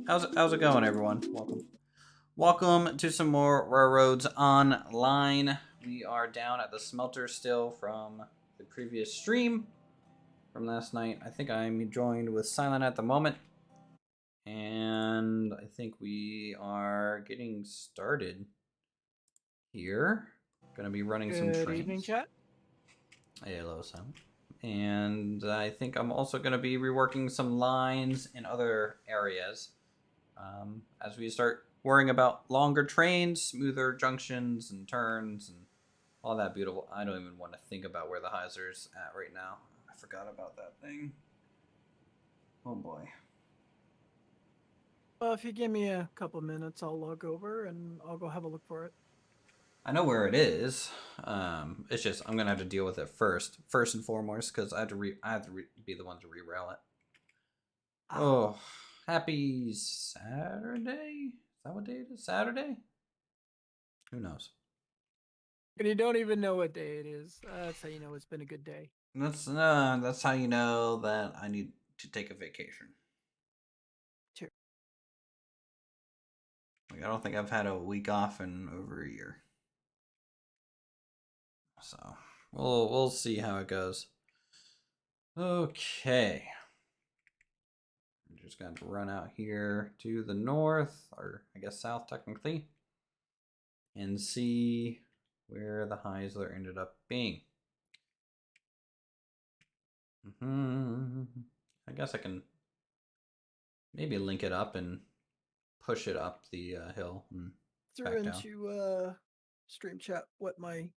How's it going, everyone? Welcome to some more Railroads Online. We are down at the smelter still from the previous stream from last night. I think I'm joined with Silent at the moment, and I think we are getting started here. Gonna be running some trains. Good evening, chat. Hey, hello, Silent. And I think I'm also gonna be reworking some lines in other areas. As we start worrying about longer trains, smoother junctions and turns and all that beautiful. I don't even want to think about where the hyzer's at right now. I forgot about that thing. Oh boy. Well, if you give me a couple minutes, I'll log over and I'll go have a look for it. I know where it is. It's just I'm gonna have to deal with it first and foremost, because I have to be the one to re-rail it. Oh. Happy Saturday? Is that what day it is? Saturday? Who knows? And you don't even know what day it is. That's how you know it's been a good day. That's how you know that I need to take a vacation. Sure. Like, I don't think I've had a week off in over a year. So we'll see how it goes. Okay. Just going to run out here to the north, or I guess south technically, and see where the Heisler ended up being. I guess I can maybe link it up and push it up the hill and through into stream chat what my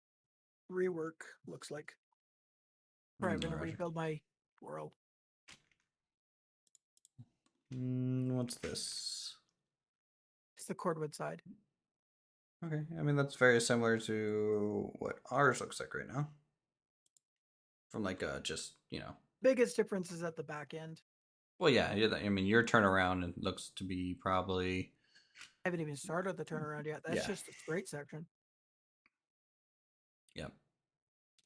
rework looks like. I'm going to rebuild my world. What's this? It's the cordwood side. Okay, I mean that's very similar to what ours looks like right now. From like just, you know. Biggest difference is at the back end. Well, yeah, I mean your turnaround looks to be probably. I haven't even started the turnaround yet. That's just a straight section. Yep.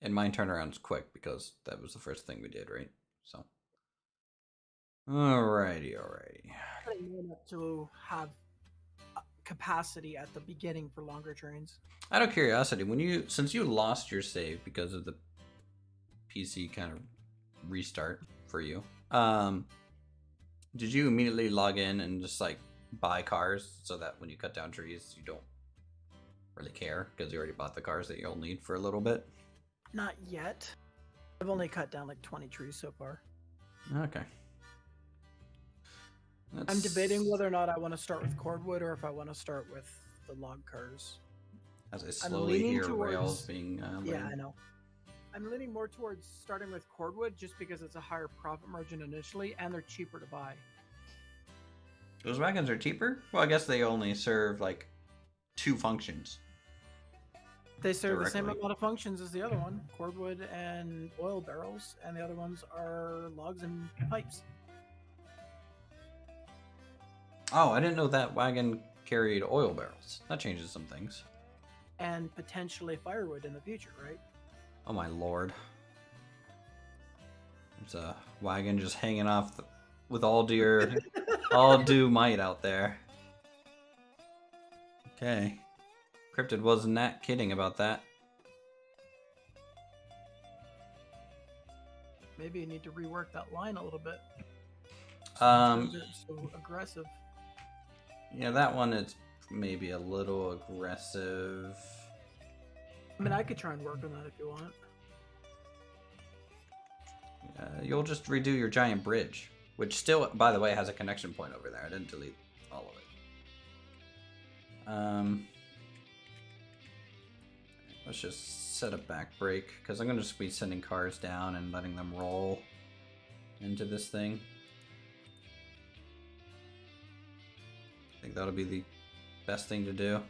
And mine turnaround's quick because that was the first thing we did, right? So. Alrighty. To have capacity at the beginning for longer trains. Out of curiosity, since you lost your save because of the PC kind of restart for you, did you immediately log in and just like buy cars so that when you cut down trees you don't really care because you already bought the cars that you'll need for a little bit? Not yet. I've only cut down like 20 trees so far. Okay. I'm debating whether or not I want to start with cordwood or if I want to start with the log cars. As I slowly hear rails being yeah, laid. I know. I'm leaning more towards starting with cordwood just because it's a higher profit margin initially and they're cheaper to buy. Those wagons are cheaper? Well, I guess they only serve like 2 functions. They serve the same amount of functions as the other one, cordwood and oil barrels, and the other ones are logs and pipes. Oh, I didn't know that wagon carried oil barrels. That changes some things. And potentially firewood in the future, right? Oh my lord. There's a wagon just hanging off with all due might out there. Okay. Cryptid wasn't that kidding about that. Maybe you need to rework that line a little bit. It's so aggressive. Yeah, that one is maybe a little aggressive. I mean, I could try and work on that if you want. You'll just redo your giant bridge, which still, by the way, has a connection point over there. I didn't delete all of it. Let's just set a back brake, because I'm going to just be sending cars down and letting them roll into this thing. I think that'll be the best thing to do.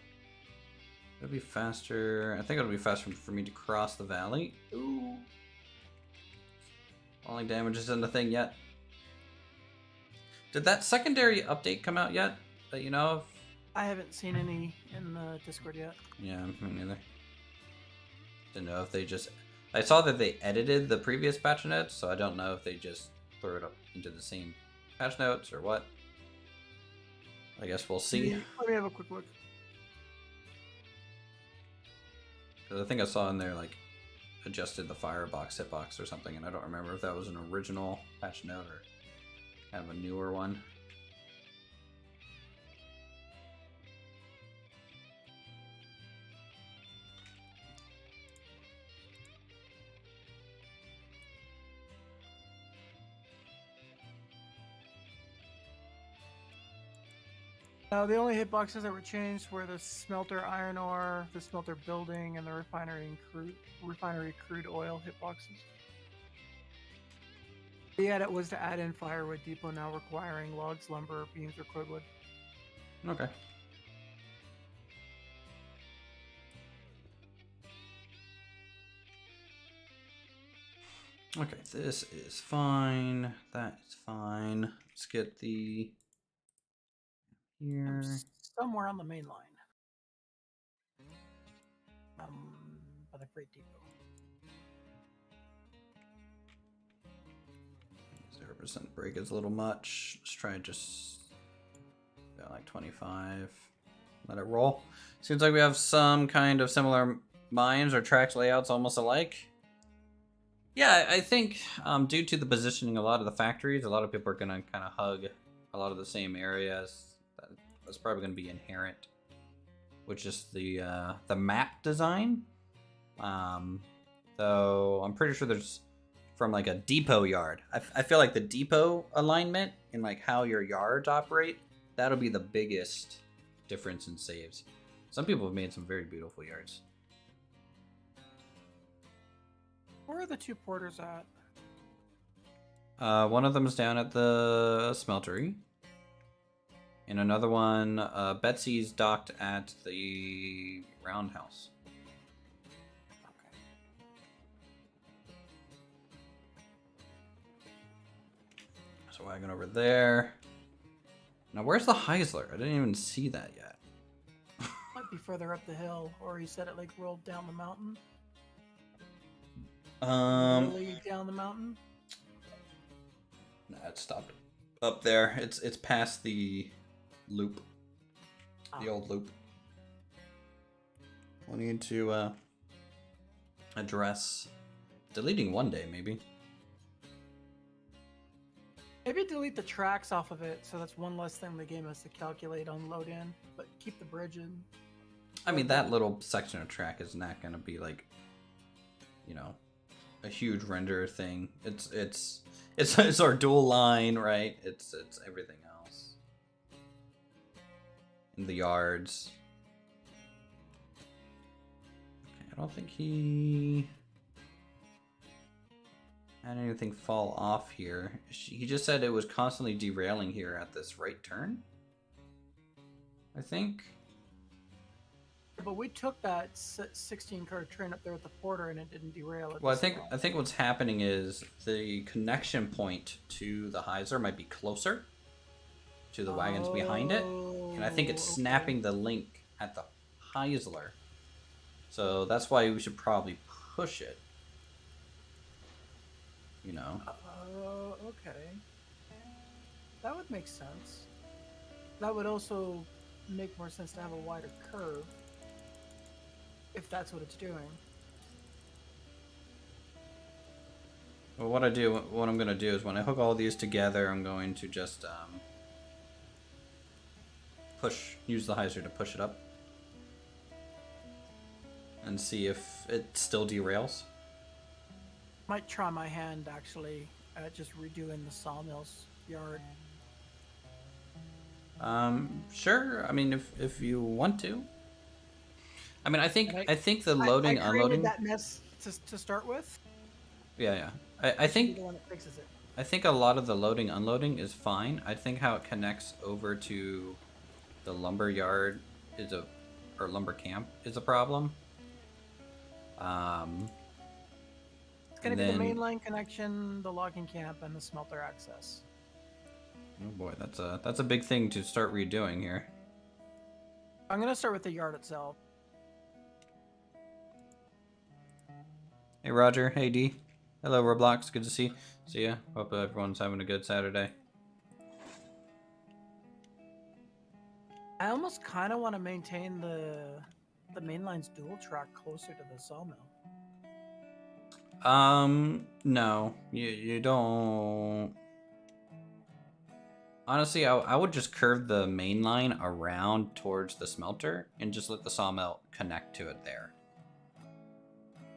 It'll be faster. I think it'll be faster for me to cross the valley. Ooh. Falling damage isn't a thing yet. Did that secondary update come out yet that you know of? I haven't seen any in the Discord yet. Yeah, me neither. Didn't know if they just... I saw that they edited the previous patch notes, so I don't know if they just threw it up into the same patch notes or what. I guess we'll see. Let me have a quick look. Because I think I saw in there, like, adjusted the firebox hitbox or something, and I don't remember if that was an original patch note or kind of a newer one. The only hitboxes that were changed were the smelter iron ore, the smelter building, and the refinery crude oil hitboxes. The edit was to add in firewood depot now requiring logs, lumber, beams, or cordwood. Okay. Okay, this is fine. That is fine. Let's get the... here. Somewhere on the main line. By the freight depot. 0% break is a little much. Let's try just about like 25. Let it roll. Seems like we have some kind of similar mines or tracks layouts almost alike. Yeah, I think due to the positioning of a lot of the factories, a lot of people are going to kind of hug a lot of the same areas. That's probably going to be inherent, which is the map design. Though I'm pretty sure there's from like a depot yard. I feel like the depot alignment and like how your yards operate, that'll be the biggest difference in saves. Some people have made some very beautiful yards. Where are the two porters at? One of them is down at the smeltery. And another one, Betsy's docked at the roundhouse. Okay. So wagon over there. Now where's the Heisler? I didn't even see that yet. Might be further up the hill, or he said it like rolled down the mountain. Rolling down the mountain. Nah, it stopped up there. It's past the loop, the old loop. We'll need to address deleting one day, maybe. Maybe delete the tracks off of it, so that's one less thing the game has to calculate on load in. But keep the bridge in. I mean, that little section of track is not going to be like, you know, a huge render thing. It's our dual line, right? It's everything else. In the yards. Okay, I don't think he had anything fall off here. He just said it was constantly derailing here at this right turn, I think. But we took that 16 car train up there with the porter and it didn't derail it. Well, I think what's happening is the connection point to the hyzer might be closer to the wagons behind it, and I think it's snapping the link at the Heisler. So that's why we should probably push it. You know. Okay. That would make sense. That would also make more sense to have a wider curve. If that's what it's doing. Well, what I'm gonna do is when I hook all these together, I'm going to just use the hyzer to push it up and see if it still derails. Might try my hand actually at just redoing the sawmill's yard. Sure. I mean, if you want to. I mean, I think the loading I unloading that mess to start with. Yeah. I think The one that fixes it. I think a lot of the loading unloading is fine. I think how it connects over to the lumber yard or lumber camp is a problem. It's gonna be the mainline connection, the logging camp, and the smelter access. Oh boy, that's a big thing to start redoing here. I'm gonna start with the yard itself. Hey Roger, hey D. Hello Roblox, good to see ya. Hope everyone's having a good Saturday. I almost kind of want to maintain the mainline's dual track closer to the sawmill. No, you don't. Honestly, I would just curve the main line around towards the smelter and just let the sawmill connect to it there.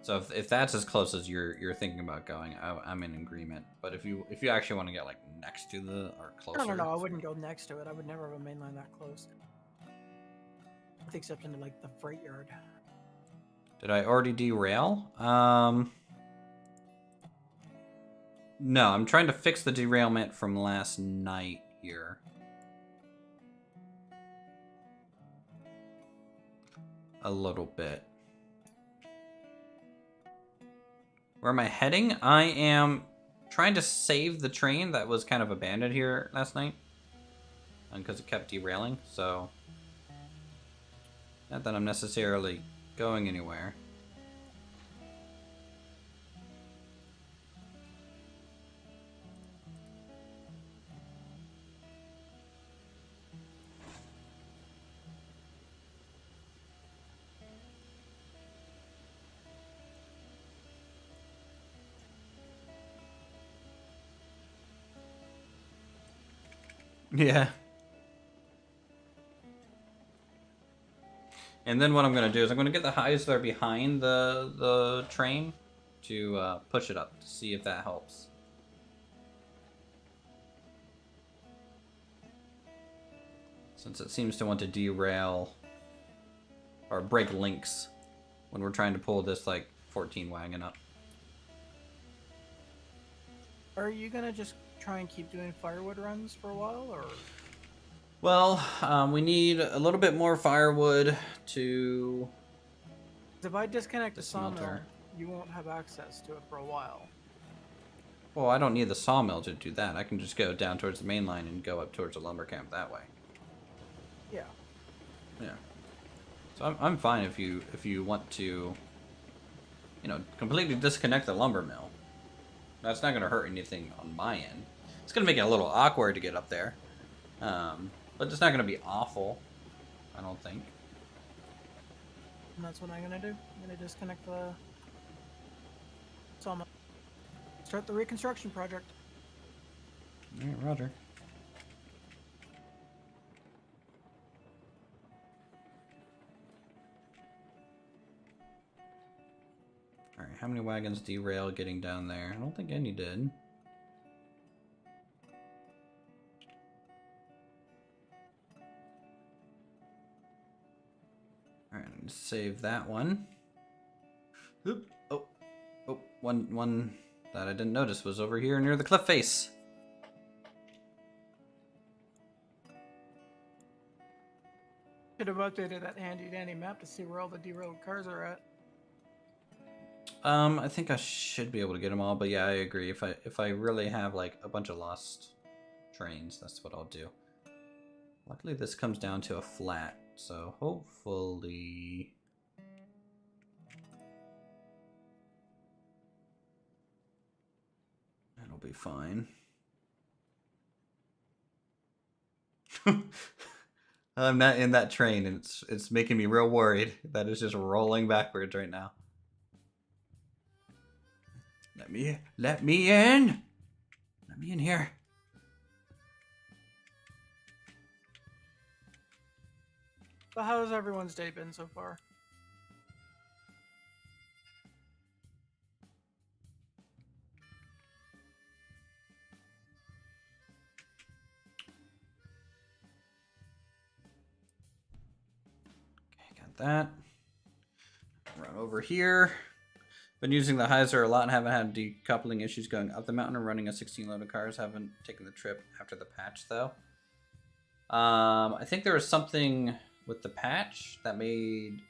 So if that's as close as you're thinking about going, I'm in agreement. But if you actually want to get like next to the or closer, No, I wouldn't go next to it. I would never have a main line that close. Except into like the freight yard. Did I already derail? No, I'm trying to fix the derailment from last night here. A little bit. Where am I heading? I am trying to save the train that was kind of abandoned here last night. Because it kept derailing, so... Not that I'm necessarily going anywhere. Yeah. And then what I'm going to do is I'm going to get the Heisler behind the train to push it up to see if that helps. Since it seems to want to derail or break links when we're trying to pull this like 14 wagon up. Are you going to just try and keep doing firewood runs for a while, or? Well, we need a little bit more firewood to... If I disconnect the sawmill, you won't have access to it for a while. Well, I don't need the sawmill to do that. I can just go down towards the main line and go up towards the lumber camp that way. Yeah. Yeah. So I'm fine if you want to, you know, completely disconnect the lumber mill. That's not going to hurt anything on my end. It's going to make it a little awkward to get up there. But it's not going to be awful, I don't think. And that's what I'm going to do. I'm going to disconnect the sawmill. Start the reconstruction project. All right, Roger. All right, How many wagons derailed getting down there? I don't think any did. Alright, save that one. Oop. Oh. Oh, one that I didn't notice was over here near the cliff face. Should have updated that handy dandy map to see where all the derailed cars are at. I think I should be able to get them all, but yeah, I agree. If I really have like a bunch of lost trains, that's what I'll do. Luckily, this comes down to a flat, so hopefully it'll be fine. I'm not in that train, and it's making me real worried that it's just rolling backwards right now. Let me in. Let me in here. But how's everyone's day been so far? Okay, got that. Run over here. Been using the hyzer a lot and haven't had decoupling issues going up the mountain and running a 16 load of cars. Haven't taken the trip after the patch though. I think there was something with the patch that made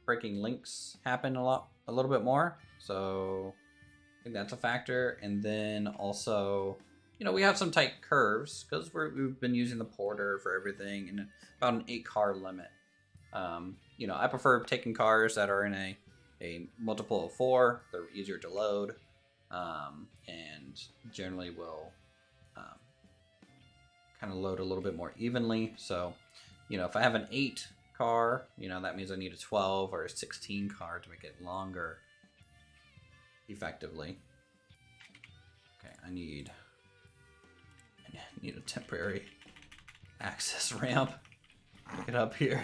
breaking links happen a little bit more. So I think that's a factor. And then also, you know, we have some tight curves because we've been using the porter for everything and about an 8-car limit. You know, I prefer taking cars that are in a multiple of 4. They're easier to load, and generally will kind of load a little bit more evenly. So, you know, if I have an 8 car, you know, that means I need a 12 or a 16 car to make it longer effectively. Okay, I need a temporary access ramp to get up here.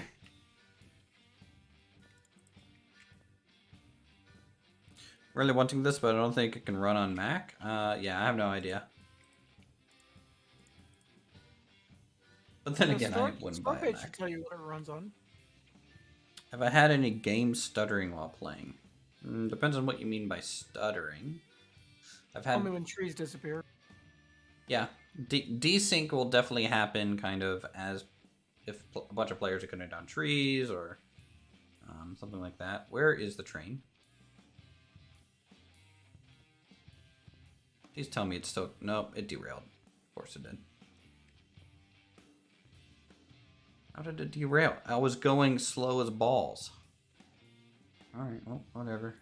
Really wanting this, but I don't think it can run on Mac. Yeah, I have no idea. But then again, I wouldn't buy a Page Mac. should tell you what it runs on. Have I had any game stuttering while playing? Depends on what you mean by stuttering. I've had Only when trees disappear. Yeah, desync will definitely happen kind of as if a bunch of players are cutting down trees or something like that. Where is the train? Please tell me it's still... Nope, it derailed. Of course it did. How did it derail? I was going slow as balls. Alright, well, whatever.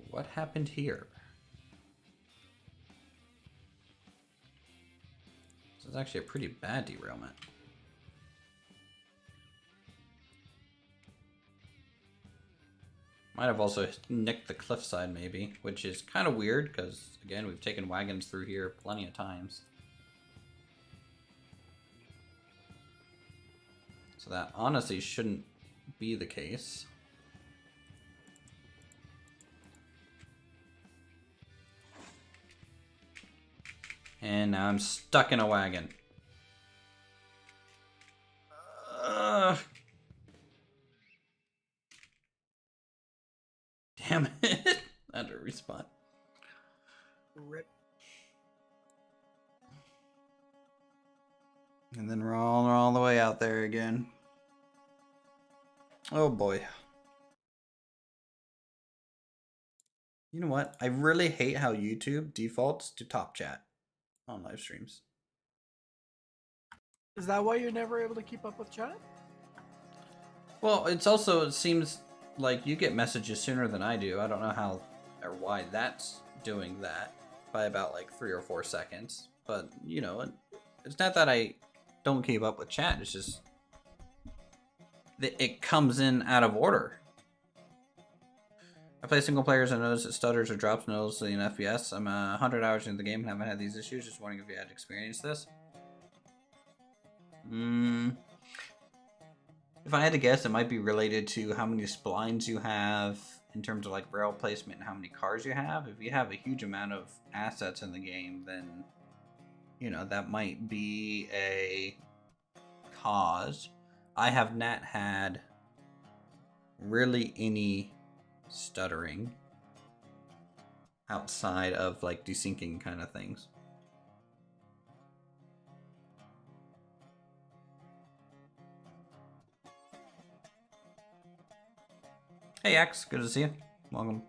What happened here? This is actually a pretty bad derailment. Might have also nicked the cliffside maybe, which is kind of weird because, again, we've taken wagons through here plenty of times. So that honestly shouldn't be the case. And now I'm stuck in a wagon. Damn it. I had to respawn. Rip. And then we're all the way out there again. Oh boy. You know what? I really hate how YouTube defaults to top chat on live streams. Is that why you're never able to keep up with chat? Well, it's also, it seems like you get messages sooner than I do. I don't know how or why that's doing that by about like 3 or 4 seconds. But, you know, it's not that I don't keep up with chat. It's just it comes in out of order. I play single players and notice it stutters or drops noticeably in FPS. I'm 100 hours into the game and haven't had these issues. Just wondering if you had experienced this. If I had to guess, it might be related to how many splines you have in terms of like rail placement and how many cars you have. If you have a huge amount of assets in the game, then you know that might be a cause. I have not had really any stuttering outside of like desyncing kind of things. Hey Axe, good to see you. Welcome.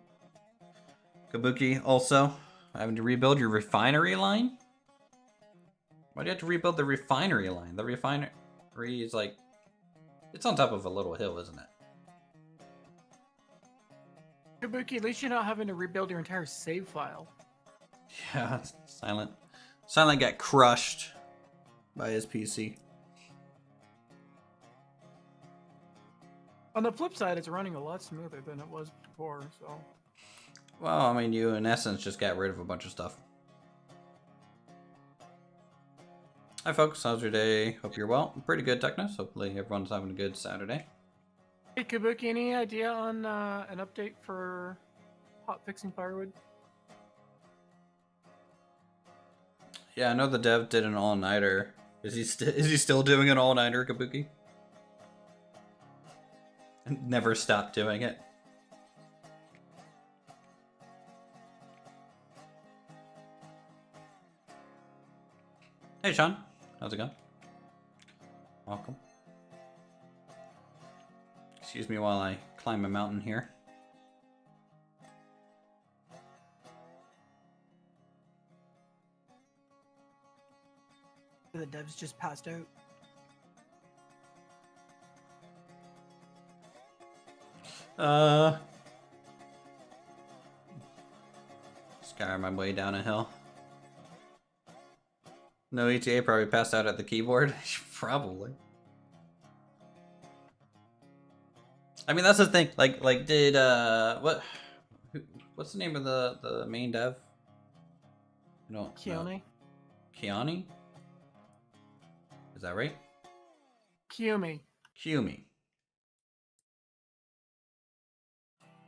Kabuki, also having to rebuild your refinery line? Why do you have to rebuild the refinery line? The refinery is like, it's on top of a little hill, isn't it? Kabuki, at least you're not having to rebuild your entire save file. Yeah, Silent. Silent got crushed by his PC. On the flip side, it's running a lot smoother than it was before, so... Well, I mean, you in essence just got rid of a bunch of stuff. Hi folks, how's your day? Hope you're well. Pretty good, Technos. Hopefully everyone's having a good Saturday. Hey Kabuki, any idea on an update for hot fixing firewood? Yeah, I know the dev did an all-nighter. Is he still doing an all-nighter, Kabuki? Never stopped doing it. Hey Sean, how's it going? Welcome. Excuse me while I climb a mountain here. The devs just passed out. Skyrim my way down a hill. No, ETA probably passed out at the keyboard. Probably. I mean, that's the thing. Like did what's the name of the main dev? I don't know. Kione? Kiani? Is that right? Kiyomi. Kiyomi.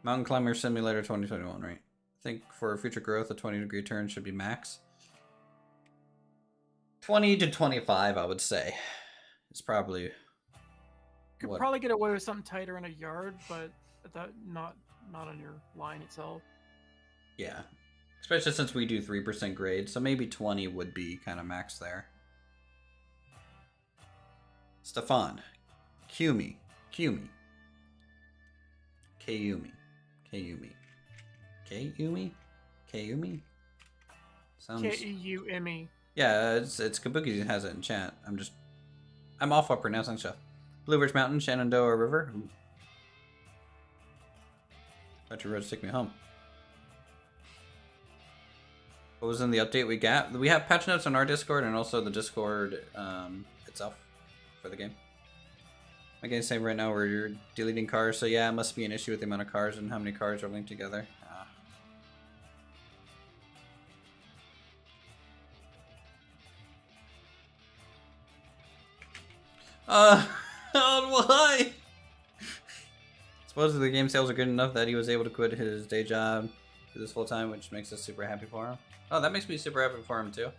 Mountain Climber Simulator 2021, right? I think for future growth, a 20-degree turn should be max. 20 to 25, I would say. It's probably... Could probably get away with something tighter in a yard, but that not on your line itself. Yeah. Especially since we do 3% grade, so maybe 20 would be kind of max there. Stefan. Kumi. Kayumi. Sounds... K-E-U-M-E. Yeah, it's Kabuki who has it in chat. I'm awful at pronouncing stuff. Blue Ridge Mountain, Shenandoah River. Ooh. Thought your roads take me home. What was in the update we got? We have patch notes on our Discord and also the Discord itself for the game. My game's saying right now where you're deleting cars, so yeah, it must be an issue with the amount of cars and how many cars are linked together. Why? Supposedly the game sales are good enough that he was able to quit his day job for this full time, which makes us super happy for him. Oh, that makes me super happy for him too.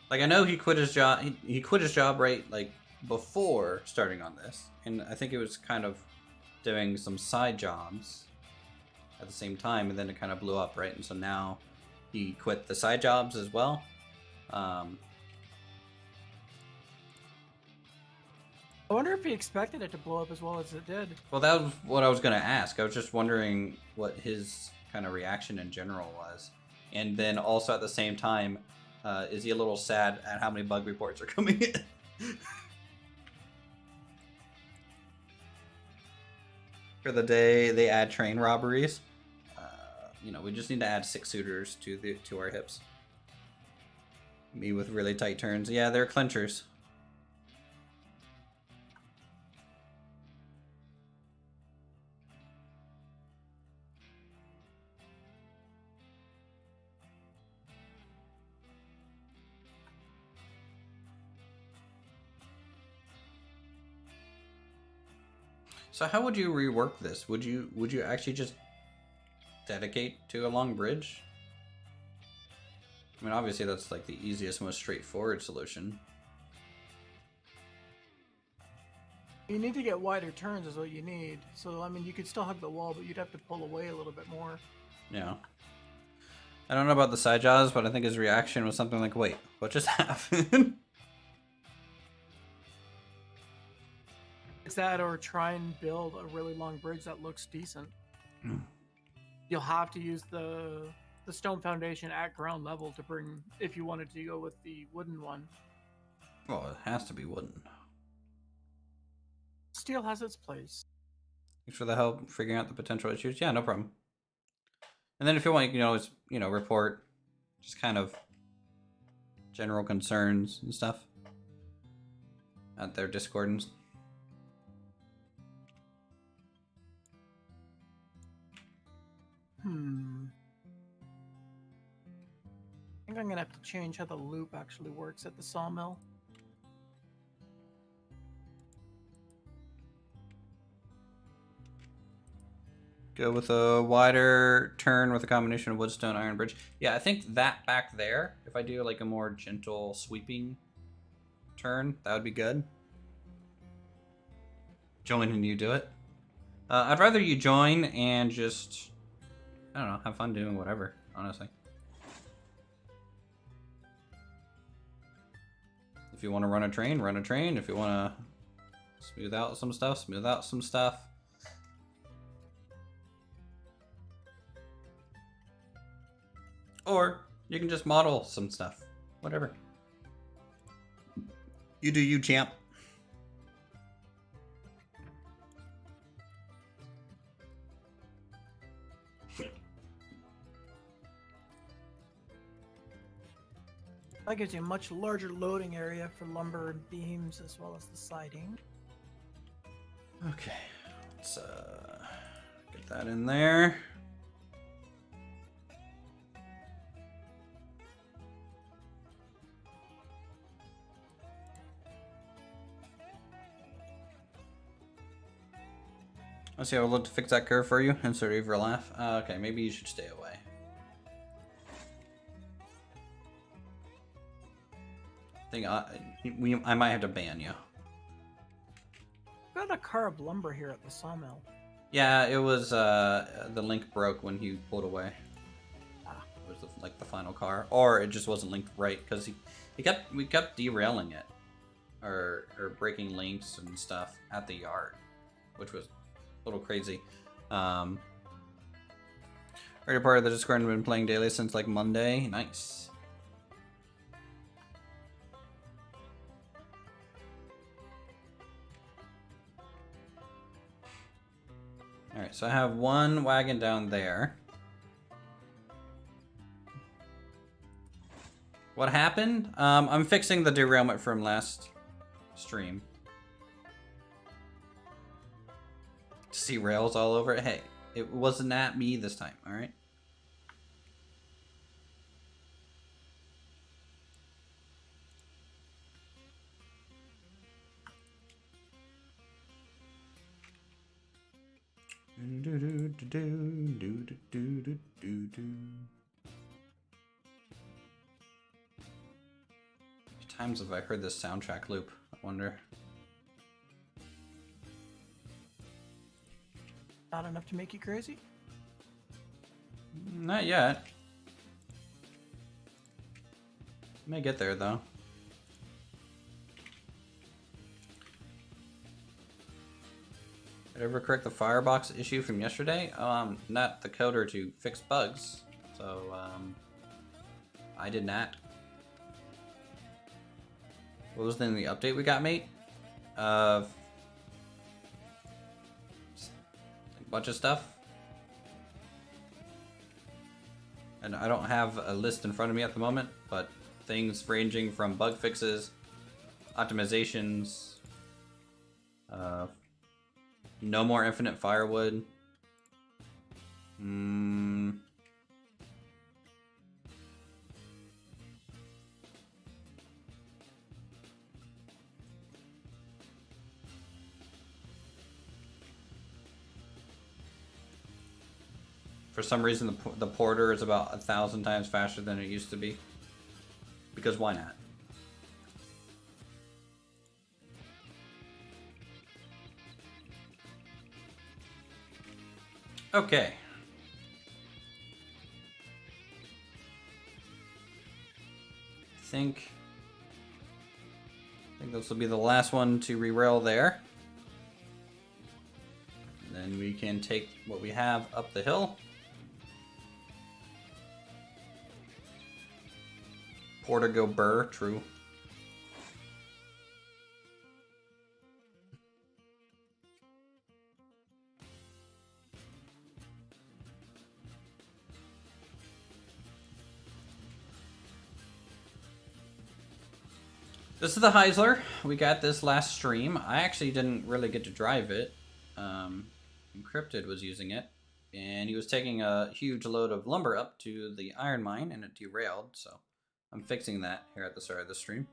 Like, I know he quit his job. He quit his job right like before starting on this, and I think it was kind of doing some side jobs at the same time, and then it kind of blew up, right? And so now he quit the side jobs as well. I wonder if he expected it to blow up as well as it did. Well, that was what I was going to ask. I was just wondering what his kind of reaction in general was. And then also at the same time, is he a little sad at how many bug reports are coming in? For the day they add train robberies, you know, we just need to add 6 suitors to our hips. Me with really tight turns. Yeah, they're clinchers. So how would you rework this? Would you actually just dedicate to a long bridge? I mean, obviously that's like the easiest, most straightforward solution. You need to get wider turns is what you need. So, I mean, you could still hug the wall, but you'd have to pull away a little bit more. Yeah. I don't know about the side jaws, but I think his reaction was something like, wait, what just happened? It's that or try and build a really long bridge that looks decent. You'll have to use the stone foundation at ground level to bring, if you wanted to go with the wooden one. Well, it has to be wooden. Steel has its place. Thanks for the help figuring out the potential issues. Yeah, no problem. And then if you want, you can always, report just kind of general concerns and stuff at their Discord. I think I'm gonna have to change how the loop actually works at the sawmill. Go with a wider turn with a combination of woodstone iron bridge. Yeah, I think that back there, if I do like a more gentle sweeping turn, that would be good. Join and you do it. I'd rather you join and just, I don't know, have fun doing whatever, honestly. If you want to run a train, run a train. If you want to smooth out some stuff, smooth out some stuff. Or you can just model some stuff. Whatever. You do you, champ. That gives you a much larger loading area for lumber and beams as well as the siding. Okay, let's get that in there. Let's see, I would love to fix that curve for you. Insert Avery laugh. Okay, maybe you should stay away. I might have to ban you. Got a car of lumber here at the sawmill. Yeah, it was the link broke when he pulled away. It was like the final car, or it just wasn't linked right because we kept derailing it, or breaking links and stuff at the yard, which was a little crazy. Are you part of the Discord and been playing daily since like Monday? Nice. Alright, so I have one wagon down there. What happened? I'm fixing the derailment from last stream. See rails all over it. Hey, it wasn't at me this time, alright? How many times have I heard this soundtrack loop? I wonder. Not enough to make you crazy? Not yet. May get there though. Did I ever correct the firebox issue from yesterday? Not the coder to fix bugs, so I did not. What was in the update we got, mate? A bunch of stuff. And I don't have a list in front of me at the moment, but things ranging from bug fixes, optimizations, no more infinite firewood. For some reason, the porter is about 1,000 times faster than it used to be. Because why not? Okay. I think this will be the last one to re-rail there. And then we can take what we have up the hill. Porter go burr, true. This is the Heisler. We got this last stream. I actually didn't really get to drive it. Encrypted was using it. And he was taking a huge load of lumber up to the iron mine and it derailed, so I'm fixing that here at the start of the stream.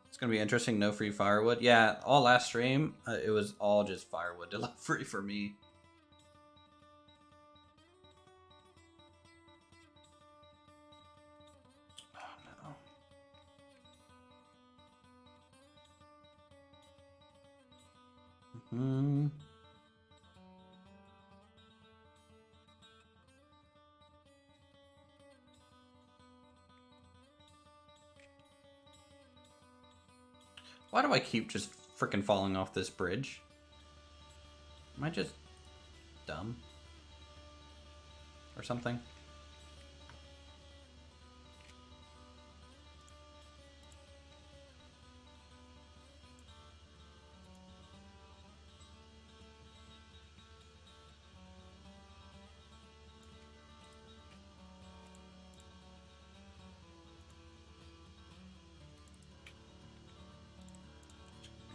It's going to be interesting, no free firewood. Yeah, all last stream, it was all just firewood delivery for me. Oh, no. Why do I keep just freaking falling off this bridge? Am I just dumb? Or something?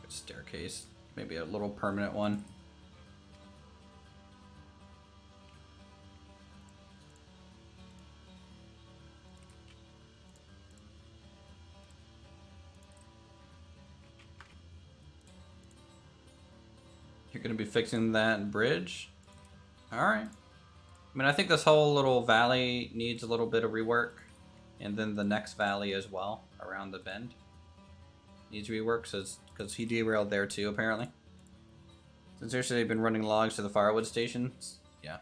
Staircase, maybe a little permanent one. You're gonna be fixing that bridge? Alright. I mean, I think this whole little valley needs a little bit of rework. And then the next valley as well, around the bend. Needs rework, because he derailed there too, apparently. Since they've been running logs to the firewood stations. Yeah.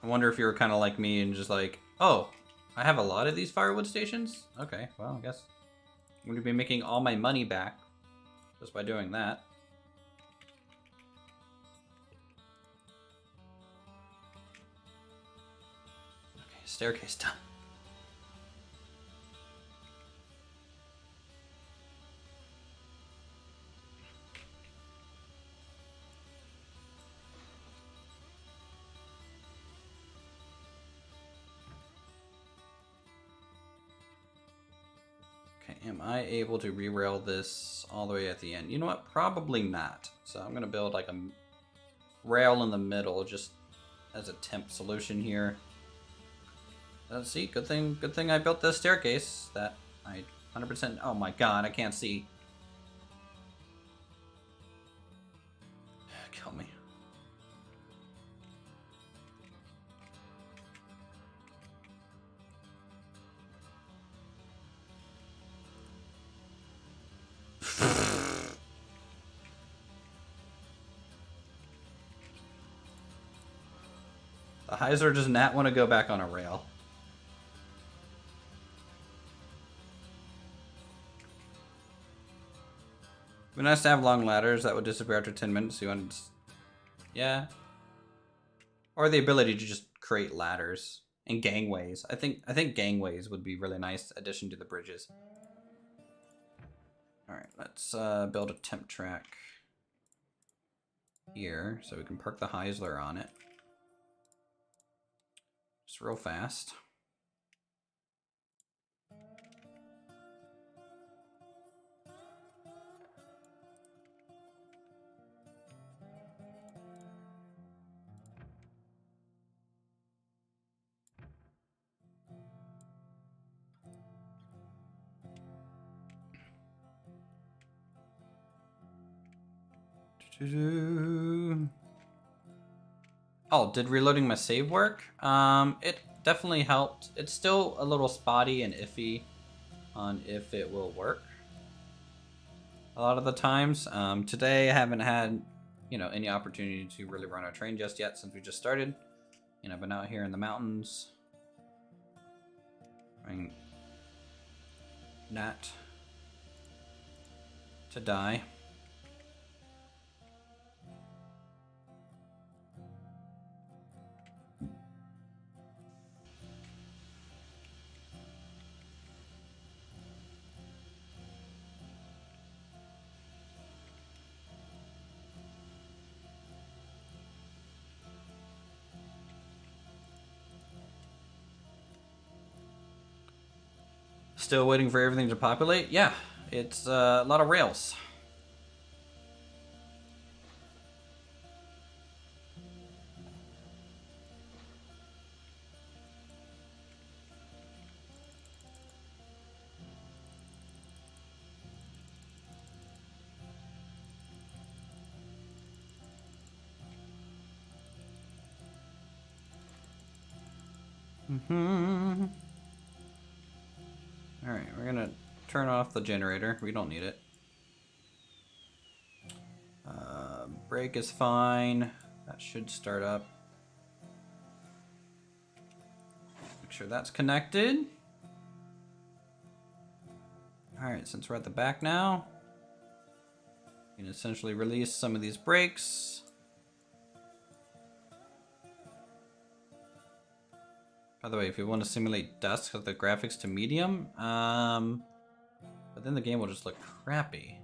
I wonder if you were kind of like me and just like, oh, I have a lot of these firewood stations? Okay, well, I guess I'm going to be making all my money back just by doing that. Staircase done. Okay, am I able to re-rail this all the way at the end? You know what? Probably not. So I'm gonna build like a rail in the middle just as a temp solution here. Let's see, good thing I built this staircase that I 100%, oh my god, I can't see. Kill me. The Heiser does not want to go back on a rail. It'd be nice to have long ladders that would disappear after 10 minutes. You want to... Yeah. Or the ability to just create ladders and gangways. I think gangways would be really nice addition to the bridges. Alright, let's build a temp track here so we can park the Heisler on it. Just real fast. Oh, did reloading my save work? It definitely helped. It's still a little spotty and iffy on if it will work a lot of the times. Today I haven't had, any opportunity to really run our train just yet since we just started. I've been out here in the mountains. Trying not to die. Still waiting for everything to populate? Yeah, it's a lot of rails. Alright, we're gonna turn off the generator. We don't need it. Brake is fine. That should start up. Make sure that's connected. Alright, since we're at the back now, we can essentially release some of these brakes. By the way, if you want to simulate dust, set the graphics to medium, but then the game will just look crappy.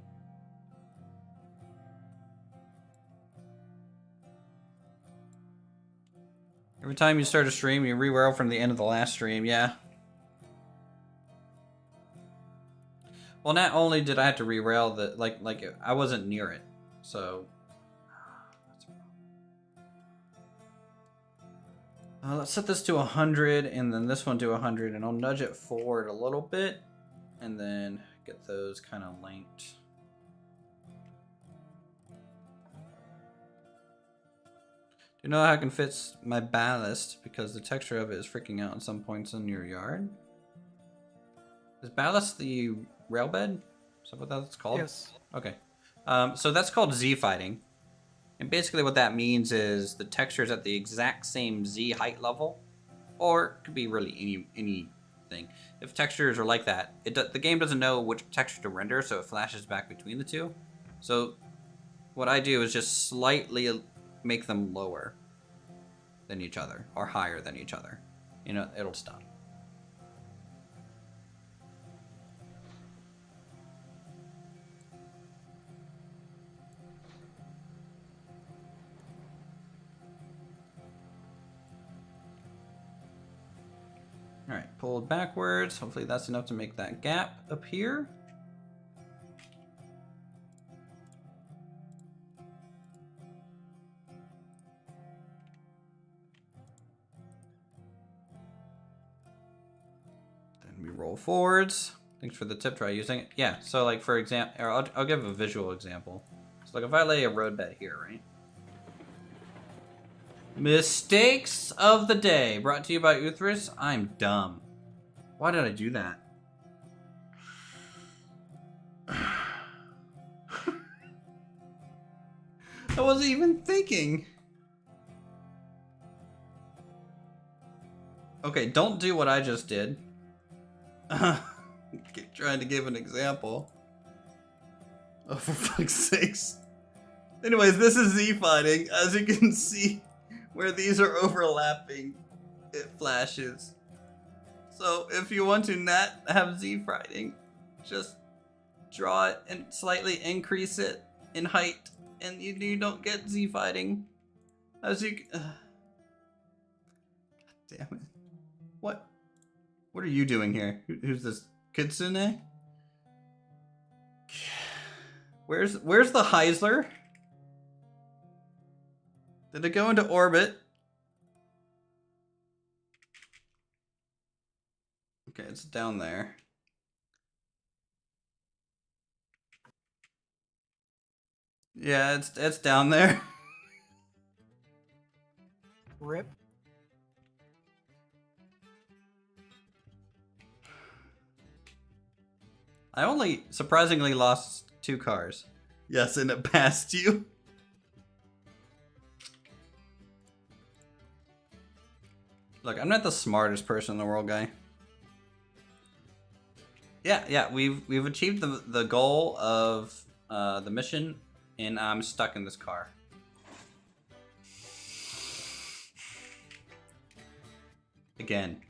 Every time you start a stream, you re-rail from the end of the last stream, yeah. Well, not only did I have to re-rail, like I wasn't near it, so. Let's set this to 100 and then this one to 100, and I'll nudge it forward a little bit and then get those kind of linked. Do you know how I can fit my ballast because the texture of it is freaking out at some points in your yard? Is ballast the rail bed? Is that what that's called? Yes. Okay. So that's called Z fighting. And basically what that means is the texture is at the exact same Z height level, or it could be really anything. If textures are like that, the game doesn't know which texture to render, so it flashes back between the two. So what I do is just slightly make them lower than each other, or higher than each other. It'll stop. Alright, pulled backwards. Hopefully that's enough to make that gap appear. Then we roll forwards. Thanks for the tip, try using it. Yeah, so like for example, I'll give a visual example. So like if I lay a roadbed here, right? Mistakes of the day, brought to you by Uthris. I'm dumb. Why did I do that? I wasn't even thinking. Okay, don't do what I just did. Trying to give an example. Oh, for fuck's sakes. Anyways, this is Z fighting. As you can see, where these are overlapping, it flashes. So if you want to not have Z fighting, just draw it and slightly increase it in height, and you don't get Z fighting. As you... damn it. What? What are you doing here? Who's this? Kitsune? Where's the Heisler? Did it go into orbit? Okay, it's down there. Yeah, it's down there. Rip. I only surprisingly lost 2 cars. Yes, and it passed you. Look, I'm not the smartest person in the world, guy. Yeah, we've achieved the goal of the mission, and I'm stuck in this car. Again.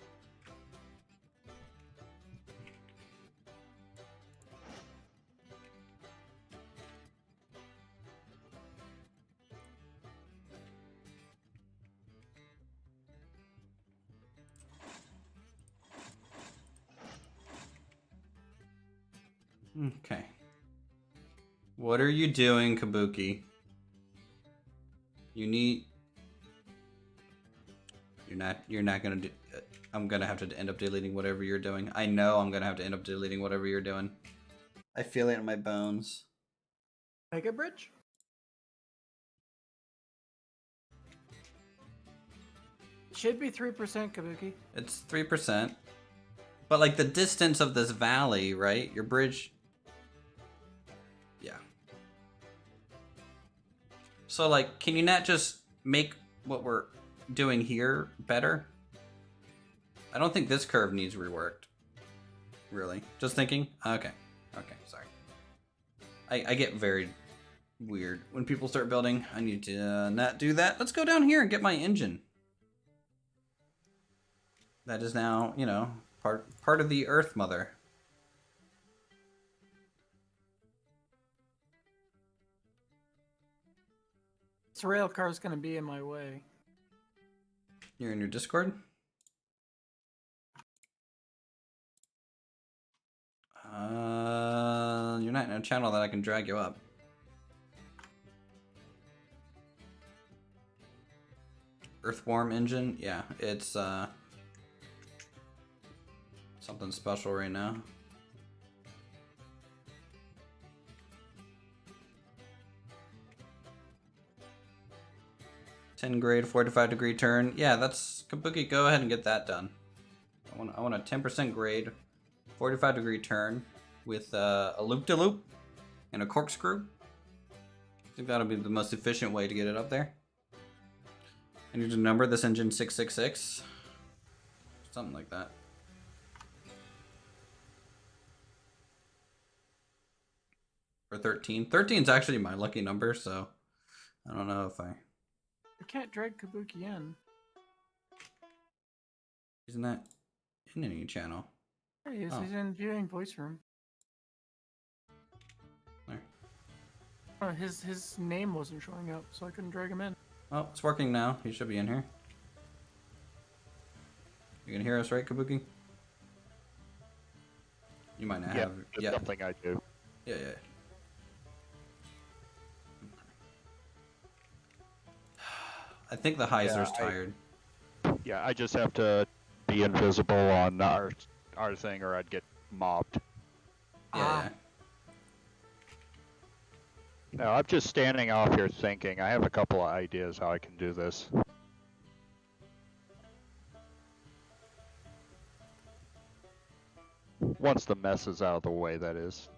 Okay. What are you doing, Kabuki? You need... You're not gonna do... I'm gonna have to end up deleting whatever you're doing. I know I'm gonna have to end up deleting whatever you're doing. I feel it in my bones. Mega Bridge? Should be 3%, Kabuki. It's 3%. But like the distance of this valley, right? Your bridge... Yeah. So like, can you not just make what we're doing here better? I don't think this curve needs reworked. Really? Just thinking? Okay. Okay, sorry. I get very weird when people start building. I need to not do that. Let's go down here and get my engine. That is now, you know, part of the Earth Mother. This rail car is going to be in my way. You're in your Discord? You're not in a channel that I can drag you up. Earthworm engine? Yeah, it's something special right now. Grade 45-degree turn. Yeah, that's Kabuki. Go ahead and get that done. I want a 10% grade, 45-degree turn with a loop-de-loop and a corkscrew. I think that'll be the most efficient way to get it up there. I need to number this engine 666, something like that. Or 13. 13 is actually my lucky number, so I don't know if I can't drag Kabuki in. Isn't that in any channel? Hey, he's in viewing voice room. There. Oh, his name wasn't showing up, so I couldn't drag him in. Oh, it's working now. He should be in here. You can hear us, right, Kabuki? You might not have. Yeah, something I do. Yeah. I think the Heiser's tired. Yeah, I just have to be invisible on our thing, or I'd get mobbed. Yeah. No, I'm just standing off here thinking. I have a couple of ideas how I can do this. Once the mess is out of the way, that is.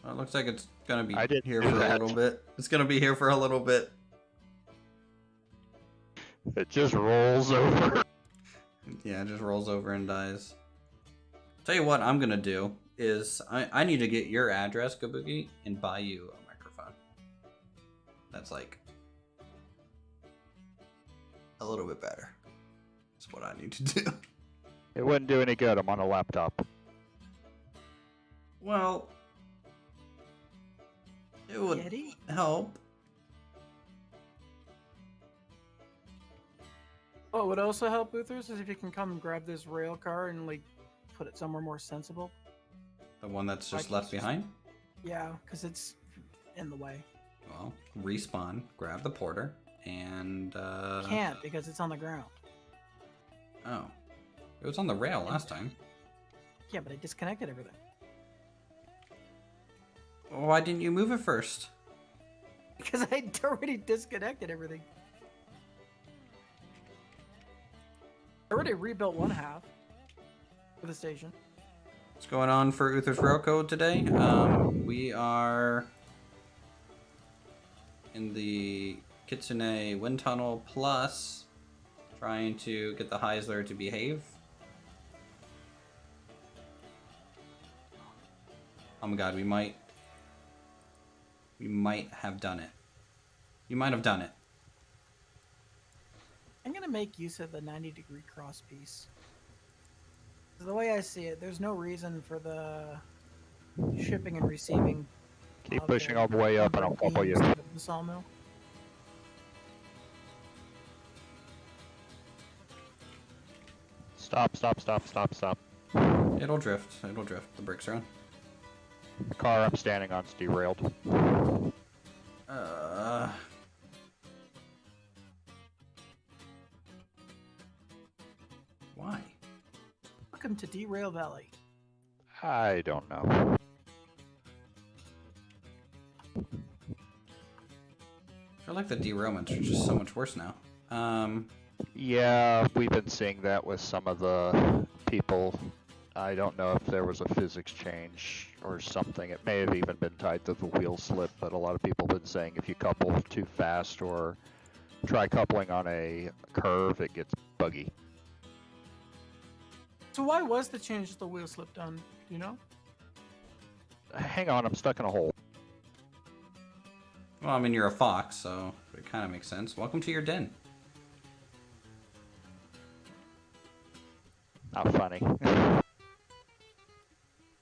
Well, it looks like it's gonna be I didn't here do for that. a little bit. It's gonna be here for a little bit. It just rolls over. Yeah, it just rolls over and dies. Tell you what I'm gonna do is I need to get your address, Kabuki, and buy you a microphone. That's like a little bit better. So what I need to do. It wouldn't do any good. I'm on a laptop. Well, it would Yeti? help. What would also help Uthris is if you can come and grab this rail car and like put it somewhere more sensible. The one that's just Like, left behind? Yeah, because it's in the way. Well, respawn, grab the porter, and Can't because it's on the ground. Oh. It was on the rail last time. Yeah, but I disconnected everything. Why didn't you move it first? Because I already disconnected everything. I already rebuilt one half of the station. What's going on for Uthris Railcode today? We are in the Kitsune Wind Tunnel Plus, trying to get the Heisler to behave. Oh my god, we might have done it. You might have done it. I'm gonna make use of the 90-degree cross piece. The way I see it, there's no reason for the shipping and receiving. Keep pushing all the way up and I'll couple you. The sawmill. Stop, stop, stop, stop, stop. It'll drift. It'll drift. The brakes are on. The car I'm standing on is derailed. Why? Welcome to Derail Valley. I don't know. I feel like the derailments are just so much worse now. Yeah, we've been seeing that with some of the people. I don't know if there was a physics change or something. It may have even been tied to the wheel slip, but a lot of people have been saying if you couple too fast or try coupling on a curve, it gets buggy. So why was the change to the wheel slip done? Do you know? Hang on, I'm stuck in a hole. Well, I mean, you're a fox, so it kind of makes sense. Welcome to your den. Not funny.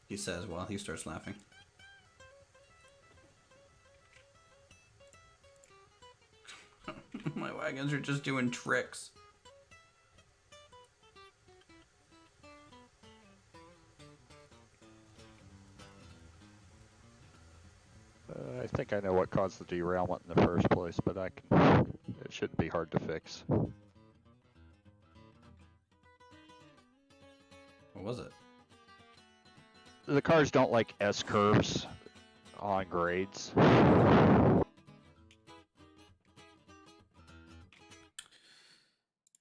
He says while he starts laughing. My wagons are just doing tricks. I think I know what caused the derailment in the first place, but it shouldn't be hard to fix. What was it? The cars don't like S-curves on grades.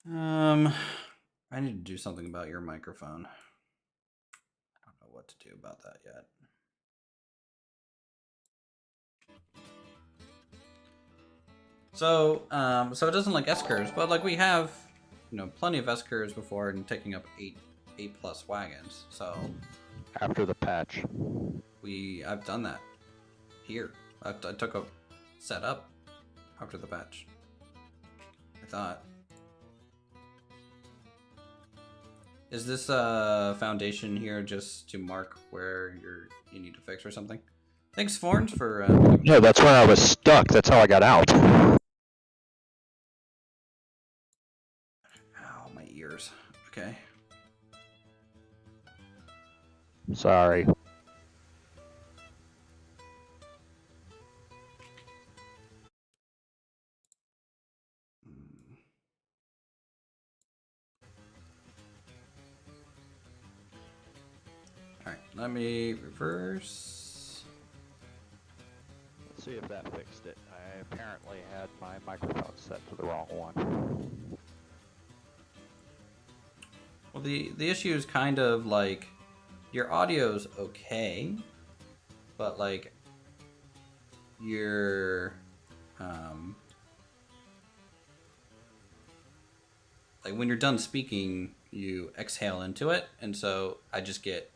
I need to do something about your microphone. I don't know what to do about that yet. So it doesn't like S-curves, but like we have, plenty of S-curves before and taking up 8+ wagons. So After the patch. I've done that here. I took a set up after the patch. I thought. Is this foundation here just to mark where you need to fix or something? Thanks, Forns, for. No, that's where I was stuck. That's how I got out. Ow, my ears. Okay. Sorry. Alright, let me reverse. Let's see if that fixed it. I apparently had my microphone set to the wrong one. Well, the issue is kind of like your audio's okay, but like your like when you're done speaking, you exhale into it, and so I just get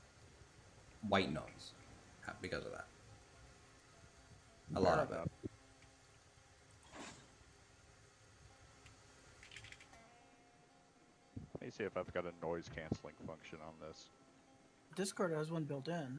white noise because of that. A lot of it. Let me me see if I've got a noise canceling function on this. Discord has one built in.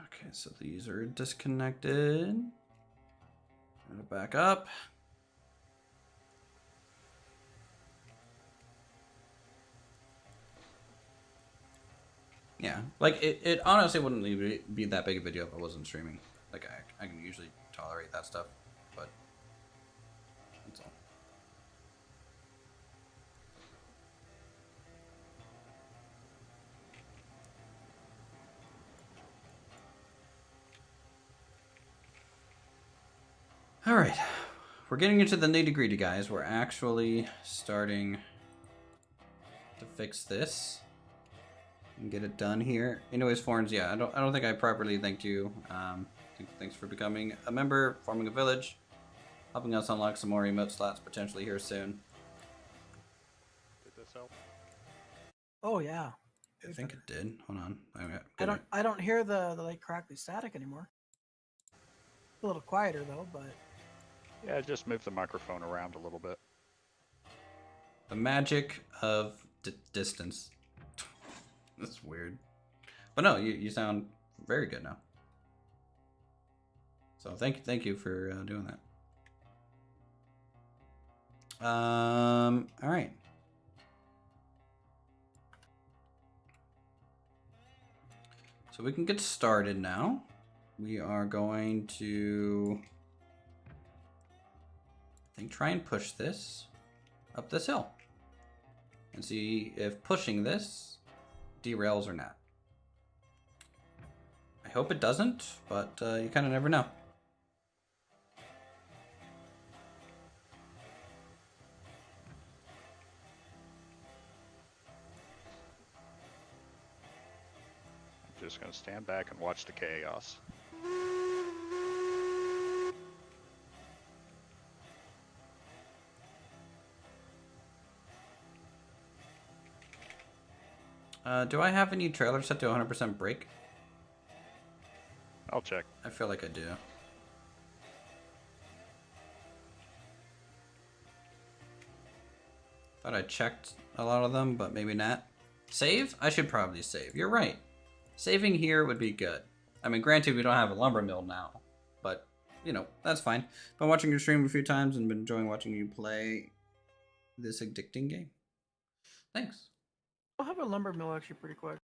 Okay, so these are disconnected. Gonna back up. Yeah, like it honestly wouldn't be that big a video if I wasn't streaming. Like I can usually tolerate that stuff, but that's all. All right, we're getting into the nitty-gritty, guys. We're actually starting to fix this and get it done here. Anyways, Forns, yeah, I don't think I properly thanked you. Thanks for becoming a member, forming a village, helping us unlock some more emote slots potentially here soon. Did this help? Oh yeah. I think it did. Hold on. I don't hear the like crackly static anymore. A little quieter though, but Yeah, just move the microphone around a little bit. The magic of distance. That's weird. But no, you sound very good now. So thank you for doing that. All right. So we can get started now. We are going to, I think, try and push this up this hill and see if pushing this derails or not. I hope it doesn't, but you kind of never know. I'm just gonna stand back and watch the chaos. Do I have any trailers set to 100% brake? I'll check. I feel like I do. Thought I checked a lot of them, but maybe not. Save? I should probably save. You're right. Saving here would be good. I mean, granted, we don't have a lumber mill now, but, you know, that's fine. Been watching your stream a few times and been enjoying watching you play this addicting game. Thanks. I'll have a lumber mill actually pretty quick.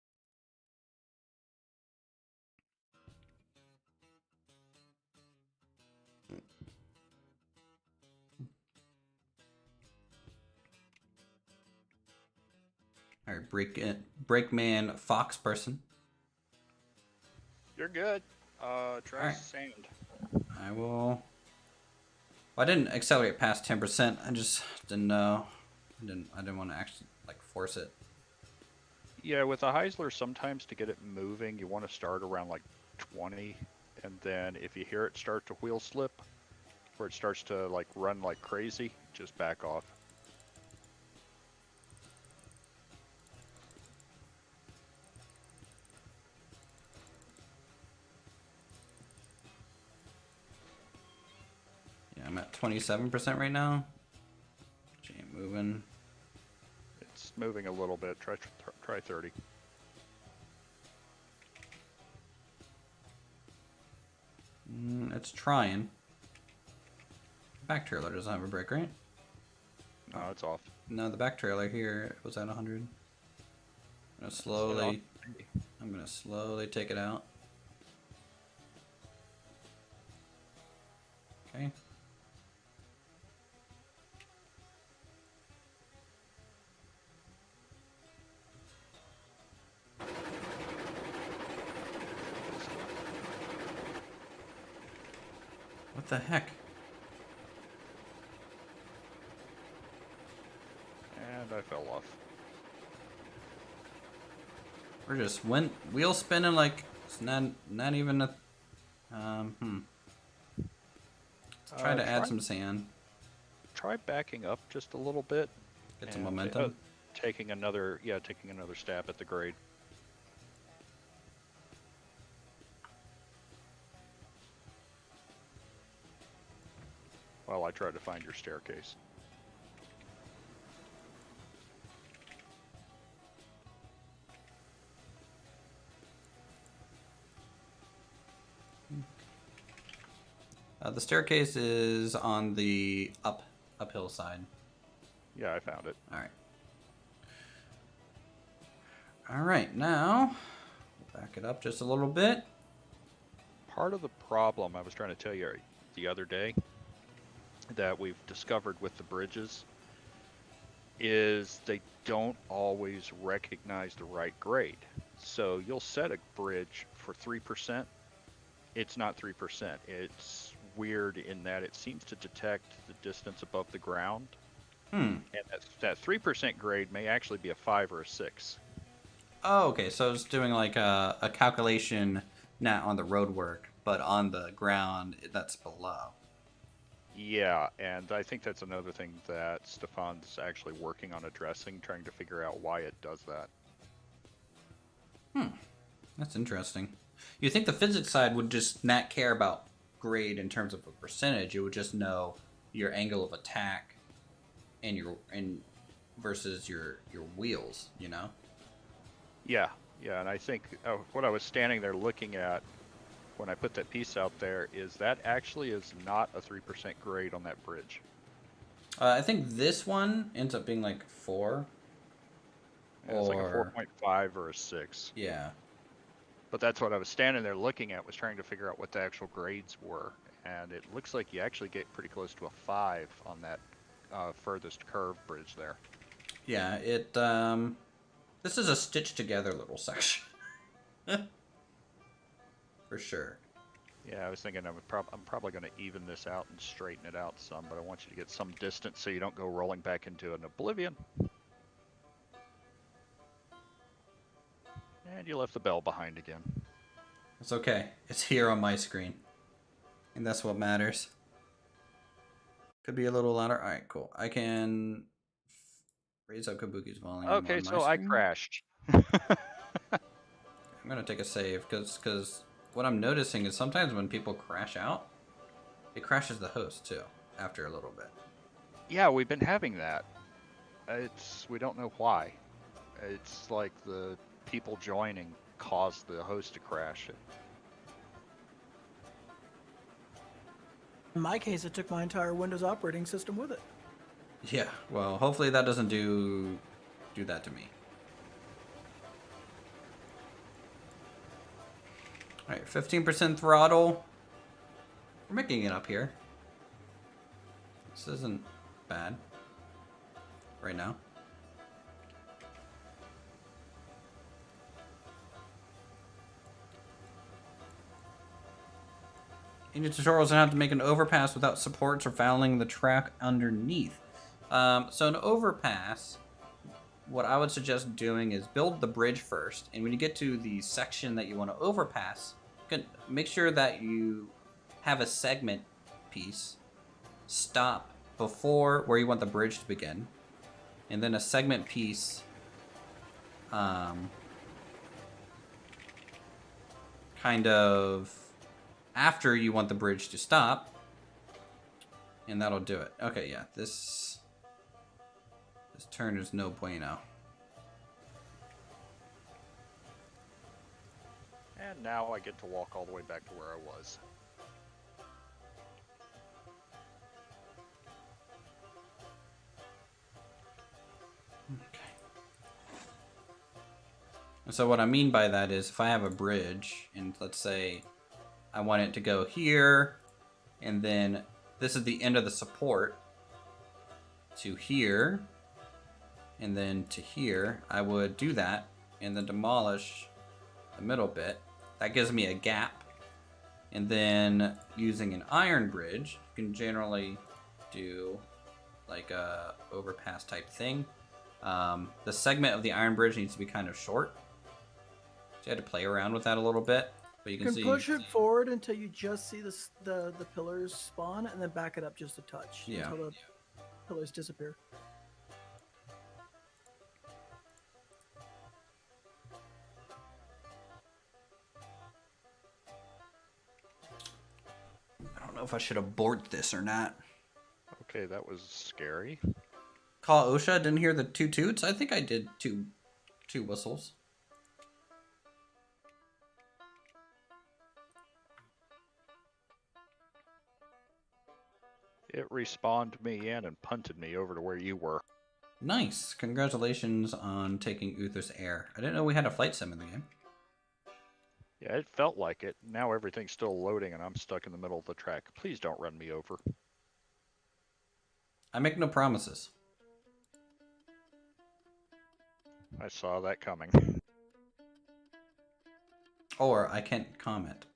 All right, Breakman Fox person. You're good. Try Alright. sand. I will. Well, I didn't accelerate past 10%. I just didn't know. I didn't want to actually like force it. Yeah, with a Heisler, sometimes to get it moving, you want to start around like 20, and then if you hear it start to wheel slip, where it starts to like run like crazy, just back off. Yeah, I'm at 27% right now. Which ain't moving. It's moving a little bit. Try 30. It's trying. Back trailer doesn't have a brake, right? No, it's off. No, the back trailer here was at 100. I'm gonna slowly take it out. Okay. What the heck? And I fell off. We're just wheel spinning like it's not even a Let's try to add some sand. try backing up just a little bit. Get some and, momentum. taking another stab at the grade. While I try to find your staircase. The staircase is on the uphill side. Yeah, I found it. All right. All right, now we'll back it up just a little bit. Part of the problem I was trying to tell you the other day that we've discovered with the bridges is they don't always recognize the right grade. So you'll set a bridge for 3%. It's not 3%. It's weird in that it seems to detect the distance above the ground. And that 3% grade may actually be a 5 or a 6. Oh, okay. So it's doing like a calculation not on the road work, but on the ground that's below. Yeah, and I think that's another thing that Stefan's actually working on addressing, trying to figure out why it does that. That's interesting. You think the physics side would just not care about grade in terms of a percentage? It would just know your angle of attack and versus your wheels, you know? Yeah, and I think what I was standing there looking at when I put that piece out there is that actually is not a 3% grade on that bridge. I think this one ends up being like 4. It's like a 4.5 or a 6. Yeah. But that's what I was standing there looking at, was trying to figure out what the actual grades were. And it looks like you actually get pretty close to a 5 on that furthest curve bridge there. Yeah, this is a stitched together little section. For sure. Yeah, I was thinking I'm probably going to even this out and straighten it out some, but I want you to get some distance so you don't go rolling back into an oblivion. And you left the bell behind again. It's okay. It's here on my screen. And that's what matters. Could be a little louder. Alright, cool. I can raise up Kabuki's volume. Okay, so I crashed. I'm going to take a save because what I'm noticing is sometimes when people crash out, it crashes the host too after a little bit. Yeah, we've been having that. We don't know why. It's like the people joining caused the host to crash. In my case, it took my entire Windows operating system with it. Yeah, well, hopefully that doesn't do that to me. Alright, 15% throttle. We're making it up here. This isn't bad right now. In your tutorials on how to make an overpass without supports or fouling the track underneath. So an overpass, what I would suggest doing is build the bridge first, and when you get to the section that you want to overpass, make sure that you have a segment piece stop before where you want the bridge to begin, and then a segment piece kind of after you want the bridge to stop, and that'll do it. Okay, yeah, this turn is no bueno. And now I get to walk all the way back to where I was. Okay. And so what I mean by that is if I have a bridge, and let's say I want it to go here, and then this is the end of the support to here, and then to here, I would do that and then demolish the middle bit. That gives me a gap. And then using an iron bridge, you can generally do like a overpass type thing. The segment of the iron bridge needs to be kind of short. So you had to play around with that a little bit. But you can see, push it forward until you just see the pillars spawn, and then back it up just a touch. Yeah. Until pillars disappear. I don't know if I should abort this or not. Okay, that was scary. Call OSHA. Didn't hear the 2 toots. I think I did two whistles. It respawned me in and punted me over to where you were. Nice. Congratulations on taking Uthris Air. I didn't know we had a flight sim in the game. Yeah, it felt like it. Now everything's still loading and I'm stuck in the middle of the track. Please don't run me over. I make no promises. I saw that coming. Or I can't comment.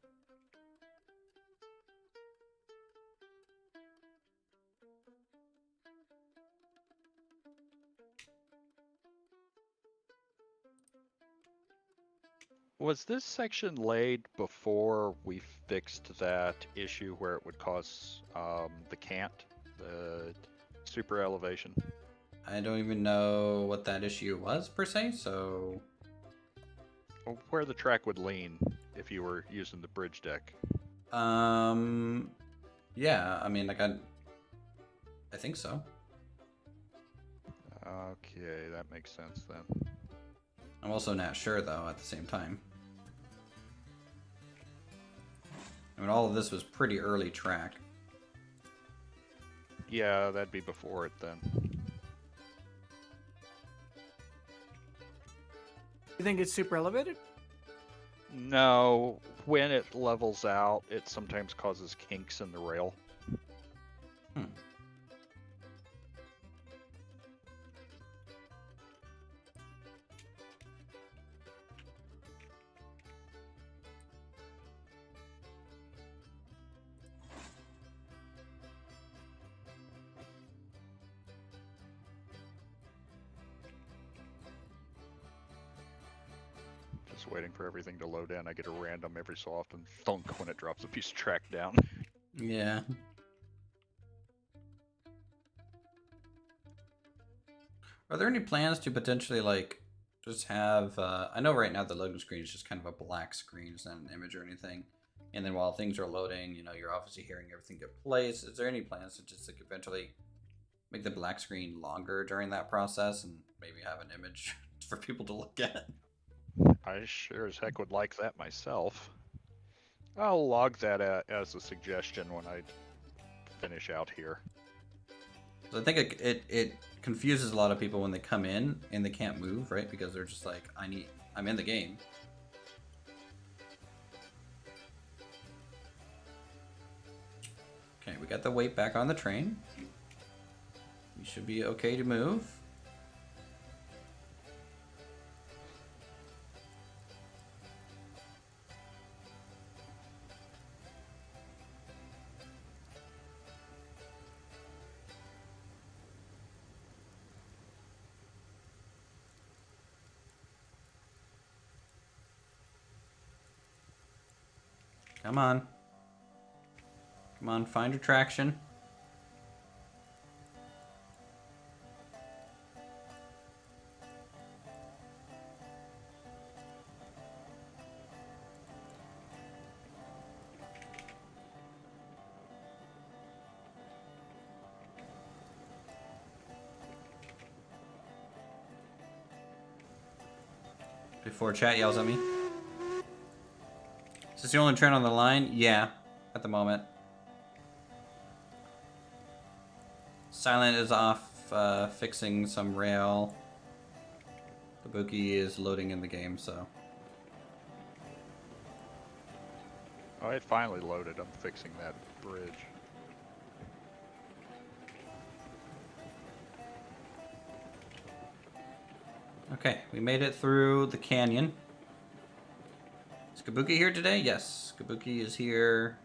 Was this section laid before we fixed that issue where it would cause the cant, the super elevation? I don't even know what that issue was per se, so Where the track would lean if you were using the bridge deck. yeah, I mean, like I think so. Okay, that makes sense then. I'm also not sure though at the same time. I mean, all of this was pretty early track. Yeah, that'd be before it then. You think it's super elevated? No, when it levels out, it sometimes causes kinks in the rail. Hmm. Just waiting for everything to load in. I get a random every so often thunk when it drops a piece of track down. Yeah. Are there any plans to potentially like just have? I know right now the loading screen is just kind of a black screen, it's not an image or anything. And then while things are loading, you're obviously hearing everything get placed. Is there any plans to just like eventually make the black screen longer during that process and maybe have an image for people to look at? I sure as heck would like that myself. I'll log that as a suggestion when I finish out here. So I think it confuses a lot of people when they come in and they can't move, right? Because they're just like, I'm in the game. Okay, we got the weight back on the train. We should be okay to move. Come on. Come on, find your traction. Before chat yells at me. Is this the only train on the line? Yeah, at the moment. Silent is off fixing some rail. Kabuki is loading in the game, so. Oh, it finally loaded. I'm fixing that bridge. Okay, we made it through the canyon. Is Kabuki here today? Yes, Kabuki is here.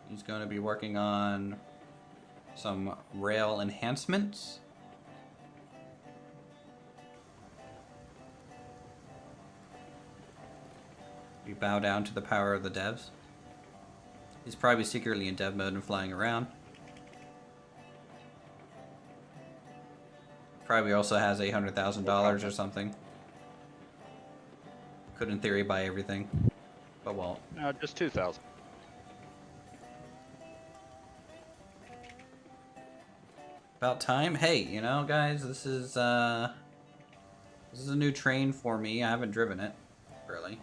He's going to be working on some rail enhancements. We bow down to the power of the devs. He's probably secretly in dev mode and flying around. Probably also has $800,000 or something. Could in theory buy everything, but won't. No, just 2,000. About time. Hey, you know, guys, this is a new train for me. I haven't driven it, really.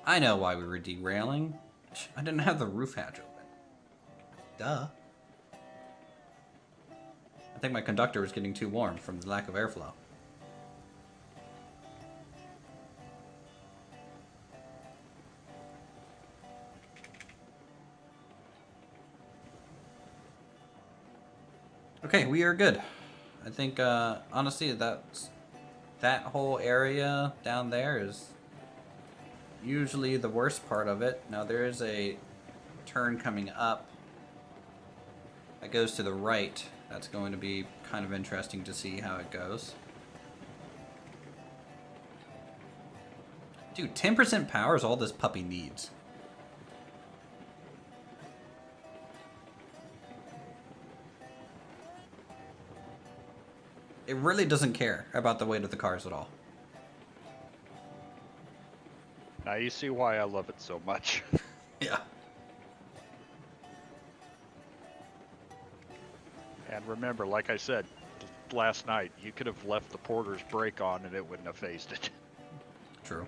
I know why we were derailing. I didn't have the roof hatch open. Duh. I think my conductor was getting too warm from the lack of airflow. Okay, we are good. I think, honestly, that whole area down there is usually the worst part of it. Now, there is a turn coming up that goes to the right. That's going to be kind of interesting to see how it goes. Dude, 10% power is all this puppy needs. It really doesn't care about the weight of the cars at all. Now you see why I love it so much. Yeah. And remember, like I said last night, you could have left the porter's brake on and it wouldn't have phased it. True.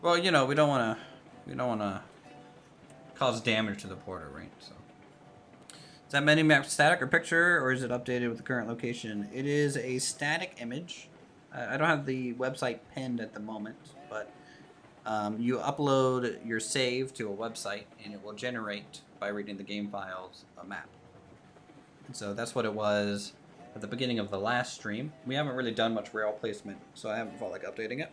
Well, you know, we don't want to cause damage to the porter, right? So, is that minimap static or picture, or is it updated with the current location? It is a static image. I don't have the website pinned at the moment, but you upload your save to a website, and it will generate, by reading the game files, a map. And so that's what it was at the beginning of the last stream. We haven't really done much rail placement, so I haven't felt like updating it.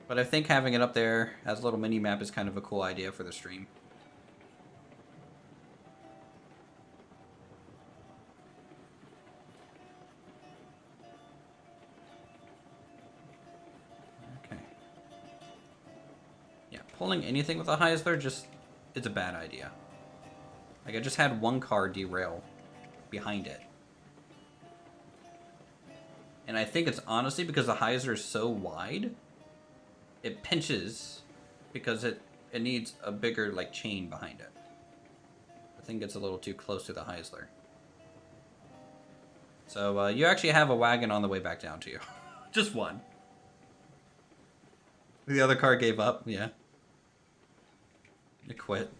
But I think having it up there as a little mini-map is kind of a cool idea for the stream. Okay. Yeah, pulling anything with a Heisler just is a bad idea. Like, I just had one car derail behind it. And I think it's honestly because the Heisler is so wide, it pinches because it needs a bigger, like, chain behind it. The thing gets a little too close to the Heisler. So, you actually have a wagon on the way back down to you. Just one. The other car gave up, yeah. It quit.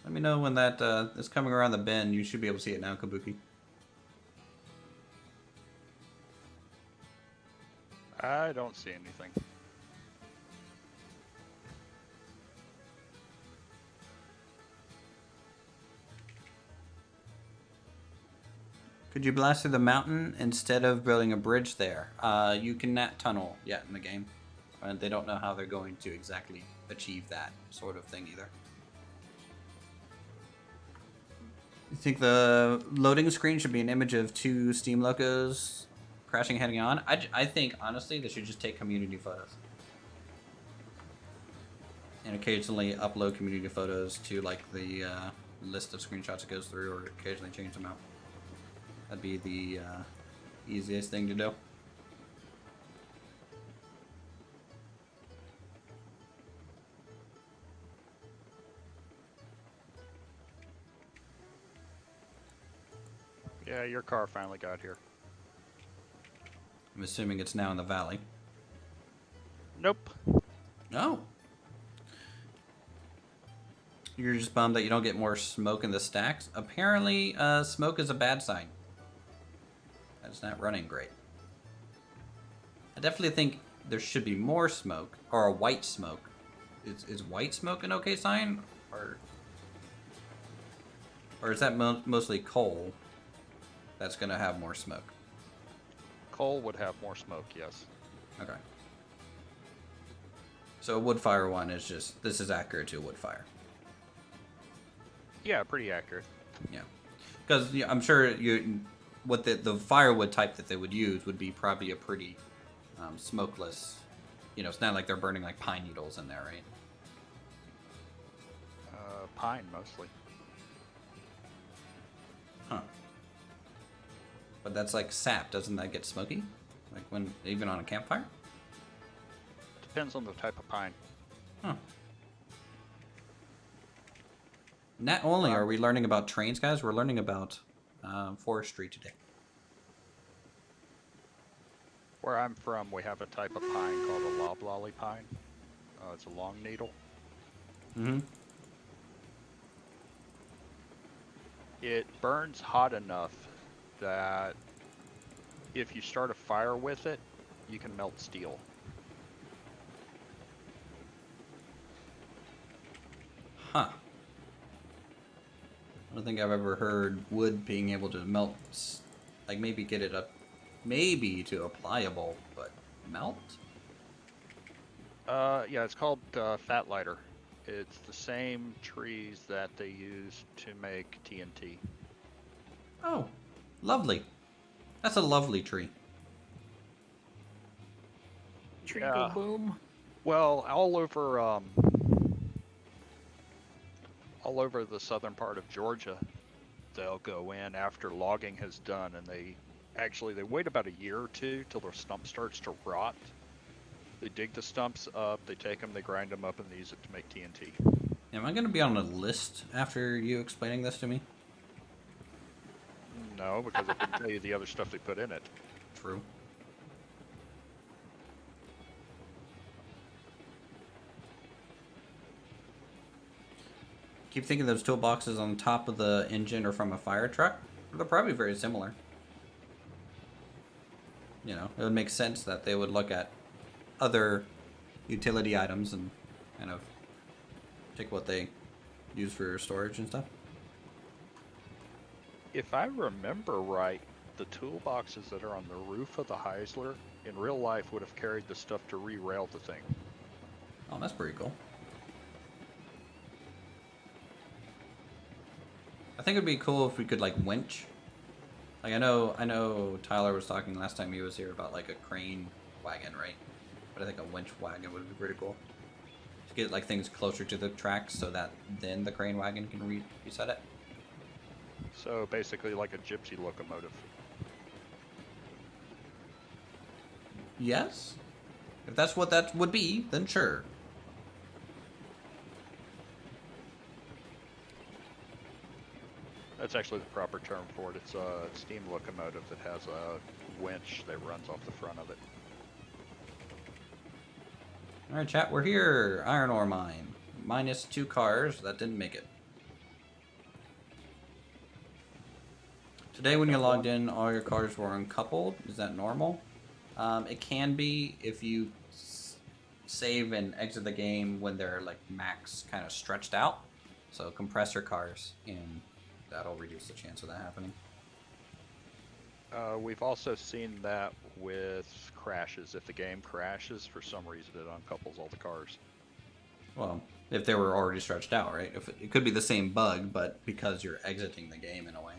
Let me know when that is coming around the bend. You should be able to see it now, Kabuki. I don't see anything. Could you blast through the mountain instead of building a bridge there? You cannot tunnel yet in the game. And they don't know how they're going to exactly achieve that sort of thing either. You think the loading screen should be an image of two steam locos crashing heading on? I think, honestly, they should just take community photos. And occasionally upload community photos to, like, the list of screenshots it goes through, or occasionally change them out. That'd be the easiest thing to do. Yeah, your car finally got here. I'm assuming it's now in the valley. Nope. No. You're just bummed that you don't get more smoke in the stacks? Apparently, smoke is a bad sign. It's not running great. I definitely think there should be more smoke, or a white smoke. Is white smoke an okay sign? Or is that mostly coal that's going to have more smoke? Coal would have more smoke, yes. Okay. So a wood fire one is just, this is accurate to a wood fire. Yeah, pretty accurate. Yeah. Because I'm sure what the firewood type that they would use would be probably a pretty smokeless, it's not like they're burning like pine needles in there, right? Pine mostly. Huh. But that's like sap, doesn't that get smoky? Like when, even on a campfire? Depends on the type of pine. Huh. Not only are we learning about trains, guys, we're learning about forestry today. Where I'm from, we have a type of pine called a loblolly pine. It's a long needle. Mm-hmm. It burns hot enough that if you start a fire with it, you can melt steel. Huh. I don't think I've ever heard wood being able to melt, like maybe get it up, maybe to a pliable, but melt? Yeah, it's called fat lighter. It's the same trees that they use to make TNT. Oh, lovely. That's a lovely tree. Treacle boom. Well, all over the southern part of Georgia, they'll go in after logging has done, and they wait about a year or two till their stump starts to rot. They dig the stumps up, they take them, they grind them up, and they use it to make TNT. Am I going to be on a list after you explaining this to me? No, because I can tell you the other stuff they put in it. True. Keep thinking those toolboxes on top of the engine or from a fire truck. They're probably very similar. It would make sense that they would look at other utility items and kind of take what they use for storage and stuff. If I remember right, the toolboxes that are on the roof of the Heisler in real life would have carried the stuff to re-rail the thing. Oh, that's pretty cool. I think it'd be cool if we could like winch. Like I know Tyler was talking last time he was here about like a crane wagon, right? But I think a winch wagon would be pretty cool. To get like things closer to the tracks so that then the crane wagon can reset it. So basically like a gypsy locomotive. Yes. If that's what that would be, then sure. That's actually the proper term for it. It's a steam locomotive that has a winch that runs off the front of it. Alright, chat, we're here. Iron ore mine. Minus 2 cars. That didn't make it. Today when you logged in, all your cars were uncoupled. Is that normal? It can be if you save and exit the game when they're like max kind of stretched out. So compressor cars, and that'll reduce the chance of that happening. We've also seen that with crashes. If the game crashes, for some reason it uncouples all the cars. Well, if they were already stretched out, right? If it could be the same bug, but because you're exiting the game in a way.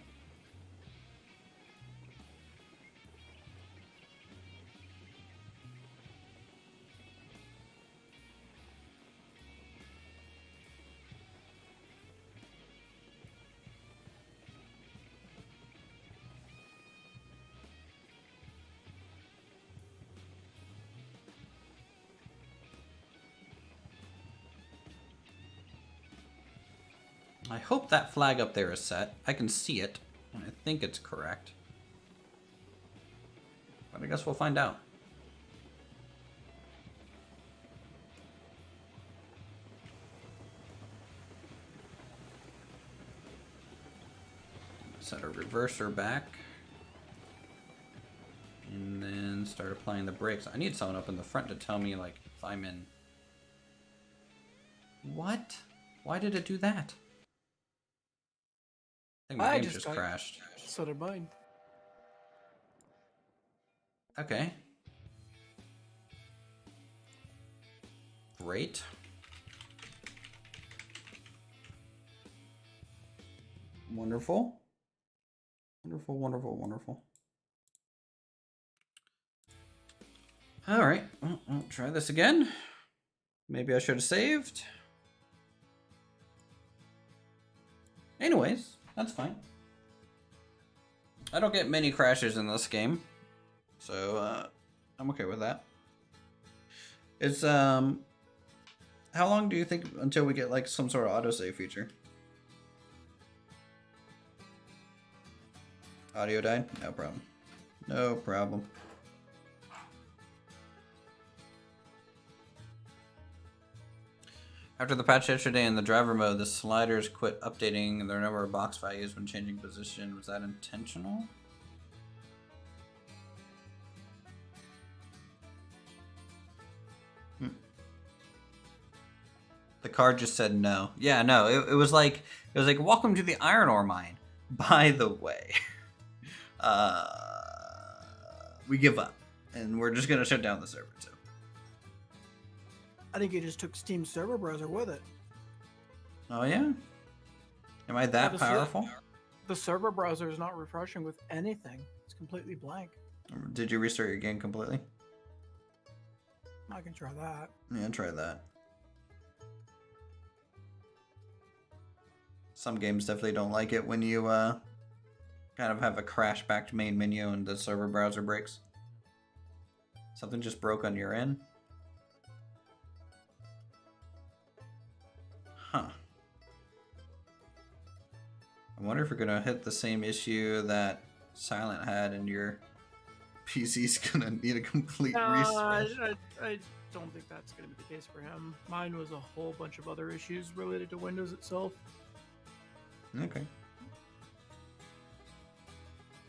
I hope that flag up there is set. I can see it, and I think it's correct. But I guess we'll find out. Set our reverser back. And then start applying the brakes. I need someone up in the front to tell me, like, if I'm in... What? Why did it do that? I think my game just crashed. So did mine. Okay. Great. Wonderful. Wonderful, wonderful, wonderful. All right, well, I'll try this again. Maybe I should have saved. Anyways, that's fine. I don't get many crashes in this game, so I'm okay with that. It's how long do you think until we get like some sort of autosave feature? Audio died? No problem. No problem. After the patch yesterday in the driver mode, the sliders quit updating their number of box values when changing position. Was that intentional? The card just said no. Yeah, no. It was like welcome to the iron ore mine. By the way, we give up and we're just gonna shut down the server too. I think you just took Steam server browser with it. Oh yeah? Am I that powerful? The server browser is not refreshing with anything. It's completely blank. Did you restart your game completely? I can try that. Yeah, try that. Some games definitely don't like it when you kind of have a crash-backed main menu and the server browser breaks. Something just broke on your end? Huh. I wonder if we're gonna hit the same issue that Silent had and your PC's gonna need a complete restart. I don't think that's gonna be the case for him. Mine was a whole bunch of other issues related to Windows itself. Okay.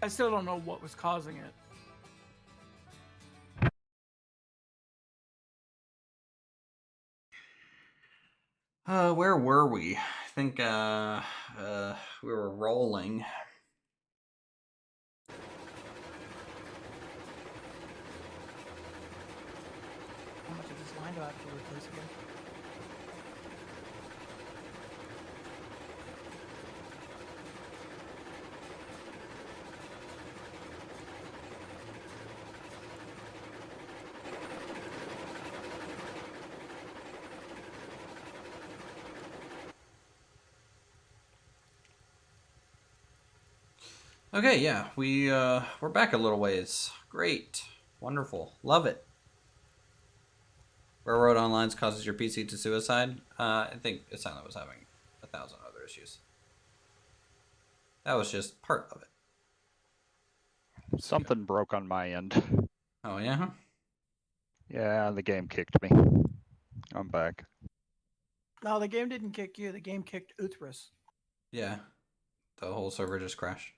I still don't know what was causing it. Where were we? I think we were rolling. How much of this line do I have to replace again? Okay, yeah, we're back a little ways. Great, wonderful, love it. Railroad Online causes your PC to suicide. I think it sounded like it was having 1,000 other issues. That was just part of it. Something broke on my end. Oh yeah. Yeah, the game kicked me. I'm back. No, the game didn't kick you. The game kicked Uthris. Yeah, the whole server just crashed.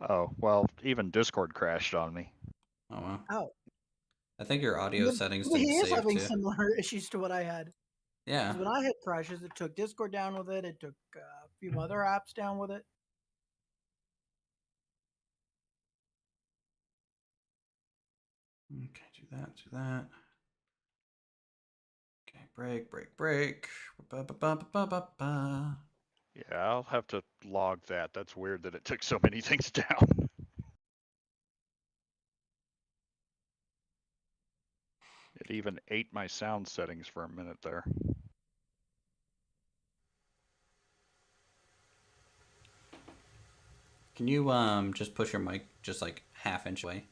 Oh, well, even Discord crashed on me. Oh wow. Oh. I think your audio settings didn't He is save having too. similar issues to what I had. Yeah. 'Cause when I hit crashes, it took Discord down with it. It took a few other apps down with it. Okay, do that. Okay, break. Ba-ba-ba-ba-ba-ba. Yeah, I'll have to log that. That's weird that it took so many things down. It even ate my sound settings for a minute there. Can you just push your mic just like half-inch away?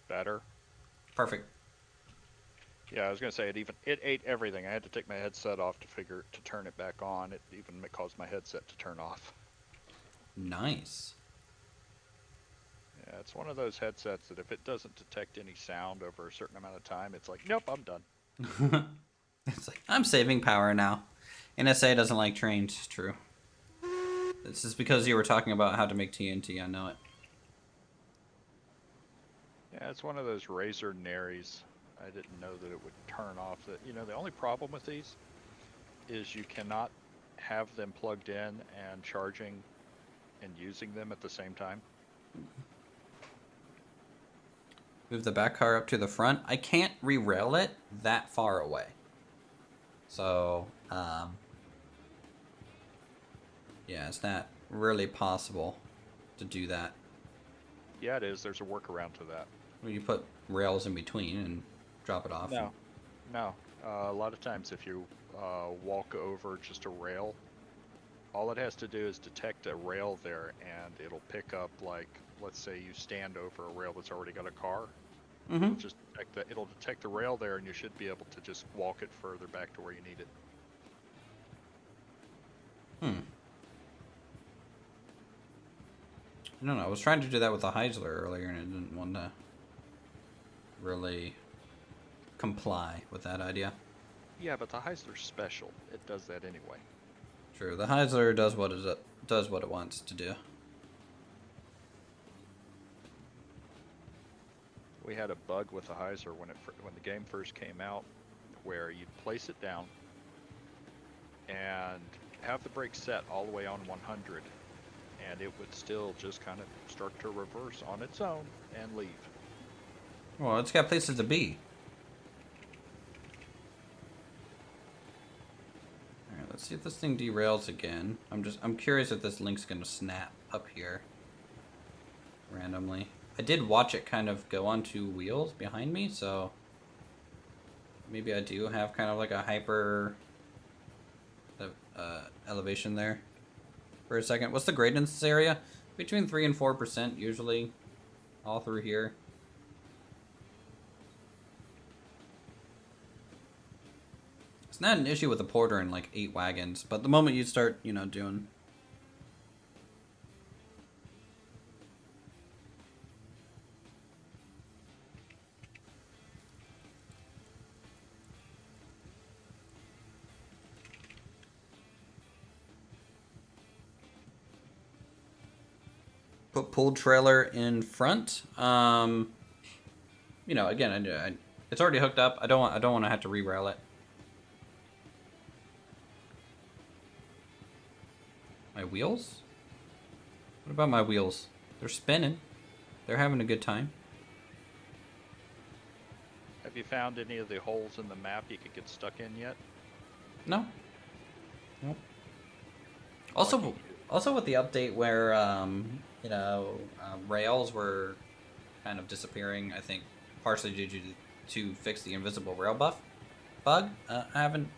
Better? Perfect. Yeah, I was gonna say it ate everything. I had to take my headset off to turn it back on. It even caused my headset to turn off. Nice. Yeah, it's one of those headsets that if it doesn't detect any sound over a certain amount of time, it's like, nope, I'm done. It's like, I'm saving power now. NSA doesn't like trains, true. This is because you were talking about how to make TNT, I know it. Yeah, it's one of those Razer Naries. I didn't know that it would turn off. The only problem with these is you cannot have them plugged in and charging and using them at the same time. move the back car up to the front. I can't re-rail it that far away. So, yeah, it's not really possible to do that. Yeah, it is. There's a workaround to that. Well, you put rails in between and drop it off. No. A lot of times if you walk over just a rail, all it has to do is detect a rail there, and it'll pick up, like, let's say you stand over a rail that's already got a car. Mm-hmm. It'll detect the rail there, and you should be able to just walk it further back to where you need it. I don't know. I was trying to do that with the Heisler earlier, and it didn't want to really comply with that idea. Yeah, but the Heisler's special. It does that anyway. True. The Heisler does what it wants to do. We had a bug with the Heisler when the game first came out, where you'd place it down and have the brake set all the way on 100, and it would still just kind of start to reverse on its own and leave. Well, it's got places to be. Alright, let's see if this thing derails again. I'm curious if this link's gonna snap up here randomly. I did watch it kind of go on 2 wheels behind me, so maybe I do have kind of like a hyper elevation there for a second. What's the grade in this area? Between 3 and 4% usually, all through here. It's not an issue with a Porter and like 8 wagons, but the moment you start, doing... Put pulled trailer in front. Again, it's already hooked up. I don't want to have to re-rail it. My wheels? What about my wheels? They're spinning. They're having a good time. Have you found any of the holes in the map you could get stuck in yet? No. Nope. Also with the update where rails were kind of disappearing, I think partially due to fix the invisible rail bug. I haven't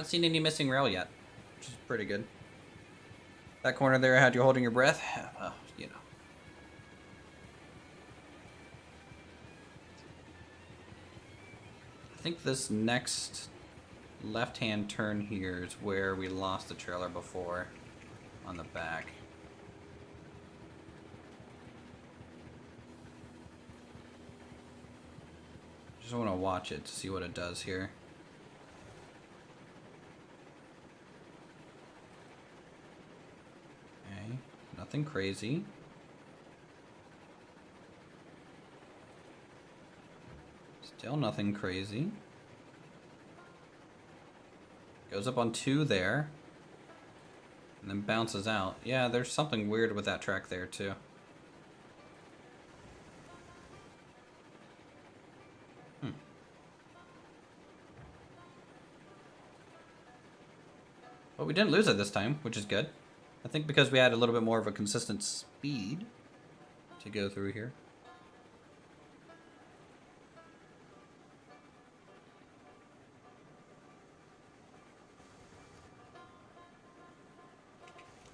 seen any missing rail yet, which is pretty good. That corner there had you holding your breath. I think this next left-hand turn here is where we lost the trailer before on the back. Just want to watch it to see what it does here. Okay, nothing crazy. Still nothing crazy. Goes up on 2 there. And then bounces out. Yeah, there's something weird with that track there too. But we didn't lose it this time, which is good. I think because we had a little bit more of a consistent speed to go through here.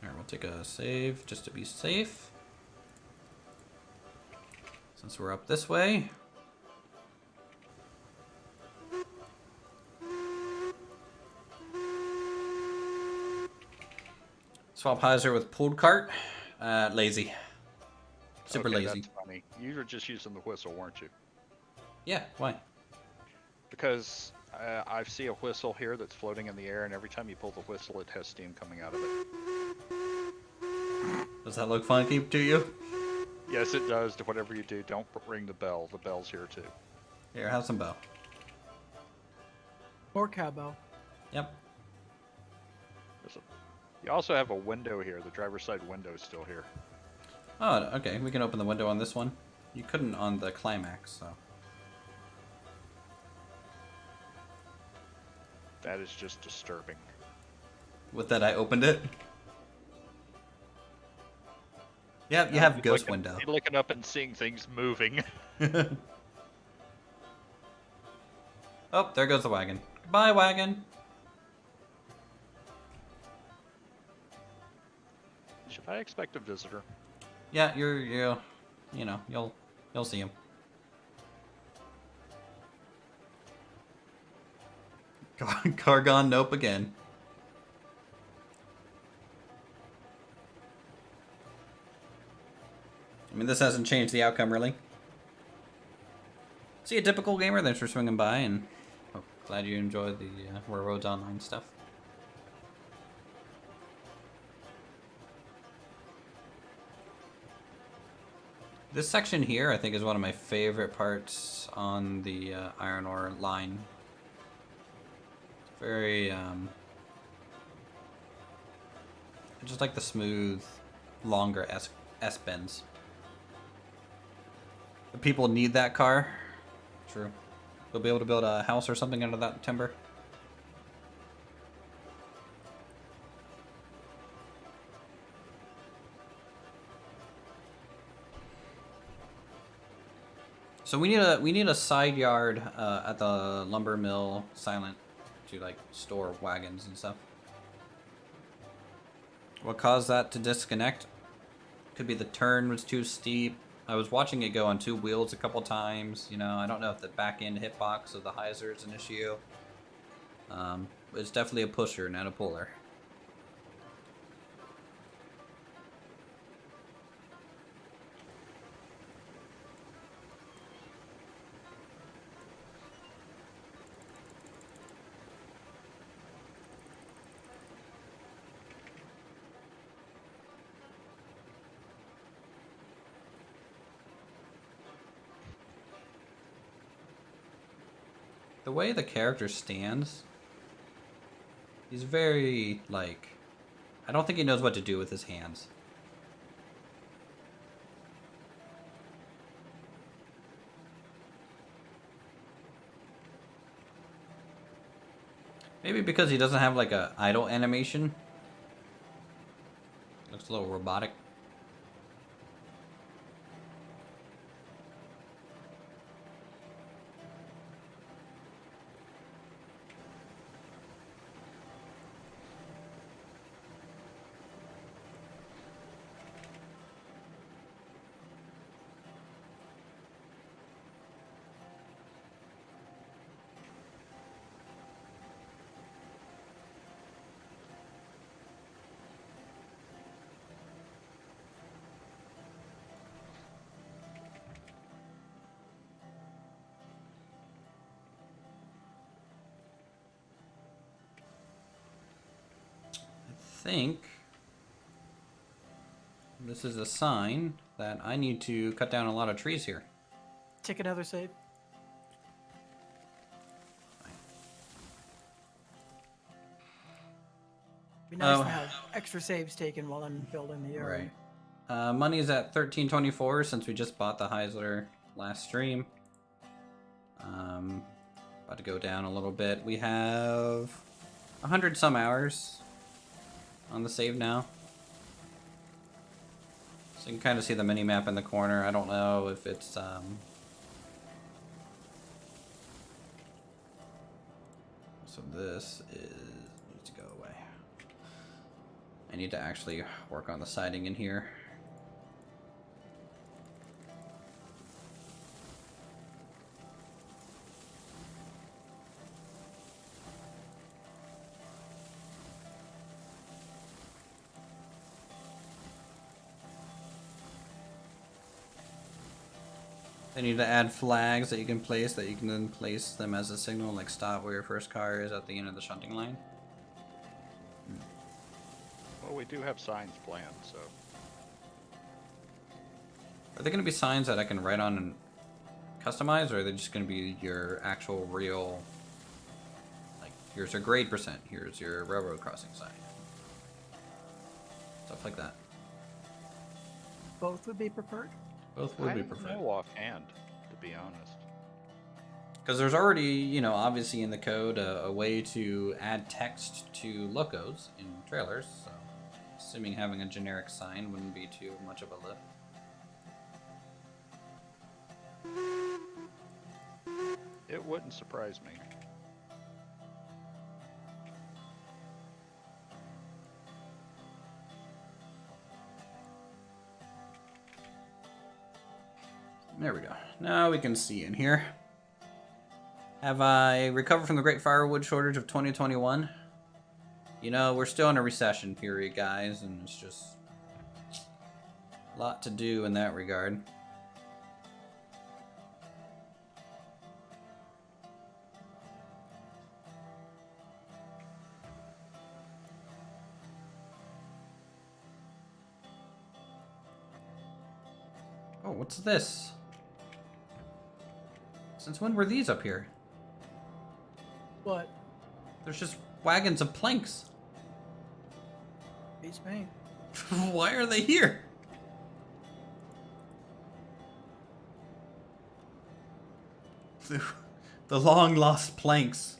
Alright, we'll take a save just to be safe. Since we're up this way. Swap Heiser with pulled cart. Lazy. Super lazy. That's funny. You were just using the whistle, weren't you? Yeah, why? Because I see a whistle here that's floating in the air, and every time you pull the whistle, it has steam coming out of it. Does that look funky to you? Yes, it does. Whatever you do, don't ring the bell. The bell's here too. Here, have some bell. Or cowbell. Yep. You also have a window here. The driver's side window is still here. Oh, okay. We can open the window on this one. You couldn't on the climax, so. That is just disturbing. With that, I opened it. Yep, you have ghost window. You're looking up and seeing things moving. Oh, there goes the wagon. Goodbye, wagon. Should I expect a visitor? Yeah, you'll see him. Car gone, nope again. I mean, this hasn't changed the outcome, really. See, a typical gamer, thanks for swinging by, and glad you enjoyed the Railroads Online stuff. This section here, I think, is one of my favorite parts on the iron ore line. It's very, I just like the smooth, longer S-bends. The people need that car. True. They'll be able to build a house or something out of that timber. So we need a side yard at the lumber mill, silent, to like store wagons and stuff. What caused that to disconnect? Could be the turn was too steep. I was watching it go on 2 wheels a couple times. You know, I don't know if the back end hitbox of the hyzer is an issue. It's definitely a pusher, not a puller. The way the character stands, he's very, like, I don't think he knows what to do with his hands. Maybe because he doesn't have, like, a idle animation. Looks a little robotic. I think this is a sign that I need to cut down a lot of trees here. Take another save. Be nice to have extra saves taken while I'm building the yard. Right. Money's at 1324 since we just bought the Heisler last stream. About to go down a little bit. We have 100 some hours on the save now. So you can kind of see the mini map in the corner. I don't know if it's so this needs to go away. I need to actually work on the siding in here. I need to add flags that you can place, that you can then place them as a signal, like stop where your first car is at the end of the shunting line. Well, we do have signs planned, so. Are they going to be signs that I can write on and customize, or are they just going to be your actual real, like, here's your grade percent, here's your railroad crossing sign? Stuff like that. Both would be preferred. Both would I be don't preferred. know offhand, to be honest. Because there's already, you know, obviously in the code a way to add text to locos in trailers, so assuming having a generic sign wouldn't be too much of a lift. It wouldn't surprise me. There we go. Now we can see in here. Have I recovered from the great firewood shortage of 2021? You know, we're still in a recession period, guys, and it's just a lot to do in that regard. Oh, what's this? Since when were these up here? What? There's just wagons of planks. Beats me. Why are they here? The long lost planks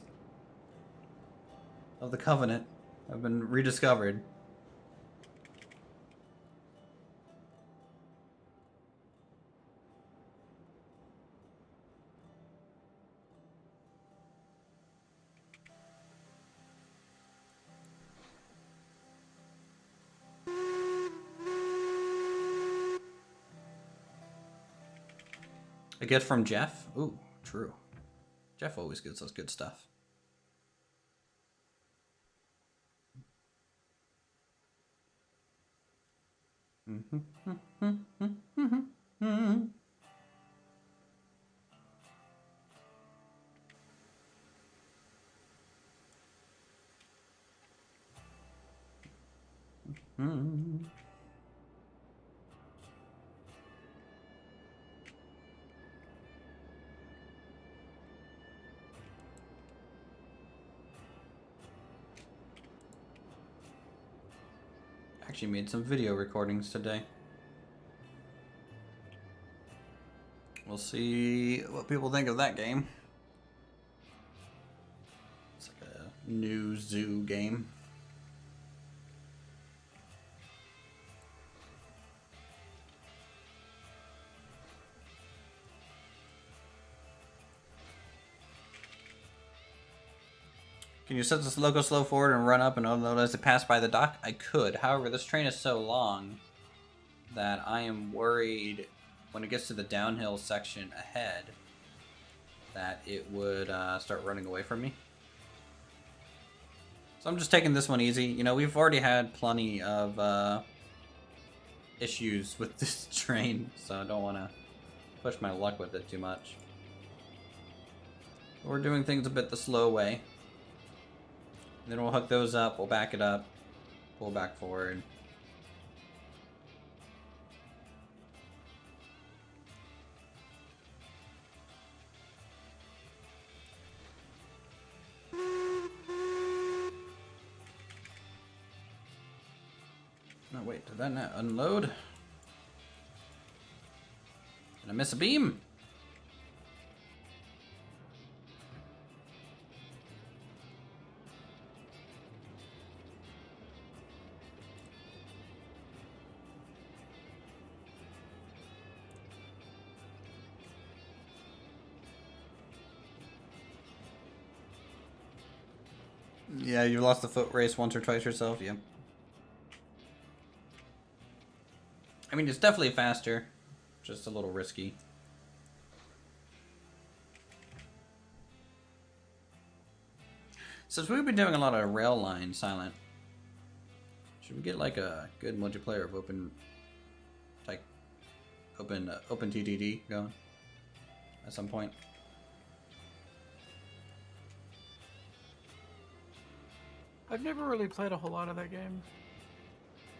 of the Covenant have been rediscovered. A gift from Jeff? Ooh, true. Jeff always gets us good stuff. Actually made some video recordings today. We'll see what people think of that game. It's like a new zoo game. Can you set this loco slow forward and run up and unload as it passed by the dock? I could. However, this train is so long that I am worried when it gets to the downhill section ahead that it would start running away from me. So I'm just taking this one easy. You know, we've already had plenty of issues with this train, so I don't want to push my luck with it too much. We're doing things a bit the slow way. Then we'll hook those up, we'll back it up, pull back forward. No, wait, did that not unload? Did I miss a beam? Yeah, you lost the foot race once or twice yourself, yeah. I mean, it's definitely faster, just a little risky. Since we've been doing a lot of rail line silent, should we get like a good multiplayer of open TTD going at some point? I've never really played a whole lot of that game,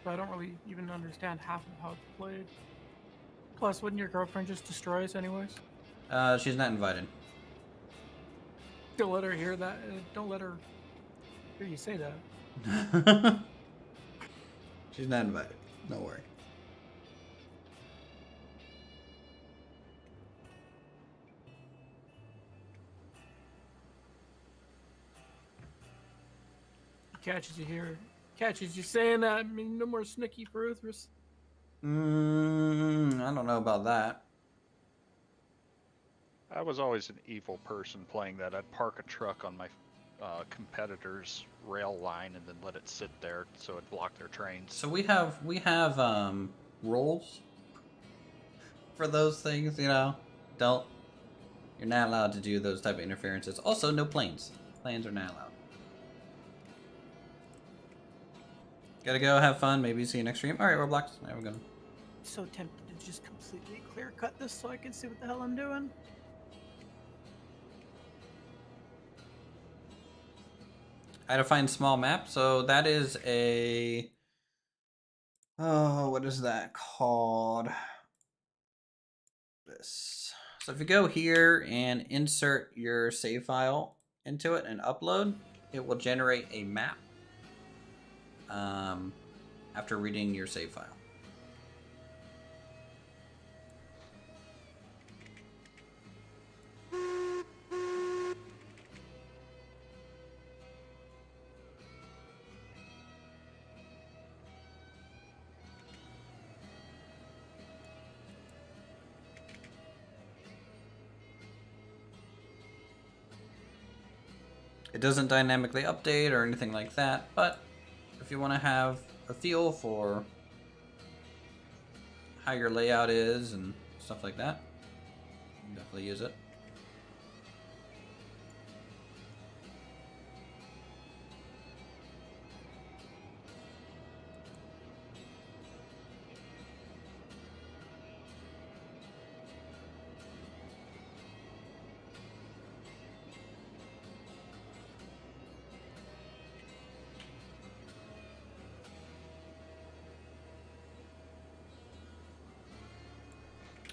so I don't really even understand half of how it's played. Plus, wouldn't your girlfriend just destroy us anyways? She's not invited. Don't let her hear that. Don't let her hear you say that. She's not invited. Don't worry. catches you here. Catches you saying that, I mean, no more Snicky for Uthris. I don't know about that. I was always an evil person playing that. I'd park a truck on my competitor's rail line and then let it sit there so it'd block their trains. So we have rules for those things, you know. You're not allowed to do those type of interferences. Also, no planes. Planes are not allowed. Gotta go, have fun. Maybe see you next stream. All right, Roblox. There we go. So tempted to just completely clear cut this so I can see what the hell I'm doing. I had to find small map. So that is a... Oh, what is that called? This. So if you go here and insert your save file into it and upload, it will generate a map after reading your save file. It doesn't dynamically update or anything like that, but if you want to have a feel for how your layout is and stuff like that, you can definitely use it.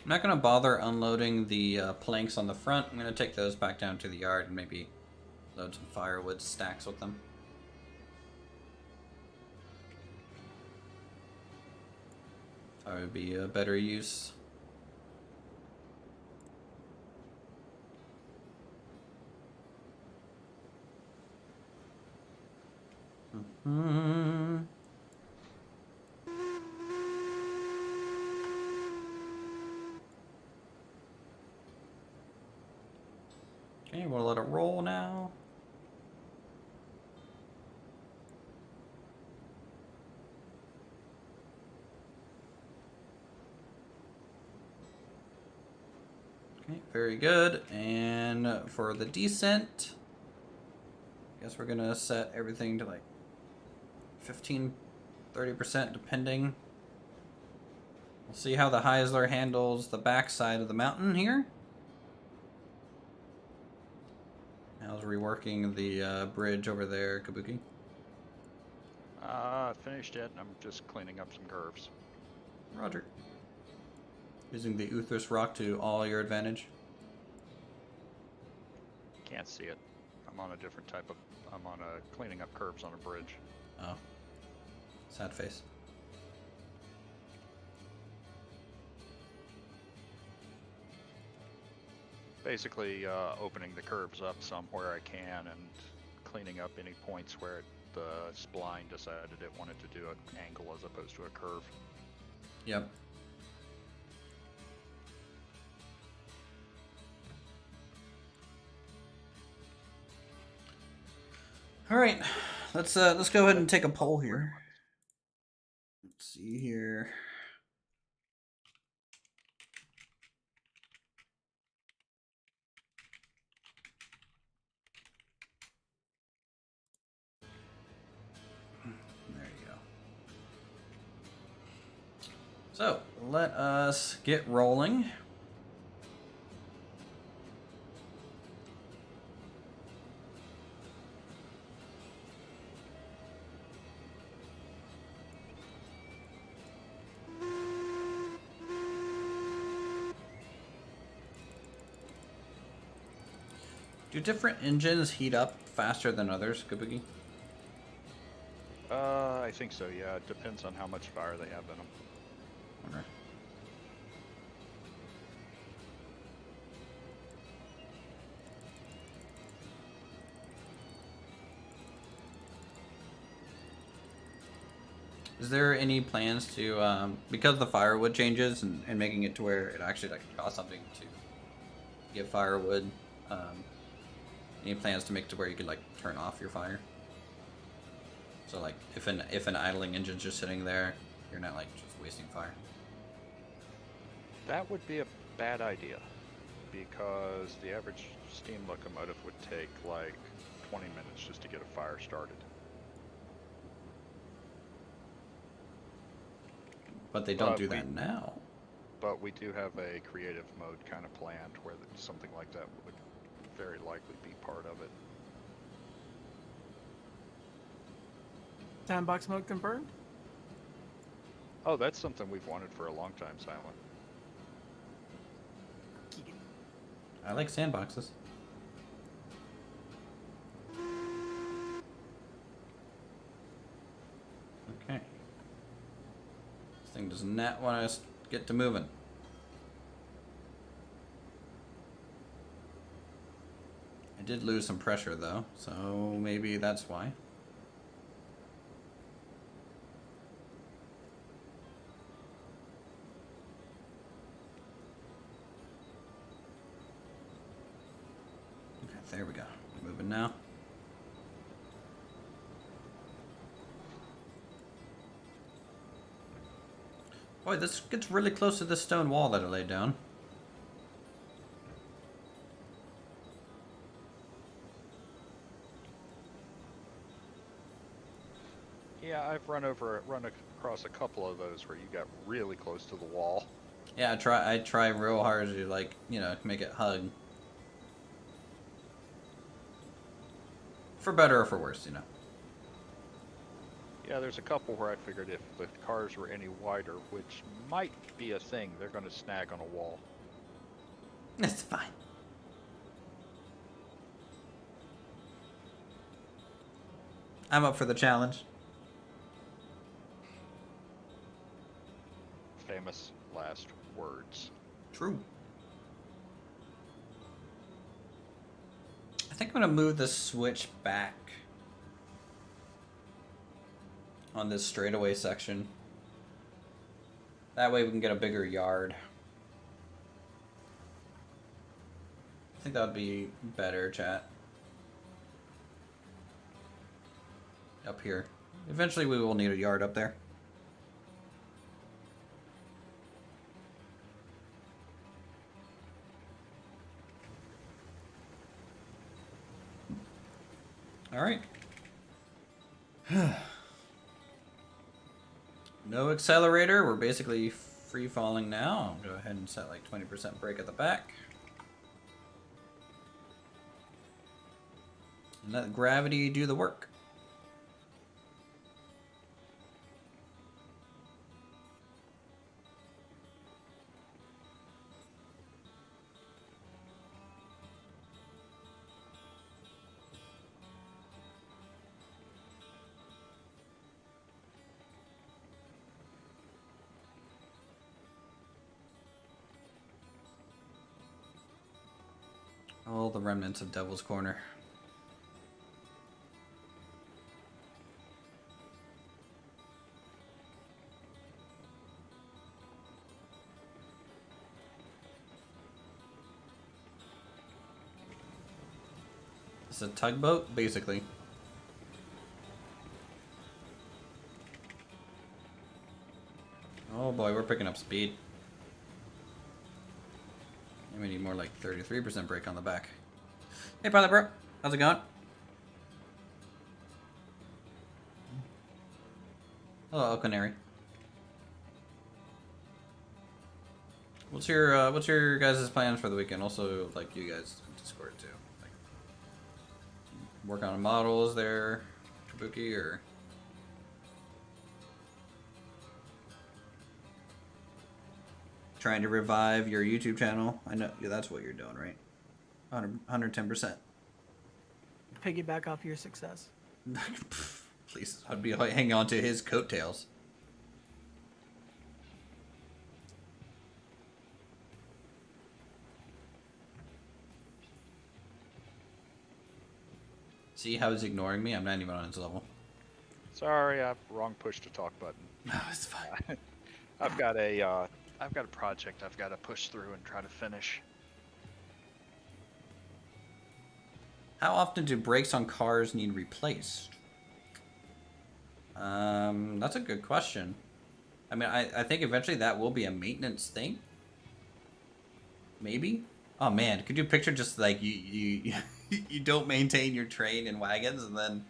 I'm not going to bother unloading the planks on the front. I'm going to take those back down to the yard and maybe load some firewood stacks with them. That would be a better use. Okay, we'll let it roll now. Okay, very good. And for the descent, I guess we're gonna set everything to like 15-30% depending. We'll see how the Heisler handles the backside of the mountain here. How's reworking the bridge over there, Kabuki? Finished it. I'm just cleaning up some curves. Roger. Using the Uthris rock to all your advantage. Can't see it. I'm on a different type of... I'm on a cleaning up curves on a bridge. Oh. Sad face. Basically, opening the curves up somewhere I can and cleaning up any points where the spline decided it wanted to do an angle as opposed to a curve. Yep. All right, let's go ahead and take a poll here. Let's see here. There you go. So let us get rolling. Do different engines heat up faster than others, Kabuki? I think so, yeah. It depends on how much fire they have in them. Okay. Is there any plans to, because the firewood changes and making it to where it actually like costs something to get firewood, any plans to make it to where you could like turn off your fire? So like if an idling engine's just sitting there, you're not like just wasting fire. That would be a bad idea, because the average steam locomotive would take like 20 minutes just to get a fire started. But they don't do that now. But we do have a creative mode kind of planned where something like that would very likely be part of it. Sandbox mode confirmed? Oh, that's something we've wanted for a long time, Silent. I like sandboxes. Okay. This thing does not want us to get to moving. I did lose some pressure though, so maybe that's why. Okay, there we go. Moving now. Boy, this gets really close to the stone wall that I laid down. Yeah, I've run across a couple of those where you got really close to the wall. Yeah, I try real hard to like, you know, make it hug. For better or for worse, you know. Yeah, there's a couple where I figured if the cars were any wider, which might be a thing, they're going to snag on a wall. It's fine. I'm up for the challenge. Famous last words. True. I think I'm gonna move the switch back on this straightaway section. That way we can get a bigger yard. I think that would be better, chat. Up here. Eventually we will need a yard up there. Alright. No accelerator. We're basically free falling now. I'll go ahead and set like 20% brake at the back. And let gravity do the work. All the remnants of Devil's Corner. It's a tugboat, basically. Oh boy, we're picking up speed. We need more like 33% brake on the back. Hey, brother, bro. How's it going? Hello, Canary. What's your guys' plans for the weekend? Also, like you guys in Discord too. Like, work on models there, Kabuki, or trying to revive your YouTube channel. I know that's what you're doing, right? 110%. Piggyback off your success. Please, I'd be hanging on to his coattails. See how he's ignoring me? I'm not even on his level. Sorry, wrong push to talk button. No, it's fine. I've got a project I've got to push through and try to finish. How often do brakes on cars need replaced? That's a good question. I mean, I think eventually that will be a maintenance thing. Maybe. Oh man, could you picture just like you you don't maintain your train and wagons and then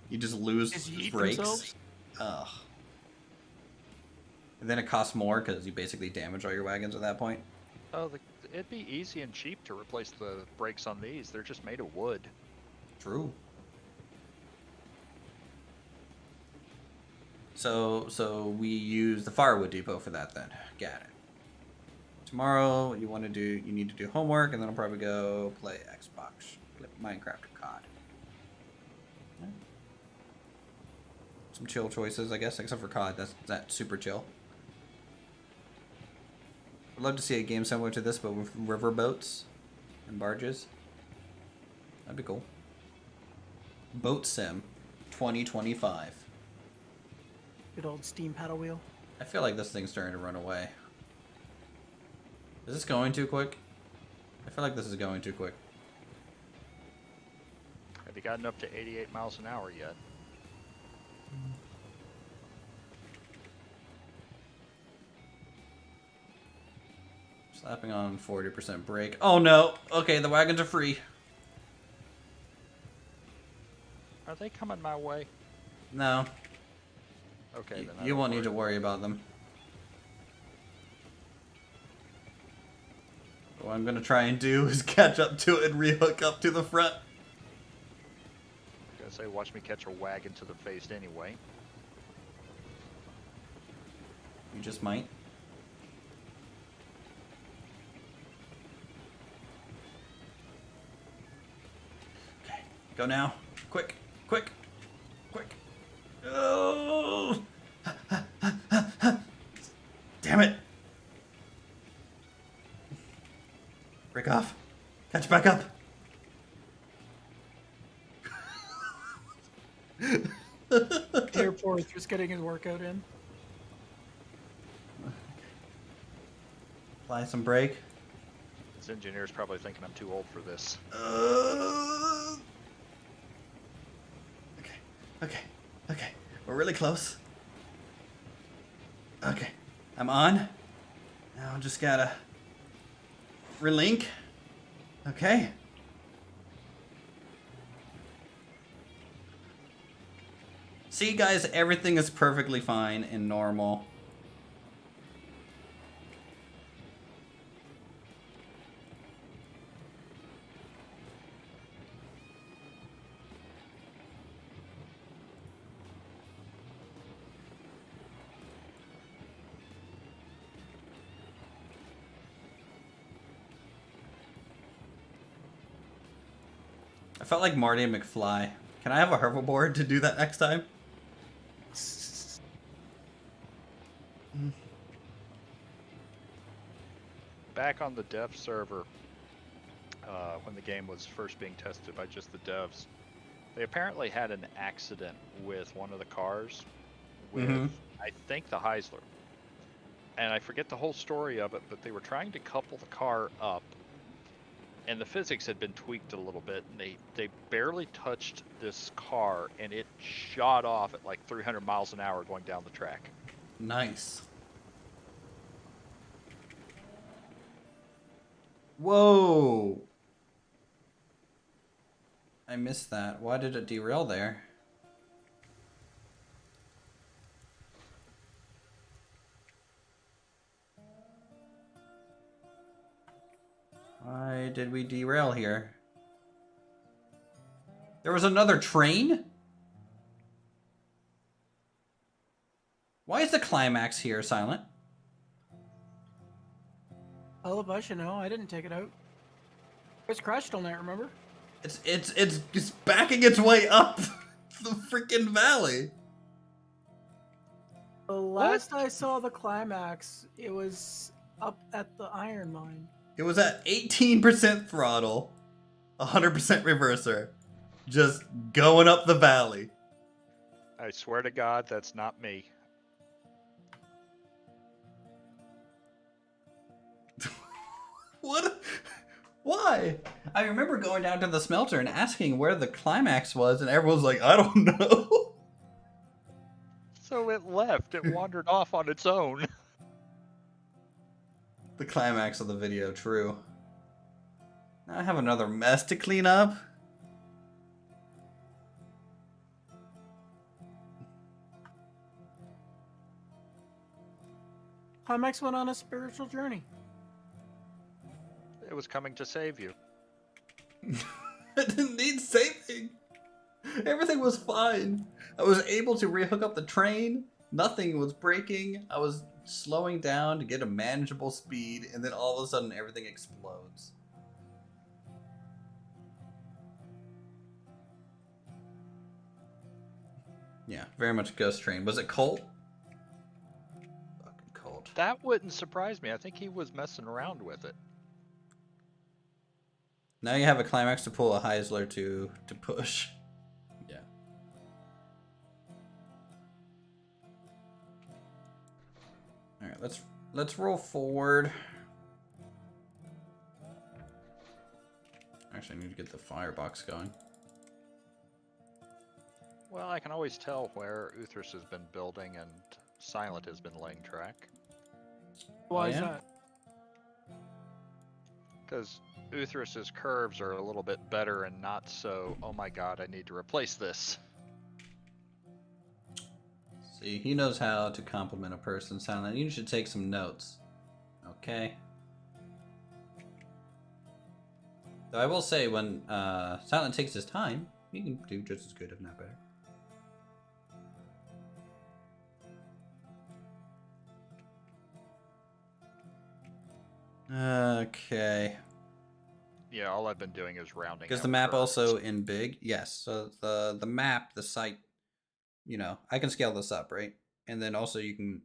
you just lose Just yeet brakes? themselves? Ugh. And then it costs more because you basically damage all your wagons at that point. Oh, it'd be easy and cheap to replace the brakes on these. They're just made of wood. True. So we use the firewood depot for that then. Got it. Tomorrow you need to do homework and then I'll probably go play Xbox, play Minecraft or COD. Yeah. Some chill choices, I guess, except for COD. That's super chill. I'd love to see a game similar to this, but with river boats and barges. That'd be cool. Boat Sim 2025. Good old steam paddle wheel. I feel like this thing's starting to run away. Is this going too quick? I feel like this is going too quick. Have you gotten up to 88 miles an hour yet? Slapping on 40% brake. Oh no! Okay, the wagons are free. Are they coming my way? No. Okay, then You won't need to worry about them. What I'm gonna try and do is catch up to it and rehook up to the front. I was gonna say, watch me catch a wagon to the face anyway. You just might. Okay, go now. Quick, quick, quick. Oh! Damn it! Break off. Catch back up. Here, poor Uthris getting his workout in. Apply some brake. This engineer's probably thinking I'm too old for this. Okay. We're really close. Okay. I'm on. Now I just gotta relink. Okay. See, guys, everything is perfectly fine and normal. I felt like Marty McFly. Can I have a hoverboard to do that next time? Back on the dev server, when the game was first being tested by just the devs, they apparently had an accident with one of the cars, with I think the Heisler. And I forget the whole story of it, but they were trying to couple the car up, and the physics had been tweaked a little bit, and they barely touched this car, and it shot off at like 300 miles an hour going down the track. Nice. Whoa! I missed that. Why did it derail there? Why did we derail here? There was another train? Why is the climax here silent? Hell if I should know. I didn't take it out. It's crashed all night, remember? It's backing its way up the freaking valley. The last I saw the climax, it was up at the iron mine. It was at 18% throttle, 100% reverser, just going up the valley. I swear to God, that's not me. What? Why? I remember going down to the smelter and asking where the climax was, and everyone's like, I don't know. So it left. It wandered off on its own. The climax of the video, true. Now I have another mess to clean up. Climax went on a spiritual journey. It was coming to save you. I didn't need saving. Everything was fine. I was able to rehook up the train. Nothing was breaking. I was slowing down to get a manageable speed, and then all of a sudden everything explodes. Yeah, very much Ghost Train. Was it Colt? Fucking Colt. That wouldn't surprise me. I think he was messing around with it. Now you have a climax to pull a Heisler to push. Yeah. All right, let's roll forward. Actually, I need to get the firebox going. Well, I can always tell where Uthris has been building and Silent has been laying track. Why is yeah? that? Because Uthris's curves are a little bit better and not so, oh my god, I need to replace this. See, he knows how to compliment a person. Silent, you should take some notes. Okay? Though I will say, when Silent takes his time, he can do just as good, if not better. Okay. Yeah, all I've been doing is rounding. Because out the map curves. also in big, yes. So the map, the site, you know, I can scale this up, right? And then also you can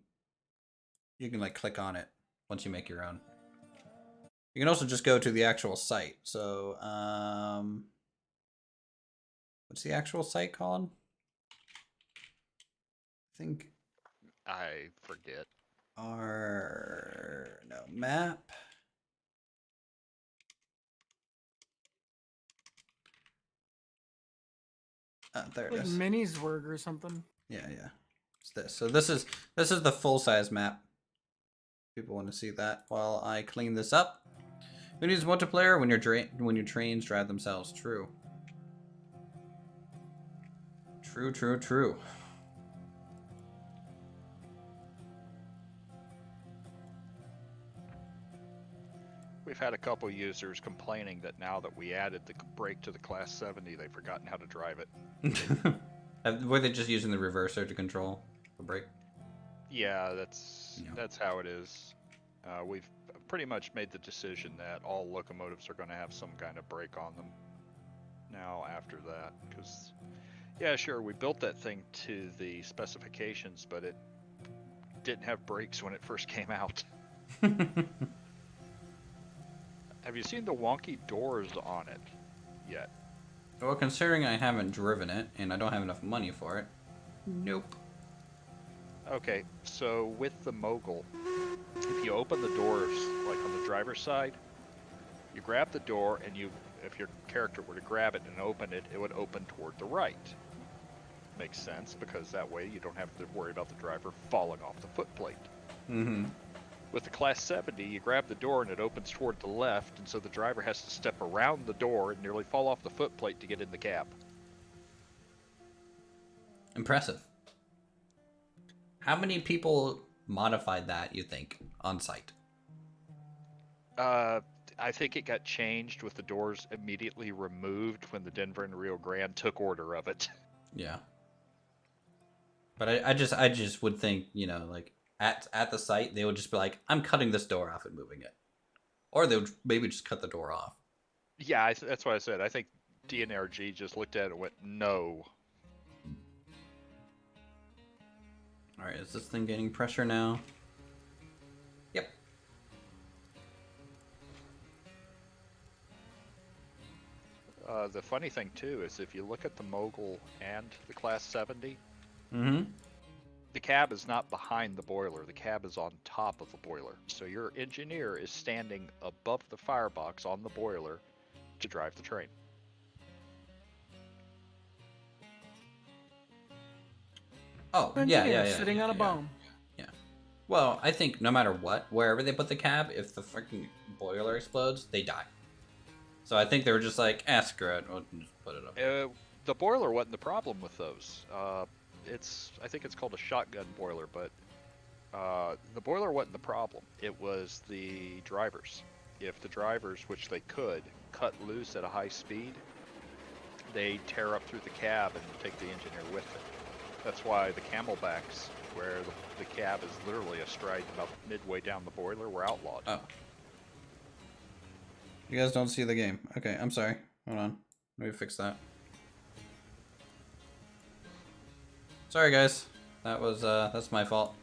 like click on it once you make your own. You can also just go to the actual site. So what's the actual site called? I think I forget. Map. There it Like is. Minisburg or something. Yeah. It's this. So this is the full size map. People want to see that while I clean this up. Who needs multiplayer when your trains drive themselves? True. True. We've had a couple users complaining that now that we added the brake to the Class 70, they've forgotten how to drive it. Were they just using the reverser to control the brake? Yeah, that's how it is. We've pretty much made the decision that all locomotives are going to have some kind of brake on them now after that. Because, yeah, sure, we built that thing to the specifications, but it didn't have brakes when it first came out. Have you seen the wonky doors on it yet? Well, considering I haven't driven it and I don't have enough money for it, nope. Okay, so with the Mogul, if you open the doors, like on the driver's side, you grab the door and if your character were to grab it and open it, it would open toward the right. Makes sense, because that way you don't have to worry about the driver falling off the footplate. Mm-hmm. With the Class 70, you grab the door and it opens toward the left, and so the driver has to step around the door and nearly fall off the footplate to get in the cab. Impressive. How many people modified that, you think, on site? I think it got changed with the doors immediately removed when the Denver and Rio Grande took order of it. Yeah. But I just would think, you know, like at the site, they would just be like, I'm cutting this door off and moving it. Or they would maybe just cut the door off. Yeah, that's what I said. I think DNRG just looked at it and went, no. Alright, is this thing getting pressure now? Yep. The funny thing, too, is if you look at the Mogul and the Class 70, Mm-hmm. The cab is not behind the boiler. The cab is on top of the boiler. So your engineer is standing above the firebox on the boiler to drive the train. Oh, Engineer sitting on a bone. Yeah. Well, I think no matter what, wherever they put the cab, if the freaking boiler explodes, they die. So I think they were just like, screw it, we'll just put it up. The boiler wasn't the problem with those. I think it's called a shotgun boiler, but the boiler wasn't the problem. It was the drivers. If the drivers, which they could, cut loose at a high speed, they tear up through the cab and take the engineer with it. That's why the camelbacks, where the cab is literally astride about midway down the boiler, were outlawed. Oh. You guys don't see the game. Okay, I'm sorry. Hold on. Let me fix that. Sorry, guys. That was, that's my fault.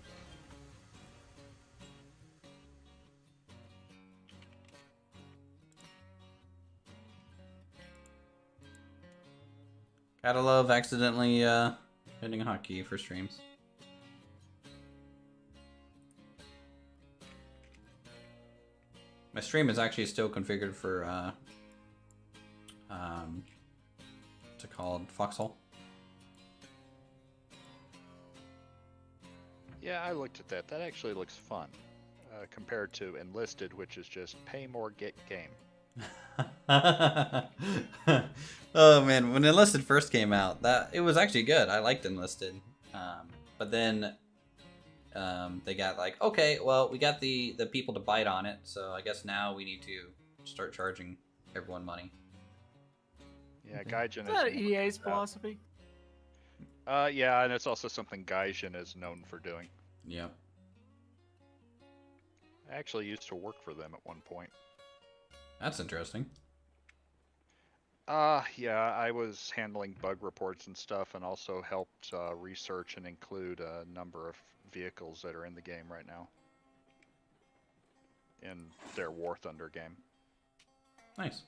Gotta love accidentally, hitting a hotkey for streams. My stream is actually still configured for, what's it called? Foxhole. Yeah, I looked at that. That actually looks fun, compared to Enlisted, which is just pay more, get game. Oh man, when Enlisted first came out, it was actually good. I liked Enlisted, but then they got like, okay, well, we got the people to bite on it, so I guess now we need to start charging everyone money. Yeah, Gaijin Is that EA's philosophy? Yeah, and it's also something Gaijin is known for doing. Yep. I actually used to work for them at one point. That's interesting. Yeah, I was handling bug reports and stuff, and also helped research and include a number of vehicles that are in the game right now. In their War Thunder game. Nice.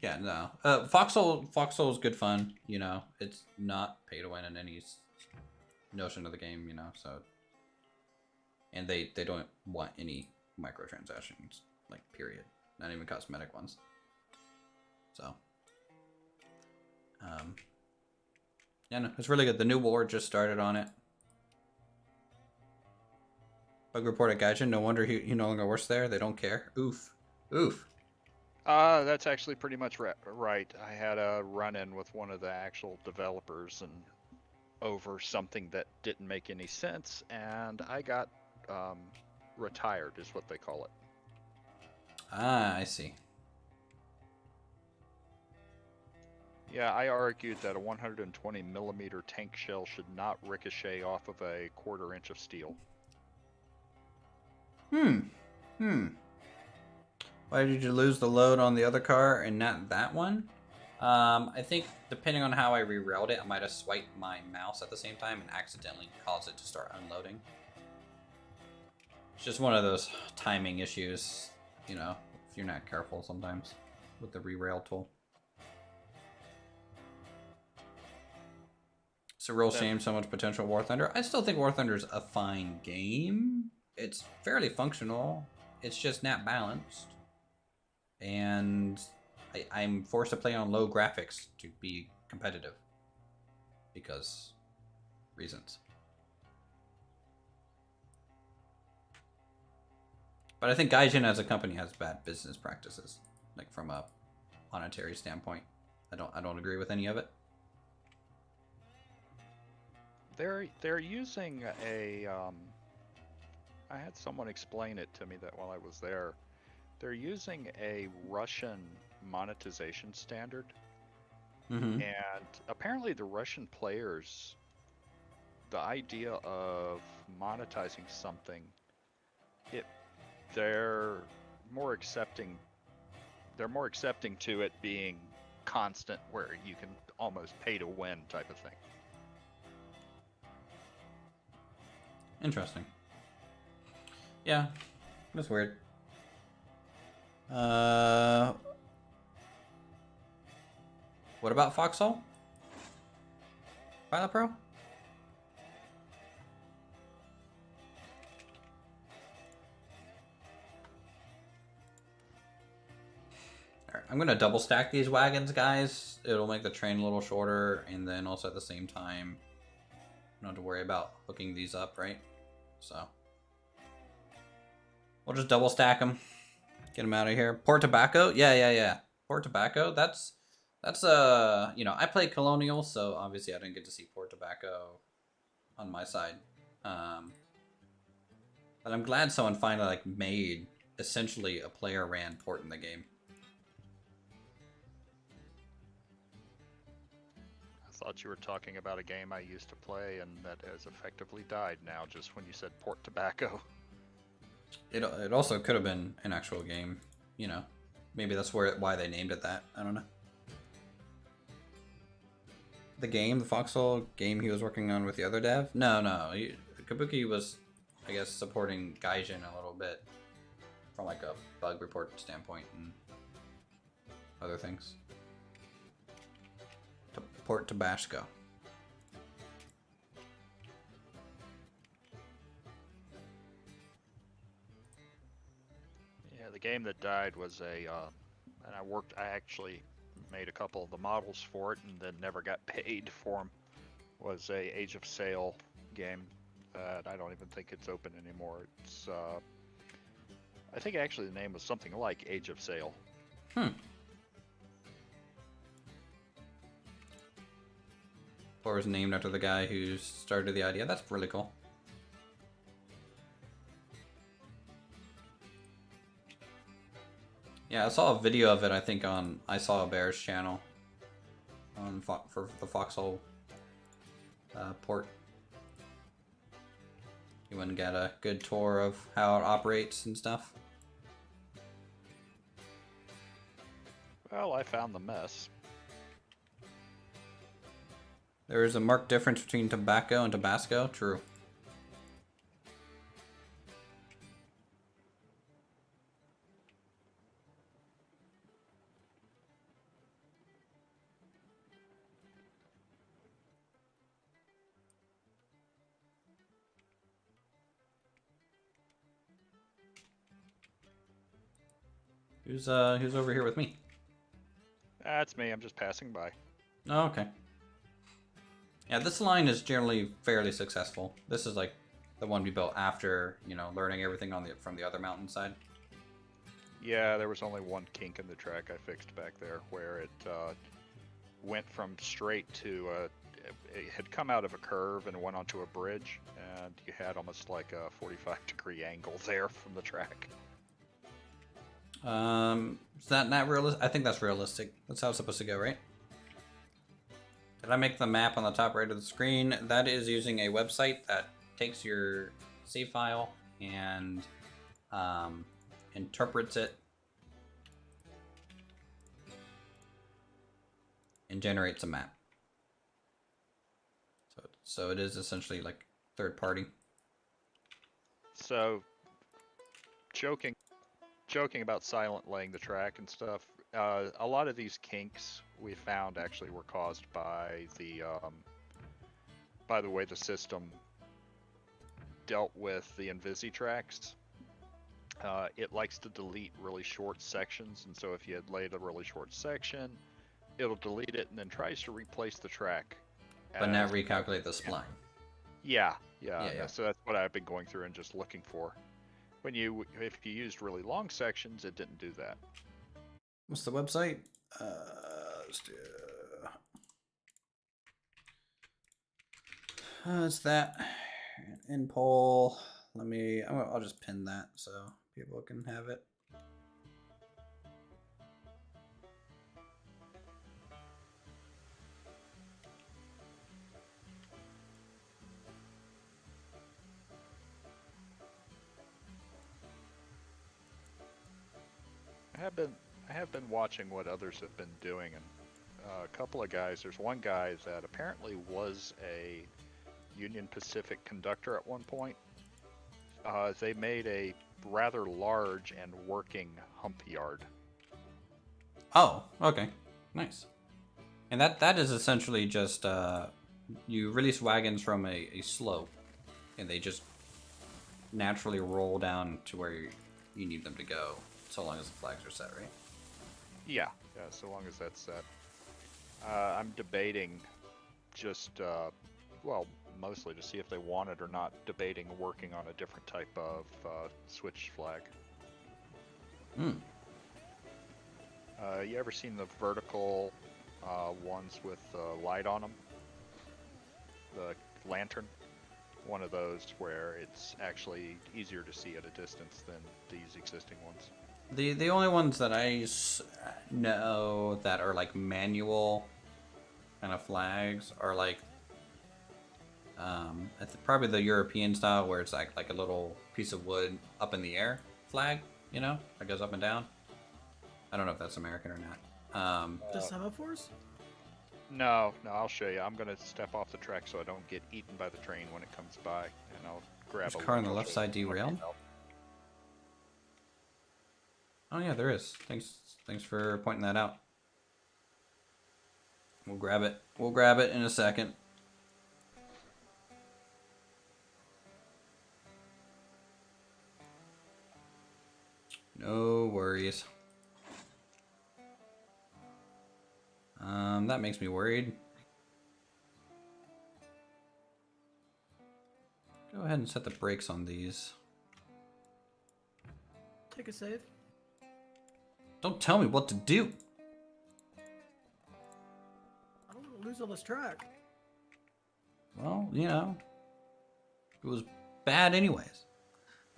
Yeah, no. Foxhole is good fun, you know. It's not pay to win in any notion of the game, you know, so. And they don't want any microtransactions, like, period. Not even cosmetic ones. So. Yeah, no, it's really good. The new war just started on it. Bug report at Gaijin, no wonder he no longer works there. They don't care. Oof. Oof. That's actually pretty much right. I had a run-in with one of the actual developers and over something that didn't make any sense, and I got retired, is what they call it. Ah, I see. Yeah, I argued that a 120 millimeter tank shell should not ricochet off of a 1/4 inch of steel. Why did you lose the load on the other car and not that one? I think depending on how I reroute it, I might have swiped my mouse at the same time and accidentally caused it to start unloading. It's just one of those timing issues, you know, if you're not careful sometimes with the rerail tool. It's a real shame so much potential War Thunder. I still think War Thunder's a fine game. It's fairly functional. It's just not balanced. And I'm forced to play on low graphics to be competitive. Because reasons. But I think Gaijin as a company has bad business practices. Like from a monetary standpoint. I don't agree with any of it. They're using a I had someone explain it to me that while I was there. They're using a Russian monetization standard. Mm-hmm. And apparently the Russian players, the idea of monetizing something, they're more accepting to it being constant, where you can almost pay to win type of thing. Interesting. Yeah, that's weird. What about Foxhole? Pilot Pro? Alright, I'm gonna double stack these wagons, guys. It'll make the train a little shorter, and then also at the same time, you don't have to worry about hooking these up, right? So we'll just double stack them. Get them out of here. Port Tobacco? Yeah. Port Tobacco, that's you know, I played Colonial, so obviously I didn't get to see Port Tobacco on my side. But I'm glad someone finally like made essentially a player ran port in the game. I thought you were talking about a game I used to play and that has effectively died now just when you said Port Tobacco. It also could have been an actual game, you know. Maybe that's why they named it that. I don't know. The game, the Foxhole game he was working on with the other dev? No. Kabuki was, I guess, supporting Gaijin a little bit from like a bug report standpoint and other things. Port Tabasco. Yeah, the game that died was and I actually made a couple of the models for it and then never got paid for them. Was a Age of Sail game that I don't even think it's open anymore. It's I think actually the name was something like Age of Sail. Or was named after the guy who started the idea. That's really cool. Yeah, I saw a video of it, I think, on I Saw a Bear's channel on for the Foxhole port. You wouldn't get a good tour of how it operates and stuff. Well, I found the mess. There is a marked difference between tobacco and Tabasco. True. Who's over here with me? That's me, I'm just passing by. Oh, okay. Yeah, this line is generally fairly successful. This is like the one we built after, you know, learning everything on from the other mountainside. Yeah, there was only one kink in the track I fixed back there where it went from straight to it had come out of a curve and went onto a bridge, and you had almost like a 45-degree angle there from the track. Is that not realistic? I think that's realistic. That's how it's supposed to go, right? Did I make the map on the top right of the screen? That is using a website that takes your save file and interprets it and generates a map. So it is essentially like third party. So, joking about silent laying the track and stuff, a lot of these kinks we found actually were caused by the way the system dealt with the Invisi tracks. It likes to delete really short sections, and so if you had laid a really short section, it'll delete it and then tries to replace the track. But not recalculate the spline. Yeah. Yeah. So that's what I've been going through and just looking for. If you used really long sections, it didn't do that. What's the website? It's that in poll. I'll just pin that so people can have it. I have been watching what others have been doing, and a couple of guys. There's one guy that apparently was a Union Pacific conductor at one point. They made a rather large and working hump yard. Oh, okay, nice. And that is essentially just you release wagons from a slope, and they just naturally roll down to where you need them to go, so long as the flags are set, right? Yeah, so long as that's set. I'm debating just, well, mostly to see if they want it or not, debating working on a different type of switch flag. Hmm. You ever seen the vertical ones with light on them? The lantern? One of those where it's actually easier to see at a distance than these existing ones. The only ones that I know that are like manual kind of flags are like probably the European style where it's like a little piece of wood up in the air flag, you know, that goes up and down. I don't know if that's American or not. The semaphores? No, I'll show you. I'm gonna step off the track so I don't get eaten by the train when it comes by, and I'll grab There's a a car on the winch. left side derailed. Oh yeah, there is. Thanks for pointing that out. We'll grab it. We'll grab it in a second. No worries. That makes me worried. Go ahead and set the brakes on these. Take a save. Don't tell me what to do. I don't want to lose all this track. Well, you know, it was bad anyways.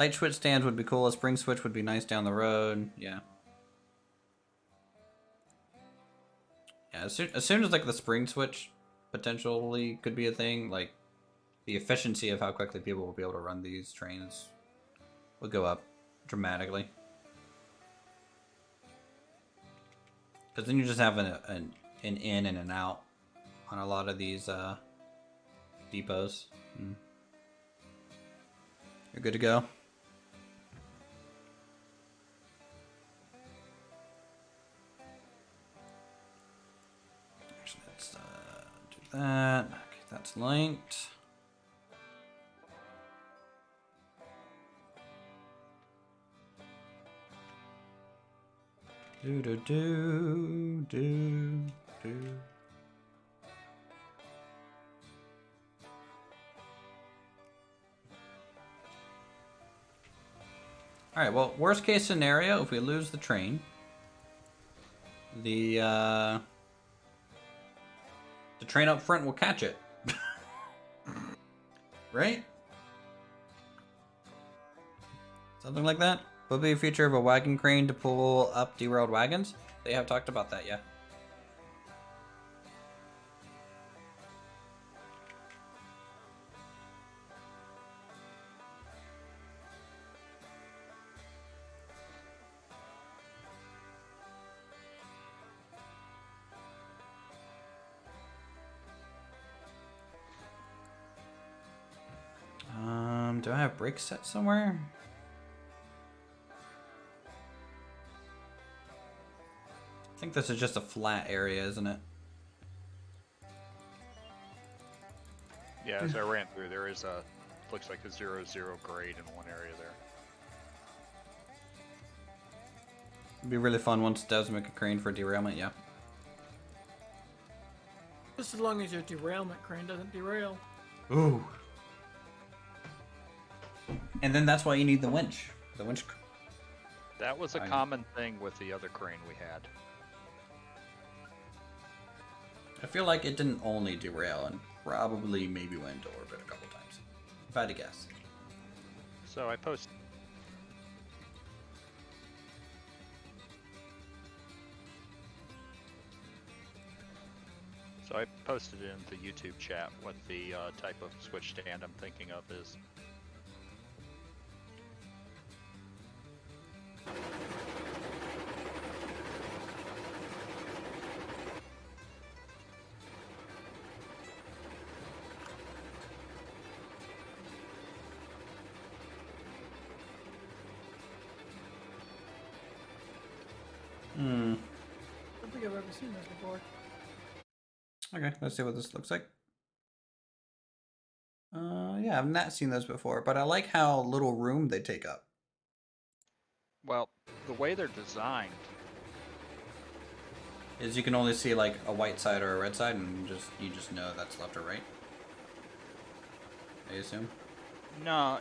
Light switch stands would be cool. A spring switch would be nice down the road. Yeah. Yeah, as soon as like the spring switch potentially could be a thing, like the efficiency of how quickly people will be able to run these trains will go up dramatically. Because then you just have an in and an out on a lot of these depots. You're good to go. Actually, let's do that. Okay, that's linked. Do do do do do. All right. Well, worst case scenario, if we lose the train, the train up front will catch it. Right? Something like that. Will be a feature of a wagon crane to pull up derailed wagons. They have talked about that, yeah. Do I have brakes set somewhere? I think this is just a flat area, isn't it? Yeah, as I ran through, there is a, looks like a 0-0 grade in one area there. It'd be really fun once it does make a crane for derailment, yeah. Just as long as your derailment crane doesn't derail. Ooh. And then that's why you need the winch. The winch. That was a common thing with the other crane we had. I feel like it didn't only derail and probably maybe went into orbit a couple times. If I had to guess. So I posted. So I posted in the YouTube chat what the type of switch stand I'm thinking of is. I don't think I've ever seen this before. Okay, let's see what this looks like. Yeah, I've not seen those before, but I like how little room they take up. Well, the way they're designed, Is you can only see like a white side or a red side, and you just know that's left or right. I assume. no,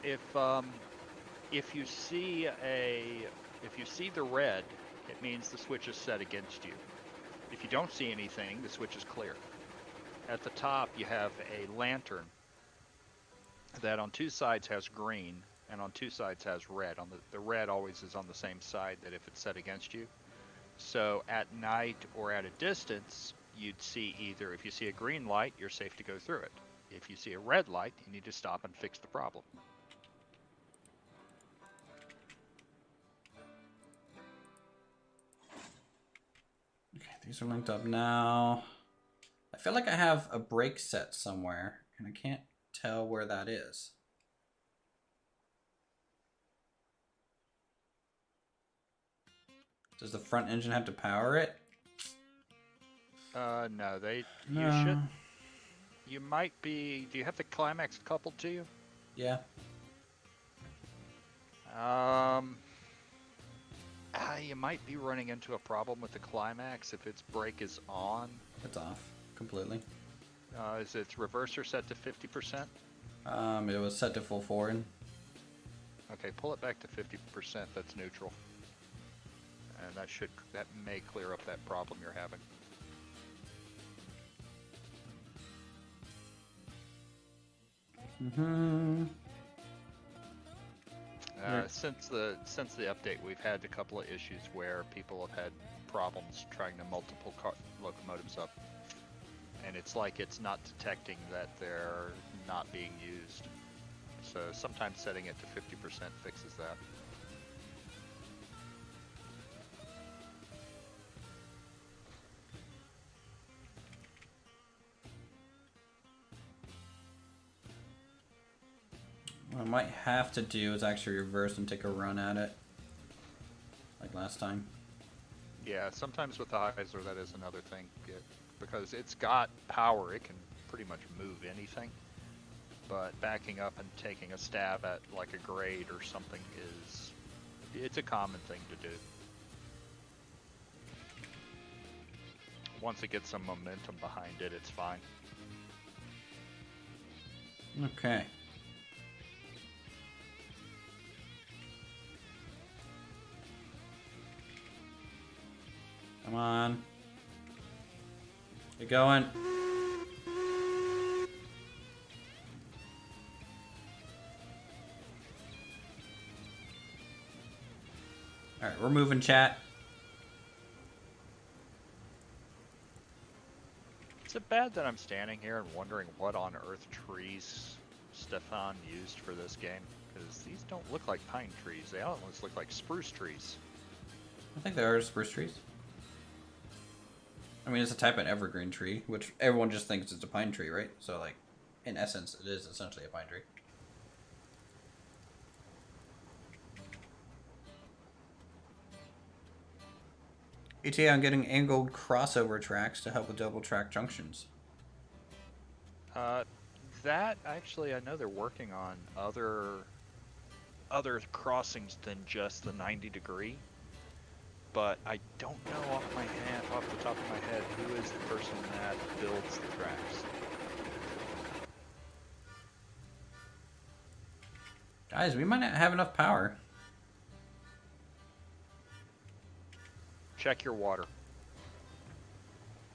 if you see the red, it means the switch is set against you. If you don't see anything, the switch is clear. At the top, you have a lantern that on two sides has green and on two sides has red. On the red always is on the same side that if it's set against you. So at night or at a distance, you'd see either if you see a green light, you're safe to go through it. If you see a red light, you need to stop and fix the problem. Okay, these are linked up now. I feel like I have a brake set somewhere, and I can't tell where that is. Does the front engine have to power it? No, No. you should. You might be. Do you have the climax coupled to you? Yeah. You might be running into a problem with the climax if its brake is on. It's off completely. Is its reverser set to 50%? It was set to full forward. Okay, pull it back to 50%. That's neutral, and that may clear up that problem you're having. Mm-hmm. Since the update, we've had a couple of issues where people have had problems trying to multiple locomotives up, and it's like it's not detecting that they're not being used. So sometimes setting it to 50% fixes that. What I might have to do is actually reverse and take a run at it, like last time. Yeah, sometimes with the Heisler that is another thing, because it's got power, it can pretty much move anything. But backing up and taking a stab at like a grade or something it's a common thing to do. Once it gets some momentum behind it, it's fine. Okay. Come on. Get going. Alright, we're moving, chat. Is it bad that I'm standing here and wondering what on earth trees Stefan used for this game? Because these don't look like pine trees, they almost look like spruce trees. I think there are spruce trees. I mean, it's a type of evergreen tree, which everyone just thinks it's a pine tree, right? So, like, in essence, it is essentially a pine tree. ETA on getting angled crossover tracks to help with double track junctions. That actually, I know they're working on other crossings than just the 90-degree. But I don't know off the top of my head who is the person that builds the tracks. Guys, we might not have enough power. Check your water.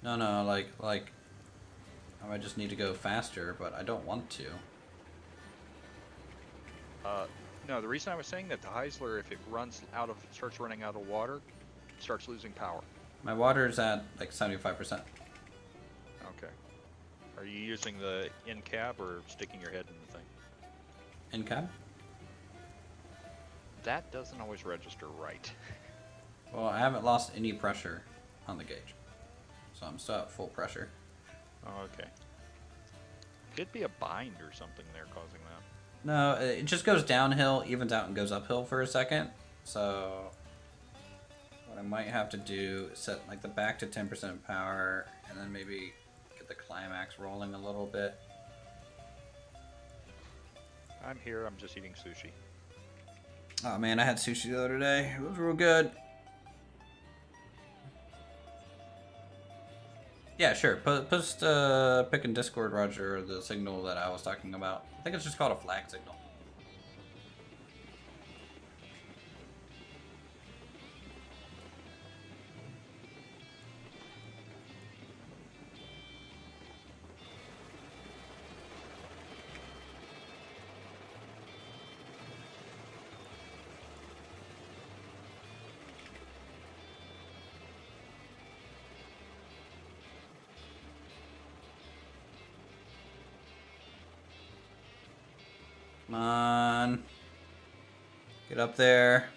No, like, I might just need to go faster, but I don't want to. No, the reason I was saying that the Heisler, if it starts running out of water, starts losing power. My water's at like 75%. Okay. Are you using the in cab or sticking your head in the thing? In cab? That doesn't always register right. Well, I haven't lost any pressure on the gauge, so I'm still at full pressure. Oh, okay. Could be a bind or something there causing that. No, it just goes downhill, evens out, and goes uphill for a second. So what I might have to do is set like the back to 10% power, and then maybe get the climax rolling a little bit. I'm here. I'm just eating sushi. Oh man, I had sushi the other day. It was real good. Yeah, sure. Post pick in Discord, Roger, the signal that I was talking about. I think it's just called a flag signal. Come on. Get up there.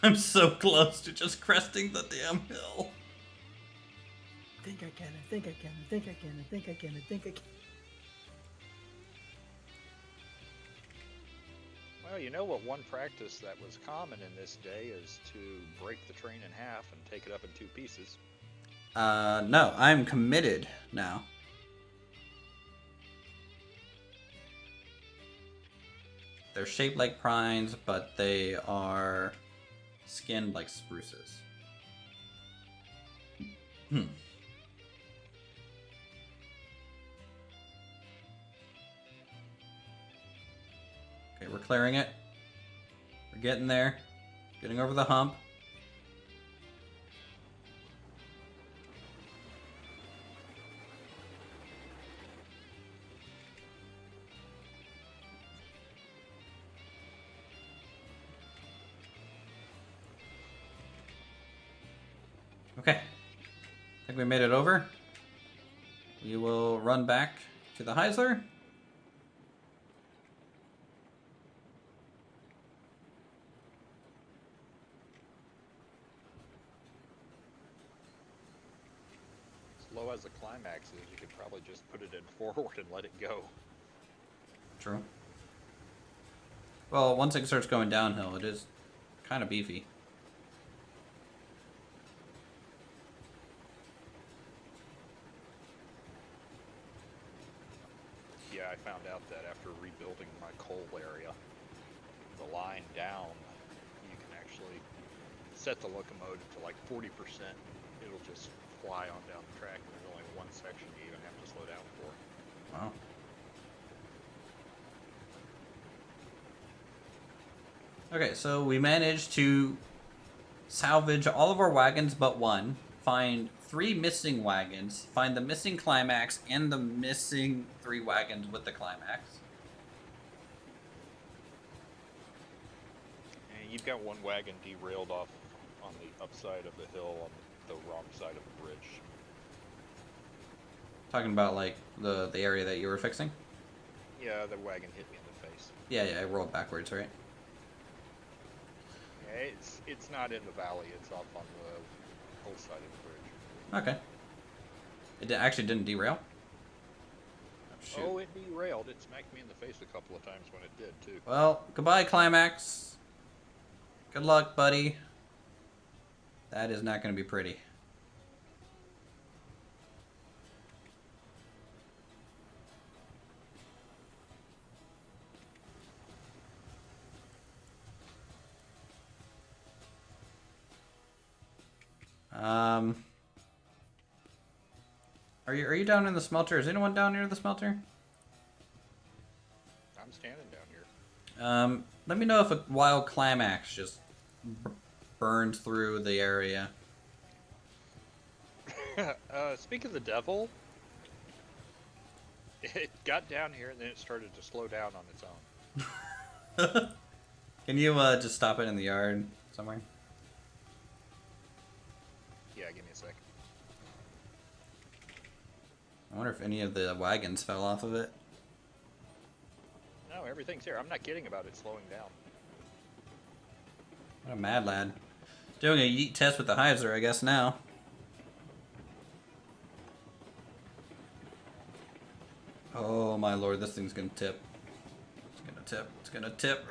I'm so close to just cresting the damn hill. I think I can, I think I can, I think I can, I think I can, I think I can. Well, you know what one practice that was common in this day is to break the train in half and take it up in 2 pieces. No, I'm committed now. They're shaped like pines, but they are skinned like spruces. Okay, we're clearing it. We're getting there. Getting over the hump. Okay, I think we made it over. We will run back to the Heisler. As low as the climax is, you could probably just put it in forward and let it go. True. Well, once it starts going downhill, it is kind of beefy. Yeah, I found out that after rebuilding my coal area, the line down, you can actually set the locomotive to like 40%. It'll just fly on down the track, and there's only one section you even have to slow down for. Wow. Okay, so we managed to salvage all of our wagons but one, find 3 missing wagons, find the missing climax and the missing 3 wagons with the climax. And you've got one wagon derailed off on the upside of the hill on the wrong side of the bridge. Talking about like the area that you were fixing? Yeah, the wagon hit me in the face. Yeah, I rolled backwards, right? Yeah, it's not in the valley, it's off on the hill side of the bridge. Okay. It actually didn't derail? Oh, shoot. Oh, it derailed. It smacked me in the face a couple of times when it did, too. Well, goodbye, climax. Good luck, buddy. That is not going to be pretty. Are you down in the smelter? Is anyone down near the smelter? I'm standing down here. Let me know if a wild climax just burns through the area. Speak of the devil, it got down here and then it started to slow down on its own. Can you just stop it in the yard somewhere? Yeah, give me a sec. I wonder if any of the wagons fell off of it. No, everything's here. I'm not kidding about it slowing down. What a mad lad. Doing a yeet test with the Heisler, I guess, now. Oh my lord, this thing's gonna tip. It's gonna tip. It's gonna tip.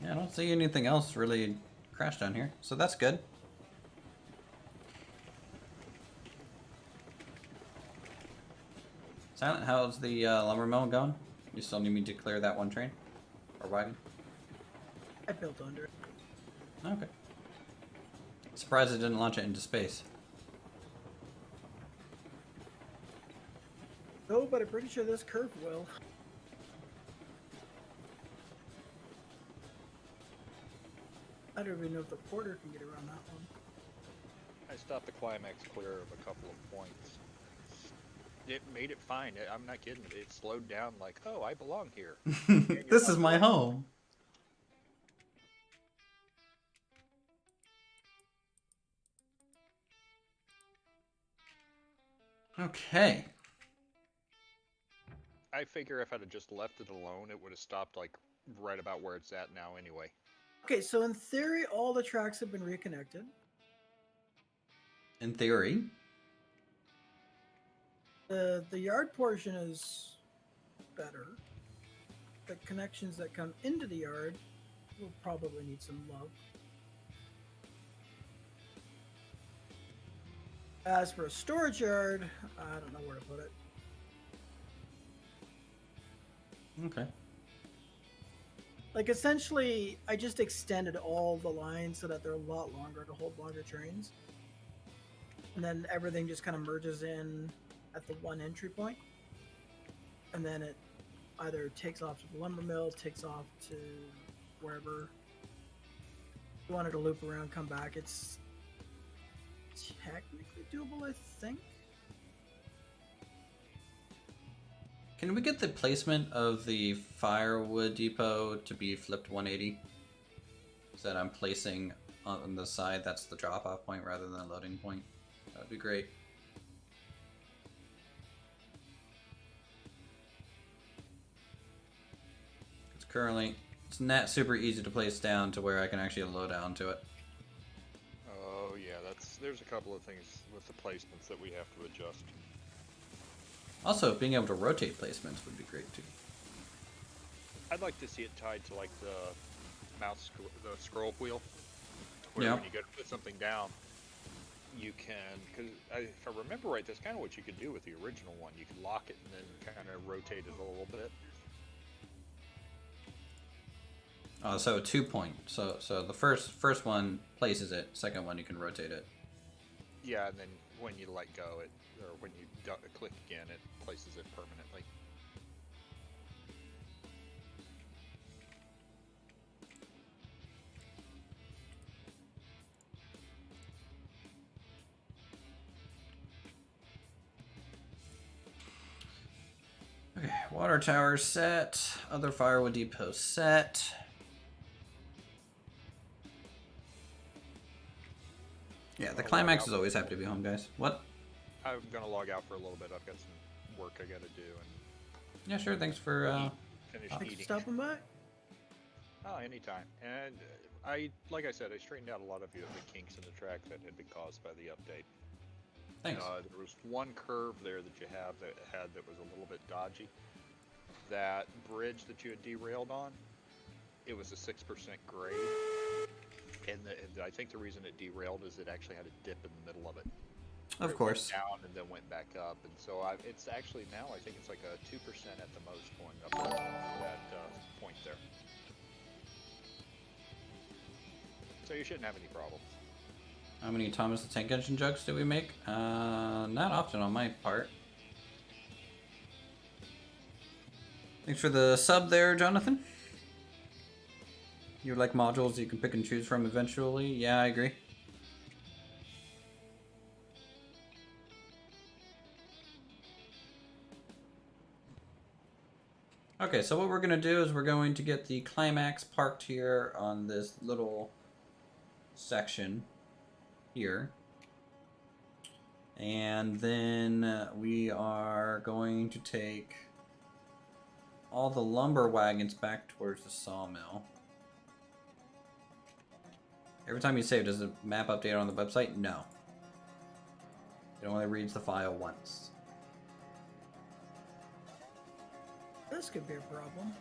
Yeah, I don't see anything else really crashed down here, so that's good. Silent, how's the lumber mill going? You still need me to clear that one train? Or wagon? I built under it. Okay. Surprised it didn't launch it into space. No, but I'm pretty sure this curve will. I don't even know if the porter can get around that one. I stopped the climax clear of a couple of points. It made it fine. I'm not kidding. It slowed down like, oh, I belong here. This is my home. Okay. I figure if I'd have just left it alone, it would have stopped like right about where it's at now anyway. Okay, so in theory, all the tracks have been reconnected. In theory. The yard portion is better. The connections that come into the yard will probably need some love. As for a storage yard, I don't know where to put it. Okay. Like, essentially, I just extended all the lines so that they're a lot longer to hold longer trains. And then everything just kind of merges in at the one entry point. And then it either takes off to the lumber mill, takes off to wherever. If you wanted to loop around, come back. It's technically doable, I think. Can we get the placement of the firewood depot to be flipped 180? So that I'm placing on the side, that's the drop-off point rather than a loading point. That would be great. It's currently, it's not super easy to place down to where I can actually load onto it. Oh yeah, there's a couple of things with the placements that we have to adjust. Also, being able to rotate placements would be great too. I'd like to see it tied to like the the scroll wheel, where Yeah. when you go to put something down, you can, because if I remember right, that's kind of what you could do with the original one. You could lock it and then kind of rotate it a little bit. So 2 point. So the first one places it. Second one you can rotate it. Yeah, and then when you let go, or when you click again, it places it permanently. Okay, water tower set. Other firewood depot set. Yeah, the climax is always happy to be home, guys. What? I'm gonna log out for a little bit. I've got some work I gotta do and Yeah, sure. Thanks for. finish Thanks for eating. stopping by. Oh, anytime. And like I said, I straightened out a lot of the kinks in the track that had been caused by the update. Thanks. There was one curve there that you have that was a little bit dodgy. That bridge that you had derailed on, it was a 6% grade, and I think the reason it derailed is it actually had a dip in the middle of it. Of It course. went down and then went back up, and so it's actually now I think it's like a 2% at the most going up that point there. So you shouldn't have any problems. How many Thomas the Tank Engine jokes did we make? Not often on my part. Thanks for the sub there, Jonathan. You like modules you can pick and choose from eventually? Yeah, I agree. Okay, so what we're going to do is we're going to get the climax parked here on this little section here. And then we are going to take all the lumber wagons back towards the sawmill. Every time you save, does the map update on the website? No. It only reads the file once. This could be a problem.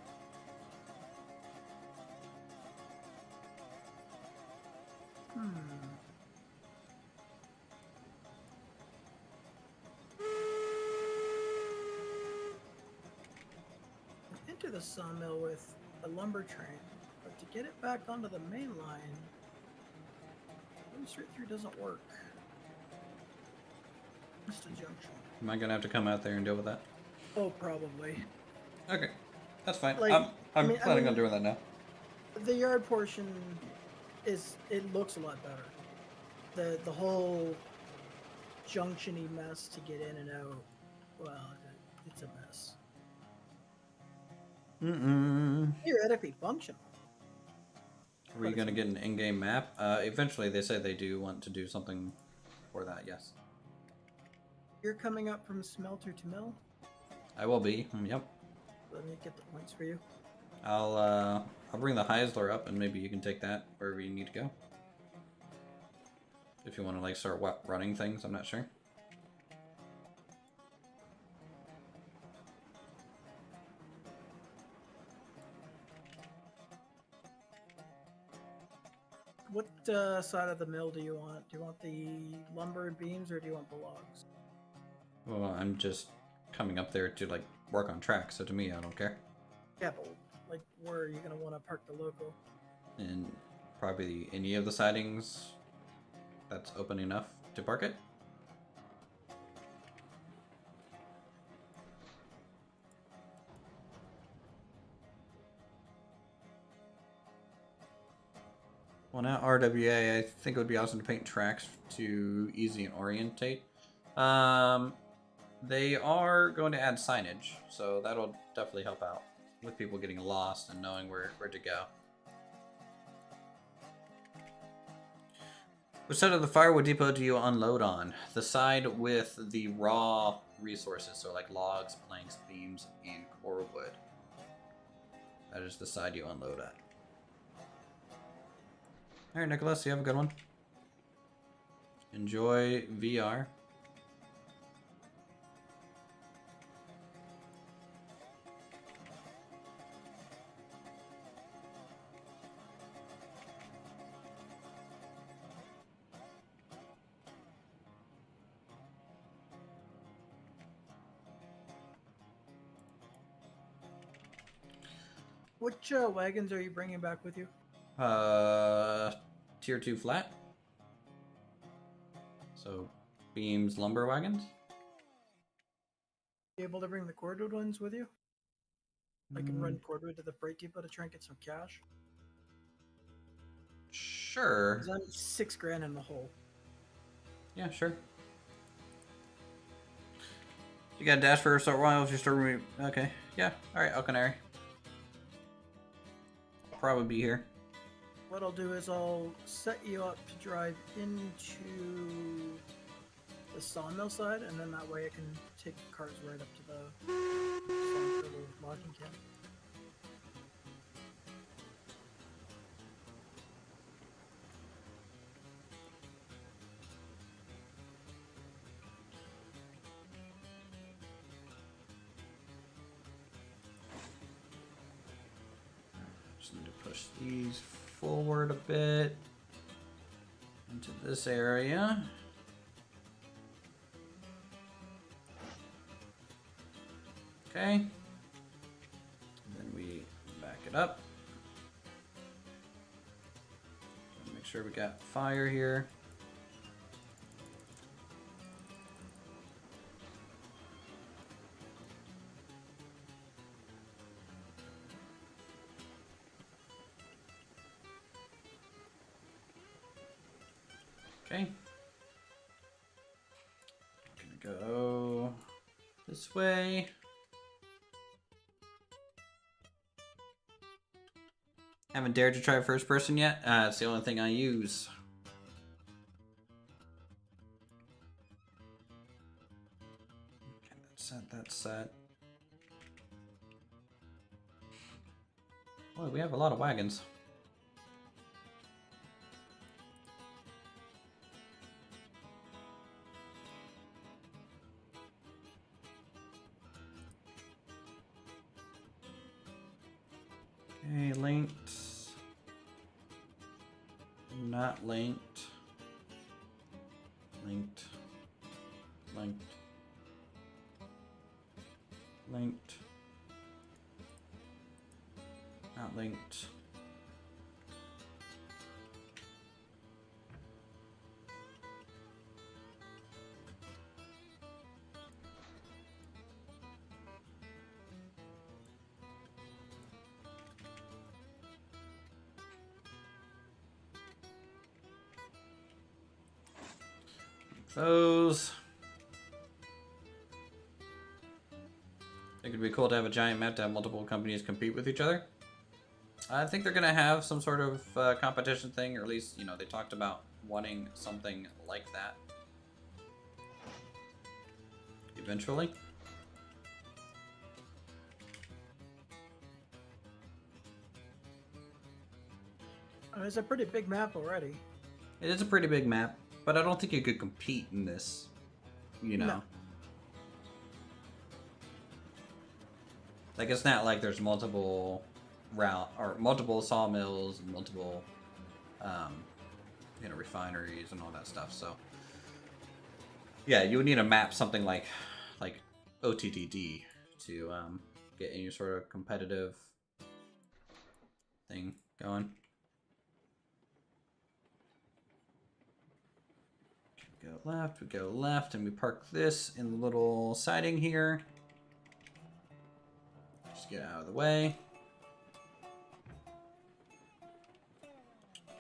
Enter the sawmill with a lumber train, but to get it back onto the main line, going straight through doesn't work. Just a junction. Am I gonna have to come out there and deal with that? Oh, probably. Okay, that's fine. Like, I'm I planning on mean- doing that now. The yard portion it looks a lot better. The whole junction-y mess to get in and out, well, it's a mess. Theoretically functional. Were you gonna get an in-game map? Eventually, they say they do want to do something for that. Yes, You're coming up from smelter to mill. I will be. Yep. Let me get the points for you. I'll bring the Heisler up, and maybe you can take that wherever you need to go. If you want to like start running things, I'm not sure. What side of the mill do you want? Do you want the lumber and beams, or do you want the logs? Well, I'm just coming up there to like work on tracks, so to me, I don't care. Yeah, but like, where are you gonna want to park the loco? And probably any of the sidings that's open enough to park it. Well, now RWA, I think it would be awesome to paint tracks to easy and orientate. They are going to add signage, so that'll definitely help out with people getting lost and knowing where to go. Which side of the firewood depot do you unload on? The side with the raw resources, so like logs, planks, beams, and core wood. That is the side you unload at. Alright, Nicholas, you have a good one. Enjoy VR. Which wagons are you bringing back with you? Tier 2 flat. So, beams, lumber wagons. You able to bring the cordwood ones with you? I can run cordwood to the freight depot to try and get some cash. Sure. 'Cause I'm $6,000 in the hole. Yeah, sure. You got a dash for a start while if you're starting. Okay. Yeah. Alright, El Canary. I'll probably be here. What I'll do is I'll set you up to drive into the sawmill side, and then that way I can take the cars right up to the logging camp. Just need to push these forward a bit into this area. Okay. And then we back it up. Make sure we got fire here. Okay. Gonna go this way. Haven't dared to try first person yet. It's the only thing I use. Okay, that's set. Boy, we have a lot of wagons. Okay, linked. Not linked. Linked. Linked. Linked. Not linked. Those. I think it'd be cool to have a giant map to have multiple companies compete with each other. I think they're gonna have some sort of competition thing, or at least, you know, they talked about wanting something like that eventually. It's a pretty big map already. It is a pretty big map, but I don't think you could compete in this, you know. No. Like, it's not like there's multiple multiple sawmills and multiple, you know, refineries and all that stuff. So, yeah, you would need to map something like OTTD to get any sort of competitive thing going. We go left, and we park this in the little siding here. Just get out of the way.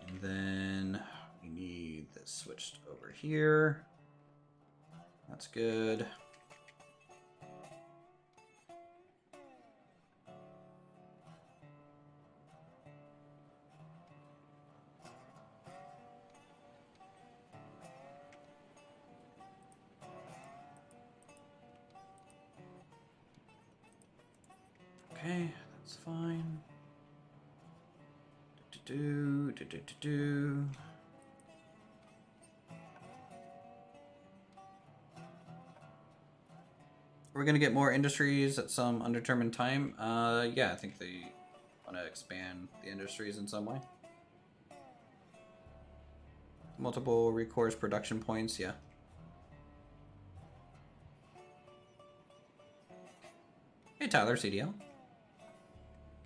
And then we need this switched over here. That's good. Okay, that's fine. We're gonna get more industries at some undetermined time. Yeah, I think they want to expand the industries in some way. Multiple recourse production points, yeah. Hey Tyler, CDL.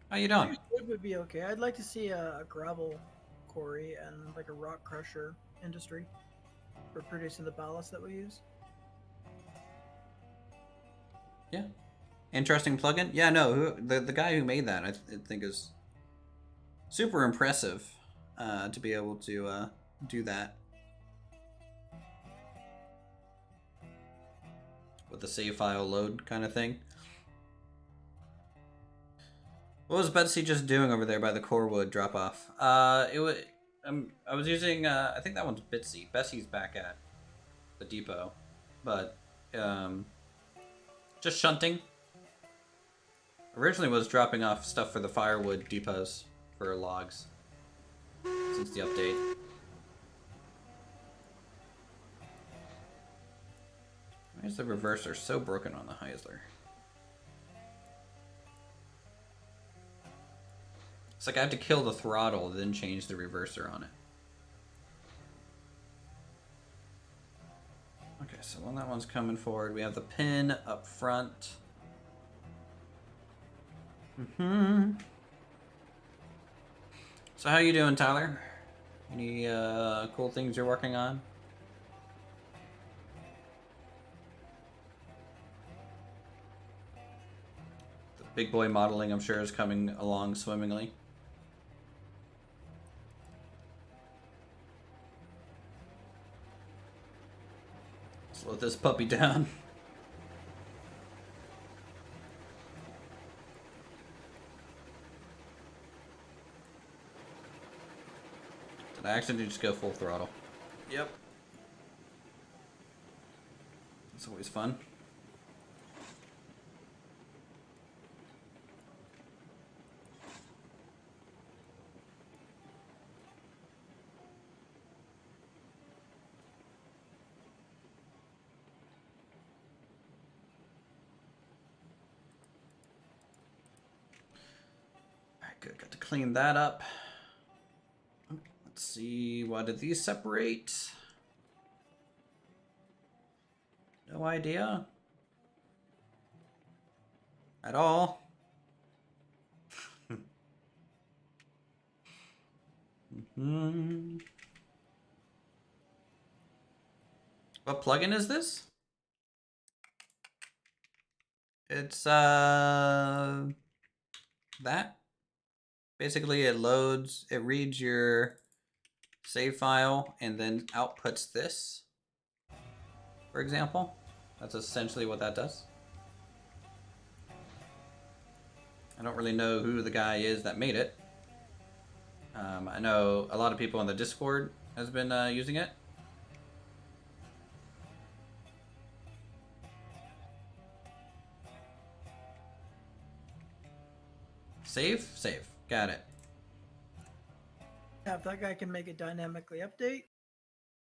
How you doing? Wood would be okay. I'd like to see a gravel quarry and like a rock crusher industry for producing the ballast that we use. Yeah. Interesting plugin. Yeah, no, the guy who made that I think is super impressive to be able to do that with the save file load kind of thing. What was Betsy just doing over there by the core wood drop off? It was I was using I think that one's Bitsy. Betsy's back at the depot, but just shunting. Originally was dropping off stuff for the firewood depots for logs since the update. Why is the reverser so broken on the Heisler? It's like I have to kill the throttle, then change the reverser on it. Okay, so when that one's coming forward, we have the pin up front. So how you doing, Tyler? Any cool things you're working on? The big boy modeling, I'm sure, is coming along swimmingly. Slow this puppy down. Did I accidentally just go full throttle? Yep. That's always fun. Alright, good. Got to clean that up. Let's see, what did these separate? No idea. At all. What plugin is this? It's that. Basically it reads your save file and then outputs this, for example. That's essentially what that does. I don't really know who the guy is that made it. I know a lot of people on the Discord has been using it. Save? Save. Got it. Yeah, if that guy can make it dynamically update,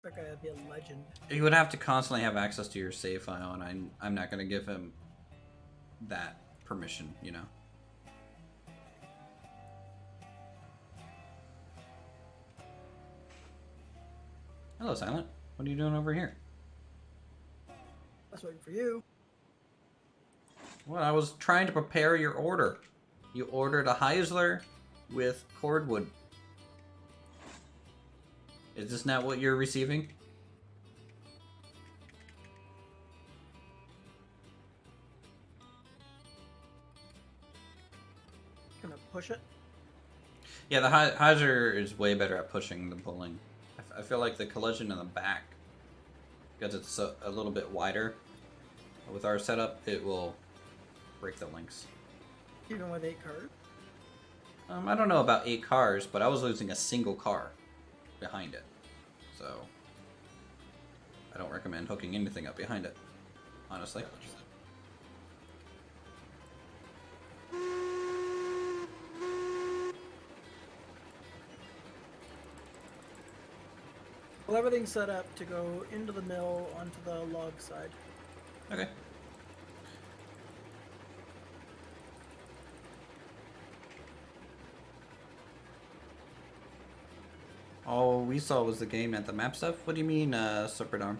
that guy would be a legend. He would have to constantly have access to your save file, and I'm not going to give him that permission, you know. Hello, Silent. What are you doing over here? I was waiting for you. Well, I was trying to prepare your order. You ordered a Heisler with cordwood. Is this not what you're receiving? Gonna push it. Yeah, the Heiser is way better at pushing than pulling. I feel like the collision in the back, because it's a little bit wider, with our setup, it will break the links. Even with 8 cars? I don't know about 8 cars, but I was losing a single car behind it. So, I don't recommend hooking anything up behind it, honestly. Well, everything's set up to go into the mill onto the log side. Okay. All we saw was the game at the map stuff. What do you mean, separate arm?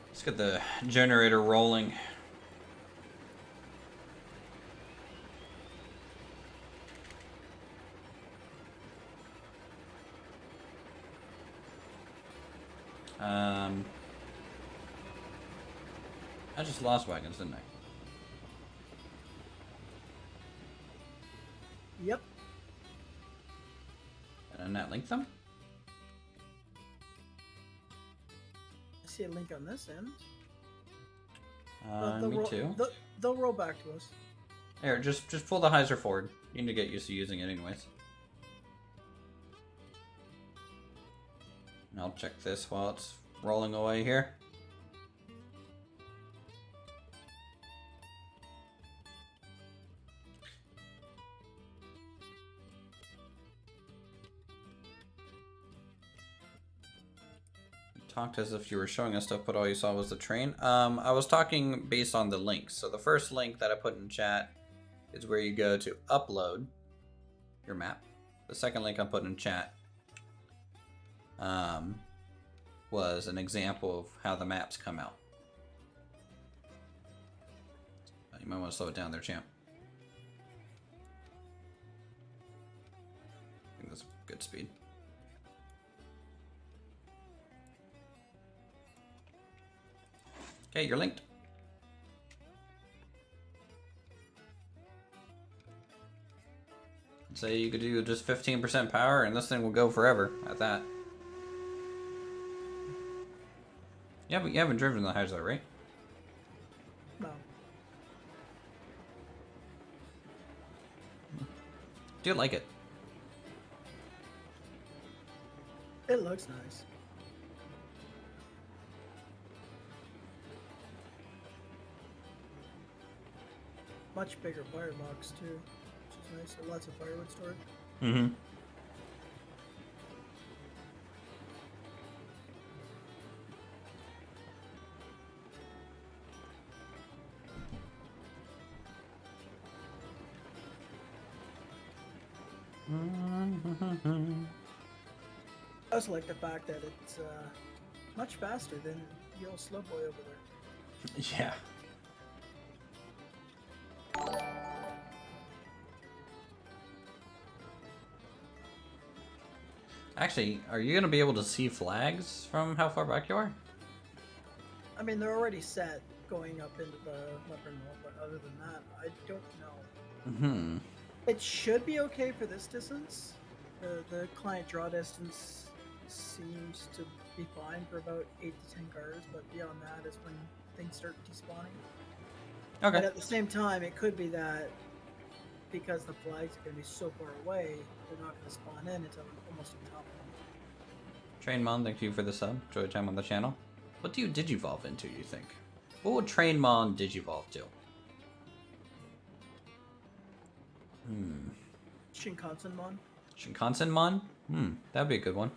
Let's get the generator rolling. I just lost wagons, didn't I? Yep. And not link them? I see a link on this end. Me too. They'll roll back to us. Here, just pull the Heiser forward. You need to get used to using it anyways. And I'll check this while it's rolling away here. Talked as if you were showing us stuff, but all you saw was the train. I was talking based on the links. So the first link that I put in chat is where you go to upload your map. The second link I put in chat was an example of how the maps come out. You might want to slow it down there, champ. I think that's good speed. Okay, you're linked. Say you could do just 15% power and this thing will go forever at that. Yeah, but you haven't driven the Heiser, right? No. Do you like it? It looks nice. Much bigger firebox too, which is nice. So lots of firewood storage. Mm-hmm. I also like the fact that it's much faster than the old slow boy over there. Yeah. Actually, are you gonna be able to see flags from how far back you are? I mean, they're already set going up into the leopard mill, but other than that, I don't know. Hmm. It should be okay for this distance. The client draw distance seems to be fine for about 8 to 10 cars, but beyond that is when things start despawning. But Okay. at the same time, it could be that because the flags are going to be so far away, they're not going to spawn in until almost on top of them. Trainmon, thank you for the sub. Enjoy your time on the channel. What do you digivolve into, you think? What would Trainmon digivolve to? Shinkansenmon? Shinkansenmon? That'd be a good one.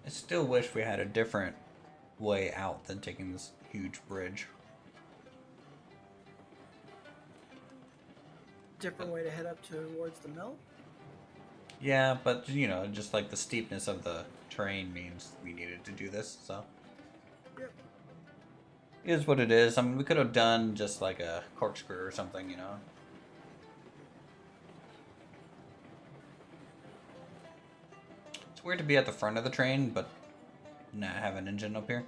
I still wish we had a different way out than taking this huge bridge. Different way to head up towards the mill? Yeah, but you know, just like the steepness of the terrain means we needed to do this, so. Yep. It is what it is. I mean, we could have done just like a corkscrew or something, you know. It's weird to be at the front of the train, but not have an engine up here.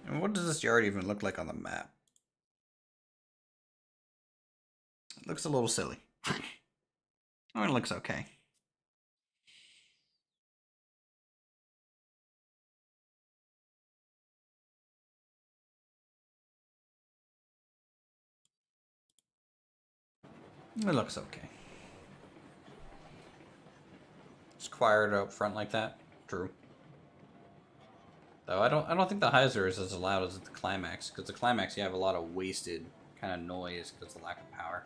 And what does this yard even look like on the map? It looks a little silly. Oh, it looks okay. It looks okay. It's quieter up front like that. True. Though I don't think the hyzer is as loud as the climax, because the climax you have a lot of wasted kind of noise because of the lack of power.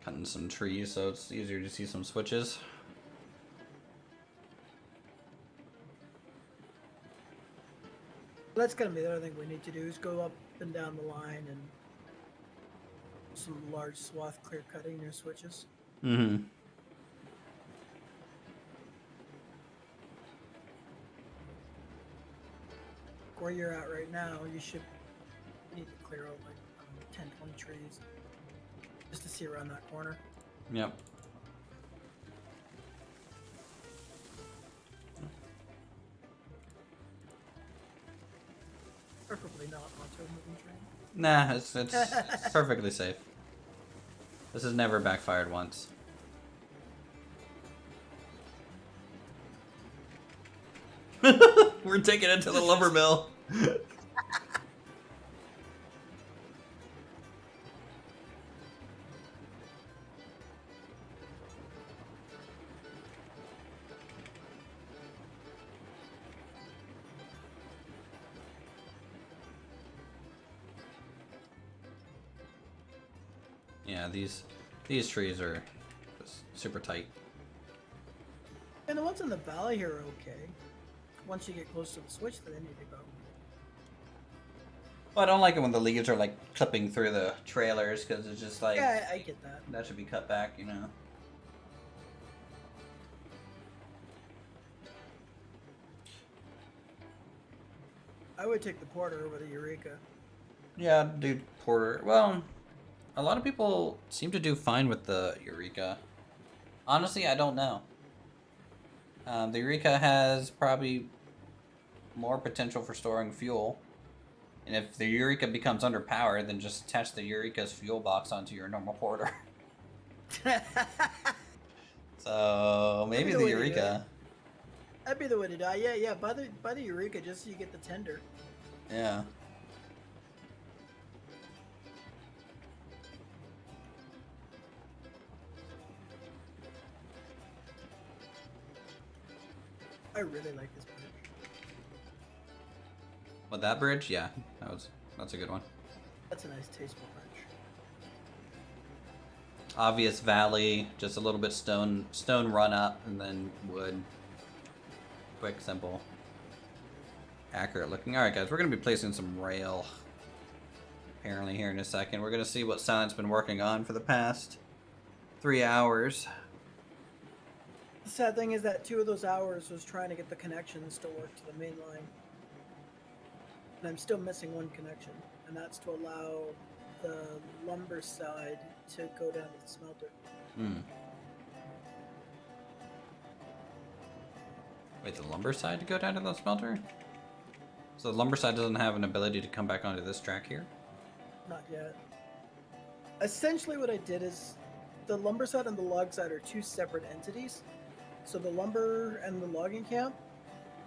Cutting some trees so it's easier to see some switches. That's going to be the other thing we need to do is go up and down the line and some large swath clear cutting near switches. Mm-hmm. Where you're at right now, you should need to clear out like 10, 20 trees just to see around that corner. Yep. Preferably not onto a moving train. Nah, it's perfectly safe. This has never backfired once. We're taking it to the lumber mill. Yeah, these trees are just super tight. And the ones in the valley here are okay. Once you get close to the switch, then they need to go. Well, I don't like it when the leaves are like clipping through the trailers because it's just like Yeah, I get that. that should be cut back, you know. I would take the Porter over the Eureka. Yeah, dude, Porter. Well, a lot of people seem to do fine with the Eureka. Honestly, I don't know. The Eureka has probably more potential for storing fuel. And if the Eureka becomes underpowered, then just attach the Eureka's fuel box onto your normal Porter. So maybe the Eureka. That'd be the way to die. Yeah, yeah. Buy the Eureka just so you get the tender. Yeah. I really like this bridge. What, that bridge? Yeah, that's a good one. That's a nice, tasteful bridge. Obvious valley, just a little bit stone run up, and then wood. Quick, simple, accurate looking. All right, guys, we're gonna be placing some rail. Apparently, here in a second, we're gonna see what Silent's been working on for the past 3 hours. The sad thing is that 2 of those hours was trying to get the connections to work to the main line. And I'm still missing one connection, and that's to allow the lumber side to go down to the smelter. Hmm. Wait, the lumber side to go down to the smelter? So the lumber side doesn't have an ability to come back onto this track here? Not yet. Essentially what I did is the lumber side and the log side are 2 separate entities. So the lumber and the logging camp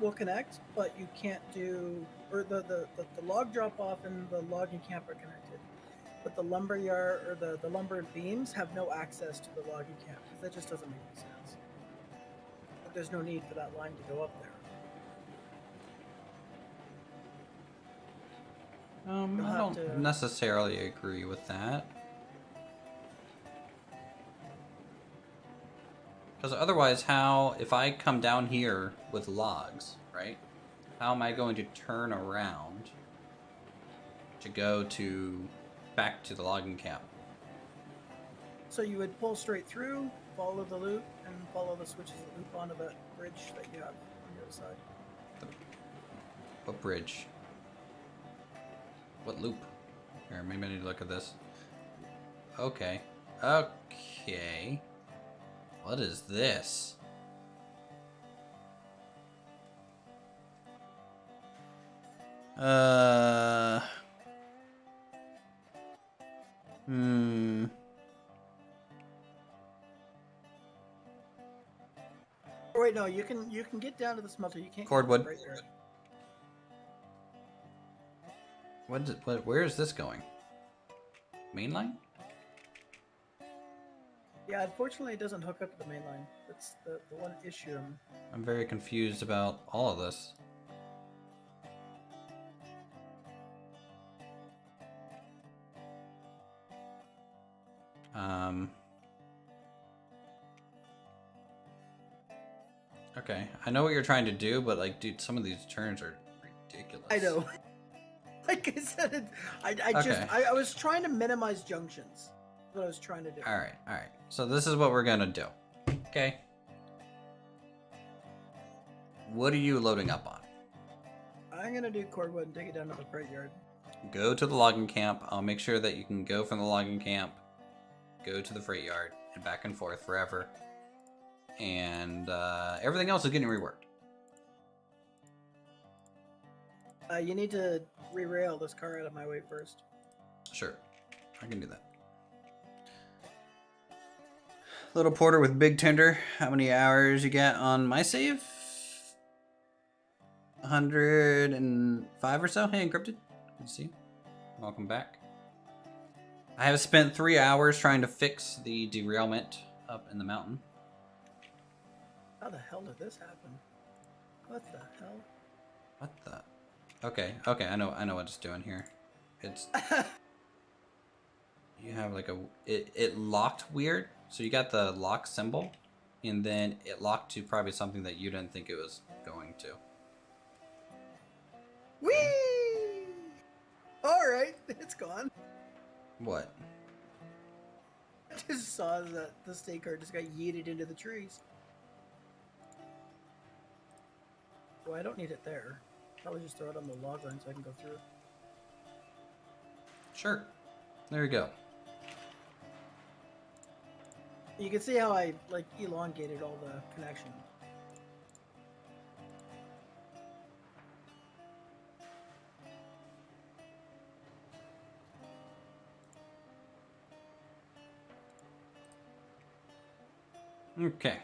will connect, but you can't do, or the log drop off and the logging camp are connected. But the lumber yard, or the lumber beams have no access to the logging camp, because that just doesn't make any sense. But there's no need for that line to go up there. You'll I have don't to- necessarily agree with that. Because otherwise, how, if I come down here with logs, right? How am I going to turn around to go back to the logging camp? So you would pull straight through, follow the loop, and follow the switches that loop onto that bridge that you have on the other side. What bridge? What loop? Here, maybe I need to look at this. Okay. Okay. What is this? Hmm. Oh, wait, no, you can get down to the smelter. You can't. get Cordwood. right there. Where is this going? Mainline? Yeah, unfortunately, it doesn't hook up to the main line. That's the one issue. I'm very confused about all of this. Okay, I know what you're trying to do, but like, dude, some of these turns are ridiculous. I know. Like I said, I was trying to minimize junctions. That's what I was trying to do. All right. So this is what we're gonna do. Okay. What are you loading up on? I'm gonna do cordwood and take it down to the freight yard. Go to the logging camp. I'll make sure that you can go from the logging camp, go to the freight yard, and back and forth forever. And everything else is getting reworked. You need to re-rail this car out of my way first. Sure, I can do that. Little porter with big tender. How many hours you got on my save? 105 or so. Hey, Encrypted. Good to see you. Welcome back. I have spent 3 hours trying to fix the derailment up in the mountain. How the hell did this happen? What the hell? What the? Okay, I know what it's doing here. It's you have like it locked weird. So you got the lock symbol, and then it locked to probably something that you didn't think it was going to. Whee! All right, it's gone. What? I just saw that the stake card just got yeeted into the trees. Well, I don't need it there. Probably just throw it on the log line so I can go through it. Sure. There you go. You can see how I like elongated all the connection. Okay.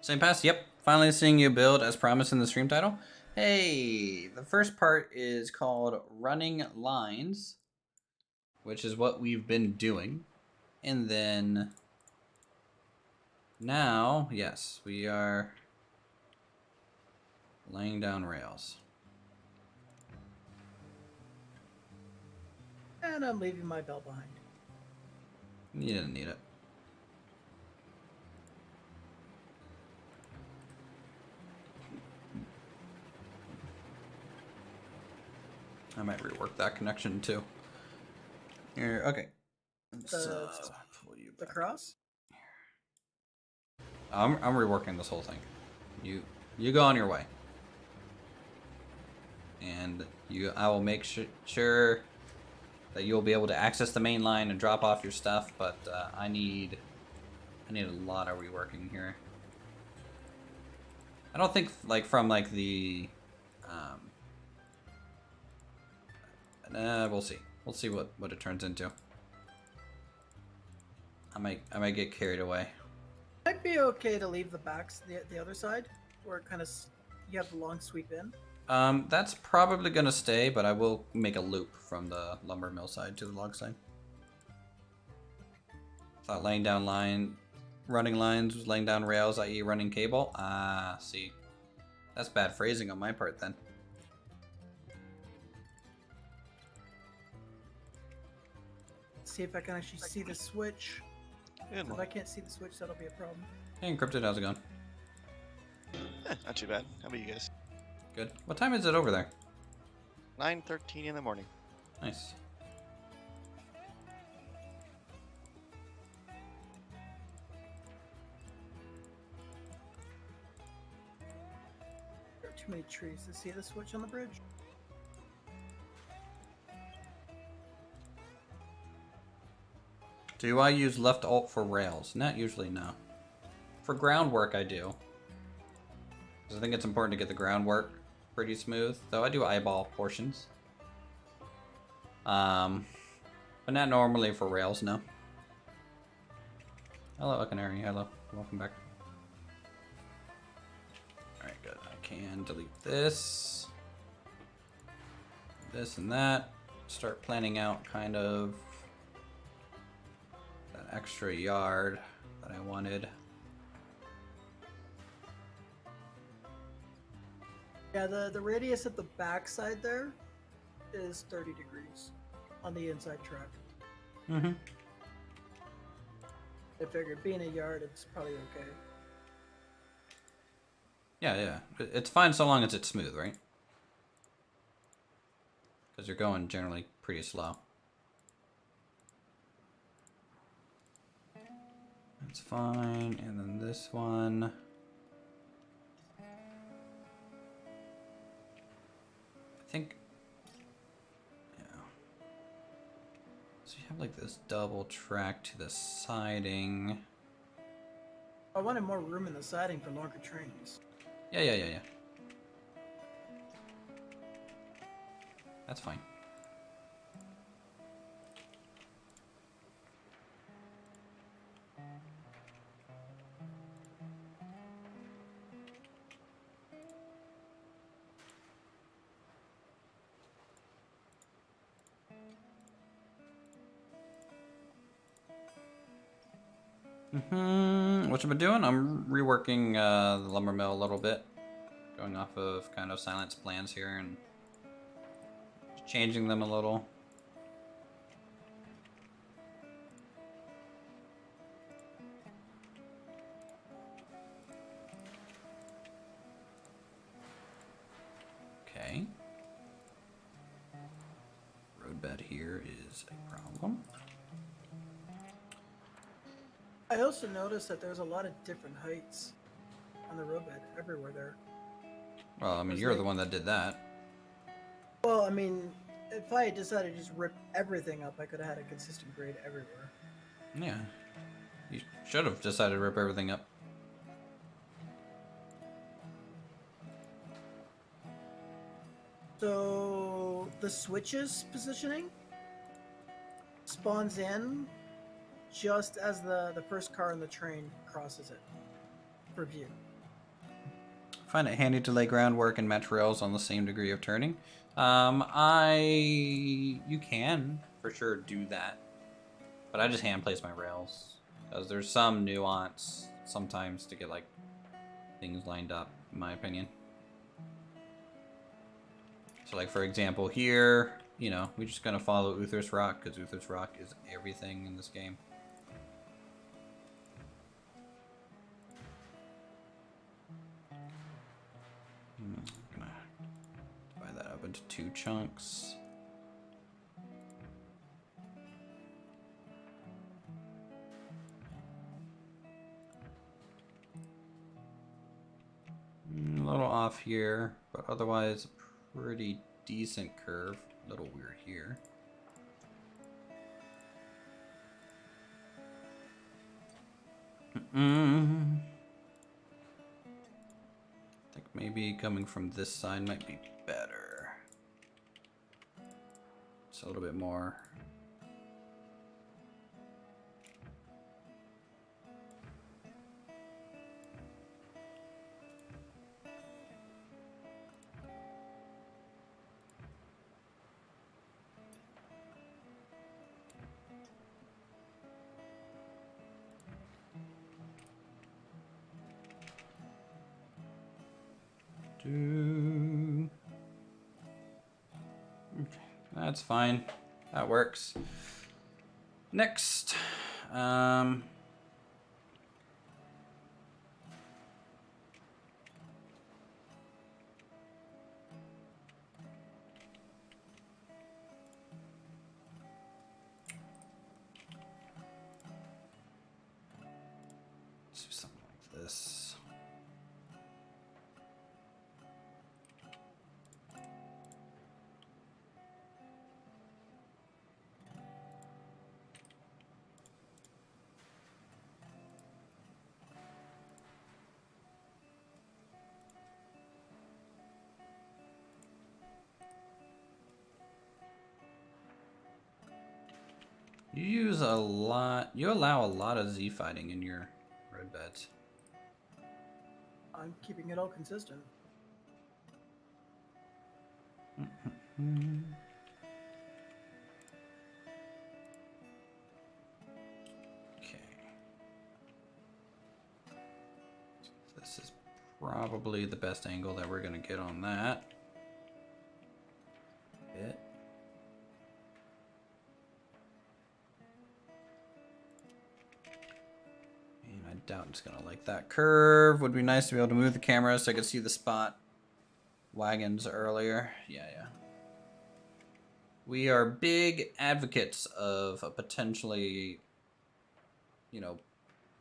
Same pass? Yep. Finally seeing you build as promised in the stream title. Hey, the first part is called Running Lines, which is what we've been doing. And then now, yes, we are laying down rails. And I'm leaving my belt behind. You didn't need it. I might rework that connection too. Here, okay. So, pull you The back. cross? I'm reworking this whole thing. You go on your way, and I will make sure that you'll be able to access the main line and drop off your stuff. But I need a lot of reworking here. I don't think from the we'll see. We'll see what it turns into. I might get carried away. Might be okay to leave the backs the other side, where it kind of you have the long sweep in. That's probably gonna stay, but I will make a loop from the lumber mill side to the log side. Thought laying down running lines was laying down rails, i.e. running cable. Ah, see. That's bad phrasing on my part then. See if I can actually see the switch. Good If I can't see the switch, that'll be a problem. Hey, Encrypted, how's it going? Not too bad. How about you guys? Good. What time is it over there? 9:13 in the morning. Nice. There are too many trees to see the switch on the bridge. Do I use left alt for rails? Not usually, no. For groundwork, I do. Because I think it's important to get the groundwork pretty smooth. Though I do eyeball portions. But not normally for rails, no. Hello, Canary. Hello. Welcome back. Alright, good. I can delete this. This and that. Start planning out kind of that extra yard that I wanted. Yeah, the radius at the back side there is 30 degrees on the inside track. Mm-hmm. I figured being a yard, it's probably okay. Yeah. It's fine so long as it's smooth, right? Because you're going generally pretty slow. That's fine. And then this one. I think. Yeah. So you have like this double track to the siding. I wanted more room in the siding for longer trains. Yeah. That's fine. What you been doing? I'm reworking the lumber mill a little bit. Going off of kind of Silence plans here and changing them a little. Okay. is a problem. I also noticed that there's a lot of different heights on the roadbed everywhere there. Well, I mean, It's you're the like- one that did that. Well, I mean, if I had decided to just rip everything up, I could have had a consistent grade everywhere. Yeah. You should have decided to rip everything up. So the switches positioning spawns in just as the first car in the train crosses it for view. Find it handy to lay groundwork and match rails on the same degree of turning. You can for sure do that, but I just hand place my rails because there's some nuance sometimes to get like things lined up, in my opinion. So like for example here, you know, we're just gonna follow Uthris Rock because Uthris Rock is everything in this game. I'm gonna divide that up into 2 chunks. A little off here, but otherwise a pretty decent curve. A little weird here. I think maybe coming from this side might be better. It's a little bit more. Okay, that's fine. That works. Next, let's do something like this. You allow a lot of Z fighting in your red beds. I'm keeping it all consistent. Okay. This is probably the best angle that we're gonna get on that. Bit. And I doubt it's gonna like that curve. Would be nice to be able to move the camera so I could see the spot wagons earlier. Yeah. We are big advocates of a potentially, you know,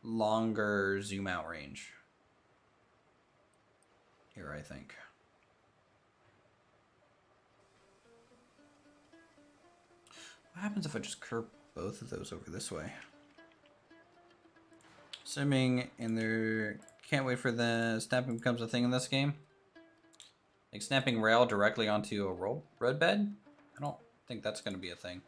longer zoom out range. Here, I think. What happens if I just curve both of those over this way? Assuming in there, can't wait for the snapping becomes a thing in this game. Like snapping rail directly onto a road bed? I don't think that's going to be a thing.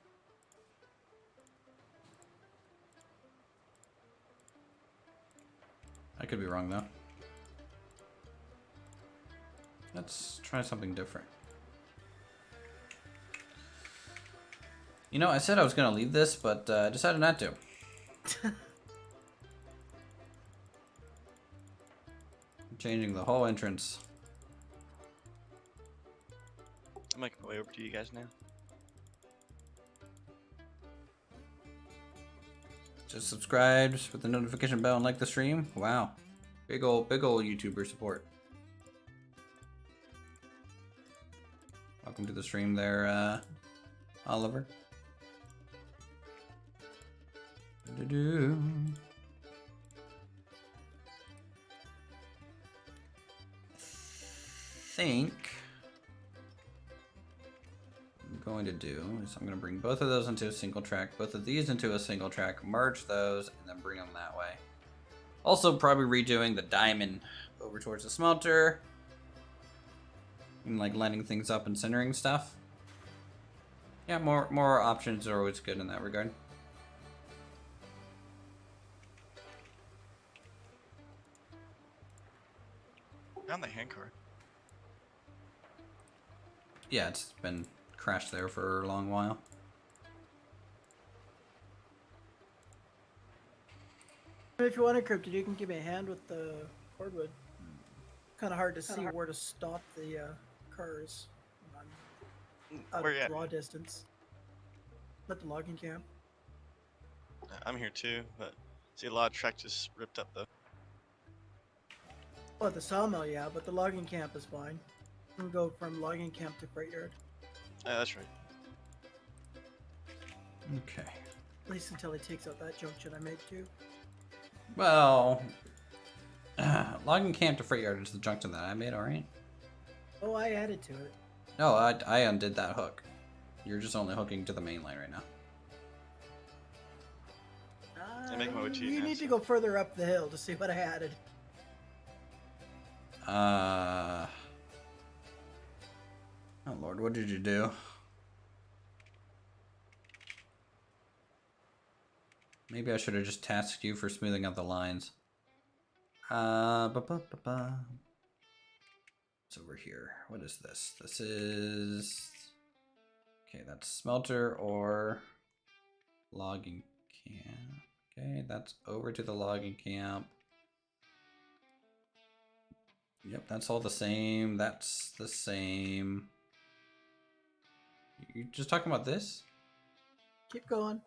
I could be wrong though. Let's try something different. You know, I said I was going to leave this, but I decided not to. I'm changing the whole entrance. I'm making my way over to you guys now. Just subscribe with the notification bell and like the stream. Wow. Big old YouTuber support. Welcome to the stream there, Oliver. Do-do-do. Think I'm going to do is I'm going to bring both of those into a single track, both of these into a single track, merge those, and then bring them that way. Also, probably redoing the diamond over towards the smelter, and like lining things up and centering stuff. Yeah, more options are always good in that regard. Found the hand car. Yeah, it's been crashed there for a long while. If you want encrypted, you can give me a hand with the cordwood. Kind of hard to see where to stop the cars. I'm out Where you of at? draw distance. At the logging camp. I'm here too, but see a lot of track just ripped up though. Oh, at the sawmill, yeah, but the logging camp is fine. You can go from logging camp to freight yard. Yeah, that's right. Okay. At least until he takes out that junction I made too. Well, logging camp to freight yard is the junction that I made. All right. Oh, I added to it. No, I undid that hook. You're just only hooking to the main line right now. I make my way to you You now, need to so- go further up the hill to see what I added. Oh Lord, what did you do? Maybe I should have just tasked you for smoothing out the lines. Ba-ba-ba-ba. It's over here. What is this? This is... Okay, that's smelter or logging camp. Okay, that's over to the logging camp. Yep, that's all the same. That's the same. You just talking about this? Keep going.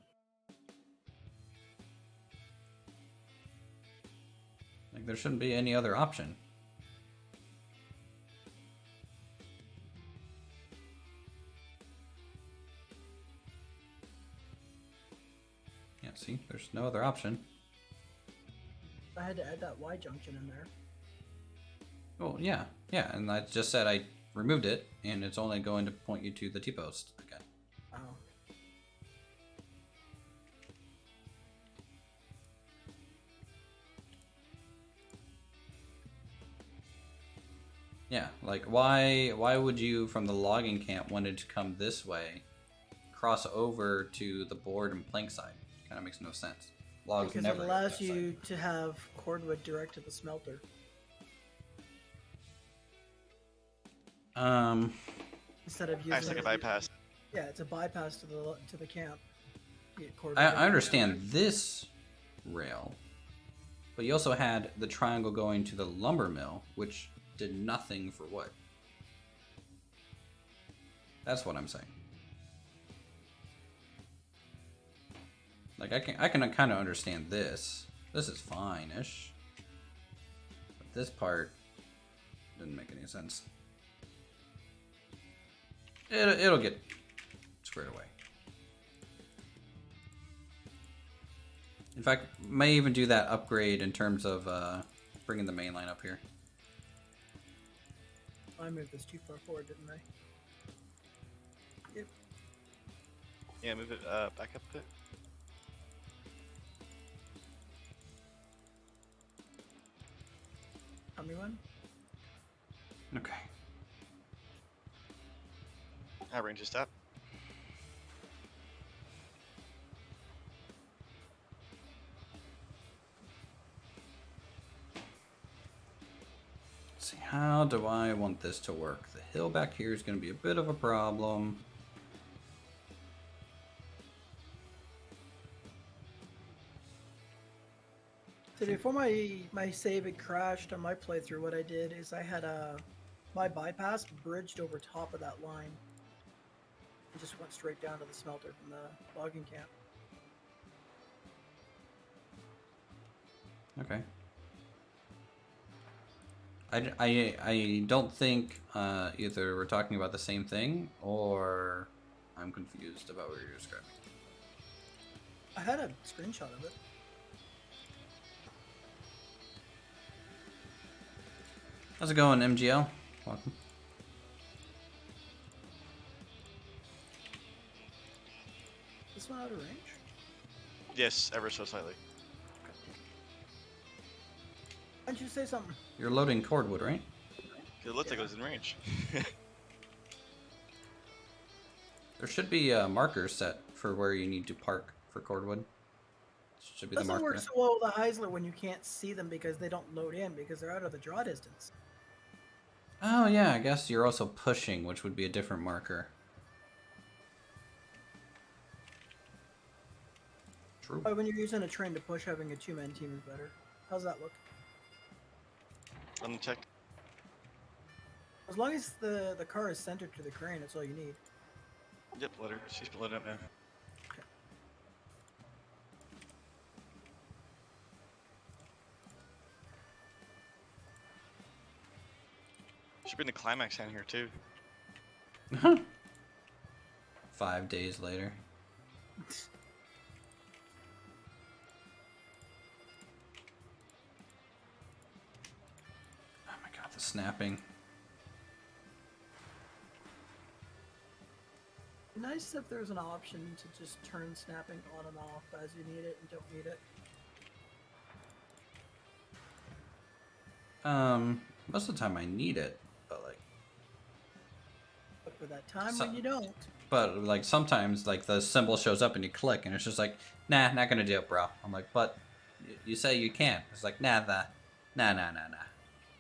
Like, there shouldn't be any other option. Yeah, see? There's no other option. I had to add that Y junction in there. Oh, yeah. Yeah, and I just said I removed it, and it's only going to point you to the T-post again. Oh. Yeah, like, why would you, from the logging camp, wanted to come this way, cross over to the board and plank side? Kind of makes no sense. Logs Because never it go allows that you side. to have cordwood direct to the smelter. Instead of using Nice, like a it- bypass. Yeah, it's a bypass to the camp. You get cordwood I direct. understand this rail, but you also had the triangle going to the lumber mill, which did nothing for wood. That's what I'm saying. Like, I can kind of understand this. This is fine-ish. But this part didn't make any sense. It'll get squared away. In fact, may even do that upgrade in terms of bringing the main line up here. I moved this too far forward, didn't I? Yep. Yeah, move it back up a bit. Tell me when. Okay. High range of stop. Let's see, how do I want this to work? The hill back here is going to be a bit of a problem. So before my save had crashed on my playthrough, what I did is I had my bypass bridged over top of that line. It just went straight down to the smelter from the logging camp. Okay. I don't think either we're talking about the same thing or I'm confused about what you're describing. I had a screenshot of it. How's it going, MGL? Welcome. This one out of range? Yes, ever so slightly. Why don't you say something? You're loading cordwood, right? 'Cause it looked like it was in range. There should be markers set for where you need to park for cordwood. Should be the Doesn't marker. work so well with the Heisler when you can't see them because they don't load in because they're out of the draw distance. Oh yeah, I guess you're also pushing, which would be a different marker. True. But when you're using a train to push, having a two-man team is better. How's that look? Let me check. As long as the car is centered to the crane, that's all you need. Yep, let her. She's loading up now. Should bring the climax down here too. 5 days later. Oh my god, the snapping. Nice if there's an option to just turn snapping on and off as you need it and don't need it. Most of the time I need it, but like, But for that time So- when you don't, but like sometimes like the symbol shows up and you click and it's just like, nah, not gonna do it, bro. I'm like, but you say you can. It's like, nah.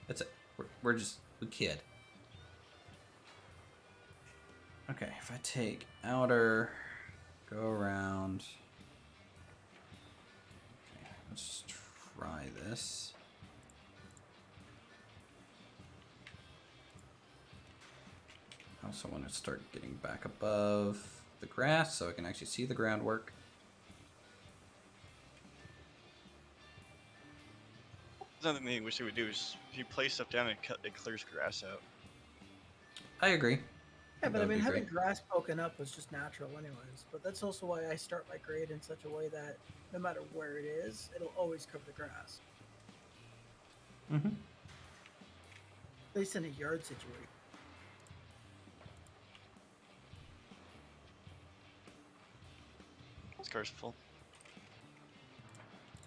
It's we're just we kid. Okay, if I take outer, go around. Okay, let's try this. I also want to start getting back above the grass so I can actually see the groundwork. Another thing I wish they would do is if you place stuff down and it clears grass out. I agree. yeah, but That I would mean be having great. grass poking up was just natural anyways. But that's also why I start my grade in such a way that no matter where it is, it'll always cover the grass. Mm-hmm. At least in a yard situation. This car's full.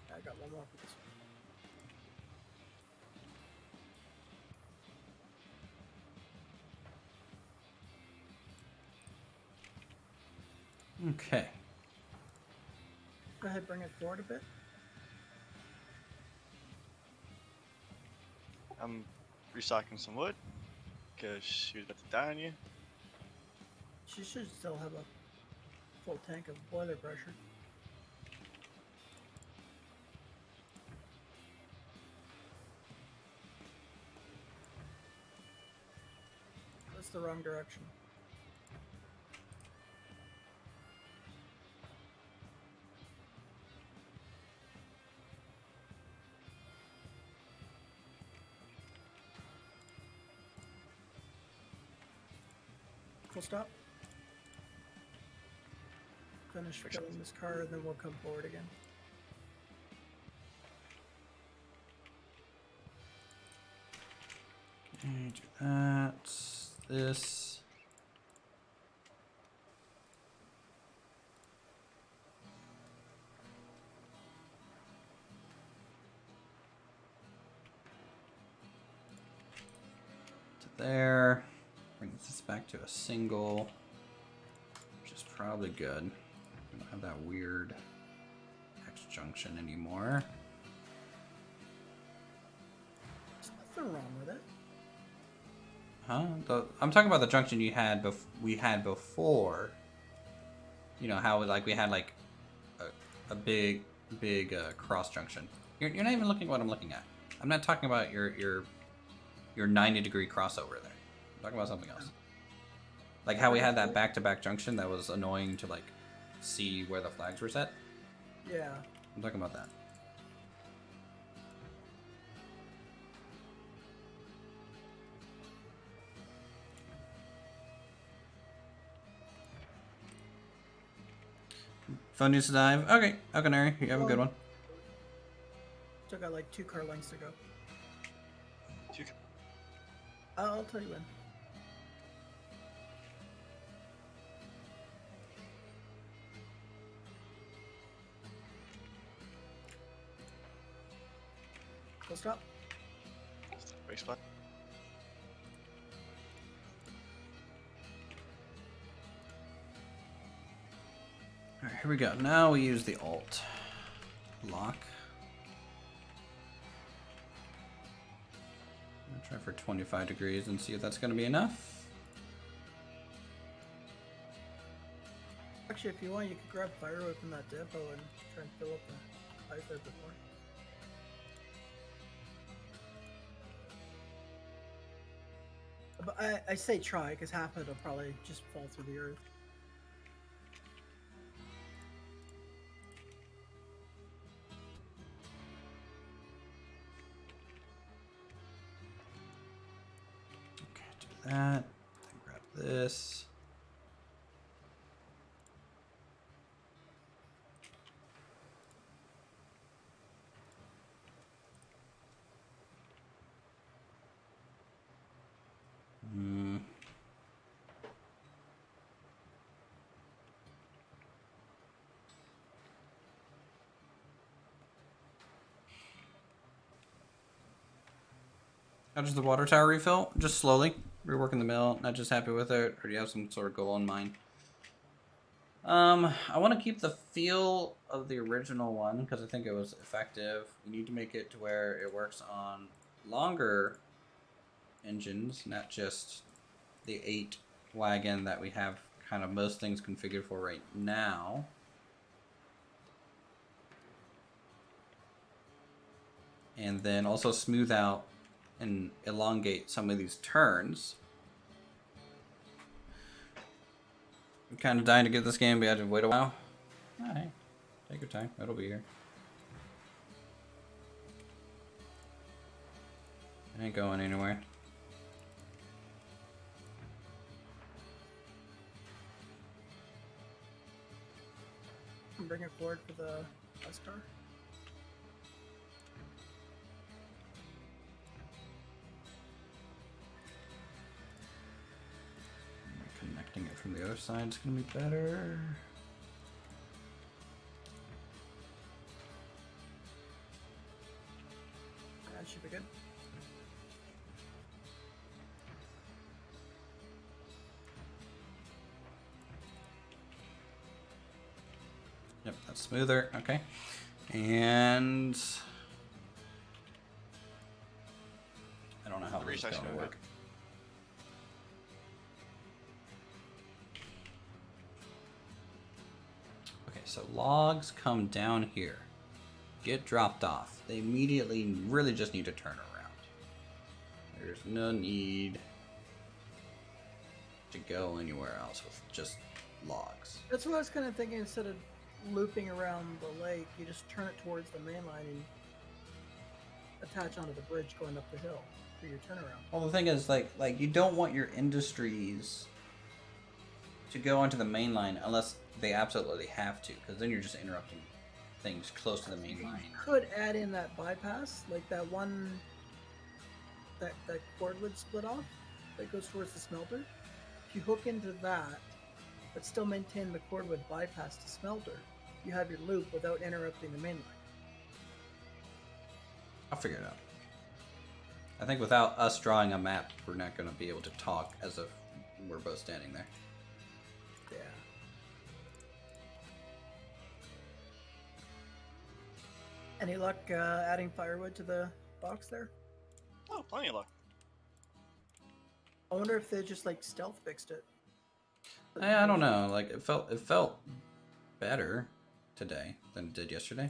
I got one more for this one. Okay. Go ahead, bring it forward a bit. I'm restocking some wood because she was about to die on you. She should still have a full tank of boiler pressure. That's the wrong direction. Full stop. Finish filling this car and then we'll come forward again. Okay, do that. This. To there. Bring this back to a single, which is probably good. We don't have that weird X junction anymore. There's nothing wrong with it. Huh? I'm talking about the junction you had we had before. You know how like we had like a big cross junction. You're not even looking at what I'm looking at. I'm not talking about your 90-degree crossover there. I'm talking about something else. Like how we had that back-to-back junction that was annoying to like see where the flags were set. Yeah. I'm talking about that. Phone needs to dive. Okay, Alcanary, you have a good one. Still got like 2 car lengths to go. Two- I'll tell you when. Full stop. Brake spot. Alright, here we go. Now we use the alt lock. I'm gonna try for 25 degrees and see if that's gonna be enough. Actually, if you want, you could grab firewood from that depot and try and fill up the pipe there before. But I say try, because half of it will probably just fall through the earth. Okay, do that. Then grab this. Hmm. How does the water tower refill? Just slowly. Reworking the mill. Not just happy with it. Or do you have some sort of goal in mind? I want to keep the feel of the original one because I think it was effective. We need to make it to where it works on longer engines, not just the 8 wagon that we have kind of most things configured for right now. And then also smooth out and elongate some of these turns. I'm kind of dying to get this game, but I had to wait a while. Alright, take your time. It'll be here. It ain't going anywhere. And bring it forward for the bus car. Connecting it from the other side is gonna be better. That should be good. Yep, that's smoother. Okay. And I don't know how this is Research going to going work. Okay, so logs come down here, get dropped off. They immediately really just need to turn around. There's no need to go anywhere else with just logs. That's what I was kind of thinking. Instead of looping around the lake, you just turn it towards the main line and attach onto the bridge going up the hill for your turnaround. Well, the thing is, like you don't want your industries to go onto the main line unless they absolutely have to, because then you're just interrupting things close to the main line. You could add in that bypass, like that one that cord would split off that goes towards the smelter. If you hook into that, but still maintain the cordwood bypass to smelter, you have your loop without interrupting the main line. I'll figure it out. I think without us drawing a map, we're not going to be able to talk as if we're both standing there. Yeah. Any luck adding firewood to the box there? Oh, plenty of luck. I wonder if they just like stealth fixed it. I don't know. Like it felt better today than it did yesterday.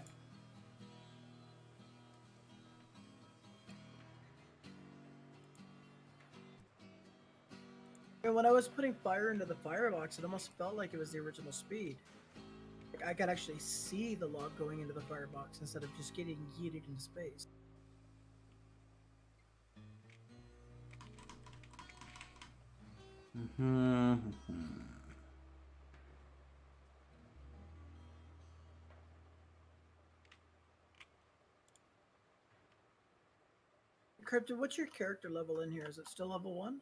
And when I was putting fire into the firebox, it almost felt like it was the original speed. Like I could actually see the log going into the firebox instead of just getting yeeted into space. Crypto, what's your character level in here? Is it still level 1?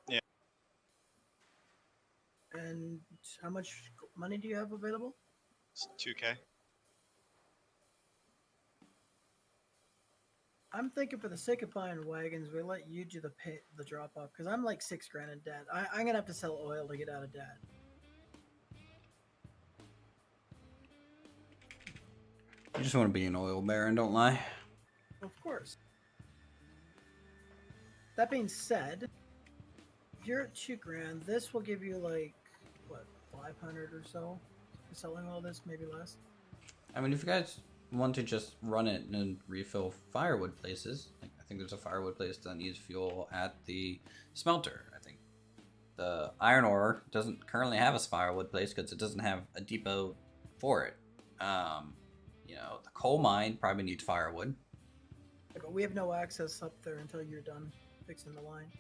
Yeah. And how much money do you have available? It's 2K. I'm thinking for the sake of buying wagons, we let you do the drop off because I'm like 6 grand in debt. I'm gonna have to sell oil to get out of debt. You just want to be an oil baron, don't lie. Of course. That being said, if you're at 2 grand, this will give you like what 500 or so. Selling all this, maybe less. I mean, if you guys want to just run it and refill firewood places, like I think there's a firewood place that needs fuel at the smelter. I think the iron ore doesn't currently have a firewood place because it doesn't have a depot for it. You know, the coal mine probably needs firewood. But we have no access up there until you're done fixing the line.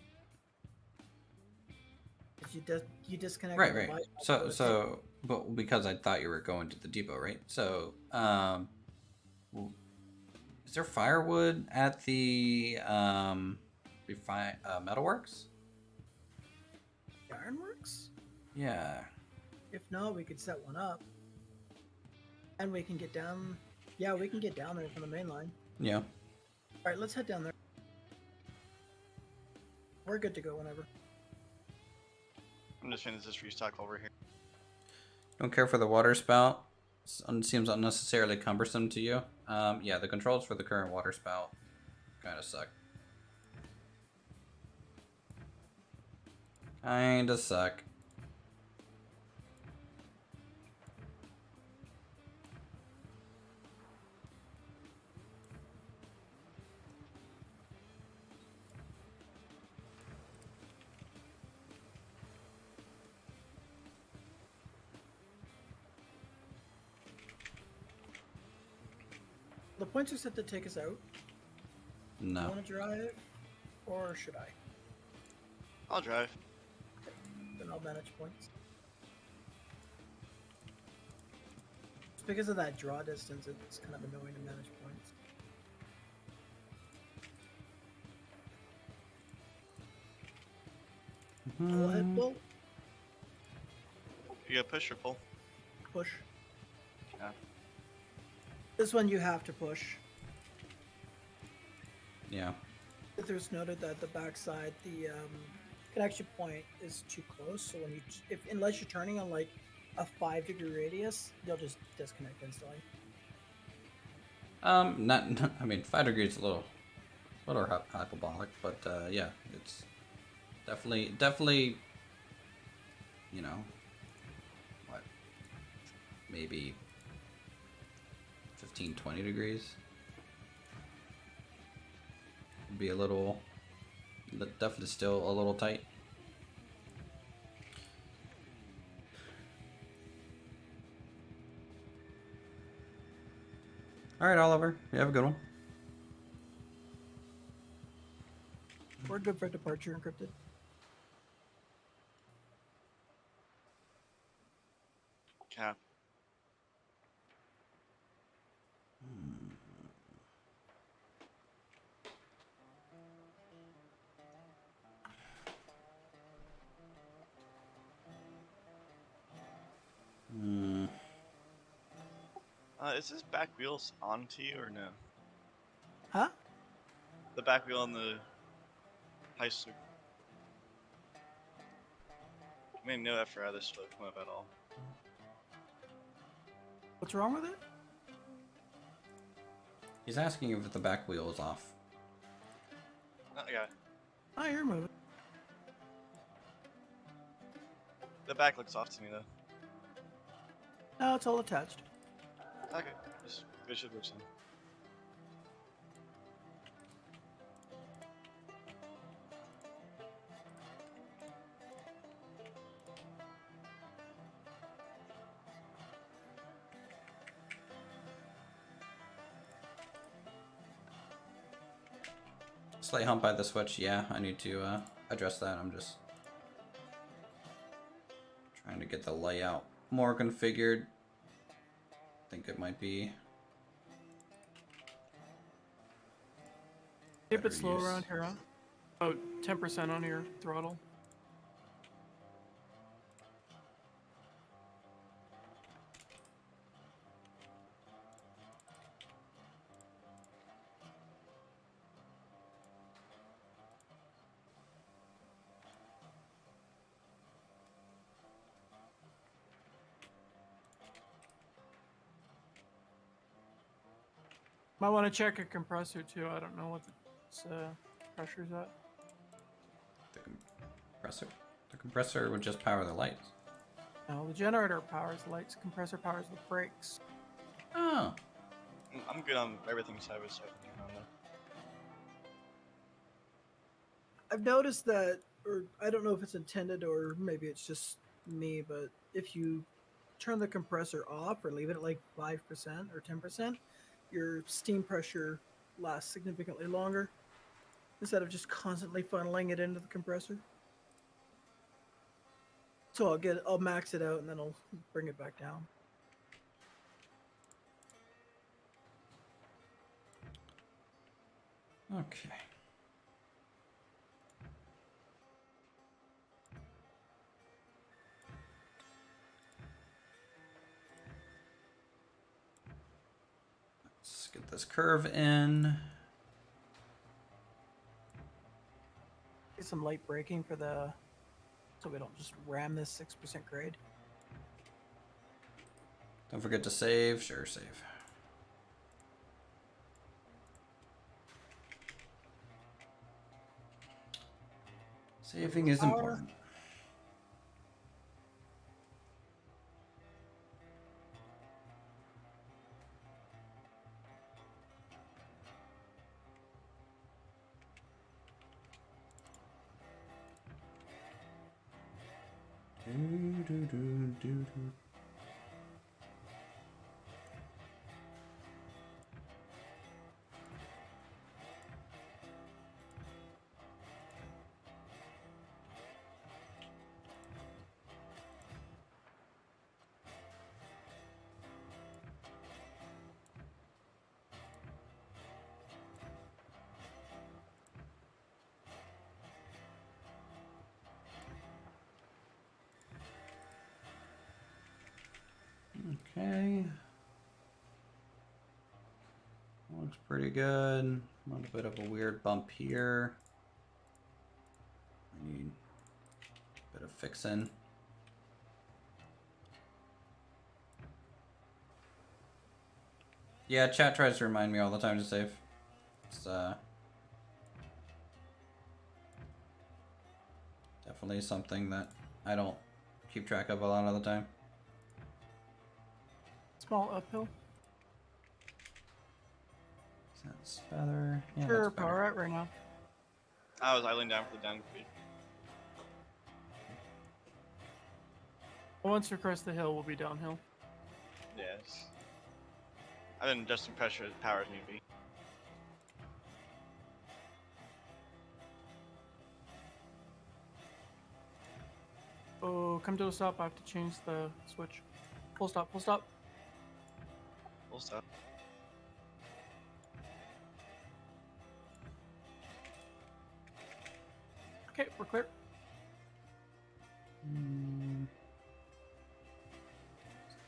You disconnect. Right, right. So, but because I thought you were going to the depot, right? So, is there firewood at the metalworks? The ironworks? Yeah. If not, we could set one up, and we can get down. Yeah, we can get down there from the main line. Yeah. All right, let's head down there. We're good to go whenever. I'm just finishing this restock over here. Don't care for the water spout. Seems unnecessarily cumbersome to you. Yeah, the controls for the current water spout kind of suck. Kinda suck. The points are set to take us out. No. Want to drive, or should I? I'll drive. Then I'll manage points. Just because of that draw distance, it's kind of annoying to manage points. Go ahead, Bull. You got push or pull? Push. Yeah. This one you have to push. Yeah. Uthris noted that the backside, the connection point is too close. So when unless you're turning on like a 5-degree radius, you'll just disconnect instantly. Not. I mean, 5 degrees is a little hyperbolic, but yeah, it's definitely. You know, what? Maybe 15, 20 degrees. Would be a little. Definitely still a little tight. All right, Oliver. You have a good one. We're good for departure encrypted. Cap. Is this back wheels onto you or no? Huh? The back wheel on the Heisler. I made no effort out of this to come up at all. What's wrong with it? He's asking if the back wheel is off. Oh, yeah. Oh, you're moving. The back looks off to me though. No, it's all attached. Okay. Just visual vision. Slight hump by the switch. Yeah, I need to address that. I'm just trying to get the layout more configured. I think it might be Keep better it slow use. around here, huh? Oh, 10% on your throttle. Might want to check a compressor too. I don't know what the pressure's at. The compressor. The compressor would just power the lights. No, the generator powers the lights. Compressor powers the brakes. Oh. I'm good on everything side by side. On there. I've noticed that, or I don't know if it's intended or maybe it's just me, but if you turn the compressor off or leave it at like 5% or 10%, your steam pressure lasts significantly longer instead of just constantly funneling it into the compressor. So I'll max it out and then I'll bring it back down. Okay. Let's get this curve in. Get some light braking for the, so we don't just ram this 6% grade. Don't forget to save. Sure, save. Saving is important. Do. Okay. Looks pretty good. A little bit of a weird bump here. I need a bit of fixing. Yeah, chat tries to remind me all the time to save. It's definitely something that I don't keep track of a lot of the time. Small uphill. That's better. Yeah, Sure, that's better. power out right now. I was idling down for the down speed. Once we crest the hill, we'll be downhill. Yes. I've been adjusting pressure as power as need be. Oh, come to a stop. I have to change the switch. Full stop, full stop. Full stop. Okay, we're clear.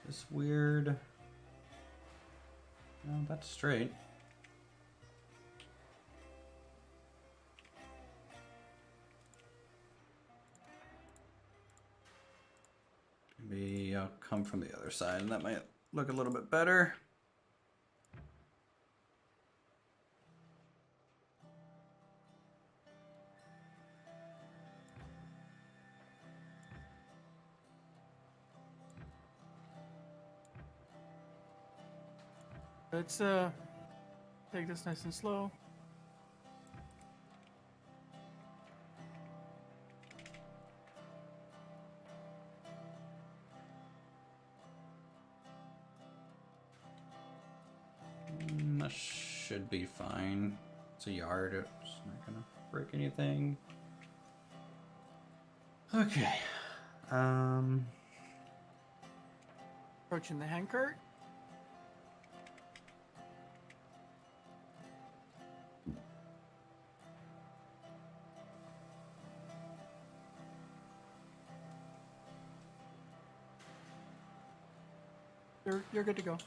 Is this weird? No, that's straight. Maybe I'll come from the other side, and that might look a little bit better. Let's take this nice and slow. That should be fine. It's a yard. It's not gonna break anything. Okay. Approaching the handcart. You're good to go.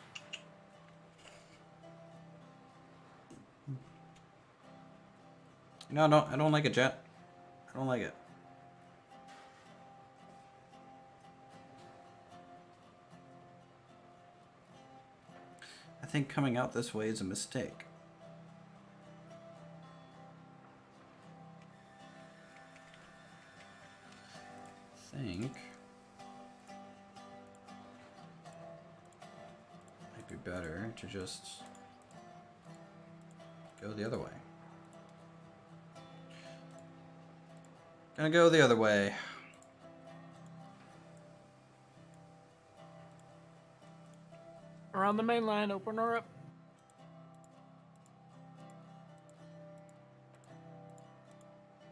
No, I don't like it, Jet. I don't like it. I think coming out this way is a mistake. I think might be better to just go the other way. Gonna go the other way. Around the main line, open her up.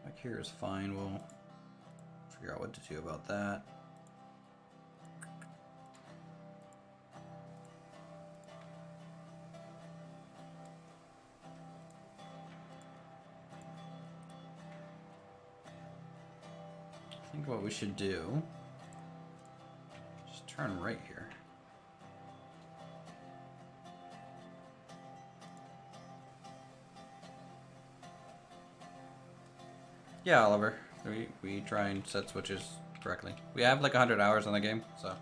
Back here is fine. We'll figure out what to do about that. I think what we should do, just turn right here. Yeah, Oliver. We try and set switches correctly. We have like 100 hours on the game, so I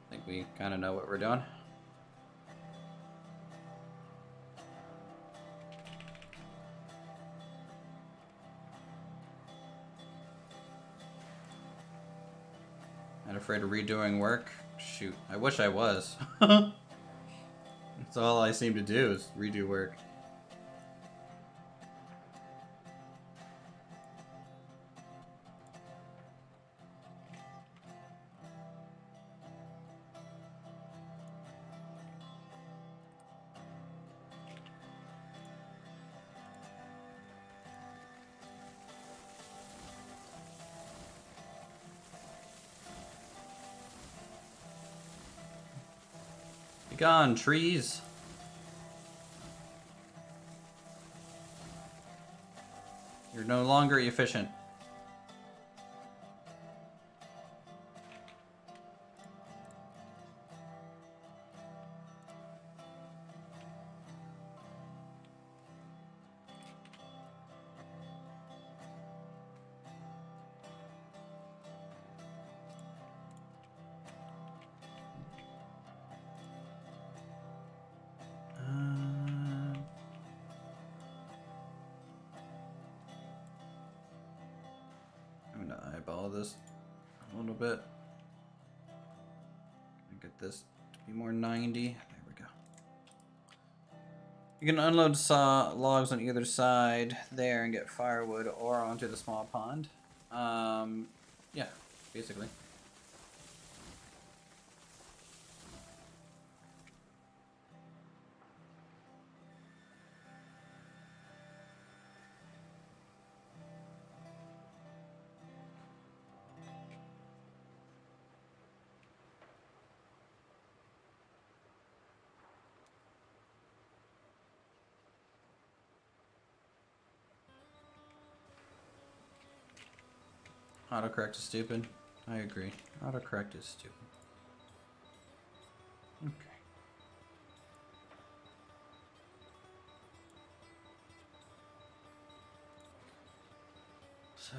think we kind of know what we're doing. Not afraid of redoing work? Shoot, I wish I was. That's all I seem to do is redo work. Be gone, trees. You're no longer efficient. I'm gonna eyeball this a little bit. Get this to be more 90. There we go. You can unload logs on either side there and get firewood or onto the small pond. Yeah, basically. Autocorrect is stupid. I agree. Autocorrect is stupid. Okay. So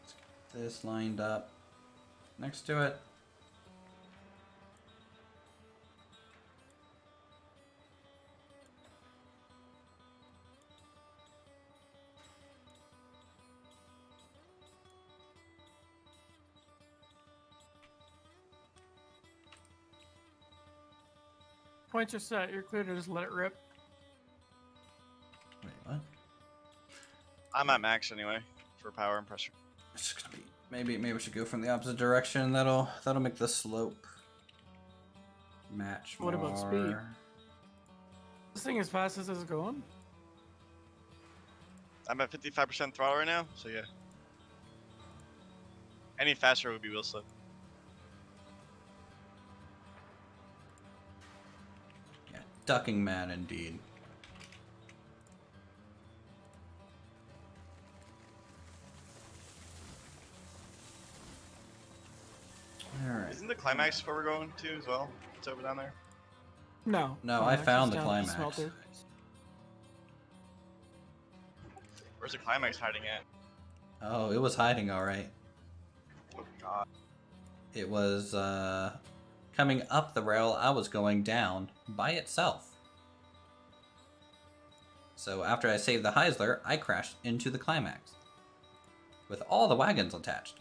let's get this lined up next to it. Points are set. You're clear to just let it rip. Wait, what? I'm at max anyway for power and pressure. It's just gonna be maybe we should go from the opposite direction. That'll make the slope match more. What about speed? This thing as fast as it's going? I'm at 55% throttle right now, so yeah. Any faster would be wheel slip. Yeah, ducking man indeed. Isn't the climax where we're going to as well? It's over down there. No. No, I climax found is the down at climax. smelter. Where's the climax hiding at? Oh, it was hiding all right. Oh god. It was coming up the rail I was going down by itself. So after I saved the Heisler, I crashed into the climax with all the wagons attached.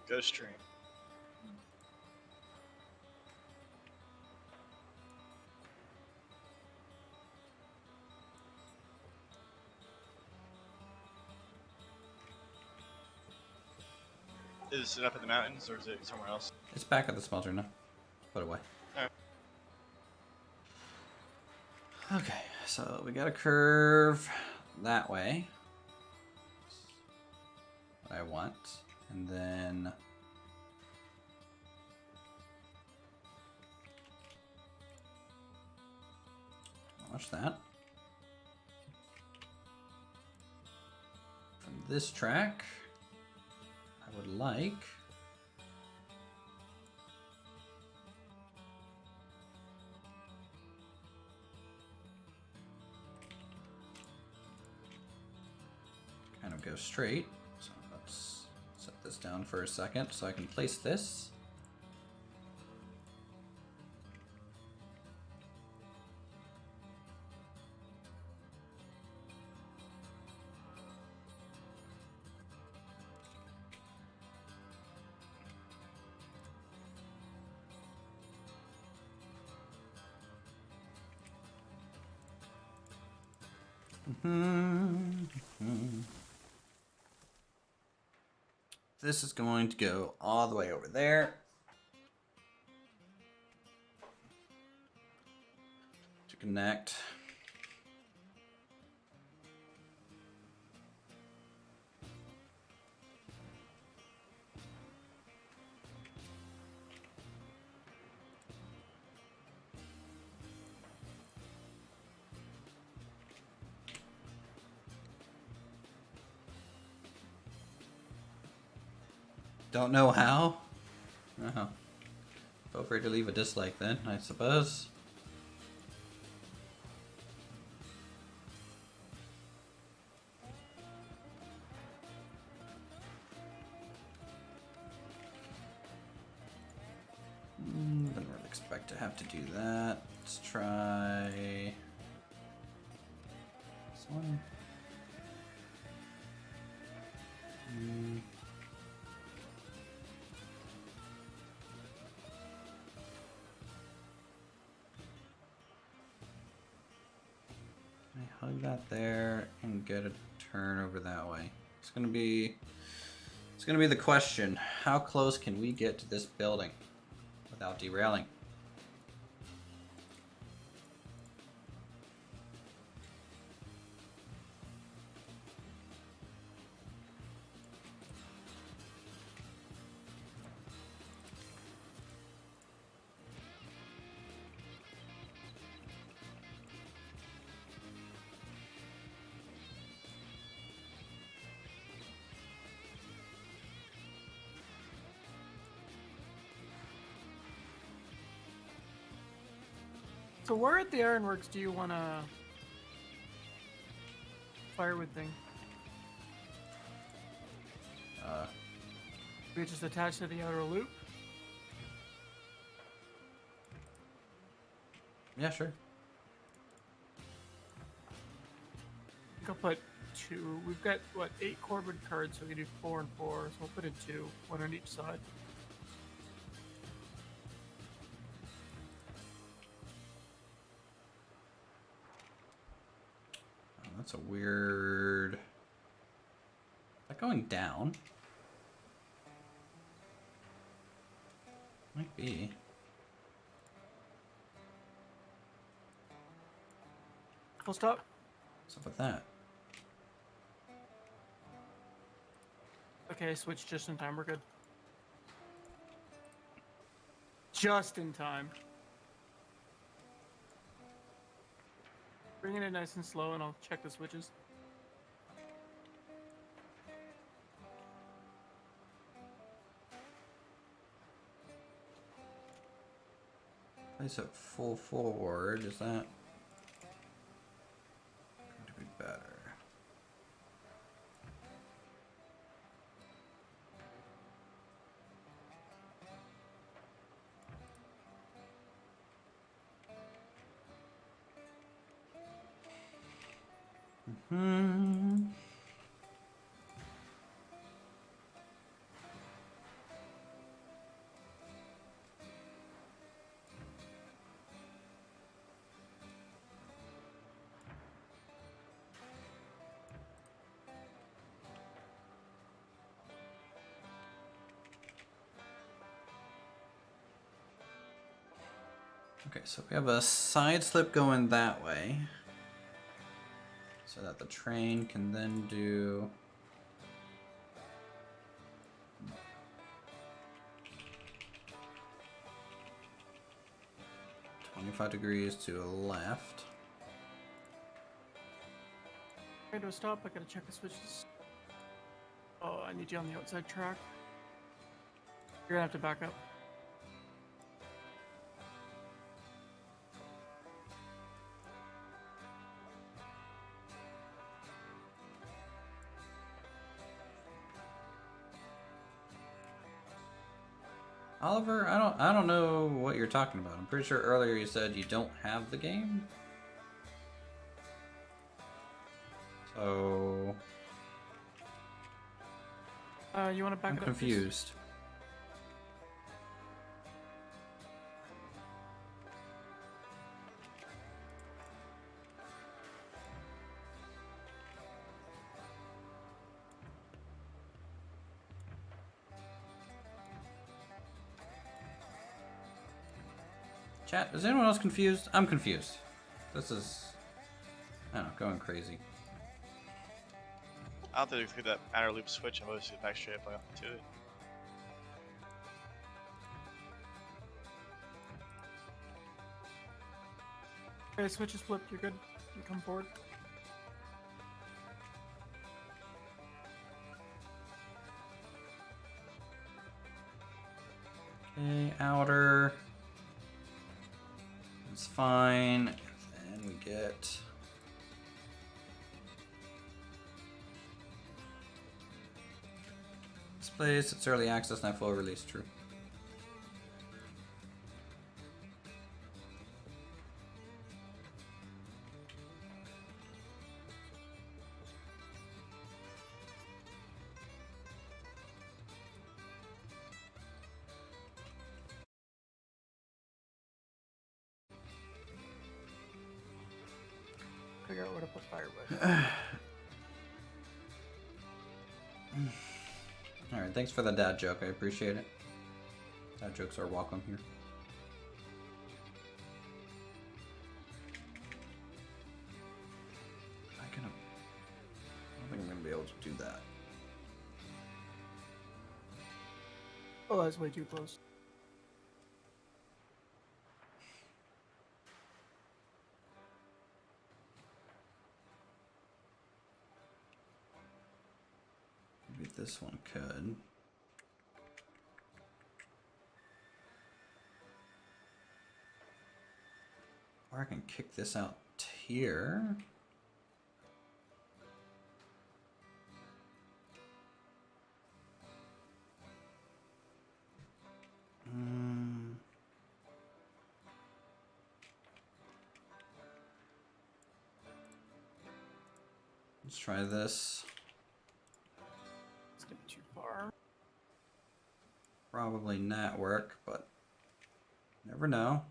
Ghost train. Is it up in the mountains or is it somewhere else? It's back at the smelter now. Put it away. Alright. Okay, so we got a curve that way. What I want. And then watch that. From this track, I would like kind of go straight. So let's set this down for a second so I can place this. This is going to go all the way over there to connect. Don't know how? Oh. Feel free to leave a dislike then, I suppose. Didn't really expect to have to do that. Let's try this one. I hug that there and get a turn over that way. It's gonna be the question. How close can we get to this building without derailing? So where at the ironworks do you want to firewood thing? We just attach to the outer loop. Yeah, sure. I think I'll put 2. We've got what 8 Corbin cards, so we can do 4 and 4. So we'll put in 2, 1 on each side. Oh, that's a weird. Is that going down? Might be. Full stop. What's up with that? Okay, switch just in time. We're good. Just in time. Bring it in nice and slow, and I'll check the switches. Place it full forward. Is that going to be better? Hmm. Okay, so we have a side slip going that way. So that the train can then do... 25 degrees to the left. Okay, to stop. I gotta check the switches. Oh, I need you on the outside track. You're gonna have to back up. Oliver, I don't know what you're talking about. I'm pretty sure earlier you said you don't have the game. So You want to back I'm it up? Please? confused. Chat, is anyone else confused? I'm confused. This is, I don't know, going crazy. I don't think we that outer loop switch. I've always seen back straight up to it. Okay, switch is flipped. You're good. You come forward. Okay, outer. It's fine. And we get this place. It's early access, not full release. True. Figure out where to put firewood. Alright, thanks for the dad joke. I appreciate it. Dad jokes are welcome here. I don't think I'm gonna be able to do that. Oh, that's way too close. Maybe this one could. Or I can kick this out here. Let's try this. It's gonna be too far. Probably not work, but never know.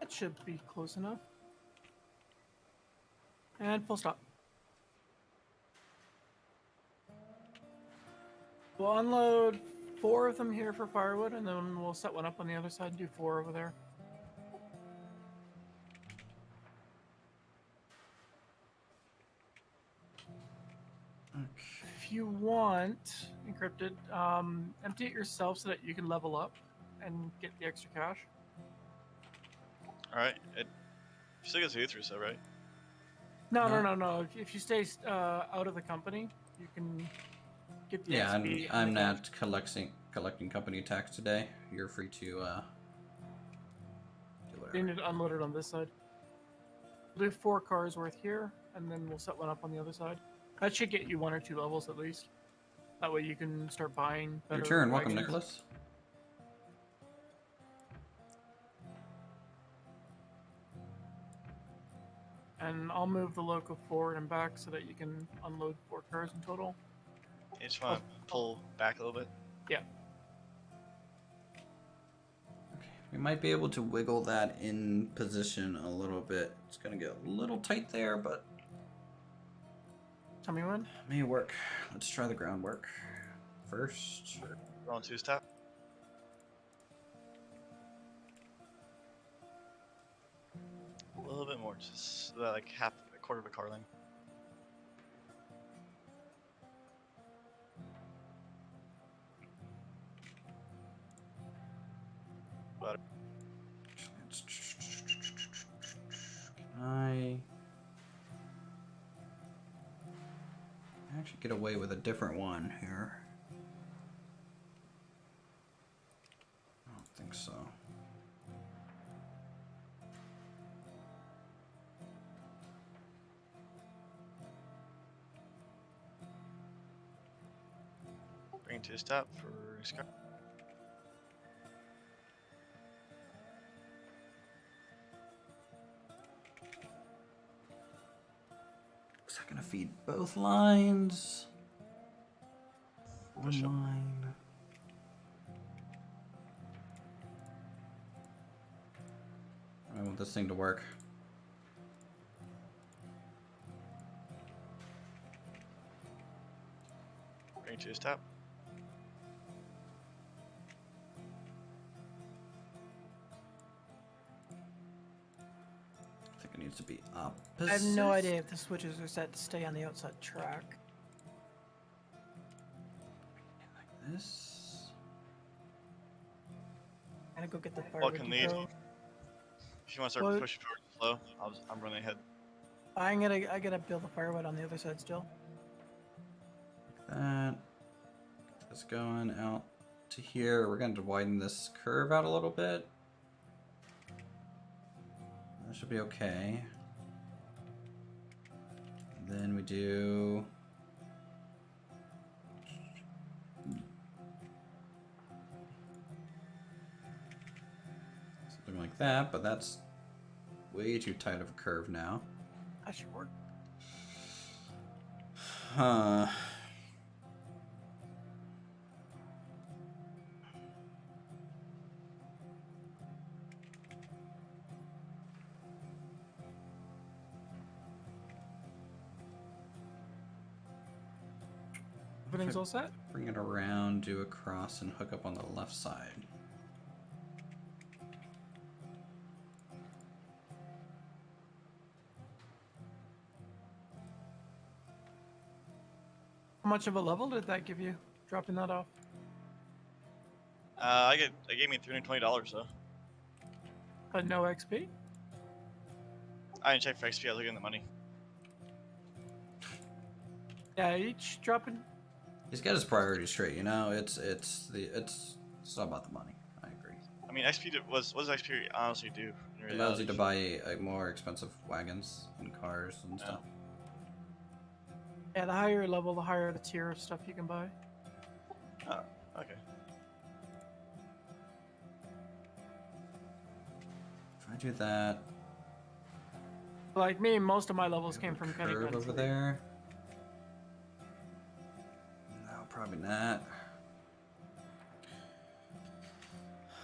That should be close enough. And full stop. We'll unload 4 of them here for firewood, and then we'll set one up on the other side and do 4 over there. Okay. If you want encrypted, empty it yourself so that you can level up and get the extra cash. Alright, it still gets Uthris though, right? No, no, no, no. If you stay out of the company, you can get the Yeah, XP. I'm and the not collecting company tax today. You're free to do You whatever. need to unload it on this side. We'll do 4 cars worth here, and then we'll set one up on the other side. That should get you 1 or 2 levels at least. That way you can start buying better Your turn. Welcome, wagons. Nicholas. And I'll move the loco forward and back so that you can unload 4 cars in total. You just want to pull back a little bit. Yeah. Okay, we might be able to wiggle that in position a little bit. It's gonna get a little tight there, but Tell me when. it may work. Let's try the groundwork first. We're on 2-step. A little bit more, just like a quarter of a car length. But Can I actually get away with a different one here? I don't think so. bring 2-step for Sky. Is that gonna feed both lines? One Push up. line. I want this thing to work. Bring 2-step. I think it needs to be opposite. I have no idea if the switches are set to stay on the outside track. Like this. I'm gonna go get the Well, firewood can lead. depot. If you want to start What? pushing towards slow, I'm running ahead. I gotta build the firewood on the other side still. Like that. Get this going out to here. We're going to widen this curve out a little bit. That should be okay. And then we do... something like that, but that's way too tight of a curve now. That should work. Huh. Everything's all set? Bring it around, do a cross, and hook up on the left side. How much of a level did that give you? Dropping that off. They gave me $320 though. But no XP? I didn't check for XP. I was looking at the money. Yeah, each dropping. He's got his priorities straight, you know. It's not about the money. I agree. I mean, XP what does XP honestly do? in It allows you to reality? buy more expensive wagons and cars and Yeah. stuff. Yeah, the higher your level, the higher the tier of stuff you can buy. Oh, okay. If I do that, Like me, most of my levels came from Kenny curve guns. over there. No, probably not.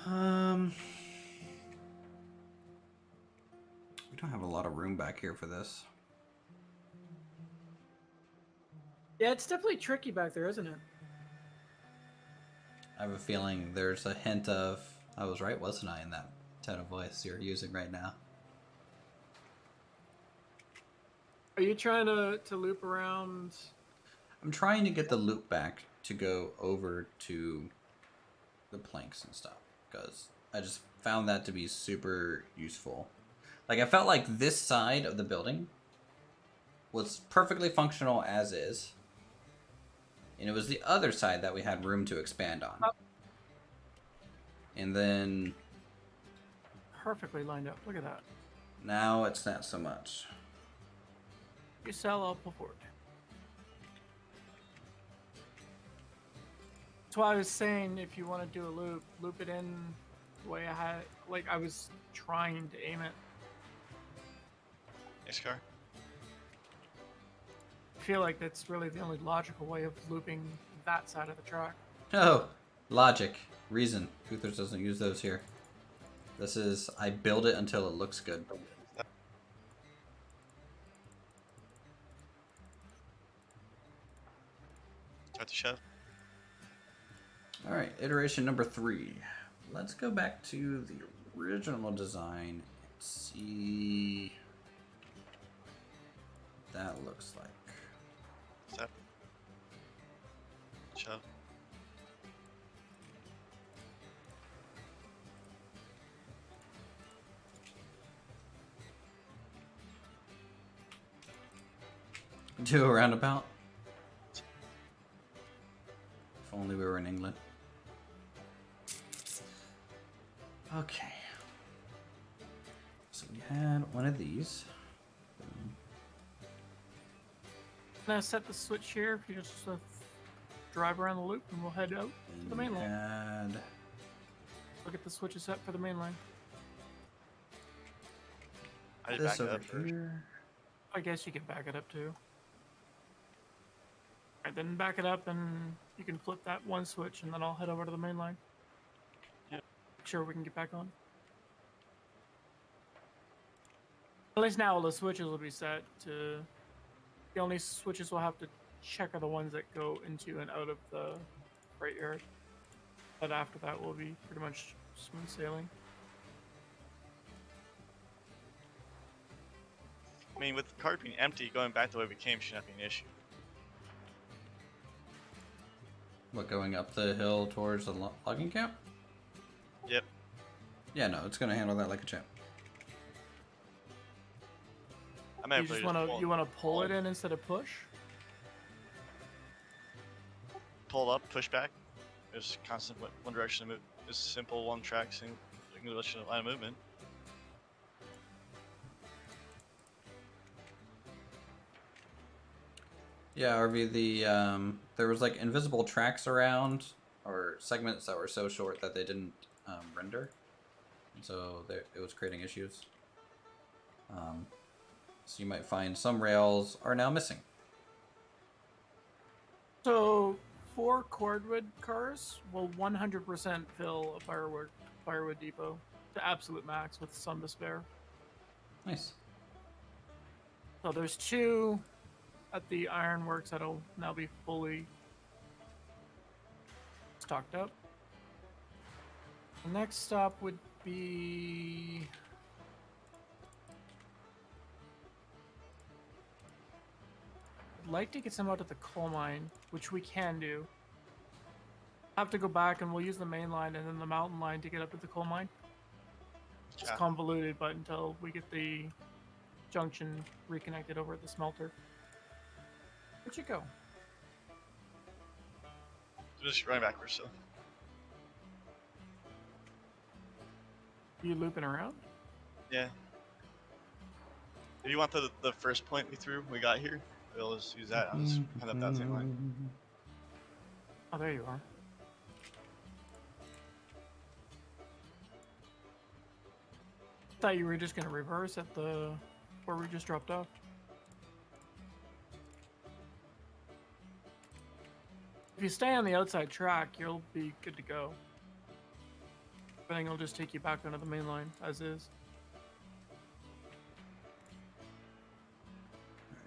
We don't have a lot of room back here for this. Yeah, it's definitely tricky back there, isn't it? I have a feeling there's a hint of I was right, wasn't I, in that tone of voice you're using right now. Are you trying to loop around? I'm trying to get the loop back to go over to the planks and stuff because I just found that to be super useful. Like I felt like this side of the building was perfectly functional as is. And it was the other side that we had room to expand on. And then Perfectly lined up. Look at that. now it's not so much. You sell, I'll pull forward. That's why I was saying if you want to do a loop it in the way I had, like I was trying to aim it. Nice car. I feel like that's really the only logical way of looping that side of the track. Oh, logic, reason. Uthris doesn't use those here. This is, I build it until it looks good. Start the shove. All right, iteration number 3. Let's go back to the original design and see what that looks like. Step. Shove. Do a roundabout. If only we were in England. Okay. So we had one of these. Now set the switch here. If you just drive around the loop, and we'll head out to the main line. And Look at the switches set for the main line. I just this backed it over up first. here. I guess you can back it up too. Alright, then back it up and you can flip that one switch and then I'll head over to the main line. Yep. Make sure we can get back on. At least now all the switches will be set to... The only switches we'll have to check are the ones that go into and out of the freight yard. But after that will be pretty much smooth sailing. I mean, with the cart being empty, going back the way we came should not be an issue. What, going up the hill towards the logging camp? Yep. Yeah, no, it's gonna handle that like a champ. I might You have just played want to pull it in instead of push? pull up, push back. There's constant one direction to move. Just simple one track, single line of movement. Yeah, RV, there was like invisible tracks around, or segments that were so short that they didn't render. So it was creating issues. So you might find some rails are now missing. So 4 cordwood cars will 100% fill a firewood depot to absolute max with some to spare. Nice. So there's 2 at the ironworks that'll now be fully stocked up. The next stop would be I'd like to get some out at the coal mine, which we can do. Have to go back and we'll use the main line and then the mountain line to get up to the coal mine. It's Yeah. convoluted, but until we get the junction reconnected over at the smelter. Where'd you go? Just running backwards, so. You looping around? Yeah. If you want the first point we got here, we'll just use that. I'll just head up that same line. Oh, there you are. Thought you were just gonna reverse at the where we just dropped off. If you stay on the outside track, you'll be good to go. Everything will just take you back onto the main line as is.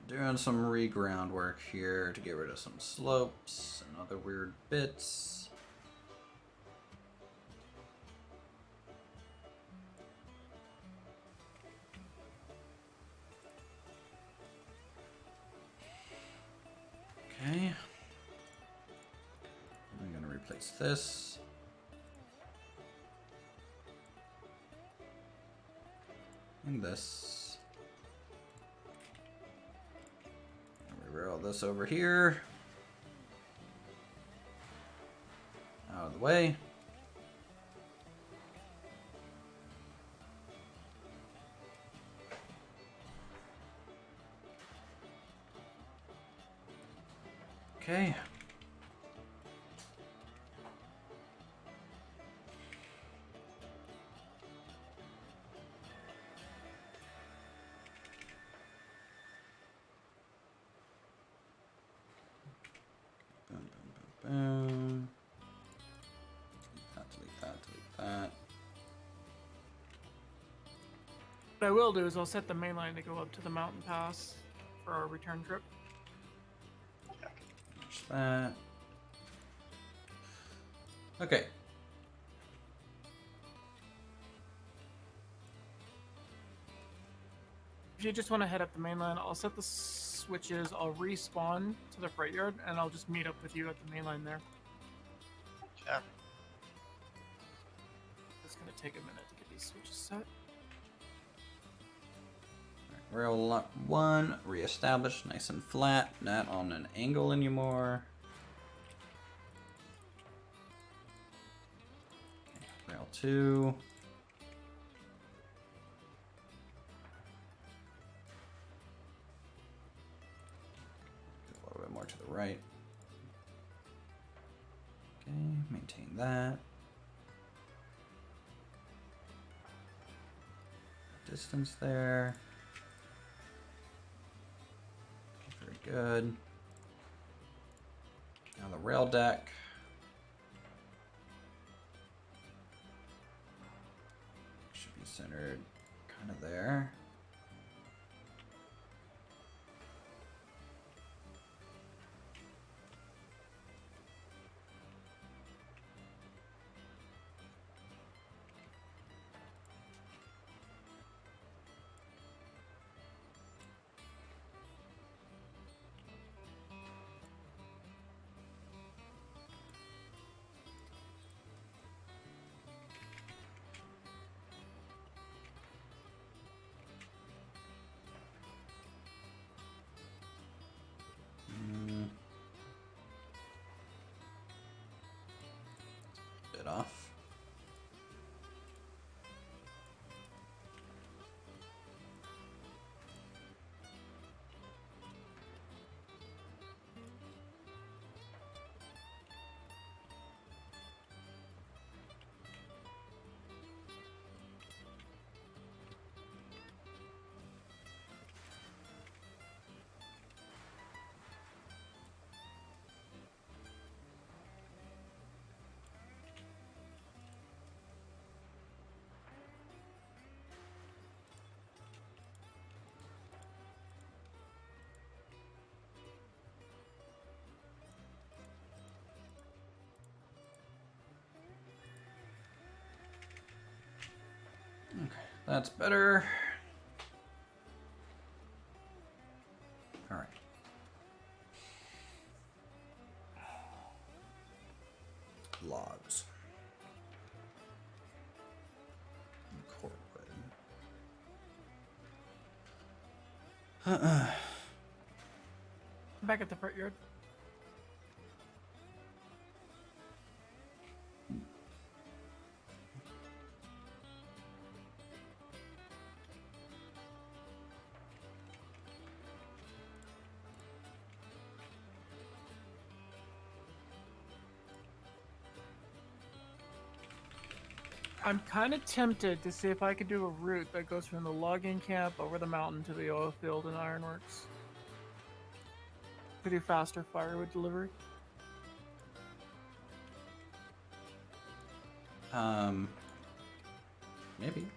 Doing some reground work here to get rid of some slopes and other weird bits. Okay. I'm gonna replace this. And this. this over here. Out of the way. Okay. Boom, boom, boom, boom. Delete that, delete that. What I will do is I'll set the main line to go up to the mountain pass for our return trip. Finish that. Okay. If you just want to head up the main line, I'll set the switches. I'll respawn to the freight yard, and I'll just meet up with you at the main line there. Yeah. It's gonna take a minute to get these switches set. Rail lot 1 reestablished, nice and flat, not on an angle anymore. Rail 2. A little bit more to the right. Okay, maintain that. Distance there. Very good. Now the rail deck. Should be centered kind of there. Bit off. Okay, that's better. All right. Logs. Back at the freight yard. I'm kind of tempted to see if I could do a route that goes from the logging camp over the mountain to the oil field and ironworks. To do faster firewood delivery. Maybe.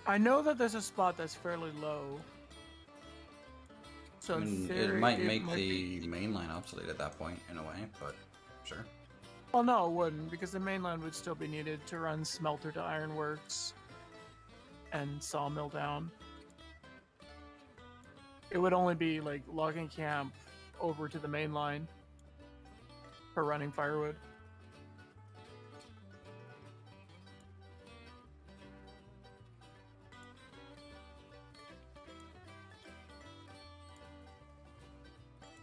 I know that there's a spot that's fairly low. So I in mean, theory, it might be- make the main line obsolete at that point, in a way, but sure. Well, no, it wouldn't, because the main line would still be needed to run smelter to ironworks and sawmill down. It would only be like logging camp over to the main line for running firewood.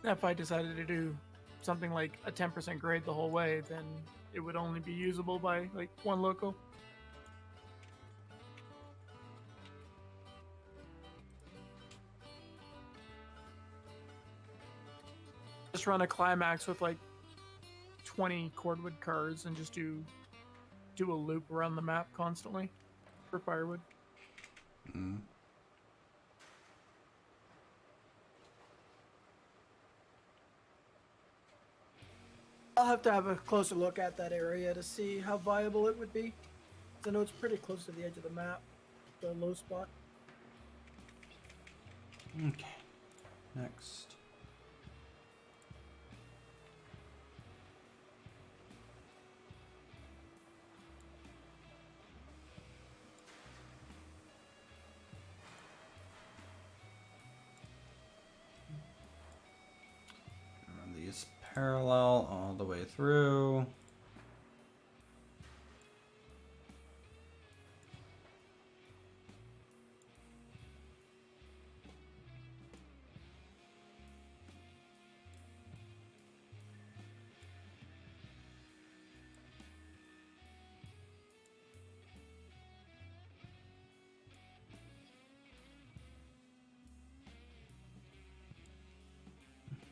If I decided to do something like a 10% grade the whole way, then it would only be usable by like one loco. Just run a climax with like 20 cordwood cars and just do a loop around the map constantly for firewood. Mm. I'll have to have a closer look at that area to see how viable it would be. 'Cause I know it's pretty close to the edge of the map, the low spot. Okay. Next. Run these parallel all the way through.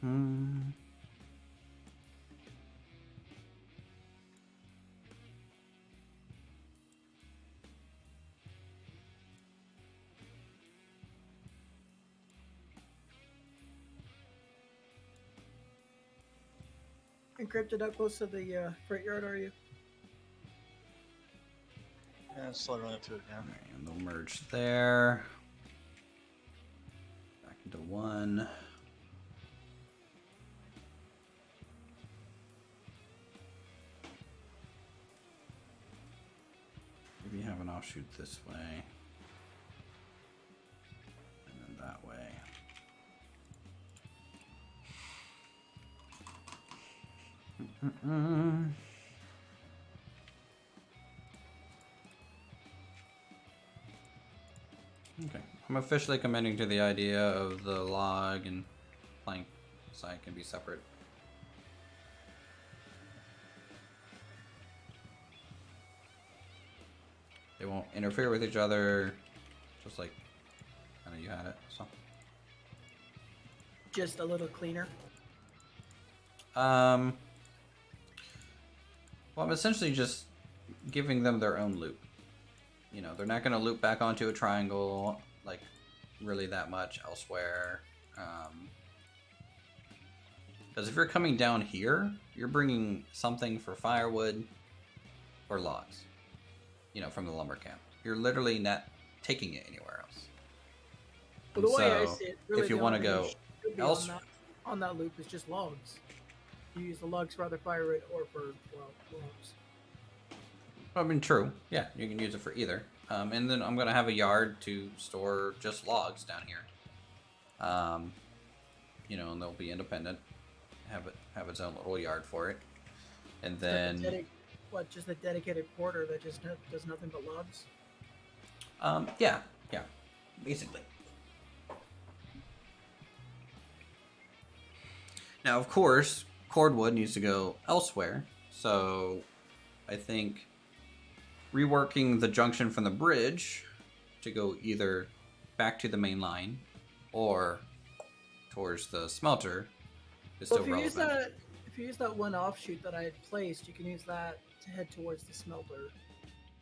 Hmm. Encrypted up close to the freight yard, are you? Yeah, slowly run into it now. Alright, and they'll merge there. Back into one. Maybe have an offshoot this way. And then that way. Mm-mm. Okay, I'm officially committing to the idea of the log and plank side can be separate. They won't interfere with each other, just like I know you had it. So, Just a little cleaner. well, I'm essentially just giving them their own loop. You know, they're not going to loop back onto a triangle like really that much elsewhere. Because if you're coming down here, you're bringing something for firewood or logs. You know, from the lumber camp. You're literally not taking it anywhere else. Well, the And way I so, see it, really if you the want to only thing go that should be else, on that loop is just logs. You use the logs for either firewood or for logs. I mean, true. Yeah, you can use it for either. And then I'm gonna have a yard to store just logs down here. You know, and they'll be independent. Have its own little yard for it. And then, Just a dedicated porter that just does nothing but logs? yeah, basically. Now, of course, cordwood needs to go elsewhere. So, I think reworking the junction from the bridge to go either back to the main line or towards the smelter is Well, still relevant. if you use that one offshoot that I had placed, you can use that to head towards the smelter.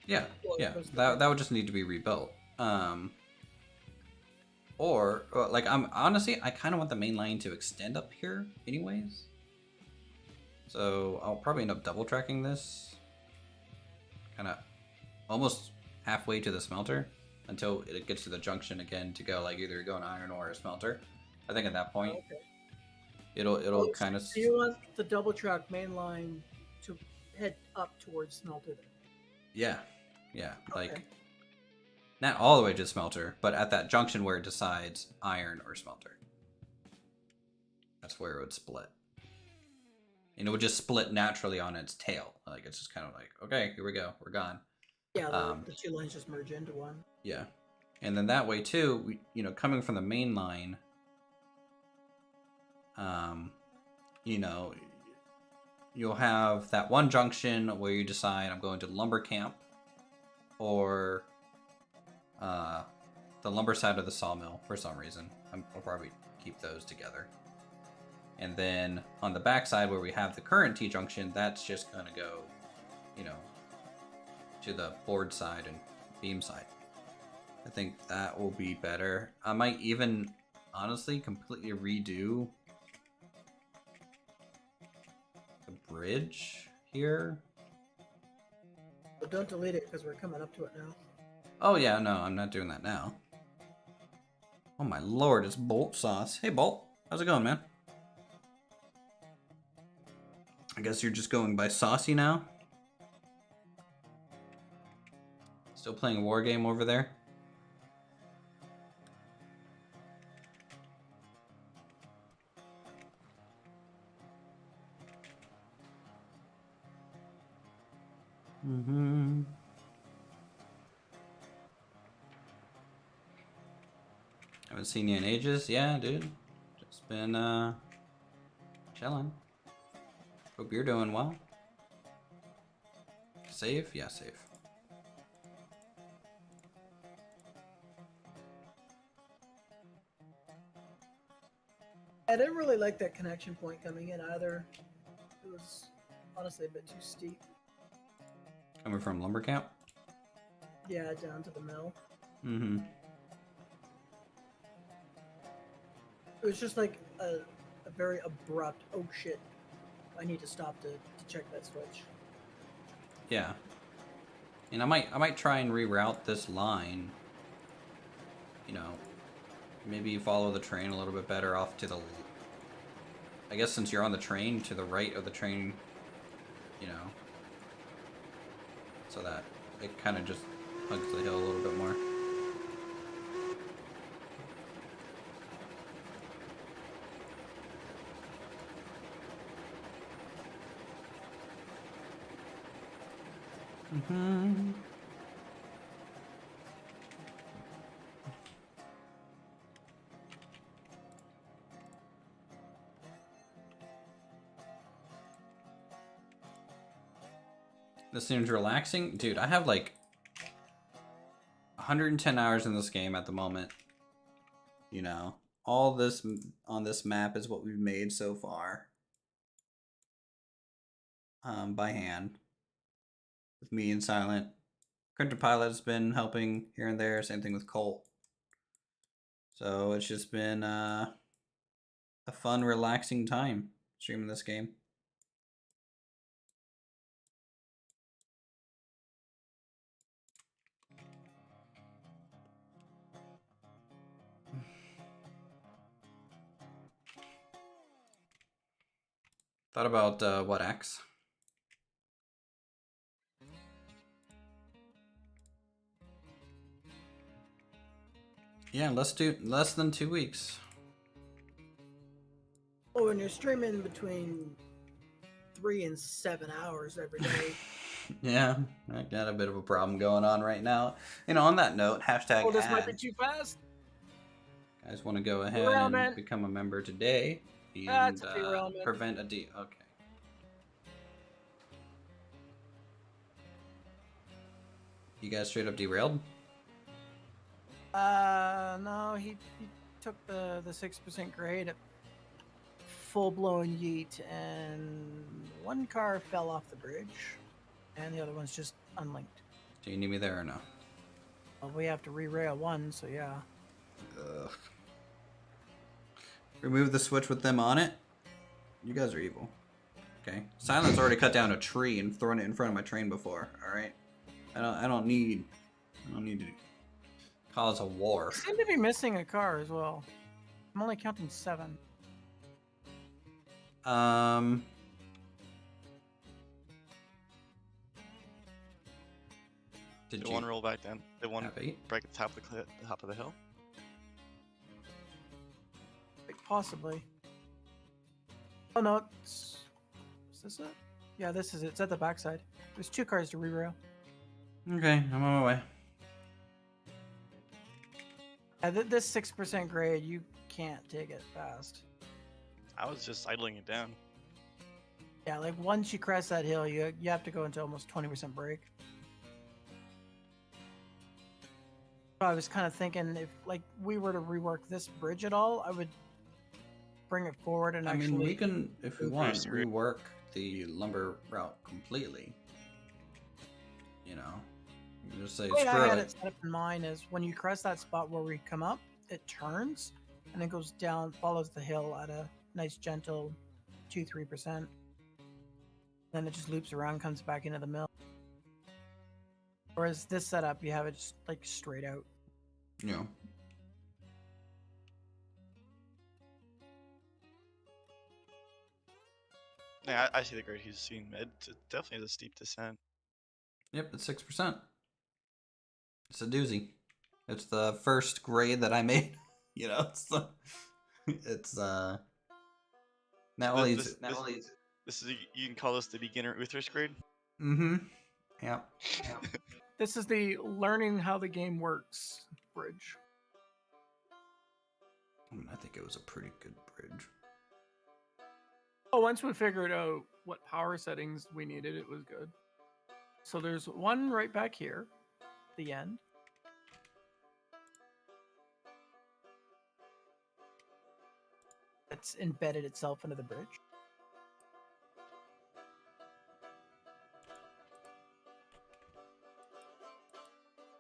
Yeah, Well, yeah, goes to that would just need to be rebuilt. Or like I'm honestly, I kind of want the main line to extend up here, anyways. So I'll probably end up double tracking this, kind of almost halfway to the smelter until it gets to the junction again to go like either go an iron ore or a smelter. I think at that point Okay. it'll kind of. So you want the double track main line to head up towards smelter then? Yeah, like. Okay. Not all the way to smelter, but at that junction where it decides iron or smelter. That's where it would split. And it would just split naturally on its tail. Like, it's just kind of like, okay, here we go. We're gone. Yeah, the two lines just merge into one. Yeah. And then that way, too, we, you know, coming from the main line, you know, you'll have that one junction where you decide I'm going to lumber camp or the lumber side of the sawmill for some reason. I'll probably keep those together. And then on the back side where we have the current T-junction, that's just going to go, you know, to the board side and beam side. I think that will be better. I might even, honestly, completely redo the bridge here. But don't delete it because we're coming up to it now. Oh yeah, no, I'm not doing that now. Oh my lord, it's Bolt Sauce. Hey Bolt, how's it going, man? I guess you're just going by Saucy now? Still playing a war game over there? Mm-hmm. Haven't seen you in ages. Yeah, dude. Just been chilling. Hope you're doing well. Safe? Yeah, safe. I didn't really like that connection point coming in either. It was honestly a bit too steep. Coming from lumber camp? Yeah, down to the mill. Mm-hmm. It was just like a very abrupt, oh shit, I need to stop to check that switch. Yeah. And I might try and reroute this line. You know, maybe follow the train a little bit better off to the... I guess since you're on the train, to the right of the train, you know, so that it kind of just hugs the hill a little bit more. Mm-hmm. This seems relaxing. Dude, I have like 110 hours in this game at the moment. You know, all this on this map is what we've made so far. By hand. With me and Silent. Crypto Pilot's been helping here and there. Same thing with Colt. So it's just been a fun, relaxing time streaming this game. Thought about what X? Yeah, less than 2 weeks. Oh, when you're streaming between 3 and 7 hours every day. Yeah, I got a bit of a problem going on right now. You know, on that note, hashtag Oh, this might be ads. too fast. Guys want to go ahead and Derailment. become a member today and That's a derailment. prevent a D. Okay. You guys straight up derailed? No, he took the 6% grade at full-blown yeet, and one car fell off the bridge, and the other one's just unlinked. Do you need me there or no? Well, we have to re-rail one, so yeah. Ugh. Remove the switch with them on it? You guys are evil. Okay. Silent's already cut down a tree and thrown it in front of my train before, alright? I don't need to cause a war. I seem to be missing a car as well. I'm only counting 7. Did Did you one roll back then? Did one have 8? break at the top of the top of the hill? Possibly. Oh no, is this it? Yeah, this is it. It's at the backside. There's 2 cars to re-rail. Okay, I'm on my way. Yeah, this 6% grade, you can't take it fast. I was just idling it down. Yeah, like once you crest that hill, you have to go into almost 20% break. I was kind of thinking if like we were to rework this bridge at all, I would bring it forward and I actually. mean, we can, if we Uthris want, route. rework the lumber route completely. You know, you can just say The way I screw had it. it set up in mine is when you crest that spot where we come up, it turns and then goes down, follows the hill at a nice gentle 2-3%. Then it just loops around, comes back into the mill. Whereas this setup, you have it just like straight out. You know, Yeah, I see the grade he's seen mid. It definitely is a steep descent. yep, it's 6%. It's a doozy. It's the first grade that I made. You know, it's not only This is you can call this the beginner Uthris grade. mm-hmm. Yep. This is the learning how the game works bridge. I mean, I think it was a pretty good bridge. Oh, once we figured out what power settings we needed, it was good. So there's one right back here, the end. It's embedded itself into the bridge.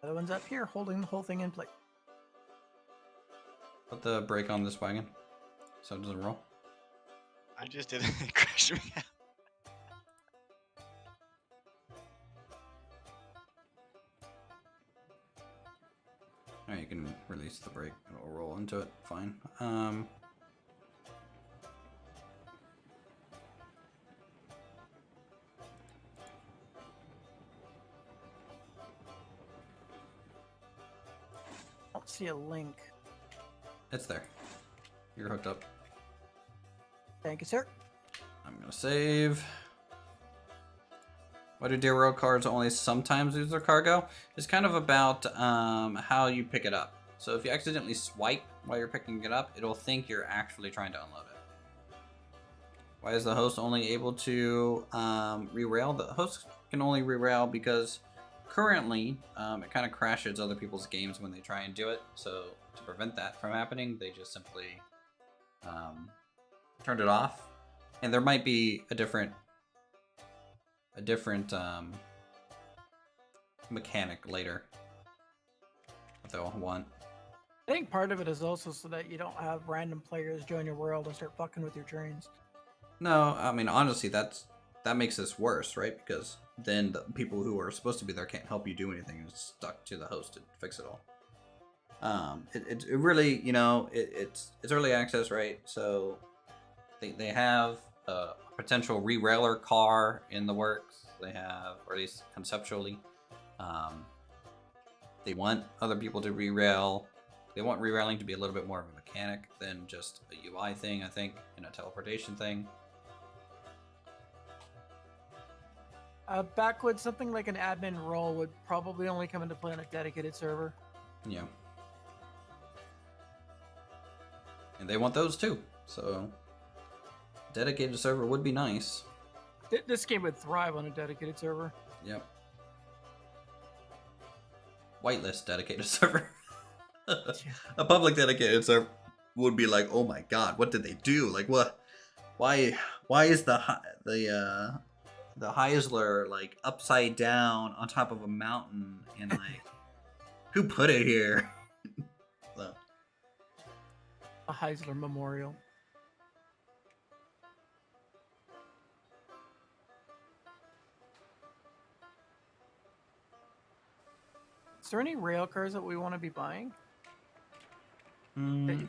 The other one's up here, holding the whole thing in place. Put the brake on this wagon so it doesn't roll. I just did it crashed me out. Alright, you can release the brake. It'll roll into it. Fine. I don't see a link. It's there. You're hooked up. Thank you, sir. I'm gonna save. Why do dear road cars only sometimes lose their cargo? It's kind of about how you pick it up. So if you accidentally swipe while you're picking it up, it'll think you're actually trying to unload it. Why is the host only able to re-rail? The host can only re-rail because currently it kind of crashes other people's games when they try and do it. So to prevent that from happening, they just simply turned it off. And there might be a different mechanic later that they'll want. I think part of it is also so that you don't have random players join your world and start fucking with your trains. No, I mean honestly, that makes this worse, right? Because then the people who are supposed to be there can't help you do anything. It's stuck to the host to fix it all. It really, you know, it's early access, right? So they have a potential re-railer car in the works. They have, or at least conceptually, they want other people to re-rail. They want re-railing to be a little bit more of a mechanic than just a UI thing, I think, and a teleportation thing. Backwards, something like an admin role would probably only come into play on a dedicated server. Yeah. And they want those too. So dedicated server would be nice. This game would thrive on a dedicated server. Yep. Whitelist dedicated server. A public dedicated server would be like, oh my god, what did they do? Like what? Why is the Heisler like upside down on top of a mountain and like who put it here? So. A Heisler Memorial. Is there any rail cars that we want to be buying?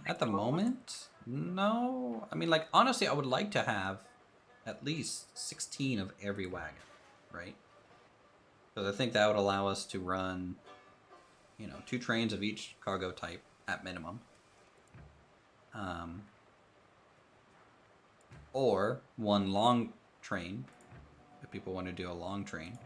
At the moment, no. I mean, like, honestly, I would like to have at least 16 of every wagon, right? Because I think that would allow us to run, 2 trains of each cargo type at minimum. Or 1 long train, if people want to do a long train.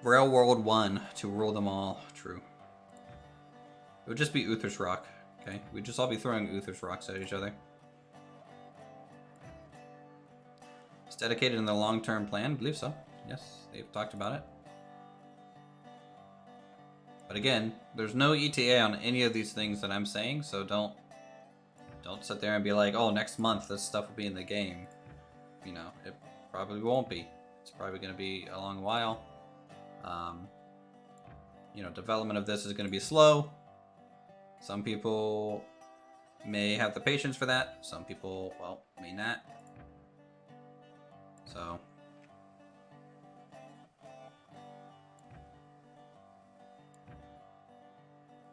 Railworld 1 to rule them all. True. It would just be Uthris Rock. Okay, we'd just all be throwing Uthris Rocks at each other. It's dedicated in the long-term plan. I believe so. Yes, they've talked about it. But again, there's no ETA on any of these things that I'm saying, so don't sit there and be like, oh, next month this stuff will be in the game. You know, it probably won't be. It's probably going to be a long while. You know, development of this is going to be slow. Some people may have the patience for that. Some people, well, may not. So.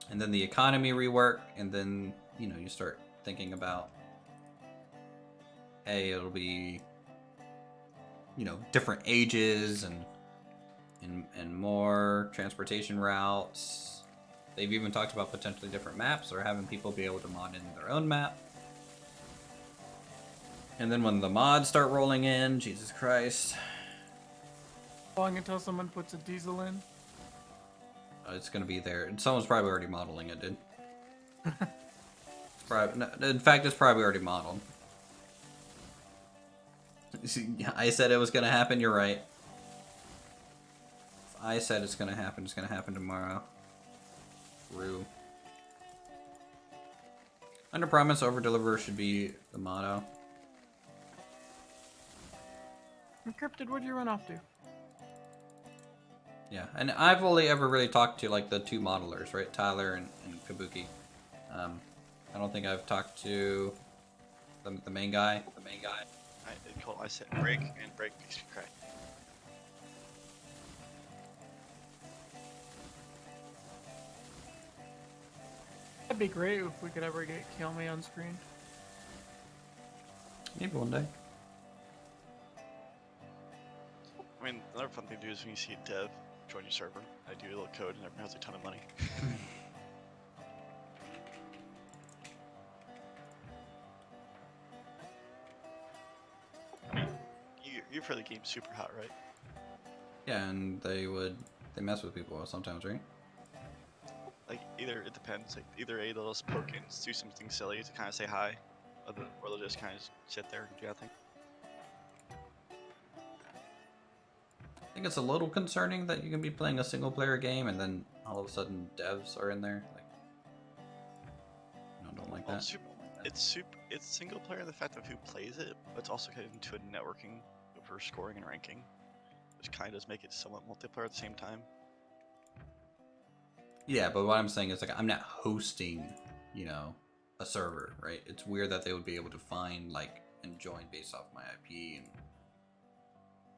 And then the economy rework, and then, you know, you start thinking about, hey, it'll be, you know, different ages and more transportation routes. They've even talked about potentially different maps or having people be able to mod in their own map. And then when the mods start rolling in, Jesus Christ. Long until someone puts a diesel in. It's going to be there. Someone's probably already modeling it, dude. In fact, it's probably already modeled. I said it was going to happen, you're right. If I said it's going to happen tomorrow. Rue. Under promise, over deliver should be the motto. Encrypted, where'd you run off to? Yeah, and I've only ever really talked to like the two modelers, right? Tyler and Kabuki. I don't think I've talked to the main guy. I said break, and break makes me cry. That'd be great if we could ever get Kill Me on screen. Maybe one day. I mean, another fun thing to do is when you see a dev join your server, I do a little code and everyone has a ton of money. I mean, you've heard the game's super hot, right? Yeah, and they mess with people sometimes, right? Like, either, it depends, like, either they'll just poke and do something silly to kind of say hi, or they'll just kind of sit there and do nothing. I think it's a little concerning that you can be playing a single player game and then all of a sudden devs are in there. Like, don't like Well, that. It's single player, the fact of who plays it, but it's also getting into a networking for scoring and ranking, which kind of does make it somewhat multiplayer at the same time. Yeah, but what I'm saying is, like, I'm not hosting, you know, a server, right? It's weird that they would be able to find, like, and join based off my IP, and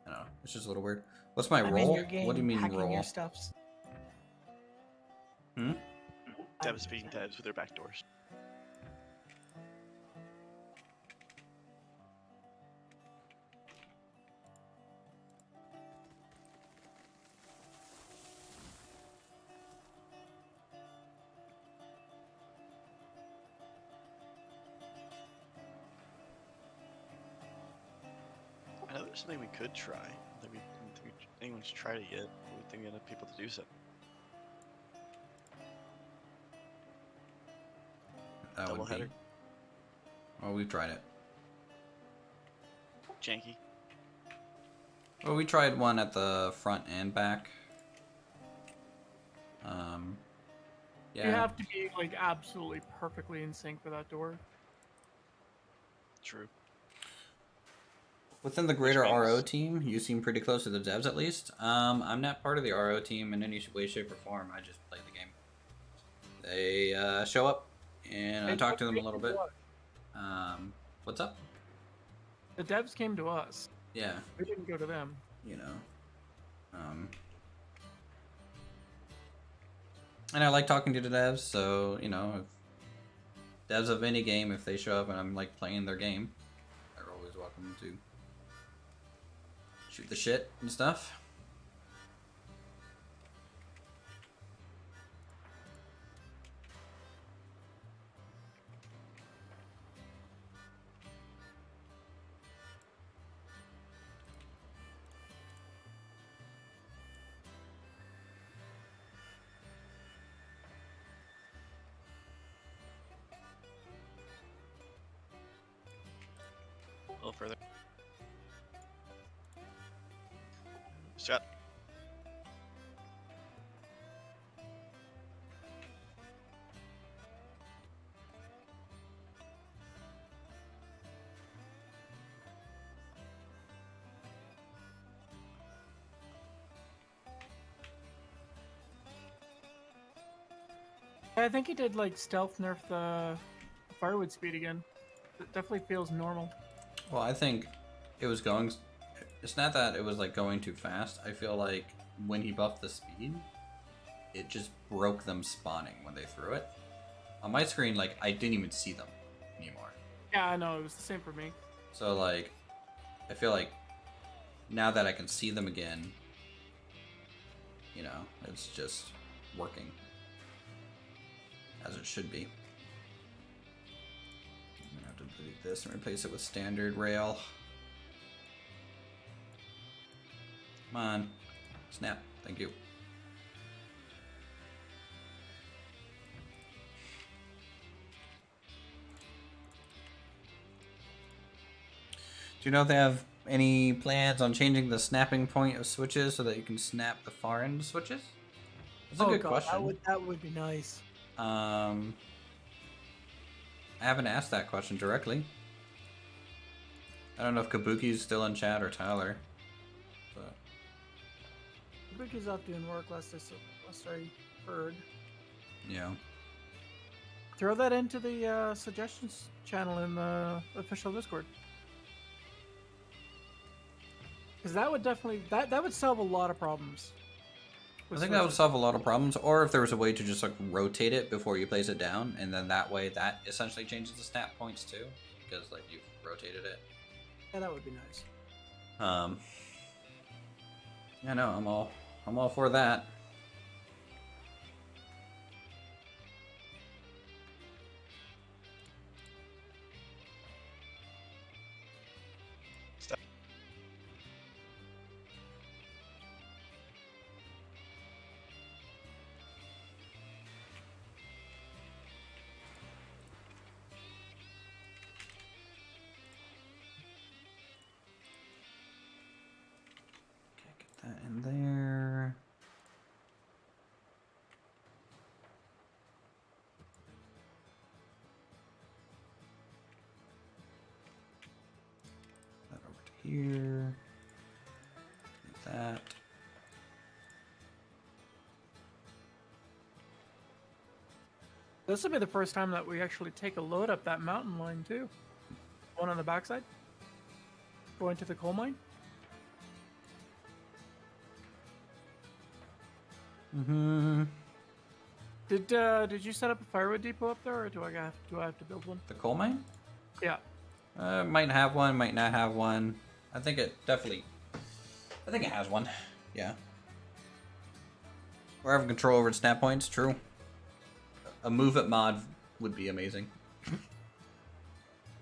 I don't know. It's just a little weird. What's my role? What do you mean hacking role? your stuffs. Devs being devs with their backdoors. I know there's something we could try that we don't think anyone's tried it yet. But we think we enough people to do so. That would be. Doubleheader. Well, we've tried it. Janky. Well, we tried one at the front and back. Yeah. You have to be like absolutely perfectly in sync for that door. True. Within the greater means- RO team, you seem pretty close to the devs at least. I'm not part of the RO team in any way, shape, or form. I just play the game. They show up, and I talk to them a little bit. What's up? The devs came to us. Yeah, We didn't go to them. you know. And I like talking to the devs, so, you know, if devs of any game, if they show up and I'm, like, playing their game, they're always welcome to shoot the shit and stuff. A little further. Shut. I think he did like stealth nerf the firewood speed again. It definitely feels normal. Well, I think it was going. It's not that it was like going too fast. I feel like when he buffed the speed, it just broke them spawning when they threw it. On my screen, like I didn't even see them anymore. Yeah, I know, it was the same for me. So like, I feel like now that I can see them again, you know, it's just working as it should be. I'm gonna have to delete this and replace it with standard rail. Come on. Snap. Thank you. Do you know if they have any plans on changing the snapping point of switches so that you can snap the far end switches? That's a good question. That would be nice. I haven't asked that question directly. I don't know if Kabuki's still in chat or Tyler. But Kabuki's off doing work last I heard. yeah. Throw that into the suggestions channel in the official Discord. Because that would definitely that would solve a lot of problems. I think that would solve a lot of problems, or if there was a way to just like rotate it before you place it down, and then that way that essentially changes the snap points too, because like you've rotated it. Yeah, that would be nice. Yeah, no, I'm all for that. That in there. That over to here. Like that. This will be the first time that we actually take a load up that mountain line too. One on the backside. Going to the coal mine. Mm-hmm. Did you set up a firewood depot up there, or do I have to build one? The coal mine? Yeah. Might have one, might not have one. I think it has one. Yeah. We're having control over its snap points, true. A move it mod would be amazing.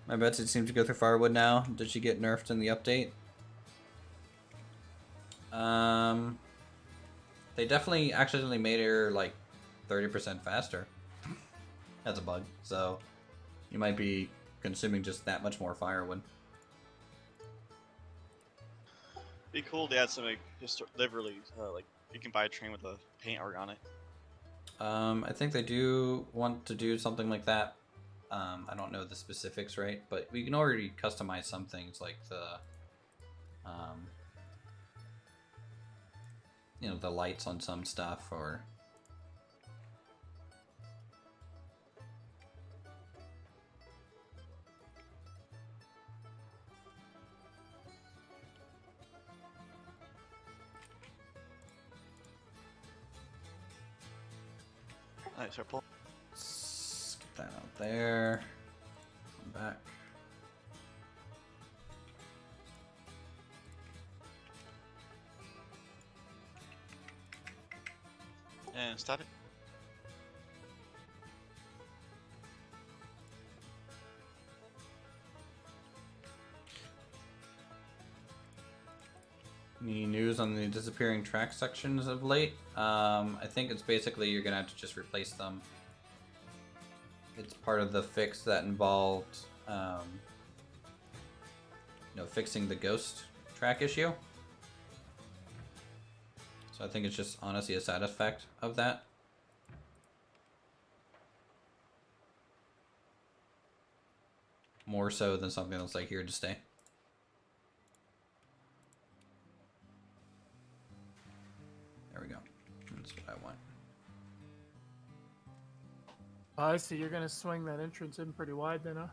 My bets it seems to go through firewood now. Did she get nerfed in the update? They definitely accidentally made her like 30% faster. That's a bug. So you might be consuming just that much more firewood. Be cool to add some like literally like you can buy a train with a paint art on it. I think they do want to do something like that. I don't know the specifics, right? But we can already customize some things like the, you know, the lights on some stuff, or Alright, so pull. let's get that out there. Come back. And stop it. Any news on the disappearing track sections of late? I think it's basically you're gonna have to just replace them. It's part of the fix that involved fixing the ghost track issue. So I think it's just honestly a side effect of that. More so than something that's like here to stay. There we go. That's what I want. I see. You're gonna swing that entrance in pretty wide, then, huh?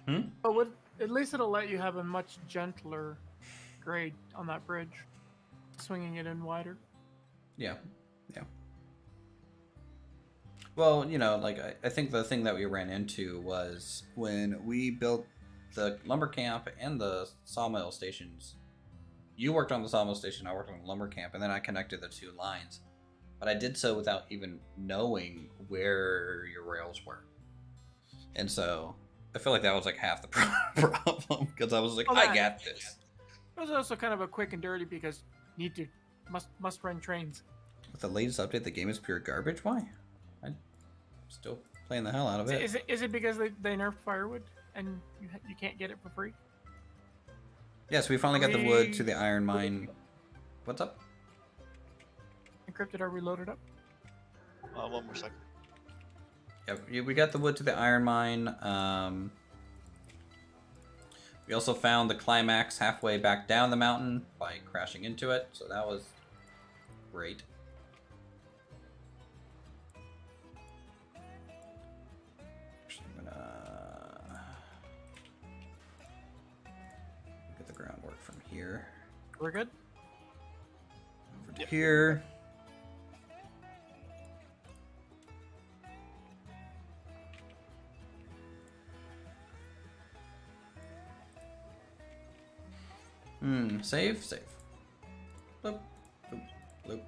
Hmm? But at least it'll let you have a much gentler grade on that bridge, swinging it in wider. Yeah. Yeah. Well, like I think the thing that we ran into was when we built the lumber camp and the sawmill stations. You worked on the sawmill station, I worked on the lumber camp, and then I connected the two lines. But I did so without even knowing where your rails were. And so I feel like that was like half the problem, because I was like, I got this. It was also kind of a quick and dirty because must run trains. With the latest update, the game is pure garbage. Why? I'm still playing the hell out of it. Is it because they nerfed firewood and you can't get it for free? Yes, we finally got the wood to the iron mine. What's up? Encrypted or reloaded up? One more second. Yeah, we got the wood to the iron mine. We also found the climax halfway back down the mountain by crashing into it, so that was great. Actually, I'm gonna get the groundwork from here. We're good? Over to here. Save. Bloop, bloop, bloop.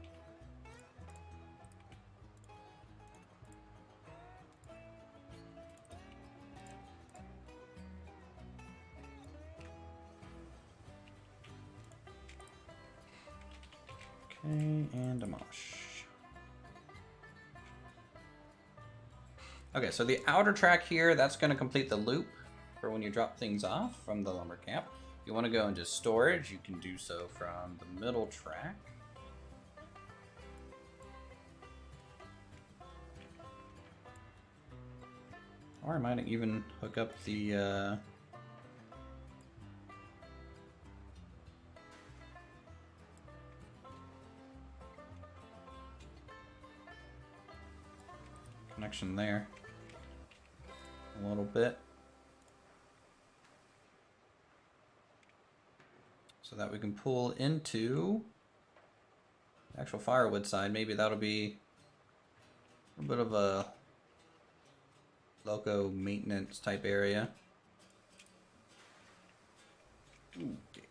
Okay, and demolish. Okay, so the outer track here, that's going to complete the loop for when you drop things off from the lumber camp. If you want to go into storage, you can do so from the middle track. Or I might even hook up the connection there a little bit, so that we can pull into the actual firewood side. Maybe that'll be a bit of a loco maintenance type area. Ooh, okay.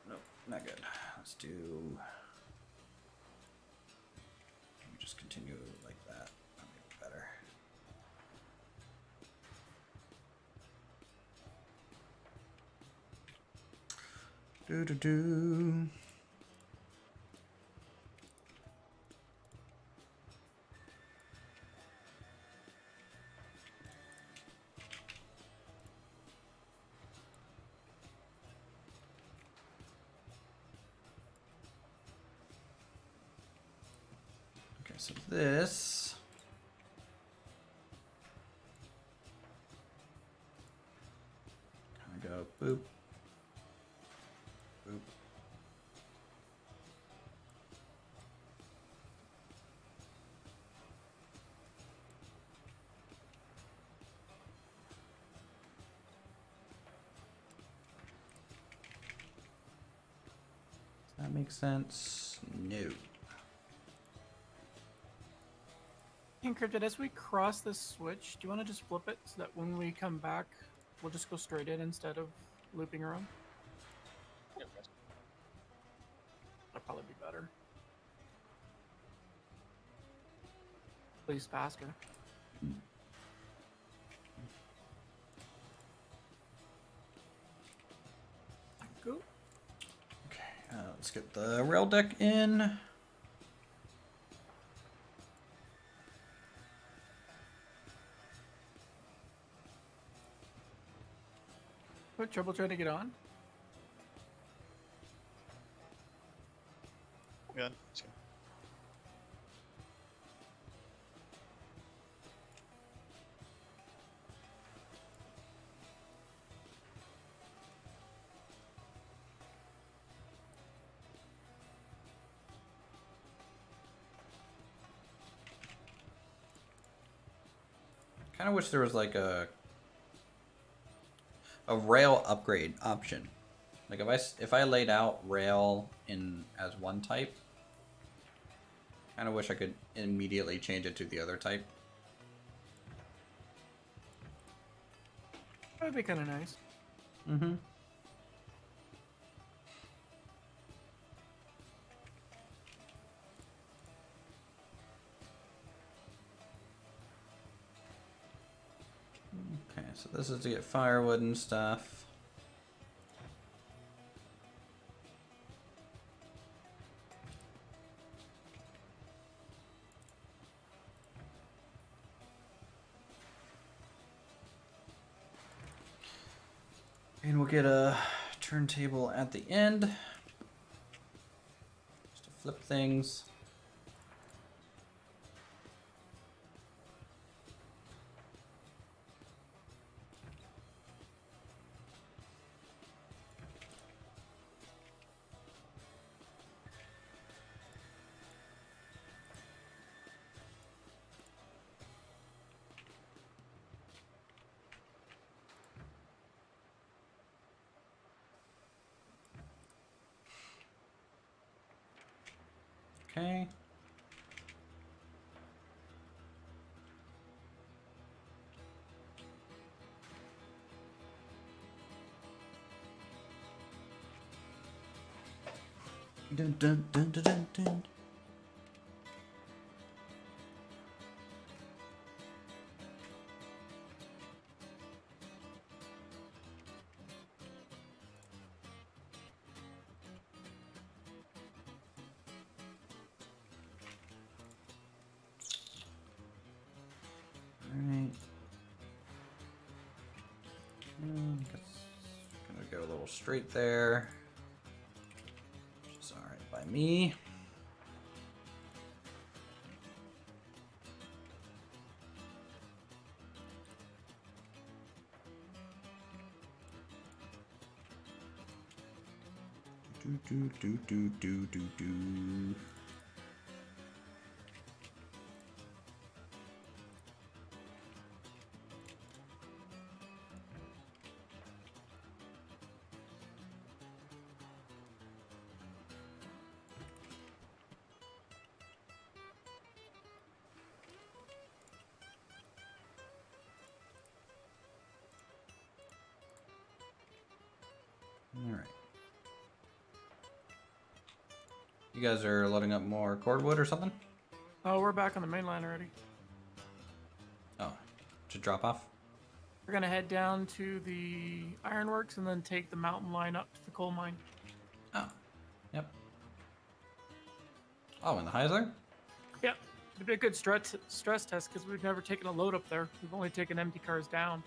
Nope, not good. Let's do. Just continue like that. That'll make it better. Do. Okay, so this kind of go boop. Boop. Does that make sense? No. Encrypted, as we cross this switch, do you want to just flip it so that when we come back, we'll just go straight in instead of looping around? That'd probably be better. Please faster. Go. Okay, let's get the rail deck in. What, trouble trying to get on? Good. Let's go. Kind of wish there was like a rail upgrade option. Like if I laid out rail in as one type, kind of wish I could immediately change it to the other type. That'd be kind of nice. Mm-hmm. Okay, so this is to get firewood and stuff. And we'll get a turntable at the end. Just to flip things. Okay. Dun, dun, dun, dun, dun, dun. Alright. Gonna go a little straight there. Which is alright by me. Do. Alright. You guys are loading up more cordwood or something? Oh, we're back on the main line already. Oh, to drop off? We're gonna head down to the ironworks and then take the mountain line up to the coal mine. Oh, yep. Oh, in the highs there? Yep. It'd be a good stress test because we've never taken a load up there. We've only taken empty cars down.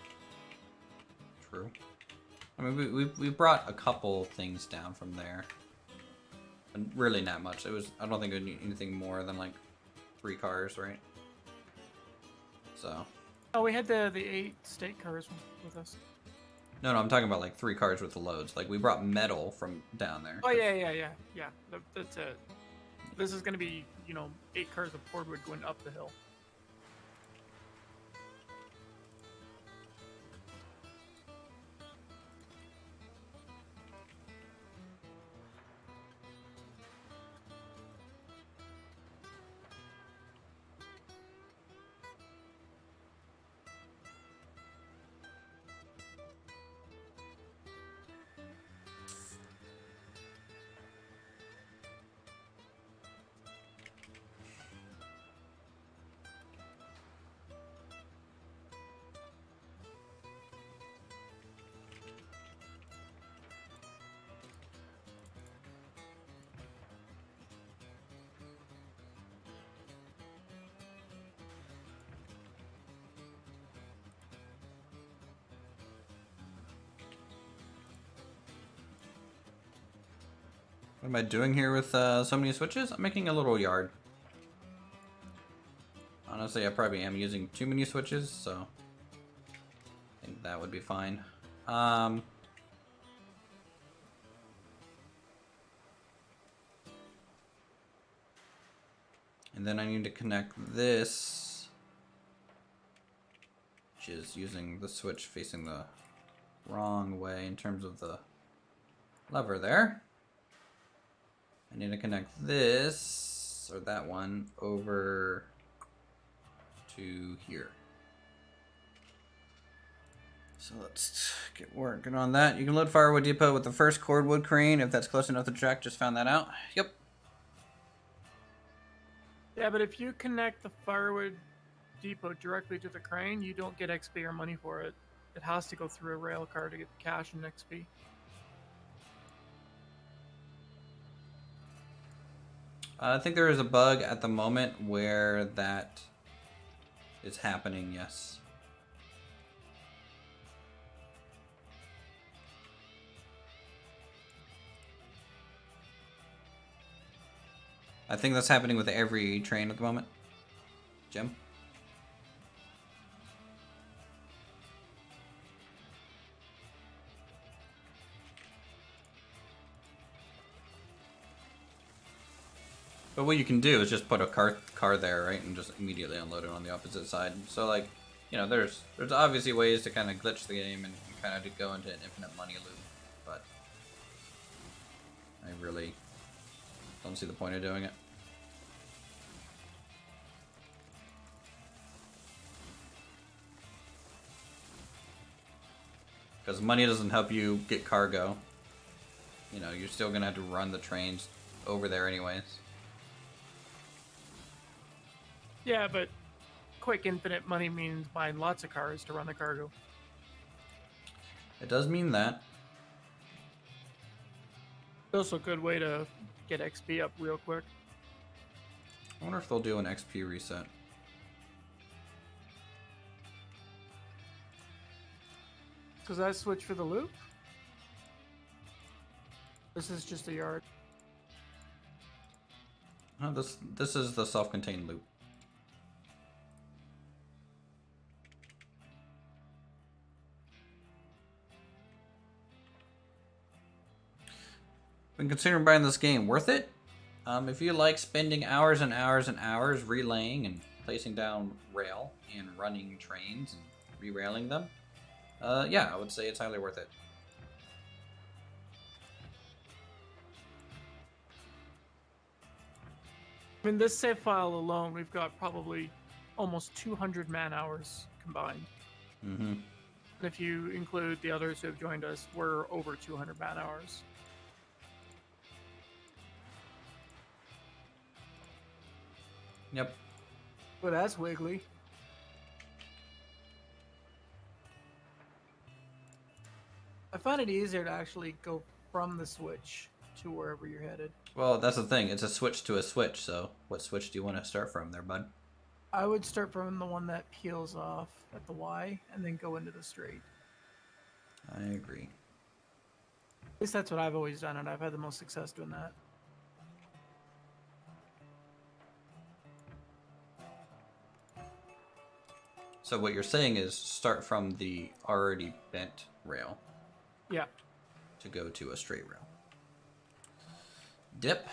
True. I mean, we brought a couple things down from there. And really not much. It was, I don't think it would need anything more than like 3 cars, right? So. Oh, we had the 8 state cars with us. No, I'm talking about like 3 cars with the loads. Like we brought metal from down there. Oh yeah. That's it. This is gonna be, 8 cars of cordwood going up the hill. am I doing here with so many switches? I'm making a little yard. Honestly, I probably am using too many switches, so I think that would be fine. And then I need to connect this, which is using the switch facing the wrong way in terms of the lever there. I need to connect this, or that one, over to here. So let's get working on that. You can load Firewood Depot with the first cordwood crane if that's close enough to track. Just found that out. Yep. Yeah, but if you connect the firewood depot directly to the crane, you don't get XP or money for it. It has to go through a rail car to get cash and XP. I think there is a bug at the moment where that is happening, yes. I think that's happening with every train at the moment. Jim? But what you can do is just put a car there, right, and just immediately unload it on the opposite side. So, like, you know, there's obviously ways to kind of glitch the game and kind of to go into an infinite money loop, but I really don't see the point of doing it. Because money doesn't help you get cargo. You know, you're still gonna have to run the trains over there anyways. Yeah, but quick infinite money means buying lots of cars to run the cargo. It does mean that. It's also a good way to get XP up real quick. I wonder if they'll do an XP reset. Does that switch for the loop? This is just a yard. Oh, this is the self-contained loop. Been considering buying this game. Worth it? If you like spending hours and hours and hours relaying and placing down rail and running trains and re-railing them, yeah, I would say it's highly worth it. I mean, this save file alone, we've got probably almost 200 man hours combined. Mm-hmm. And if you include the others who have joined us, we're over 200 man hours. Yep. Well, that's wiggly. I find it easier to actually go from the switch to wherever you're headed. Well, that's the thing. It's a switch to a switch, so what switch do you want to start from there, bud? I would start from the one that peels off at the Y and then go into the straight. I agree. At least that's what I've always done, and I've had the most success doing that. So what you're saying is start from the already bent rail. Yeah. To go to a straight rail. Dip.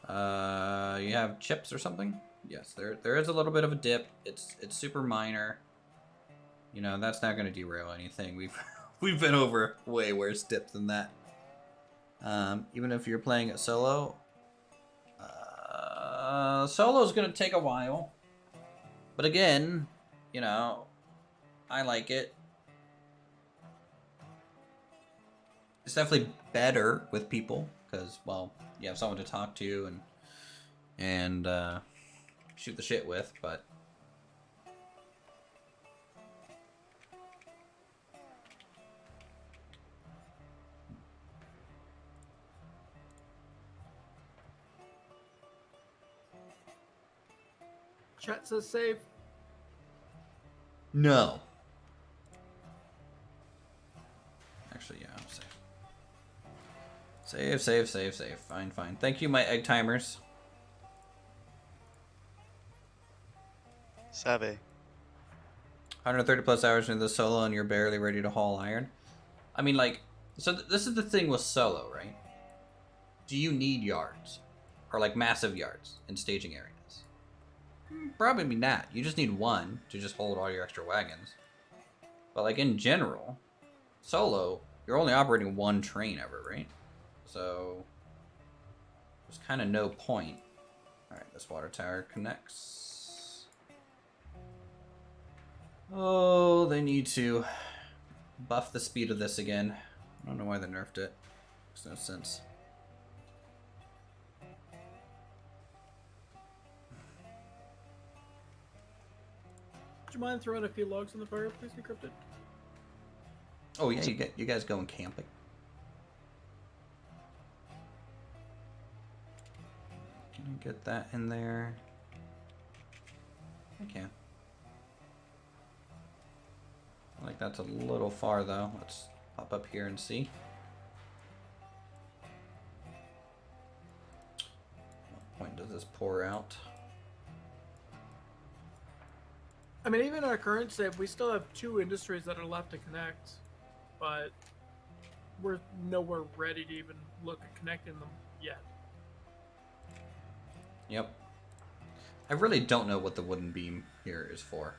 You have chips or something? Yes, there is a little bit of a dip. It's super minor. You know, that's not going to derail anything. We've been over way worse dip than that. Even if you're playing it solo. Solo is going to take a while. But again, you know, I like it. It's definitely better with people because, well, you have someone to talk to and shoot the shit with, but Chat says save. no. Actually, yeah, I'm safe. Save, save, save, save. Fine, fine. Thank you, my egg timers. Savvy. 130 plus hours into the solo and you're barely ready to haul iron. I mean, like, so this is the thing with solo, right? Do you need yards? Or, like, massive yards in staging areas? Probably not. You just need one to just hold all your extra wagons. But, like, in general, solo, you're only operating one train ever, right? So, there's kind of no point. Alright, this water tower connects. Oh, they need to buff the speed of this again. I don't know why they nerfed it. Makes no sense. Would you mind throwing a few logs in the fire, please, Encrypted? Oh yeah, you guys going camping? Can I get that in there? I can. I like that's a little far though. Let's pop up here and see. What point does this pour out? I mean, even our current save, we still have 2 industries that are left to connect, but we're nowhere ready to even look at connecting them yet. Yep. I really don't know what the wooden beam here is for.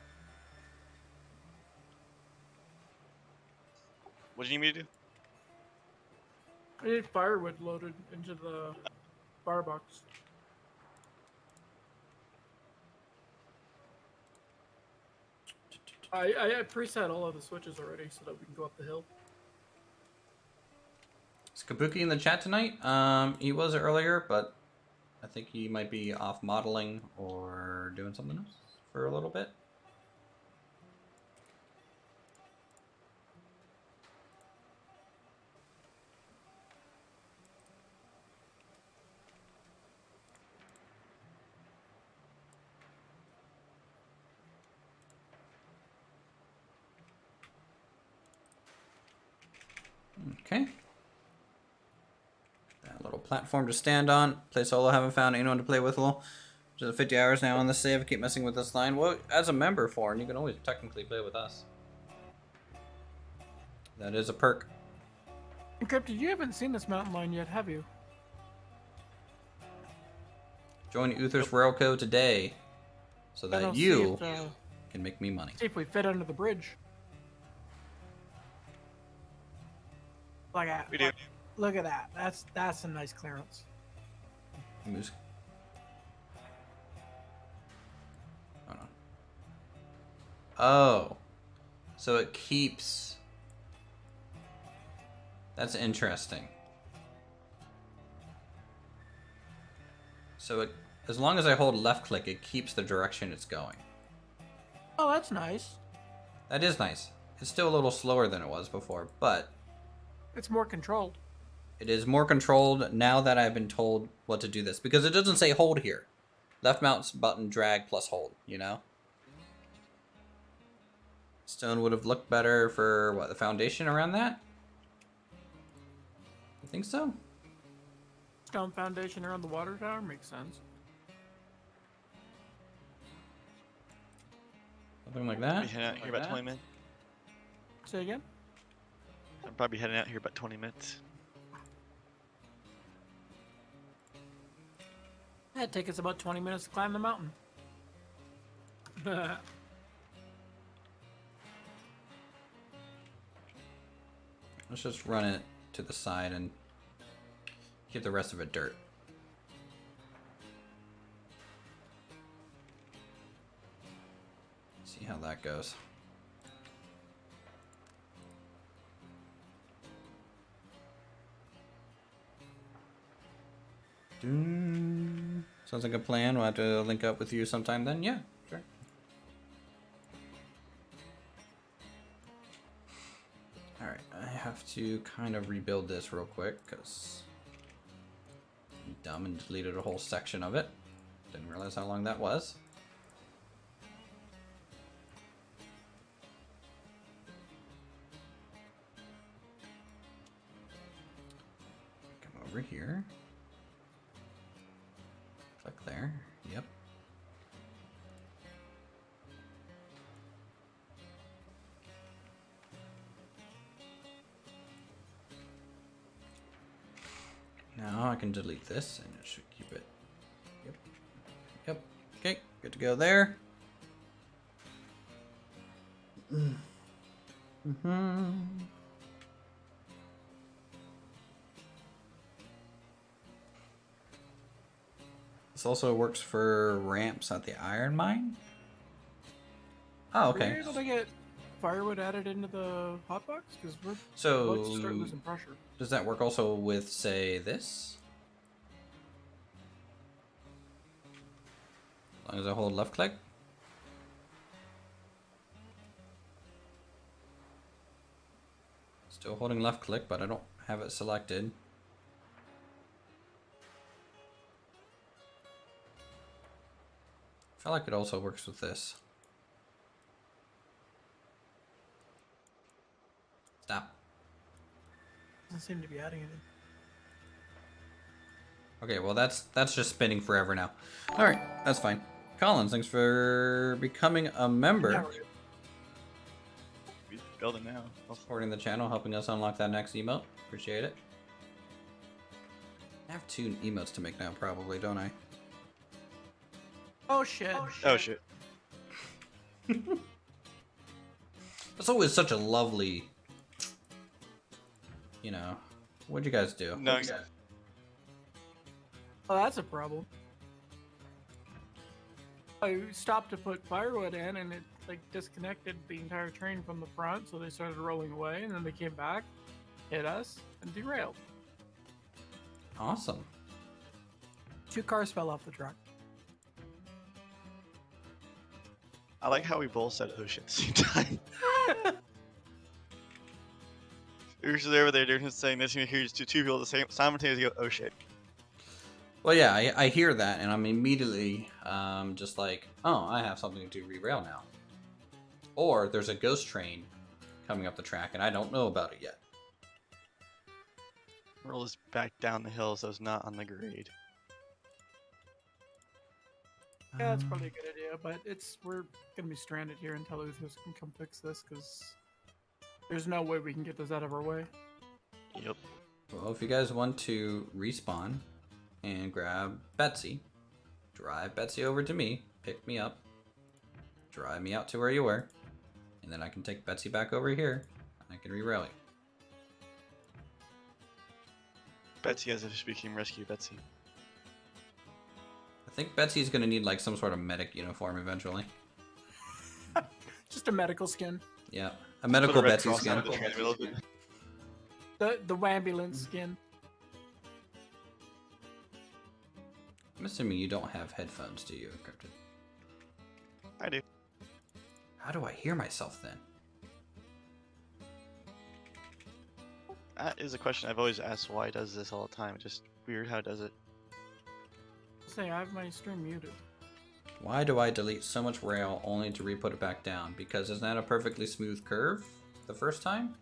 What do you need me to do? I need firewood loaded into the firebox. I preset all of the switches already so that we can go up the hill. Is Kabuki in the chat tonight? He was earlier, but I think he might be off modeling or doing something else for a little bit. Okay. That little platform to stand on. Play solo, haven't found anyone to play with. Just 50 hours now on the save. Keep messing with this line. Well, as a member, Foreign, you can always technically play with us. That is a perk. Encrypted, you haven't seen this mountain line yet, have you? Join Uthris Railco today so that I'll you see if, can make me money. see if we fit under the bridge. Look at We do. Look at that. That's some nice clearance. Moose. Oh, no. Oh. So it keeps... That's interesting. So it, as long as I hold left click, it keeps the direction it's going. Oh, that's nice. That is nice. It's still a little slower than it was before, but It's more controlled. it is more controlled now that I've been told what to do this. Because it doesn't say hold here. Left mouse button, drag, plus hold, you know? Stone would have looked better for, what, the foundation around that? I think so. Stone foundation around the water tower makes sense. Something like Be that. heading out here about 20 minutes. Say again? I'm probably heading out here about 20 minutes. It'd take us about 20 minutes to climb the mountain. Let's just run it to the side and keep the rest of it dirt. See how that goes. Sounds like a plan. We'll have to link up with you sometime then. Yeah, sure. Alright, I have to kind of rebuild this real quick because I'm dumb and deleted a whole section of it. Didn't realize how long that was. Come over here. Click there. Yep. Now I can delete this and it should keep it. Yep. Yep. Okay, good to go there. This also works for ramps at the iron mine. Oh, Were you okay. able to get firewood added into the hotbox? Because we're So about to start losing pressure. does that work also with, say, this? As long as I hold left click. Still holding left click, but I don't have it selected. I feel like it also works with this. Stop. Doesn't seem to be adding it. Okay, well that's just spinning forever now. All right, that's fine. Collins, thanks for becoming a member. Now we're good. We're building now. Supporting the channel, helping us unlock that next emote. Appreciate it. I have 2 emotes to make now, probably, don't I? Oh shit. Oh shit. That's always such a lovely, you know. What'd you guys do? No, Oh, that's a problem. I stopped to put firewood in and it like disconnected the entire train from the front, so they started rolling away and then they came back, hit us, and derailed. Awesome. 2 cars fell off the truck. I like how we both said oh shit at the same time. We were just over there doing his thing, this and here's two people the same simultaneously go, oh shit. Well, yeah, I hear that, and I'm immediately just like, oh, I have something to re-rail now. Or there's a ghost train coming up the track, and I don't know about it yet. Roll is back down the hill, so it's not on the grade. Yeah, that's probably a good idea, but we're gonna be stranded here until Uthris can come fix this, because there's no way we can get this out of our way. Yep. Well, if you guys want to respawn and grab Betsy, drive Betsy over to me, pick me up, drive me out to where you were, and then I can take Betsy back over here, and I can re-rail you. Betsy as if speaking rescue Betsy. I think Betsy's gonna need like some sort of medic uniform eventually. Just a medical skin. Yeah, a Put medical a red Betsy cross skin. on the train middle of it. The wambulance skin. I'm assuming you don't have headphones, do you, Encrypted? I do. How do I hear myself then? That is a question I've always asked why it does this all the time. Just weird how it does it. Say, I have my stream muted. Why do I delete so much rail only to re-put it back down? Because isn't that a perfectly smooth curve the first time?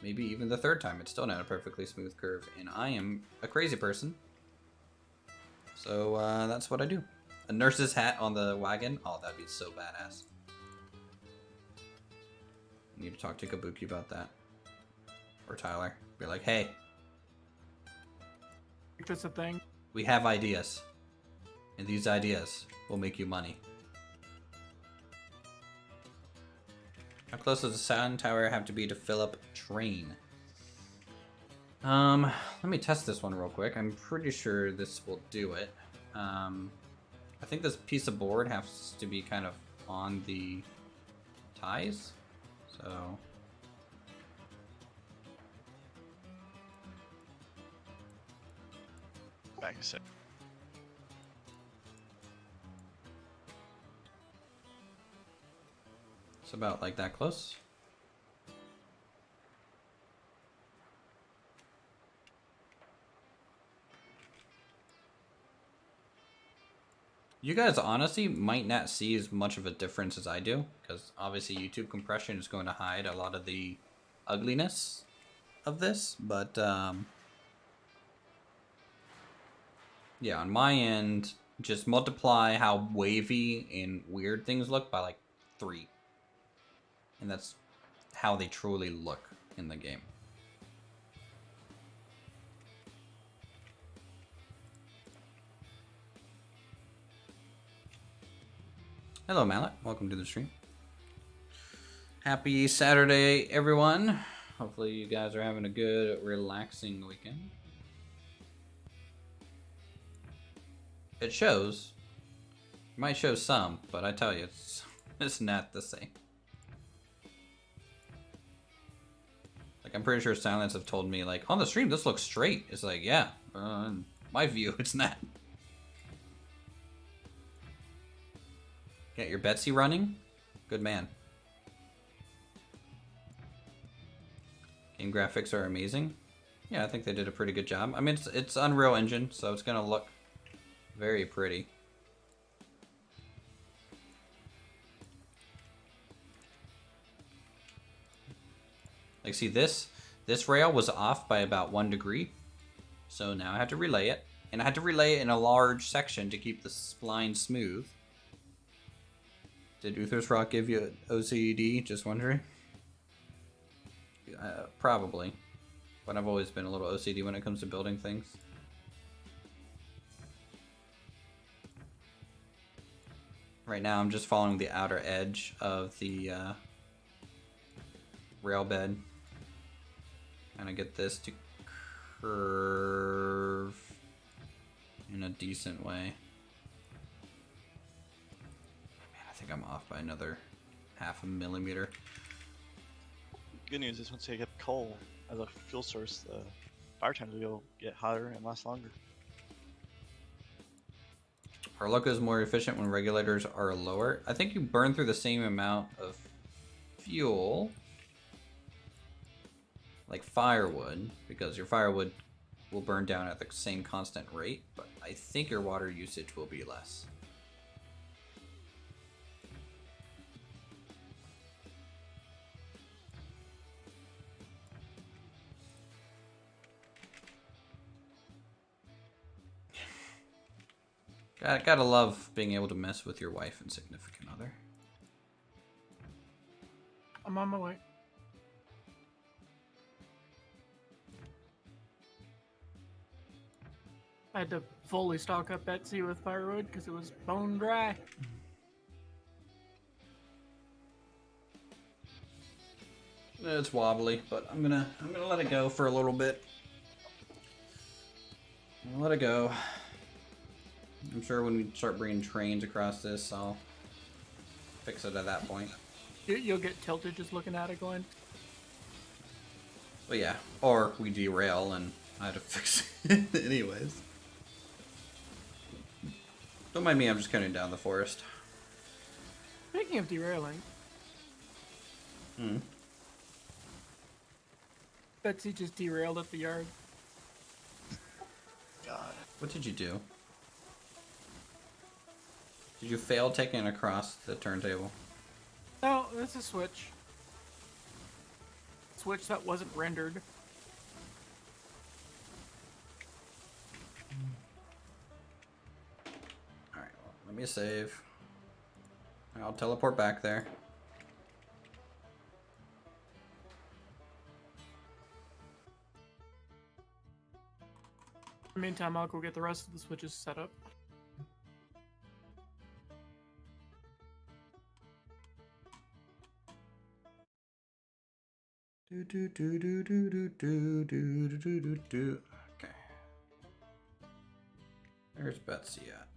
Maybe even the third time, it's still not a perfectly smooth curve, and I am a crazy person. So that's what I do. A nurse's hat on the wagon? Oh, that'd be so badass. I need to talk to Kabuki about that. Or Tyler. Be like, hey, If it's a thing. we have ideas. And these ideas will make you money. How close does the sound tower have to be to fill up train? Let me test this one real quick. I'm pretty sure this will do it. I think this piece of board has to be kind of on the ties. So Back a sec. it's about like that close. You guys honestly might not see as much of a difference as I do, because obviously YouTube compression is going to hide a lot of the ugliness of this, but Yeah, on my end, just multiply how wavy and weird things look by like 3. And that's how they truly look in the game. Hello, Mallet. Welcome to the stream. Happy Saturday, everyone. Hopefully you guys are having a good, relaxing weekend. It shows. It might show some, but I tell you, it's not the same. Like, I'm pretty sure Silence have told me, like, on the stream, this looks straight. It's like, yeah, in my view, it's not. Get your Betsy running? Good man. Game graphics are amazing. Yeah, I think they did a pretty good job. I mean, it's Unreal Engine, so it's gonna look very pretty. Like, see this rail was off by about 1 degree. So now I have to relay it. And I had to relay it in a large section to keep the spline smooth. Did Uthris Rock give you OCD? Just wondering. Probably. But I've always been a little OCD when it comes to building things. Right now I'm just following the outer edge of the rail bed. And I get this to curve in a decent way. I think I'm off by another 0.5 millimeter. Good news is once you get coal as a fuel source, the fire times will get hotter and last longer. Our loco is more efficient when regulators are lower. I think you burn through the same amount of fuel, like firewood, because your firewood will burn down at the same constant rate, but I think your water usage will be less. Gotta love being able to mess with your wife and significant other. I'm on my way. I had to fully stock up Betsy with firewood because it was bone dry. It's wobbly, but I'm gonna let it go for a little bit. I'll let it go. I'm sure when we start bringing trains across this, I'll fix it at that point. You'll get tilted just looking at it going. But yeah, or we derail and I have to fix it anyways. Don't mind me, I'm just cutting down the forest. Speaking of derailing, Betsy just derailed at the yard. God. What did you do? Did you fail taking it across the turntable? No, it's a switch. Switch that wasn't rendered. Alright, well, let me save. I'll teleport back there. In the meantime, I'll go get the rest of the switches set up. Okay. There's Betsy at.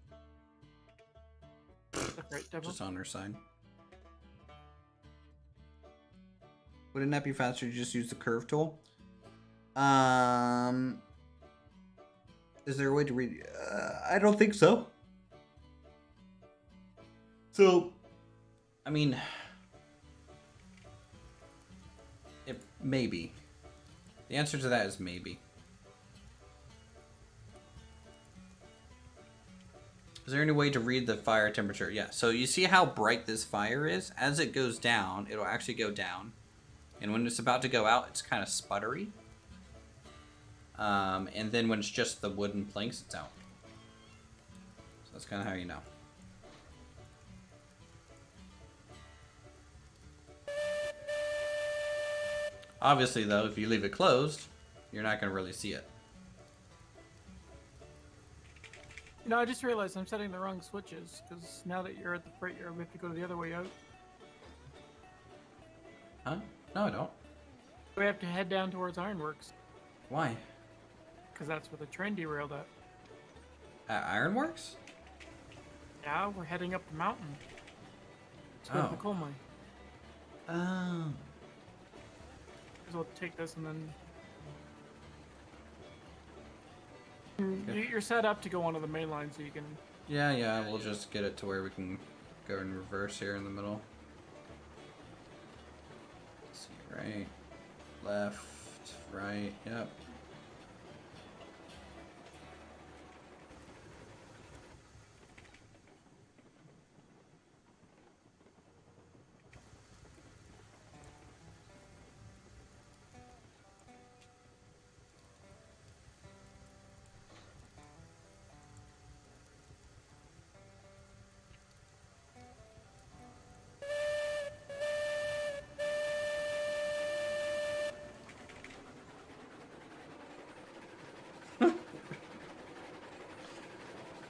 Right, Devil? Just on her side. Wouldn't that be faster to just use the curve tool? Is there a way to read? I don't think so. So, I mean, maybe. The answer to that is maybe. Is there any way to read the fire temperature? Yeah, so you see how bright this fire is? As it goes down, it'll actually go down. And when it's about to go out, it's kind of sputtery. And then when it's just the wooden planks, it's out. That's kind of how you know. Obviously, though, if you leave it closed, you're not going to really see it. You know, I just realized I'm setting the wrong switches, because now that you're at the freight yard, we have to go the other way out. Huh? No, I don't. We have to head down towards Ironworks, Why? because that's where the train derailed at. At Ironworks? Yeah, we're heading up the mountain. Let's go to the Oh. coal mine. Oh. Because we'll take this and then... Okay. You're set up to go onto the main line, so you can... Yeah, we'll just get it to where we can go in reverse here in the middle. Let's see, right, left, right, yep.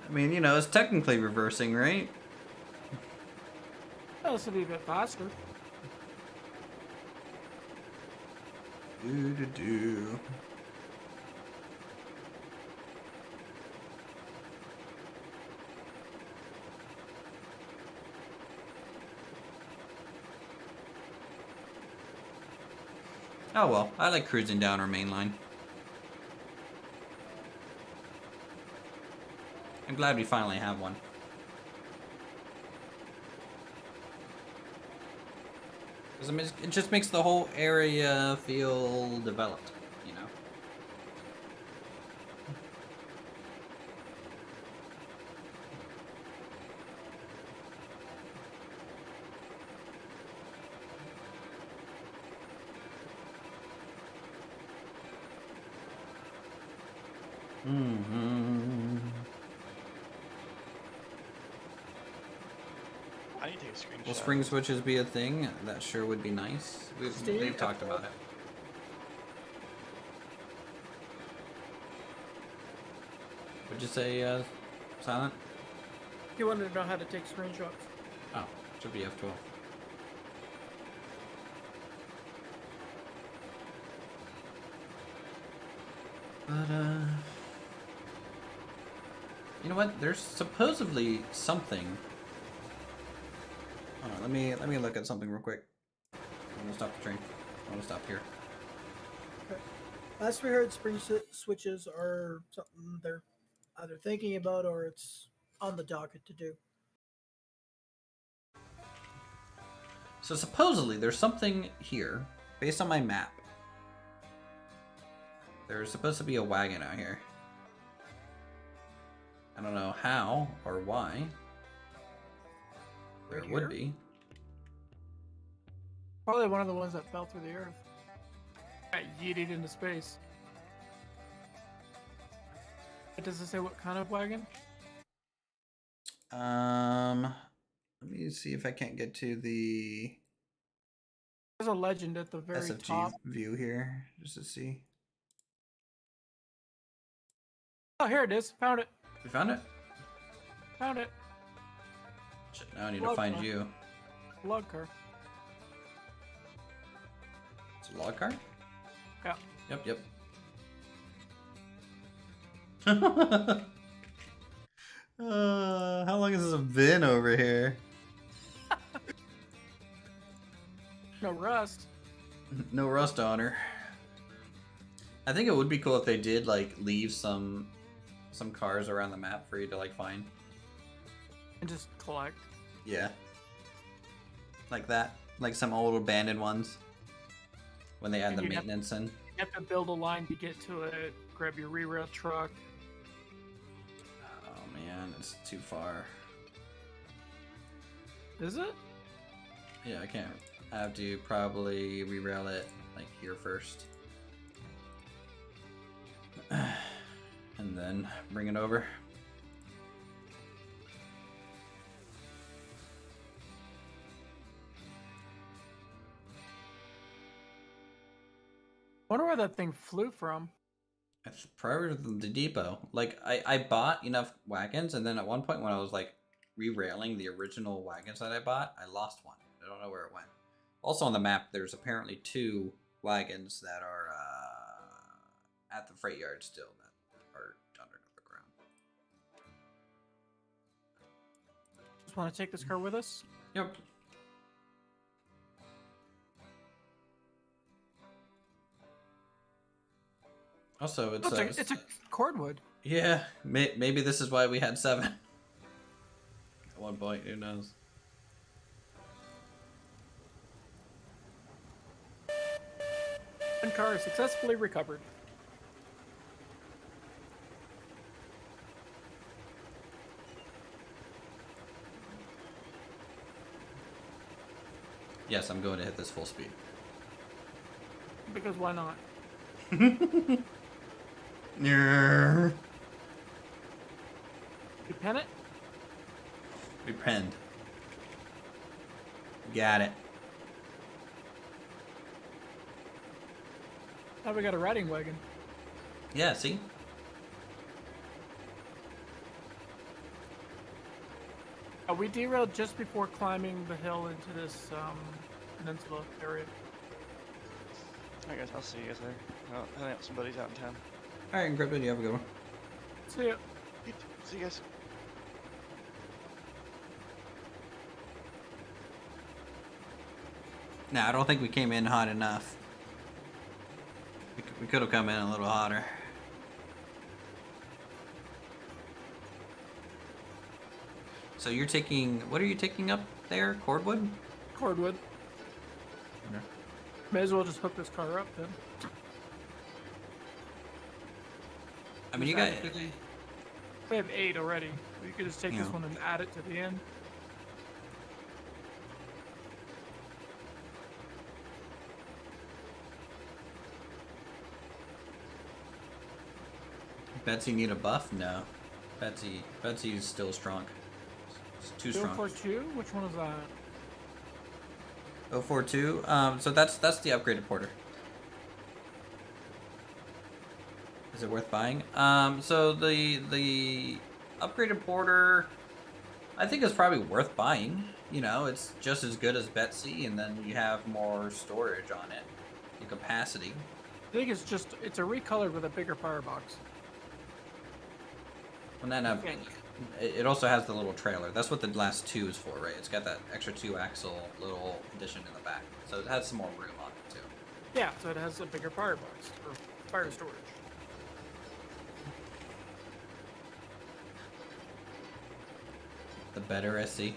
I mean, you know, it's technically reversing, right? Oh, this will be a bit faster. Do. Oh well, I like cruising down our main line. I'm glad we finally have one. Because I mean, it just makes the whole area feel developed, you know? Mm-hmm. I need to take a screenshot. Will spring switches be a thing? That sure would be nice. They've talked about it. Would you say, Silent? You wanted to know how to take screenshots. Oh, should be F12. But, you know what? There's supposedly something. Hold on, let me look at something real quick. I'm gonna stop the train. I'm gonna stop here. Okay. Last we heard, spring switches are something they're either thinking about or it's on the docket to do. So supposedly there's something here, based on my map. There's supposed to be a wagon out here. I don't know how or why. There Right would here? be. Probably one of the ones that fell through the earth. Got yeeted into space. Does it say what kind of wagon? Let me see if I can't get to the There's a legend at the very SFG top. view here, just to see. Oh, here it is. Found it. We found it? Found it. Shit, now I need to Log find car. you. Log car. It's a log car? Yeah. Yep. How long has this been over here? No rust. No rust on her. I think it would be cool if they did like leave some cars around the map for you to like find. And just collect. Yeah. Like that. Like some old abandoned ones. When they add And the you'd have- maintenance in. You have to build a line to get to it. Grab your re-rail truck. Oh man, it's too far. Is it? Yeah, I can't. I have to probably re-rail it like here first. And then bring it over. Wonder where that thing flew from. It's prior to the depot. Like, I bought enough wagons, and then at one point when I was like re-railing the original wagons that I bought, I lost one. I don't know where it went. Also on the map, there's apparently 2 wagons that are at the freight yard still that are under the ground. Just want to take this car with us? Yep. Also, It's a cordwood. yeah. Maybe this is why we had 7 at one point. Who knows? One car is successfully recovered. Yes, I'm going to hit this full speed. Because why not? Yeah. You pen it? We penned. Got it. Now we got a riding wagon. Yeah, see? We derailed just before climbing the hill into this peninsula area. Alright guys, I'll see you guys later. I think somebody's out in town. Alright, Encrypted, you have a good one. See ya. See you guys. Nah, I don't think we came in hot enough. We could have come in a little hotter. So you're taking... What are you taking up there? Cordwood? Cordwood. Okay. May as well just hook this car up then. I mean, you got... We have 8 already. We could just take this Yeah. one and add it to the end. Betsy need a buff? No. Betsy's still strong. It's too strong. 042? Which one is that? 042. So that's the upgraded porter. Is it worth buying? So the upgraded porter, I think is probably worth buying. You know, it's just as good as Betsy, and then you have more storage on it, the capacity. I think it's a recolor with a bigger firebox. And then it also has the little trailer. That's what the last 2 is for, right? It's got that extra 2-axle little addition in the back, so it has some more room on it too. Yeah, so it has a bigger firebox for fire storage. The better SC.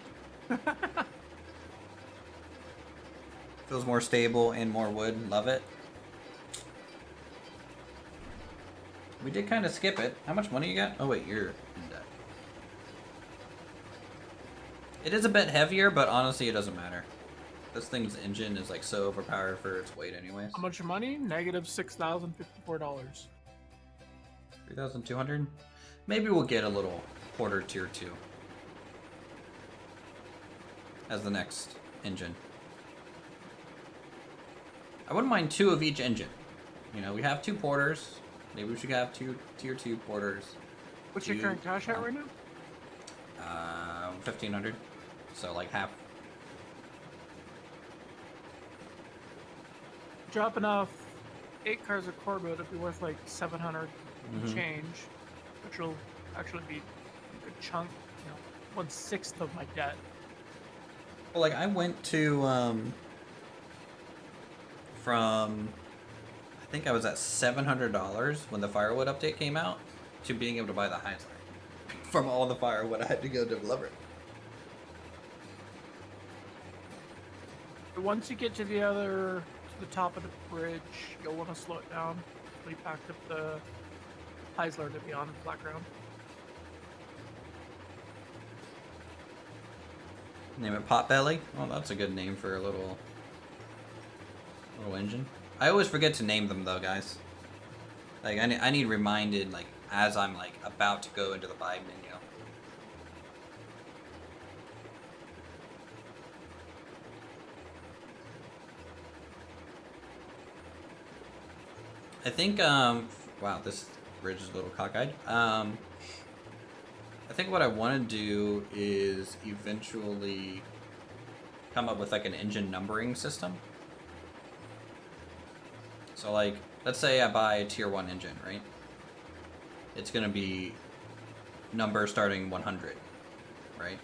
Feels more stable and more wood. Love it. We did kind of skip it. How much money you got? Oh wait, you're in debt. It is a bit heavier, but honestly, it doesn't matter. This thing's engine is like so overpowered for its weight, anyways. How much money? Negative $6,054. 3,200. Maybe we'll get a little Porter Tier 2 as the next engine. I wouldn't mind 2 of each engine. You know, we have 2 porters. Maybe we should have 2 Tier 2 porters. What's your current cash at right now? 1,500. So like half. Dropping off 8 cars of Corbeau would be worth like 700 Mhm. change, which will actually be a good chunk, you know, 1/6 of my debt. Well, like I went to from I think I was at $700 when the firewood update came out to being able to buy the Heisler. From all the firewood I had to go deliver it. But once you get to the top of the bridge, you'll want to slow it down. We packed up the Heisler to be on the flat ground. Name it Potbelly. Oh, that's a good name for a little engine. I always forget to name them though, guys. Like I need reminded like as I'm like about to go into the buy menu. I think, wow, this bridge is a little cockeyed. I think what I want to do is eventually come up with like an engine numbering system. So like, let's say I buy a tier 1 engine, right? It's going to be number starting 100, right?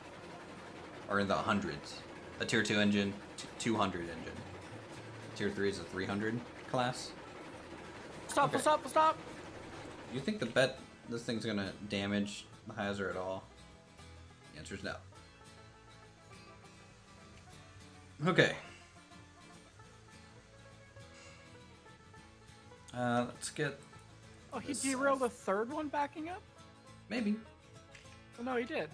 Or in the hundreds. A tier 2 engine, 200 engine. Tier 3 is a 300 class. Stop! Okay. Stop! Stop! You think this thing's gonna damage the Heiser at all? The answer is no. Okay. Let's get. Oh, he this derailed a third one backing up? Maybe. Oh, no, he did.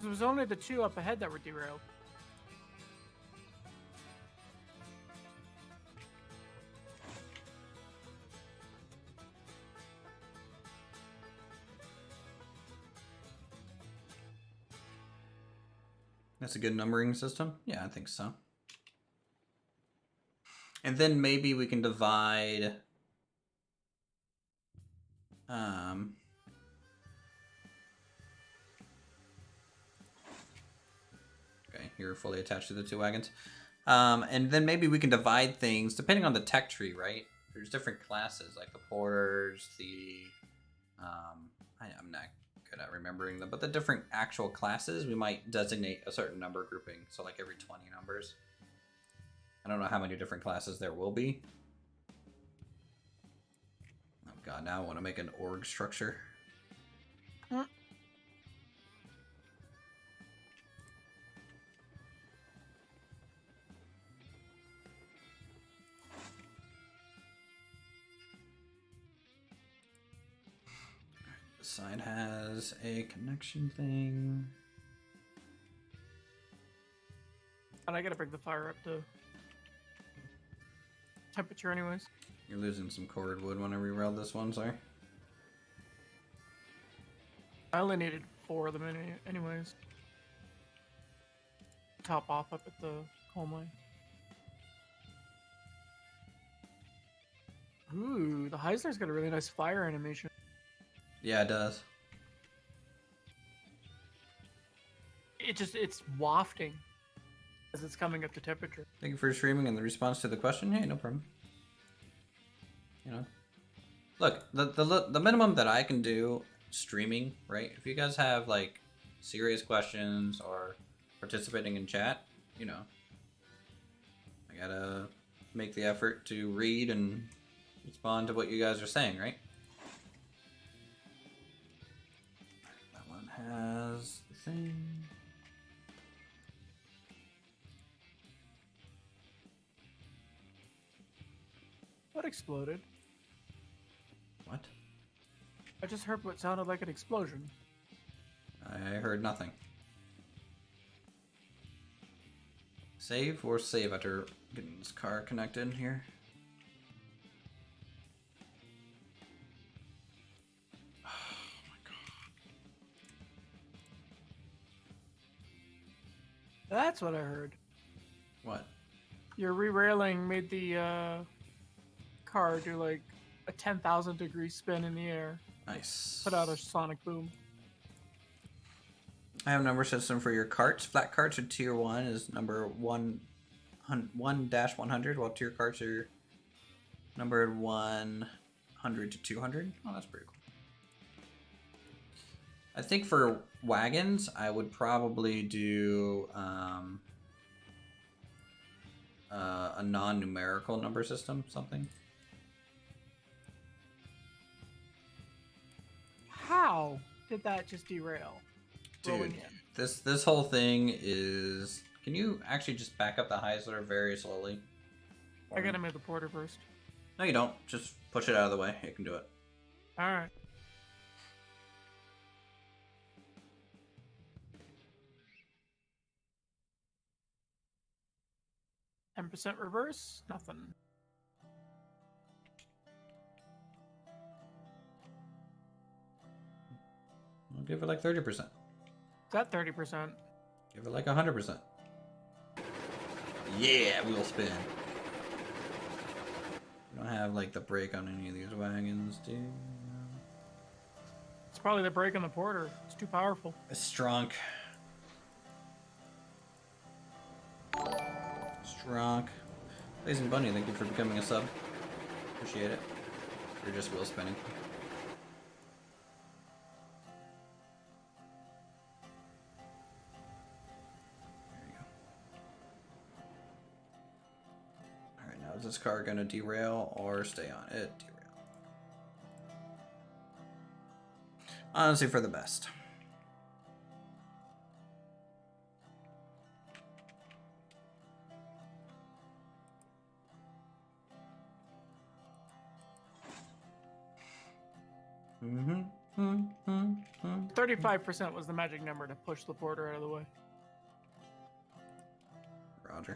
It was only the 2 up ahead that were derailed. That's a good numbering system? Yeah, I think so. And then maybe we can divide... Okay, you're fully attached to the 2 wagons. And then maybe we can divide things, depending on the tech tree, right? There's different classes, like the porters, the... I'm not good at remembering them, but the different actual classes, we might designate a certain number grouping. So like every 20 numbers. I don't know how many different classes there will be. Oh god, now I want to make an org structure. This side has a connection thing. And I gotta bring the fire up to temperature anyways. You're losing some cordwood when I reroute this one, sorry. I only needed 4 of them anyways. Top off up at the coal mine. Ooh, the Heisler's got a really nice fire animation. Yeah, it does. It's wafting as it's coming up to temperature. Thank you for streaming and the response to the question. Hey, no problem. You know, look, the minimum that I can do streaming, right? If you guys have like serious questions or participating in chat, you know, I gotta make the effort to read and respond to what you guys are saying, right? That one has the thing. What exploded? What? I just heard what sounded like an explosion. I heard nothing. Save or save after getting this car connected here? Oh my god. That's what I heard. What? Your re-railing made the car do like a 10,000 degree spin in the air. Nice. Put out a sonic boom. I have a number system for your carts. Flat carts are tier 1 is number 1-100, while tier carts are numbered 100 to 200. Oh, that's pretty cool. I think for wagons, I would probably do a non-numerical number system, something. How did that just derail? Rolling Dude, in. this whole thing is... Can you actually just back up the Heisler very slowly? I gotta move the porter first. No, you don't. Just push it out of the way. You can do it. Alright. %, reverse? Nothing. I'll give it like 30%. Is that 30%? Give it like 100%. Yeah, wheel spin. don't have like the brake on any of these wagons, do you? It's probably the brake on the porter. It's too powerful. It's strong. Strong. Blazing Bunny, thank you for becoming a sub. Appreciate it. You're just wheel spinning. There you go. Alright, now is this car gonna derail or stay on? It derailed. Honestly, for the best. Mm-hmm. 35% was the magic number to push the porter out of the way. Roger.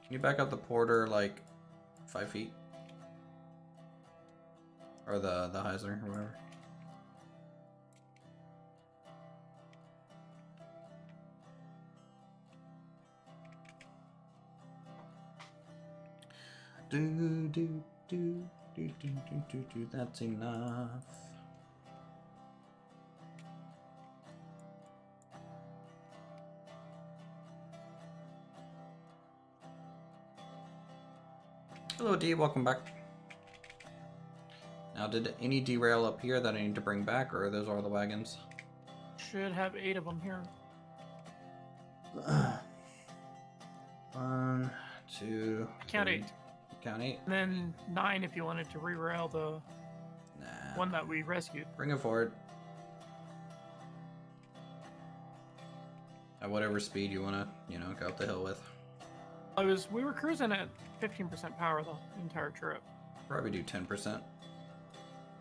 Can you back up the porter like 5 feet? Or the Heisler or whatever. Do. That's enough. Hello D, welcome back. Now, did any derail up here that I need to bring back, or are those all the wagons? Should have 8 of them here. 1, 2. Count 3. 8. Count 8. And then 9 if you wanted to re-rail the Nah. one that we rescued. Bring it forward. At whatever speed you want to, go up the hill with. We were cruising at 15% power the entire trip. Probably do 10%.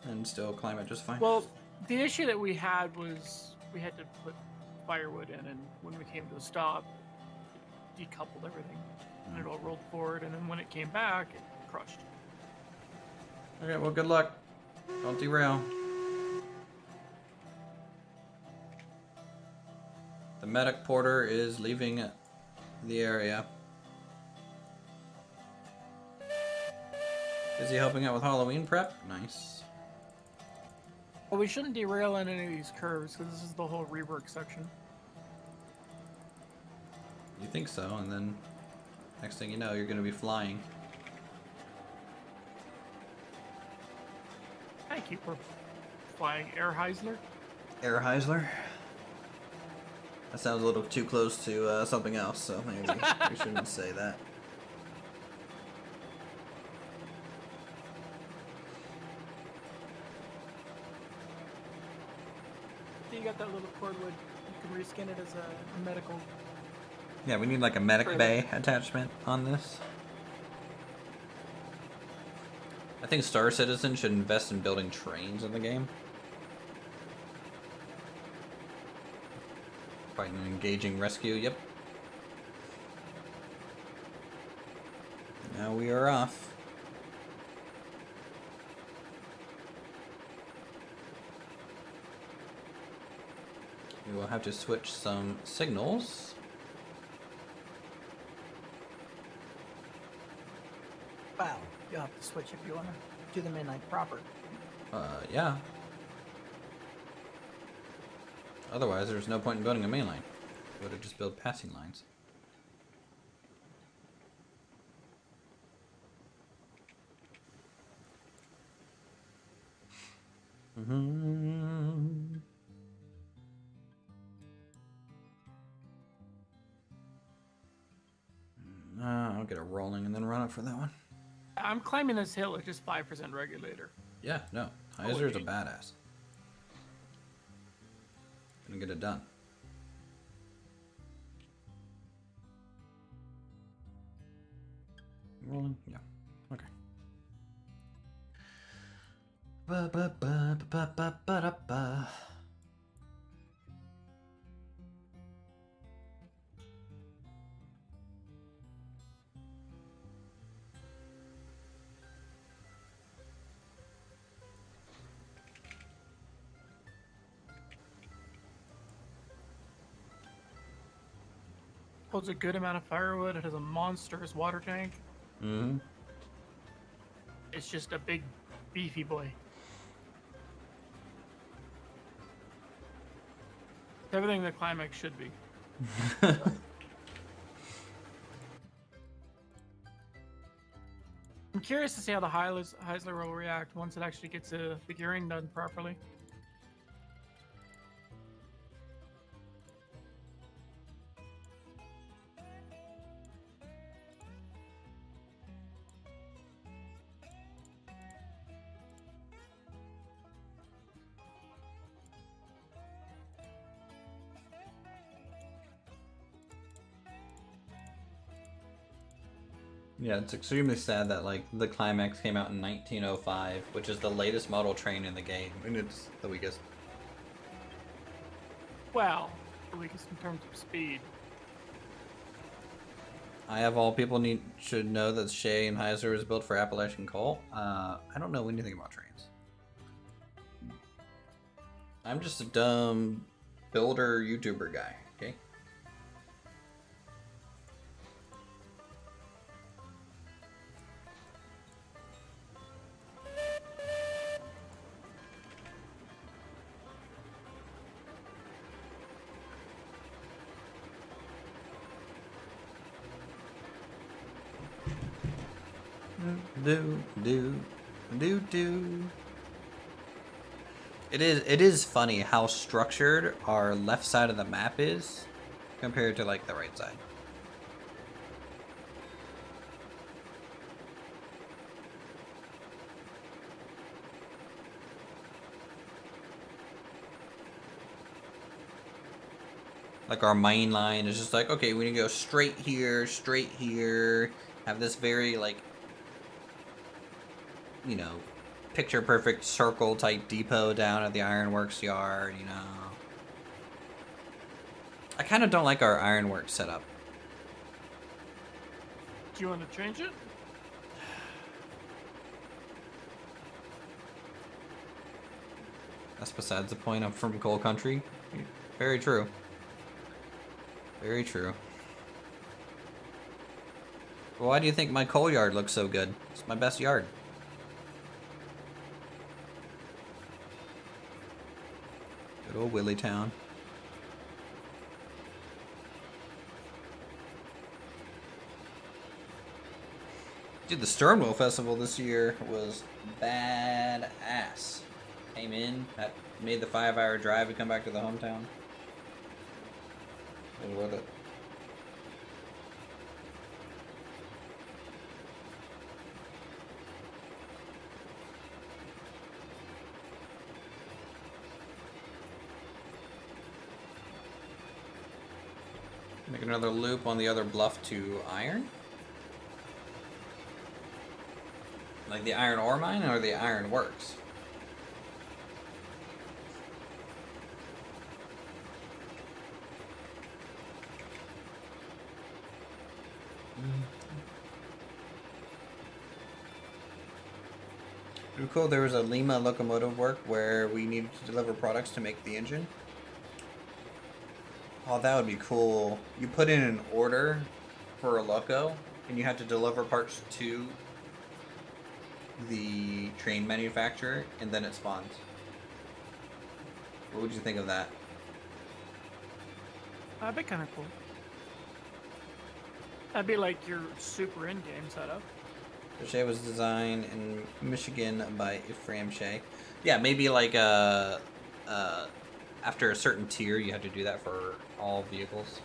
And still climb it just fine. Well, the issue that we had was we had to put firewood in, and when we came to a stop, it decoupled everything. And it all rolled forward, and then when it came back, it crushed. Okay, well, good luck. Don't derail. The medic porter is leaving the area. Is he helping out with Halloween prep? Nice. Well, we shouldn't derail in any of these curves, because this is the whole rework section. You think so, and then next thing you know, you're going to be flying. Thank you for flying Air Heisler. Air Heisler? That sounds a little too close to something else, so maybe we shouldn't say that. You got that little cordwood. You can reskin it as a medical. Yeah, we need like a medic bay attachment on this. I think Star Citizen should invest in building trains in the game. Quite an engaging rescue, yep. Now we are off. We will have to switch some signals. Wow, you'll have to switch if you want to do the midnight proper. Yeah. Otherwise, there's no point in building a main line. We would have just built passing lines. I'll get it rolling and then run up for that one. I'm climbing this hill at just 5% regulator. Yeah, no. Heiser's a badass. Gonna get it done. Rolling? Yeah. Okay. Ba-ba-ba-ba-ba-ba-da-ba. Holds a good amount of firewood. It has a monstrous water tank. Mm-hmm. It's just a big, beefy boy. Everything the Climax should be. I'm curious to see how the Heisler will react once it actually gets the gearing done properly. Yeah, it's extremely sad that like the Climax came out in 1905, which is the latest model train in the game, and it's the weakest. Well, the weakest in terms of speed. I have all people should know that Shea and Heiser was built for Appalachian coal. I don't know anything about trains. I'm just a dumb builder YouTuber guy. Okay. Do. It is funny how structured our left side of the map is compared to like the right side. Like our main line is just like, okay, we need to go straight here, have this very like, you know, picture perfect circle type depot down at the ironworks yard, you know. I kind of don't like our ironworks setup. Do you want to change it? That's besides the point. I'm from coal country. Very true. Very true. Well, why do you think my coal yard looks so good? It's my best yard. Good old Willie Town. Dude, the Sternwell Festival this year was badass. Came in, made the 5-hour drive to come back to the hometown. It was worth it. Make another loop on the other bluff to iron. Like the iron ore mine or the iron works? Pretty cool. There was a Lima locomotive work where we needed to deliver products to make the engine. Oh, that would be cool. You put in an order for a loco, and you had to deliver parts to the train manufacturer, and then it spawns. What would you think of that? That'd be kind of cool. That'd be like your super in-game setup. The Shea was designed in Michigan by Ephraim Shea. Yeah, maybe like after a certain tier, you have to do that for all vehicles.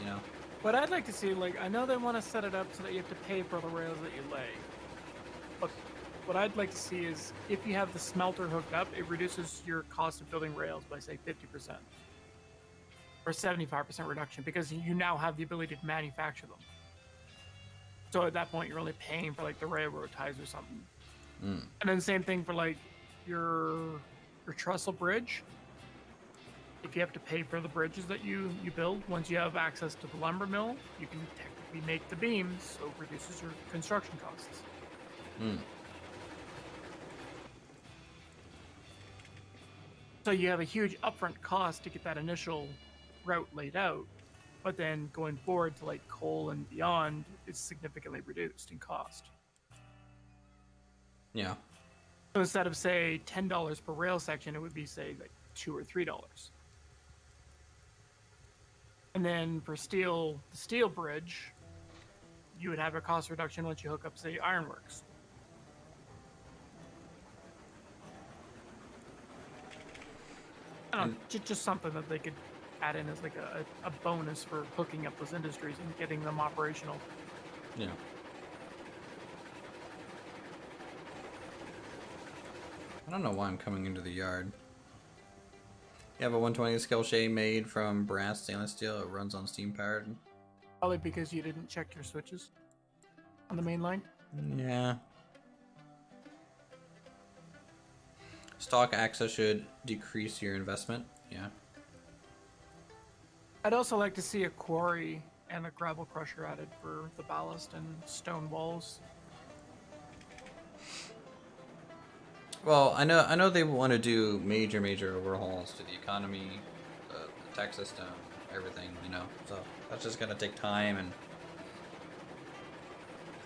You know. But I'd like to see, like, I know they want to set it up so that you have to pay for the rails that you lay. But what I'd like to see is, if you have the smelter hooked up, it reduces your cost of building rails by, say, 50%. Or 75% reduction, because you now have the ability to manufacture them. So at that point, you're only paying for, like, the railroad ties or something. Mm. And then same thing for, like, your trestle bridge. If you have to pay for the bridges that you build, once you have access to the lumber mill, you can technically make the beams, so it reduces your construction costs. Mm. So you have a huge upfront cost to get that initial route laid out, But then going forward to like coal and beyond, it's significantly reduced in cost. Yeah. So instead of say $10 per rail section, it would be say like $2 or $3. And then for steel, the steel bridge, you would have a cost reduction once you hook up, say, ironworks. I don't know, just something that they could add in as like a bonus for hooking up those industries and getting them operational. Yeah. I don't know why I'm coming into the yard. You have a 120 scale shade made from brass stainless steel. It runs on steam powered. Probably because you didn't check your switches on the main line. Yeah. Stock access should decrease your investment. Yeah. I'd also like to see a quarry and a gravel crusher added for the ballast and stone walls. Well, I know they want to do major overhauls to the economy, the tax system, everything, you know. So that's just gonna take time, and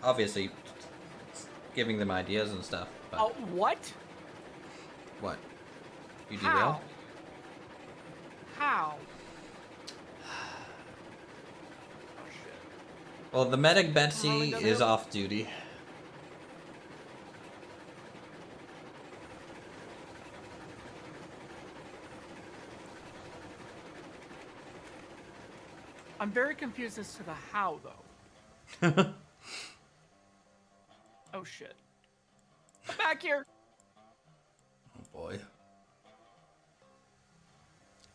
obviously giving them ideas and stuff. But Oh, what? what? You How? derailed? How? Oh shit. Well, the medic Betsy Rolling down the is hill. off duty. I'm very confused as to the how, though. Oh shit. Come back here! Oh boy.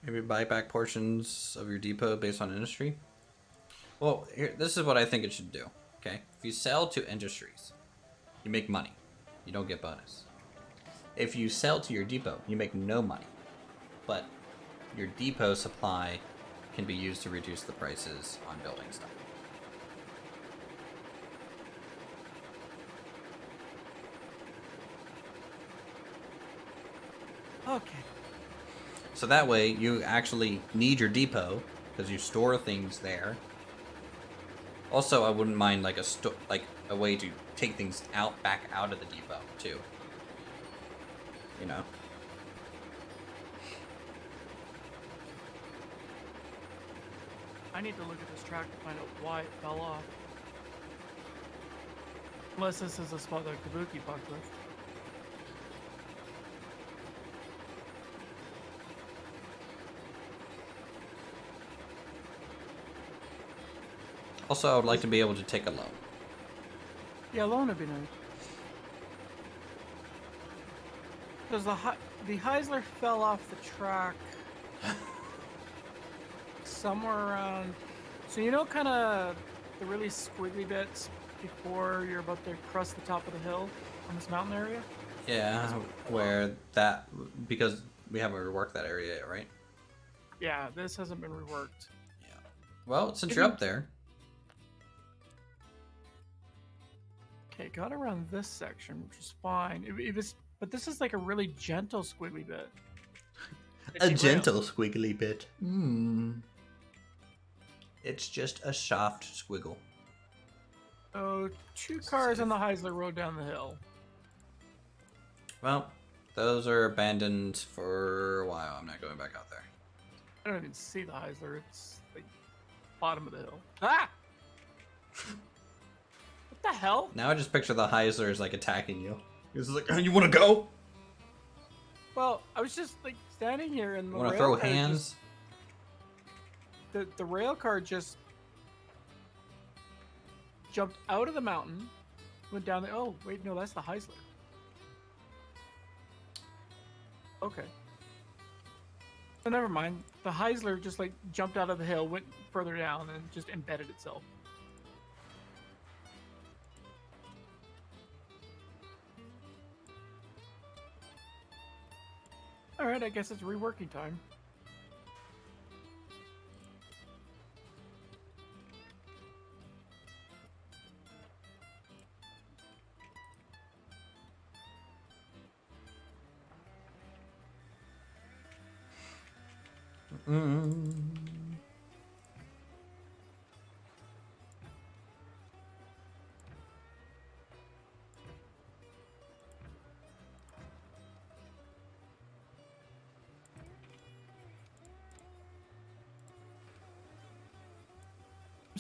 Maybe buy back portions of your depot based on industry. Well, here, this is what I think it should do. Okay, if you sell to industries, you make money. You don't get bonus. If you sell to your depot, you make no money. But your depot supply can be used to reduce the prices on building stuff. Okay. So that way, you actually need your depot because you store things there. Also, I wouldn't mind like a way to take things back out of the depot too. You know. I need to look at this track to find out why it fell off. Unless this is a spot that Kabuki fucked with. Also, I would like to be able to take a loan. Yeah, loan would be nice. Because the Heisler fell off the track somewhere around. So you know, kind of the really squiggly bits before you're about to cross the top of the hill on this mountain area. Yeah, where that because we haven't reworked that area yet, right? Yeah, this hasn't been reworked. Yeah. Well, since you're up there, Okay, got around this section, which is fine. It was, but this is like a really gentle squiggly bit. a It gentle derailed. squiggly bit. It's just a soft squiggle. So 2 cars on the Heisler Road down the hill. Well, those are abandoned for a while. I'm not going back out there. I don't even see the Heisler. It's like bottom of the hill. Ah! What the hell? Now I just picture the Heisler as like attacking you. He's like, "Oh, you want to go? Well, I was just like standing here and the Want to rail throw car hands?" the rail car just jumped out of the mountain, went down the. Oh wait, no, that's the Heisler. Okay. So never mind. The Heisler just like jumped out of the hill, went further down, and just embedded itself. All right, I guess it's reworking time.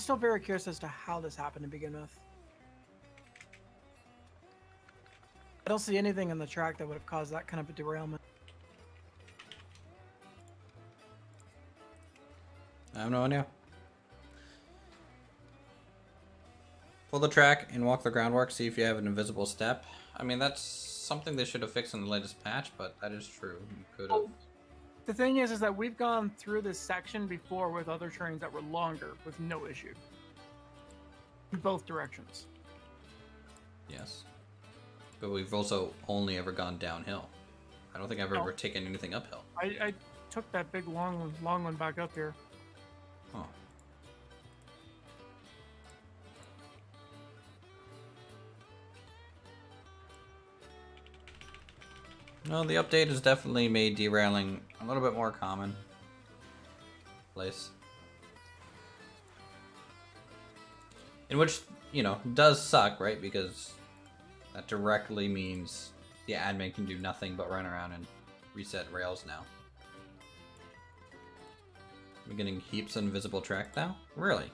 still very curious as to how this happened to begin with. I don't see anything in the track that would have caused that kind of a derailment. I have no idea. Pull the track and walk the groundwork, see if you have an invisible step. I mean, that's something they should have fixed in the latest patch, but that is true. You could have. The thing is that we've gone through this section before with other trains that were longer with no issue. In both directions. Yes. But we've also only ever gone downhill. I don't think I've ever taken anything uphill. I took that big long one back up here. Huh. No, the update has definitely made derailing a little bit more common. Place. In which, you know, does suck, right? Because that directly means the admin can do nothing but run around and reset rails now. We're getting heaps of invisible track now? Really?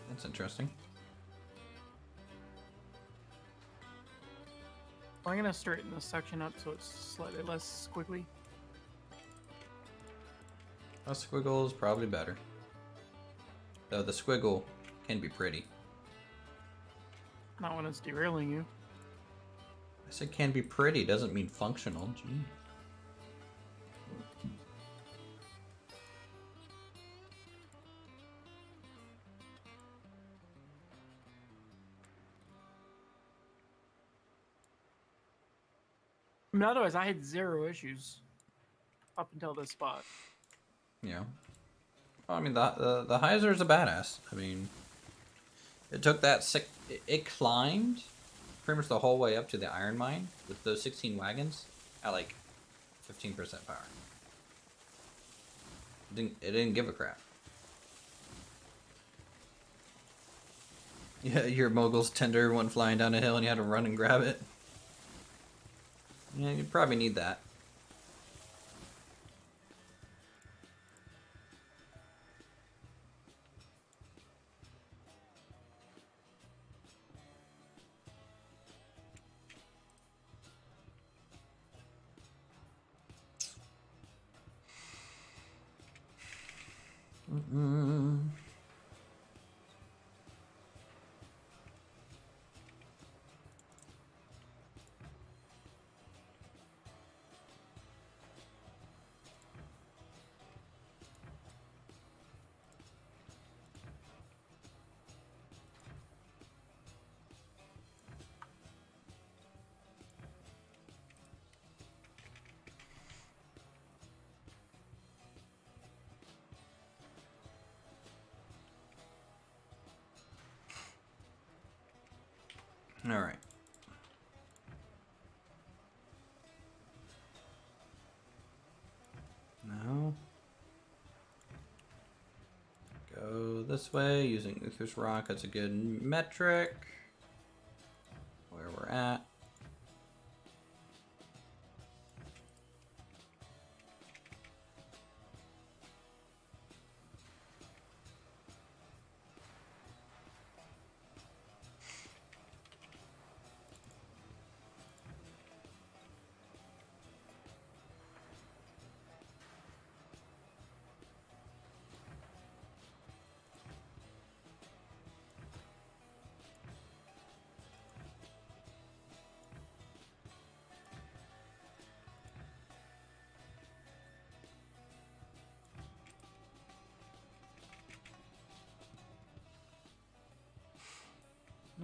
That's interesting. I'm gonna straighten this section up so it's slightly less squiggly. A squiggle is probably better. Though the squiggle can be pretty. Not when it's derailing you. I said can be pretty, doesn't mean functional. Gee. I mean, otherwise, I had zero issues up until this spot. Yeah. Well, I mean, the Heiser is a badass. I mean, it took that it climbed pretty much the whole way up to the iron mine with those 16 wagons at like 15% power. It didn't give a crap. Yeah, your mogul's tender went flying down a hill and you had to run and grab it. Yeah, you'd probably need that. All right. Now, go this way using Uthris rock. That's a good metric. Where we're at.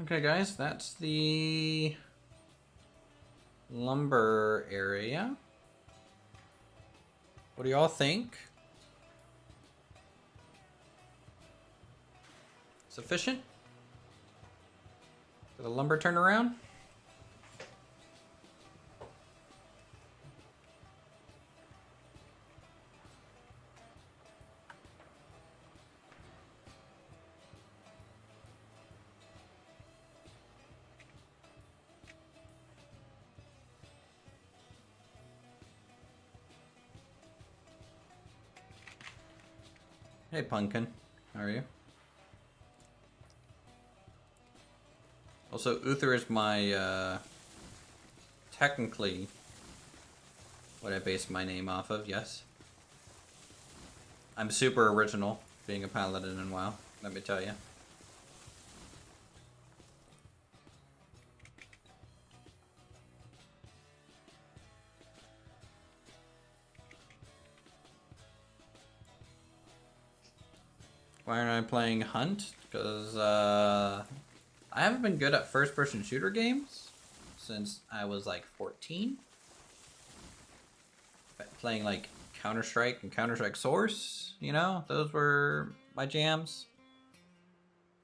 Okay, guys, that's the lumber area. What do y'all think? Sufficient for the lumber turnaround? Hey, Pumpkin. How are you? Also, Uthris is my, technically what I based my name off of, yes. I'm super original, being a paladin in WoW, let me tell you. Why aren't I playing Hunt? Because, I haven't been good at first-person shooter games since I was, like, 14. Playing, like, Counter-Strike and Counter-Strike Source, you know? Those were my jams.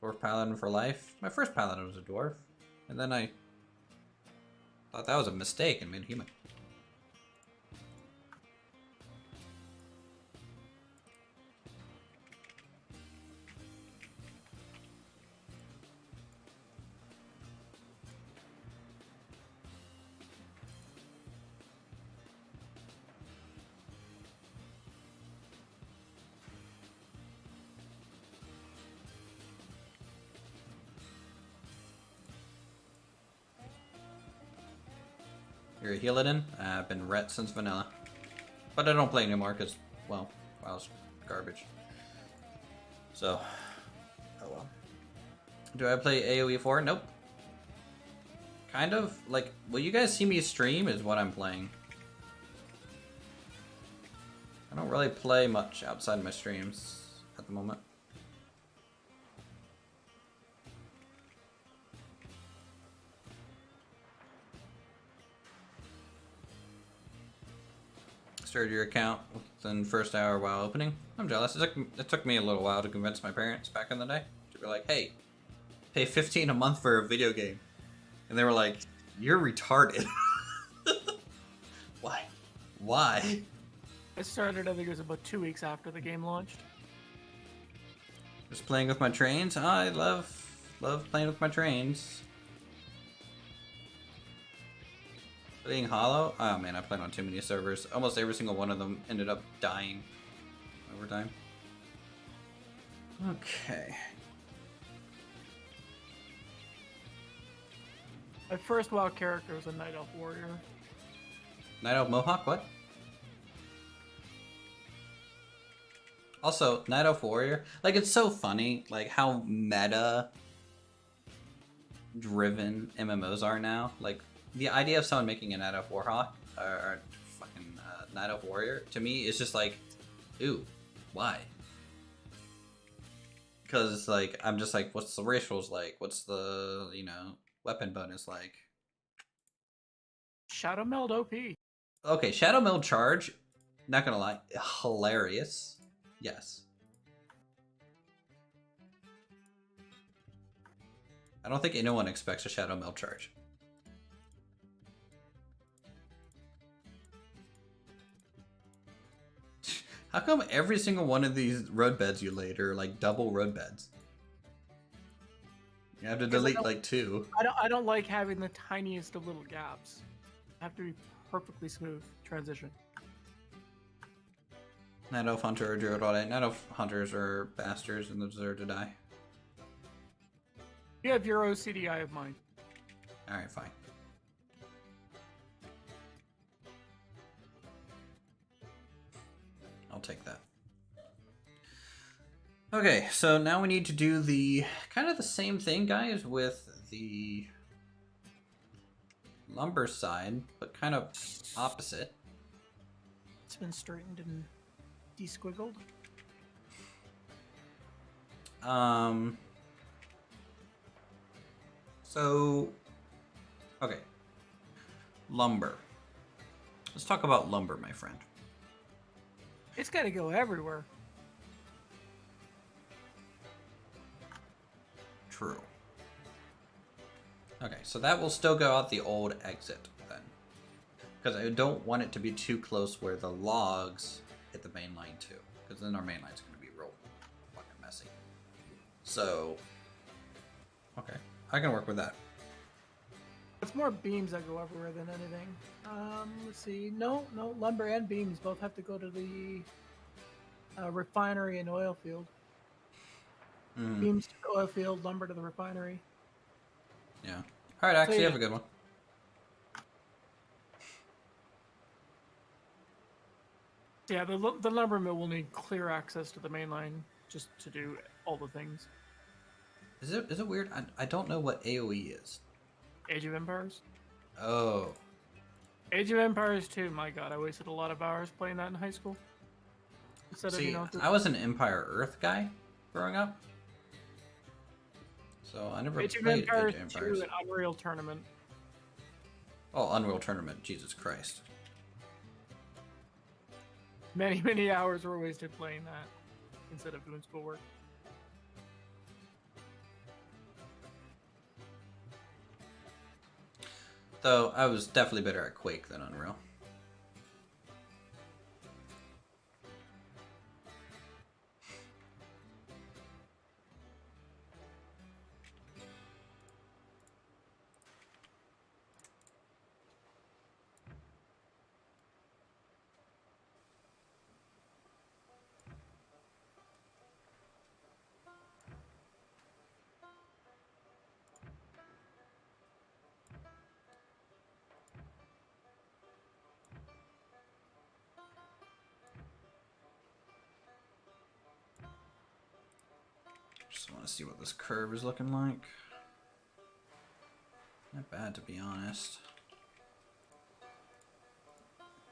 Dwarf Paladin for life. My first Paladin was a dwarf. And then I thought that was a mistake and made a human. You're a Healadin? I've been ret since vanilla. But I don't play anymore because, well, WoW's garbage. So, oh well. Do I play AoE 4? Nope. Kind of, like, what you guys see me stream is what I'm playing. I don't really play much outside my streams at the moment. Started your account within first hour while opening. I'm jealous. It took me a little while to convince my parents back in the day to be like, hey, pay $15 a month for a video game. And they were like, you're retarded. Why? Why? I started, I think it was about 2 weeks after the game launched. Just playing with my trains? Oh, I love playing with my trains. Playing Hollow? Oh man, I played on too many servers. Almost every single one of them ended up dying over time. Okay. My first WoW character was a Night Elf Warrior. Night Elf Mohawk? What? Also, Night Elf Warrior, like, it's so funny, like, how meta-driven MMOs are now. Like, the idea of someone making a Night Elf Warhawk, or fucking Night Elf Warrior, to me, is just like, ooh, why? Because, like, I'm just like, what's the racials like? What's the, you know, weapon bonus like? Shadow Meld OP. Okay, Shadow Meld Charge, not gonna lie, hilarious. Yes. I don't think anyone expects a Shadow Meld Charge. How come every single one of these road beds you laid are like double road beds? You have to delete like 2. I don't like having the tiniest of little gaps. I have to be perfectly smooth transition. Night Elf Hunter or Druid all day. Night Elf Hunters are bastards and deserve to die. You have your OCD, I have mine. Alright, fine. I'll take that. Okay, so now we need to do the kind of the same thing, guys, with the lumber side, but kind of opposite. It's been straightened and desquiggled. So, okay. Lumber. Let's talk about lumber, my friend. It's got to go everywhere. True. Okay, so that will still go out the old exit then. Because I don't want it to be too close where the logs hit the main line too. Because then our main line's going to be real fucking messy. So, okay, I can work with that. It's more beams that go everywhere than anything. Let's see. No, lumber and beams both have to go to the refinery and oil field. Mm, Beams to the oil field, lumber to the refinery. yeah. All right, actually, yeah. have a good one. Yeah, the lumber mill will need clear access to the main line just to do all the things. Is it weird? I don't know what AOE is. Age of Empires. Oh. Age of Empires 2, my god, I wasted a lot of hours playing that in high school. Instead of, See, I was an Empire Earth guy growing up. So I never Age of played Empires Age of 2 Empires. and Unreal Tournament. Oh, Unreal Tournament. Jesus Christ. Many, many hours were wasted playing that instead of doing schoolwork. Though I was definitely better at Quake than Unreal. Just want to see what this curve is looking like. Not bad, to be honest.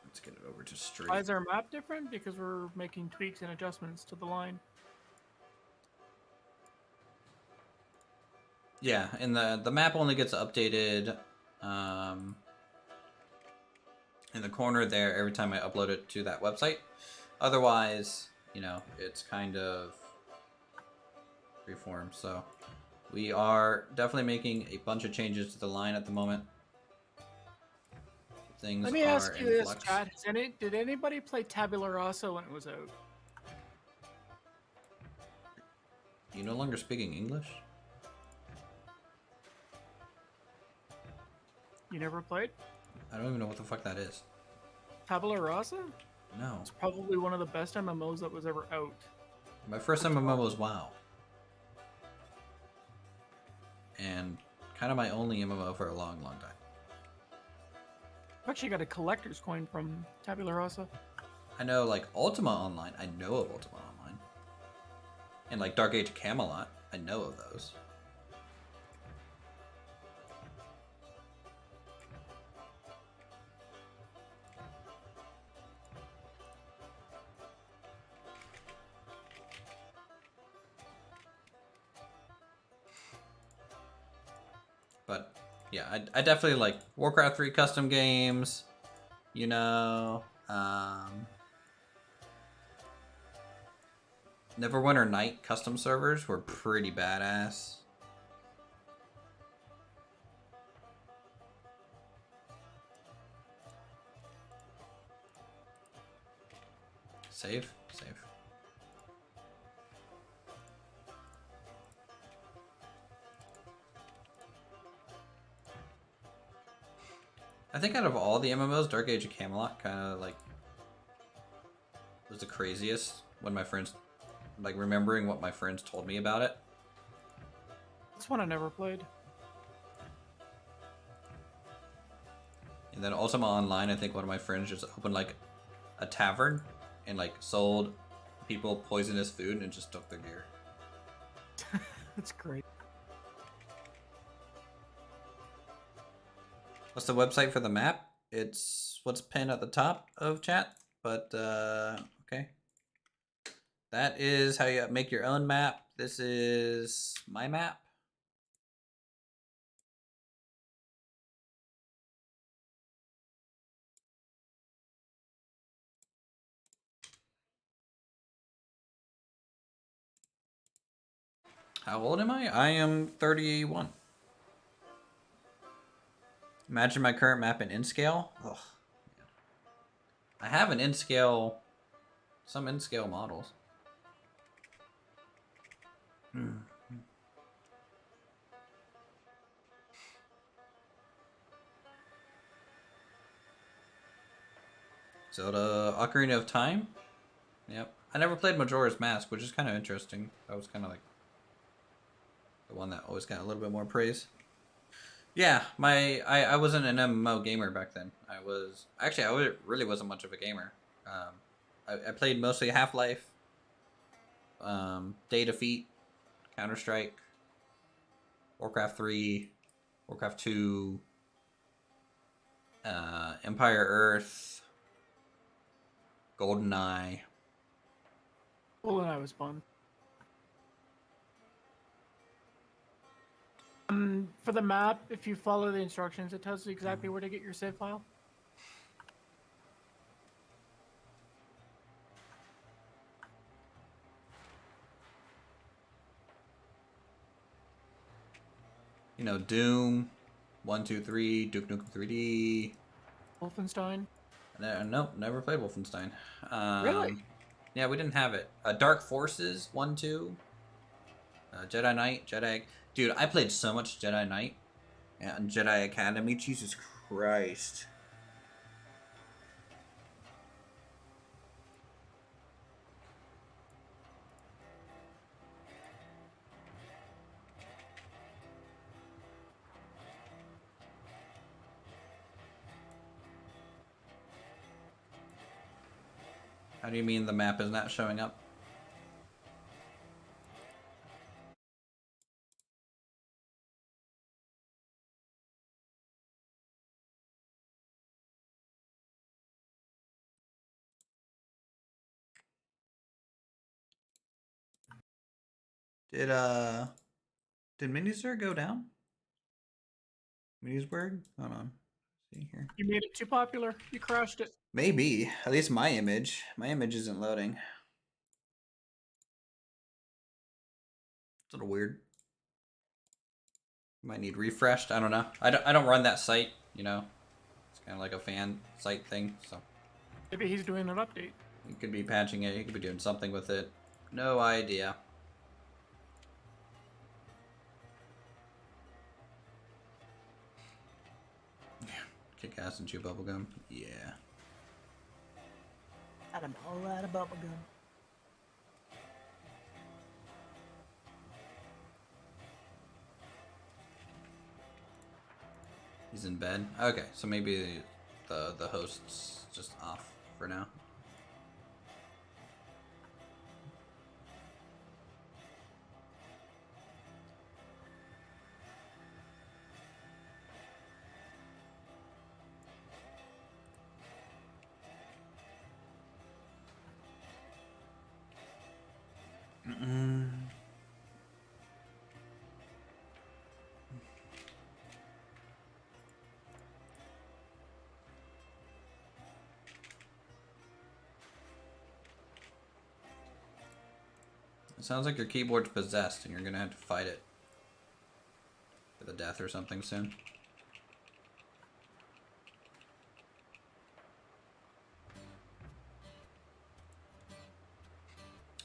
Let's get it over to straight. Why is our map different? Because we're making tweaks and adjustments to the line. Yeah, and the map only gets updated in the corner there every time I upload it to that website. Otherwise, you know, it's kind of freeform. So we are definitely making a bunch of changes to the line at the moment. Things Let me are ask you in this, flux. Chad. Did anybody play Tabula Rasa when it was out? You no longer speaking English? You never played I don't even know what the fuck that is. Tabula Rasa? No. It's probably one of the best MMOs that was ever out. My first MMO was WoW. And kind of my only MMO for a long, long time. I've actually got a collector's coin from Tabula Rasa. I know, like, Ultima Online. I know of Ultima Online. And, like, Dark Age Camelot. I know of those. But, yeah, I definitely like Warcraft 3 custom games. You know, Neverwinter Night custom servers were pretty badass. Save? Save. I think out of all the MMOs, Dark Age of Camelot kind of like was the craziest when my friends, like remembering what my friends told me about it. This one I never played. And then Ultima Online, I think one of my friends just opened like a tavern and like sold people poisonous food and just took their gear. That's great. What's the website for the map? It's what's pinned at the top of chat, but okay. That is how you make your own map. This is my map. How old am I? I am 31. Imagine my current map in N-Scale. Ugh. I have an N-Scale, some N-Scale models. Zelda Ocarina of Time. Yep. I never played Majora's Mask, which is kind of interesting. That was kind of like the one that always got a little bit more praise. Yeah, I wasn't an MMO gamer back then. Really wasn't much of a gamer. I played mostly Half-Life, Day Defeat, Counter-Strike, Warcraft 3, Warcraft 2, Empire Earth, GoldenEye. GoldenEye was fun. For the map, if you follow the instructions, it tells you exactly where to get your save file. You know, Doom, 1, 2, 3, Duke Nukem 3D. Wolfenstein. Nope, never played Wolfenstein. Really? Yeah, we didn't have it. Dark Forces, 1, 2. Jedi Knight, Jedi... Dude, I played so much Jedi Knight and Jedi Academy. Jesus Christ. How do you mean the map is not showing up? Did Minisburg go down? Minisburg? Hold on. See here. You made it too popular. You crashed it. Maybe. At least my image. My image isn't loading. It's a little weird. Might need refreshed. I don't know. I don't run that site, you know. It's kind of like a fan site thing, so. Maybe he's doing an update. You could be patching it. You could be doing something with it. No idea. Kick ass and chew bubblegum. Yeah. I don't know a lot about my gun. He's in bed. Okay, so maybe the host's just off for now. It sounds like your keyboard's possessed and you're gonna have to fight it to the death or something soon.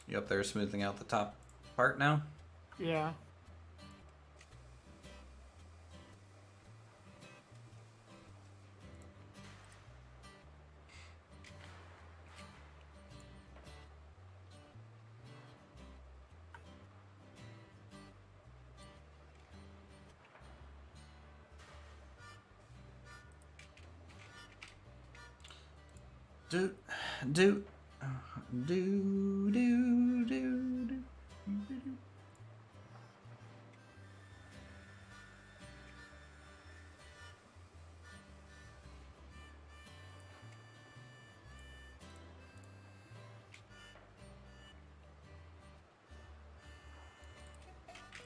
You up there smoothing out the top part now? Yeah. Do, do, do, do, do, do.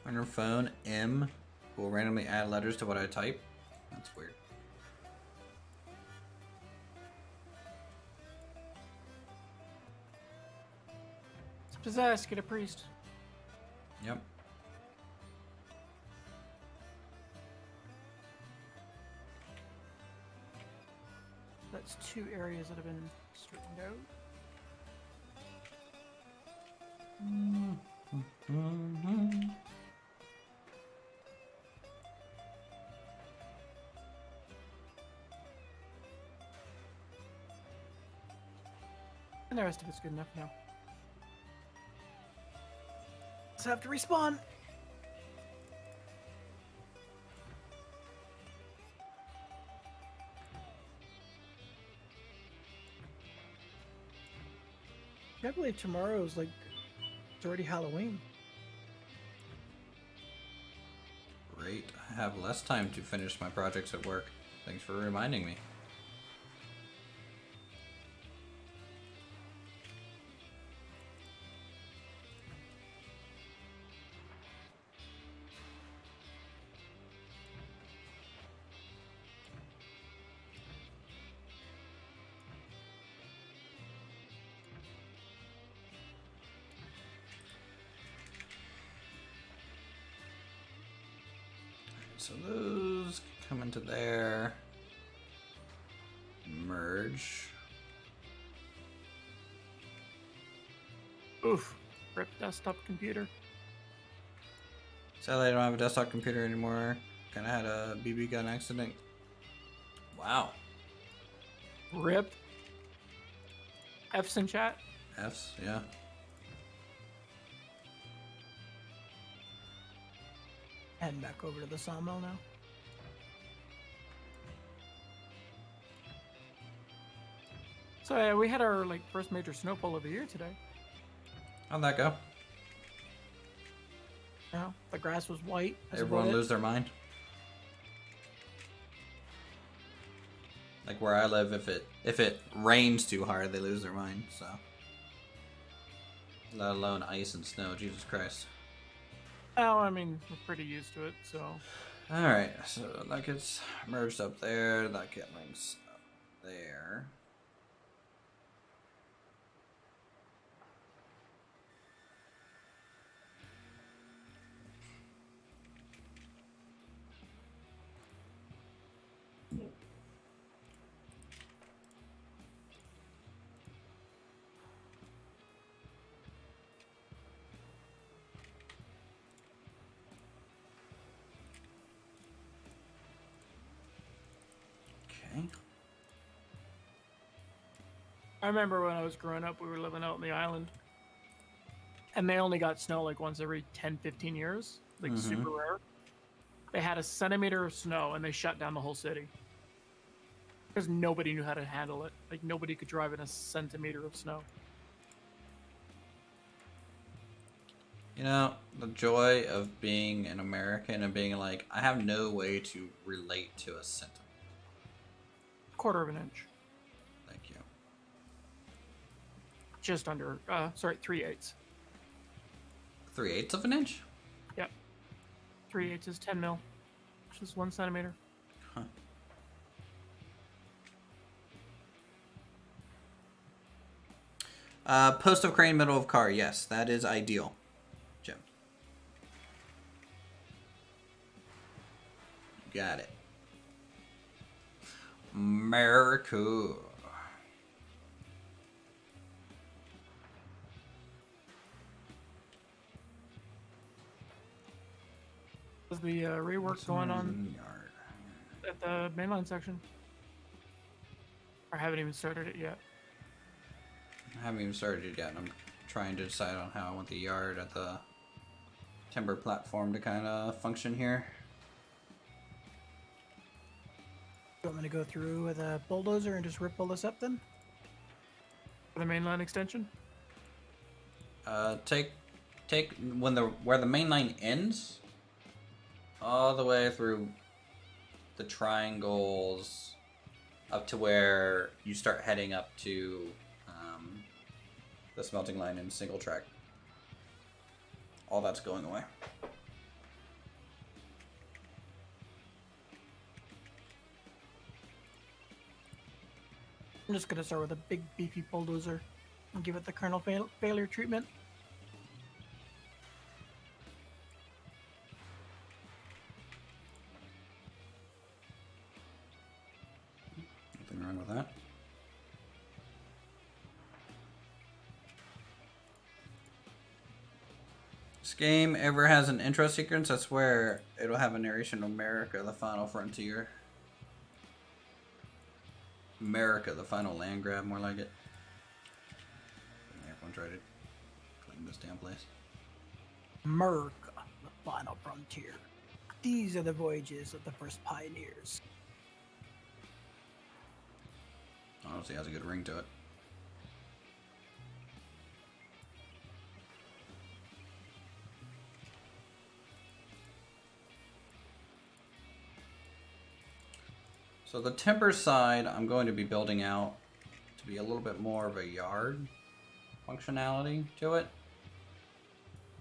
On your phone, M will randomly add letters to what I type. That's weird. It's possessed. Get a priest. Yep. That's 2 areas that have been straightened out. And the rest of it's good enough now. Just have to respawn. I can't believe tomorrow's like it's already Halloween. Great. I have less time to finish my projects at work. Thanks for reminding me. So those come into there. Merge. Oof. Rip desktop computer. Sadly, I don't have a desktop computer anymore. Kinda had a BB gun accident. Wow. Rip. F's in chat. F's, yeah. Heading back over to the sawmill now. So yeah, we had our like first major snowfall of the year today. How'd that go? Now the grass was white. That's Everyone about it. lose their mind? Like where I live, if it rains too hard, they lose their mind. So, let alone ice and snow. Jesus Christ. Oh, I mean, we're pretty used to it, so. All right, so that gets merged up there. That gets links up there. Okay. I remember when I was growing up, we were living out in the island. And they only got snow like once every 10, 15 years. Like super rare. They had a centimeter of snow and they shut down the whole city. Because nobody knew how to handle it. Like nobody could drive in a centimeter of snow. You know, the joy of being an American and being like, I have no way to relate to a centimeter. Quarter of an inch. Thank you. Just under, 3/8. 3/8 of an inch? Yep. 3/8 is 10 mil. Which is 1 centimeter. Post of crane, middle of car. Yes, that is ideal, Jim. Got it. America. Is the rework going on at the mainline section? I haven't even started it yet. I haven't even started it yet, and I'm trying to decide on how I want the yard at the timber platform to kind of function here. You want me to go through with a bulldozer and just rip all this up then? For the mainline extension? Take where the main line ends, all the way through the triangles up to where you start heading up to the smelting line in single track. All that's going away. I'm just gonna start with a big beefy bulldozer and give it the kernel failure treatment. Nothing wrong with that. This game ever has an intro sequence, I swear it'll have a narration of America, the final frontier. America, the final land grab, more like it. Everyone try to clean this damn place. America, the final frontier. These are the voyages of the first pioneers. Honestly, has a good ring to it. So the timber side, I'm going to be building out to be a little bit more of a yard functionality to it.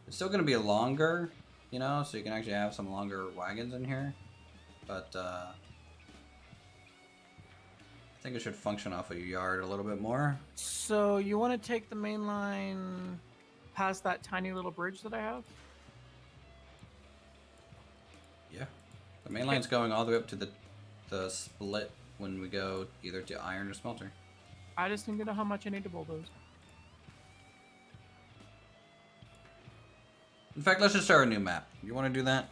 It's still going to be longer, you know, so you can actually have some longer wagons in here. But I think it should function off a yard a little bit more. So you want to take the main line past that tiny little bridge that I have? Yeah. The main line's going all the way up to the split when we go either to iron or smelter. I just need to know how much I need to bulldoze. In fact, let's just start a new map. You want to do that?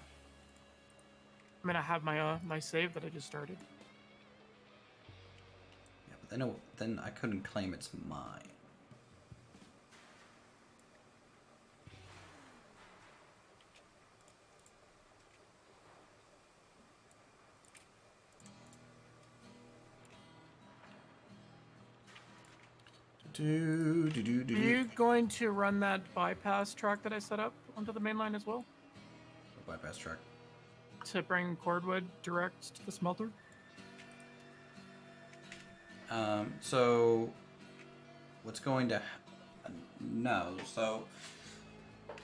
I mean, I have my my save that I just started. Yeah, but then I couldn't claim it's mine. Are you going to run that bypass track that I set up onto the main line as well? The bypass track. To bring cordwood direct to the smelter? So what's going to no,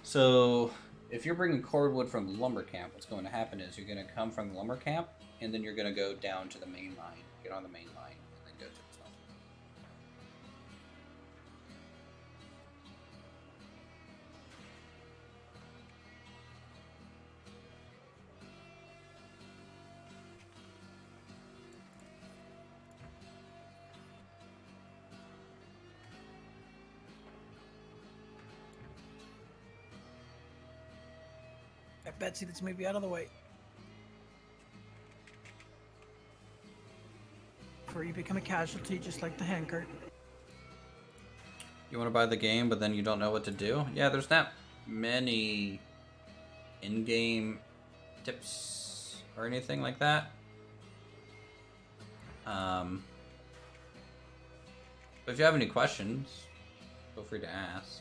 so if you're bringing cordwood from the lumber camp, what's going to happen is you're going to come from the lumber camp and then you're going to go down to the main line, get on the main line, and then go to the smelter. Betsy, let's move you out of the way. Before you become a casualty, just like the handcart. You want to buy the game, but then you don't know what to do? Yeah, there's not many in-game tips or anything like that. But if you have any questions, feel free to ask.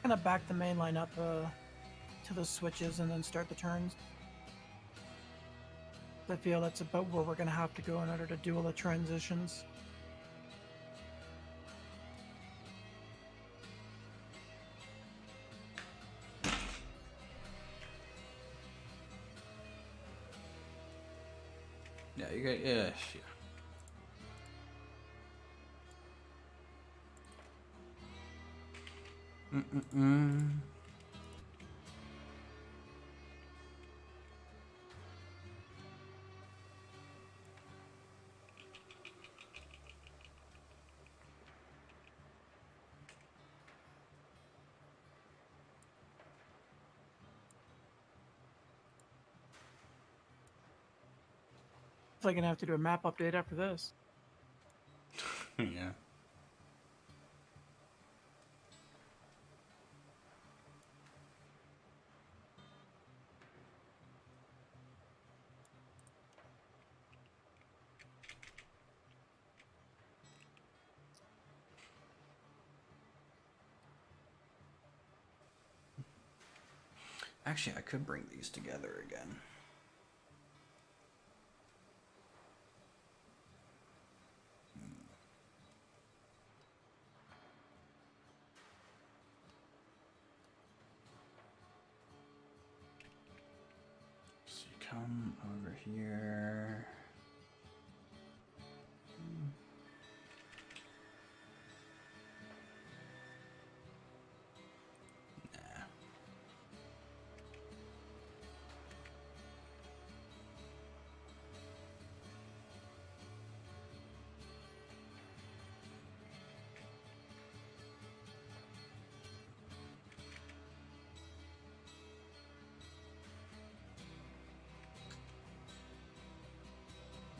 I'm gonna back the main line up to the switches and then start the turns. I feel that's about where we're gonna have to go in order to do all the transitions. Yeah, you got yeah. I'm gonna have to do a map update after this. Yeah. Actually, I could bring these together again. So you come over here. Nah.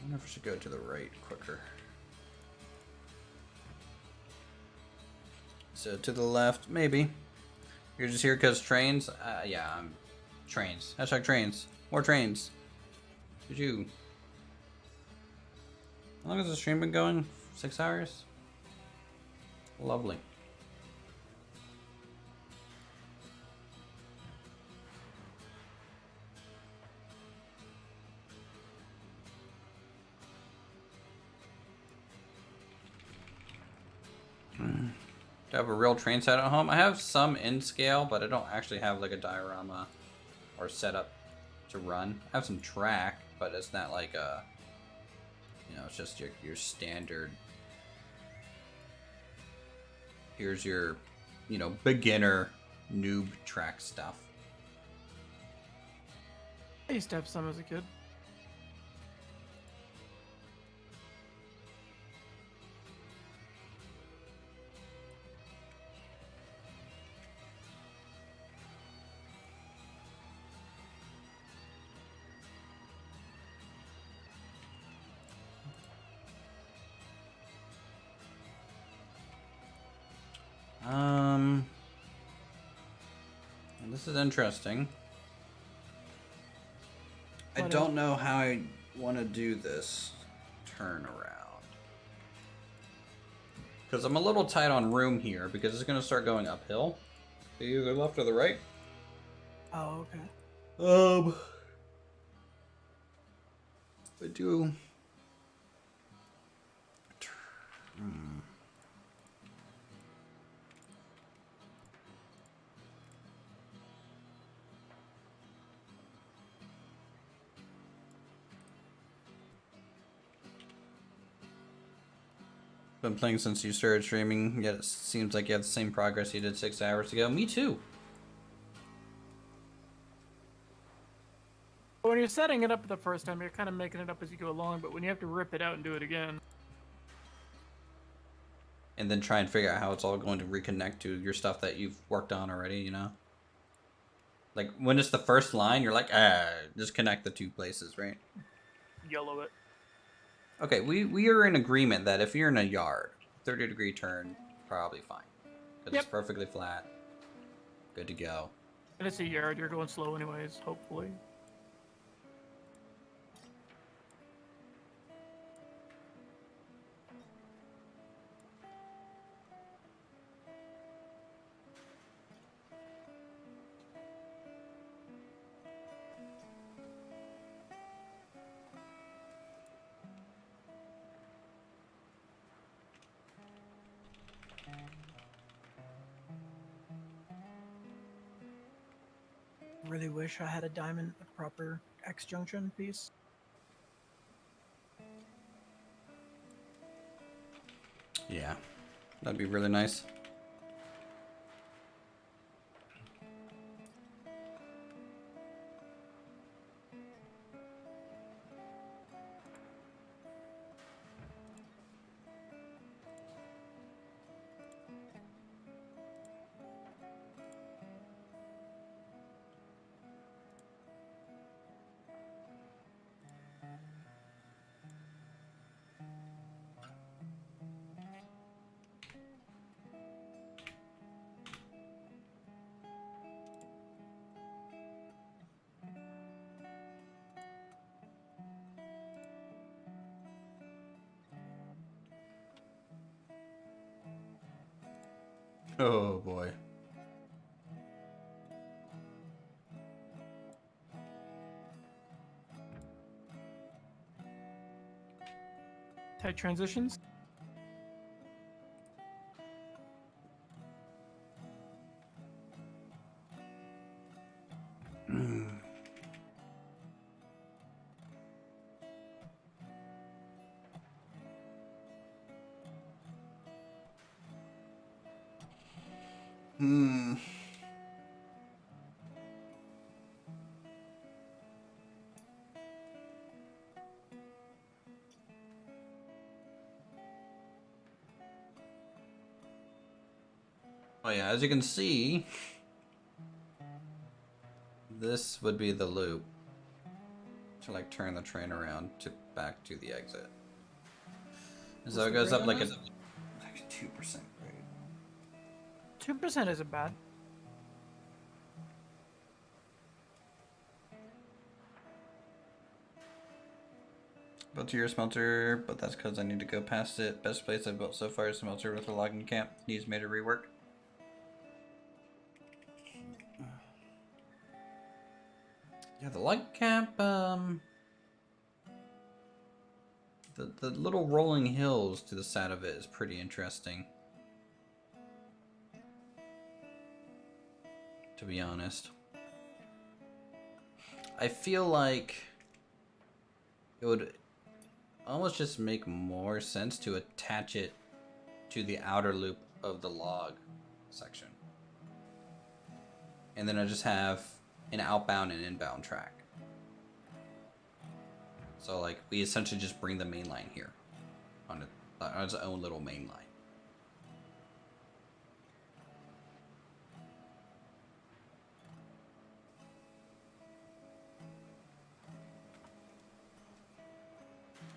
wonder if I should go to the right quicker. So to the left, maybe. You're just here because trains? Yeah, trains. Hashtag trains. More trains. Did you? How long has the stream been going? 6 hours? Lovely. Do I have a real train set at home? I have some in scale, but I don't actually have like a diorama or setup to run. I have some track, but it's not like a, you know, it's just your standard. Here's your, you know, beginner noob track stuff. I used to have some as a kid. And this is interesting. I What don't know how I want to do this turnaround. Because I'm a little tight on room here, because it's going to start going uphill. Either left or the right. Oh, okay. I do. Been playing since you started streaming, yet it seems like you have the same progress you did 6 hours ago. Me too. When you're setting it up the first time, you're kind of making it up as you go along, but when you have to rip it out and do it again. And then try and figure out how it's all going to reconnect to your stuff that you've worked on already, you know? Like, when it's the first line, you're like, just connect the two places, right? Yellow it. Okay, we are in agreement that if you're in a yard, 30-degree turn, probably fine. Because it's perfectly flat. Good to go. And it's a yard, you're going slow anyways, hopefully. Really wish I had a diamond, a proper X junction piece. Yeah, that'd be really nice. Oh boy. Tight transitions. Oh yeah, as you can see, this would be the loop to like turn the train around to back to the exit. And so What's it the goes grade up on like a this? 2% grade. 2% isn't bad. Built to your smelter, but that's because I need to go past it. Best place I've built so far is smelter with a logging camp. Needs major rework. Yeah, the logging camp, the little rolling hills to the side of it is pretty interesting. To be honest. I feel like it would almost just make more sense to attach it to the outer loop of the log section. And then I just have an outbound and inbound track. So like we essentially just bring the main line here on its own little main line.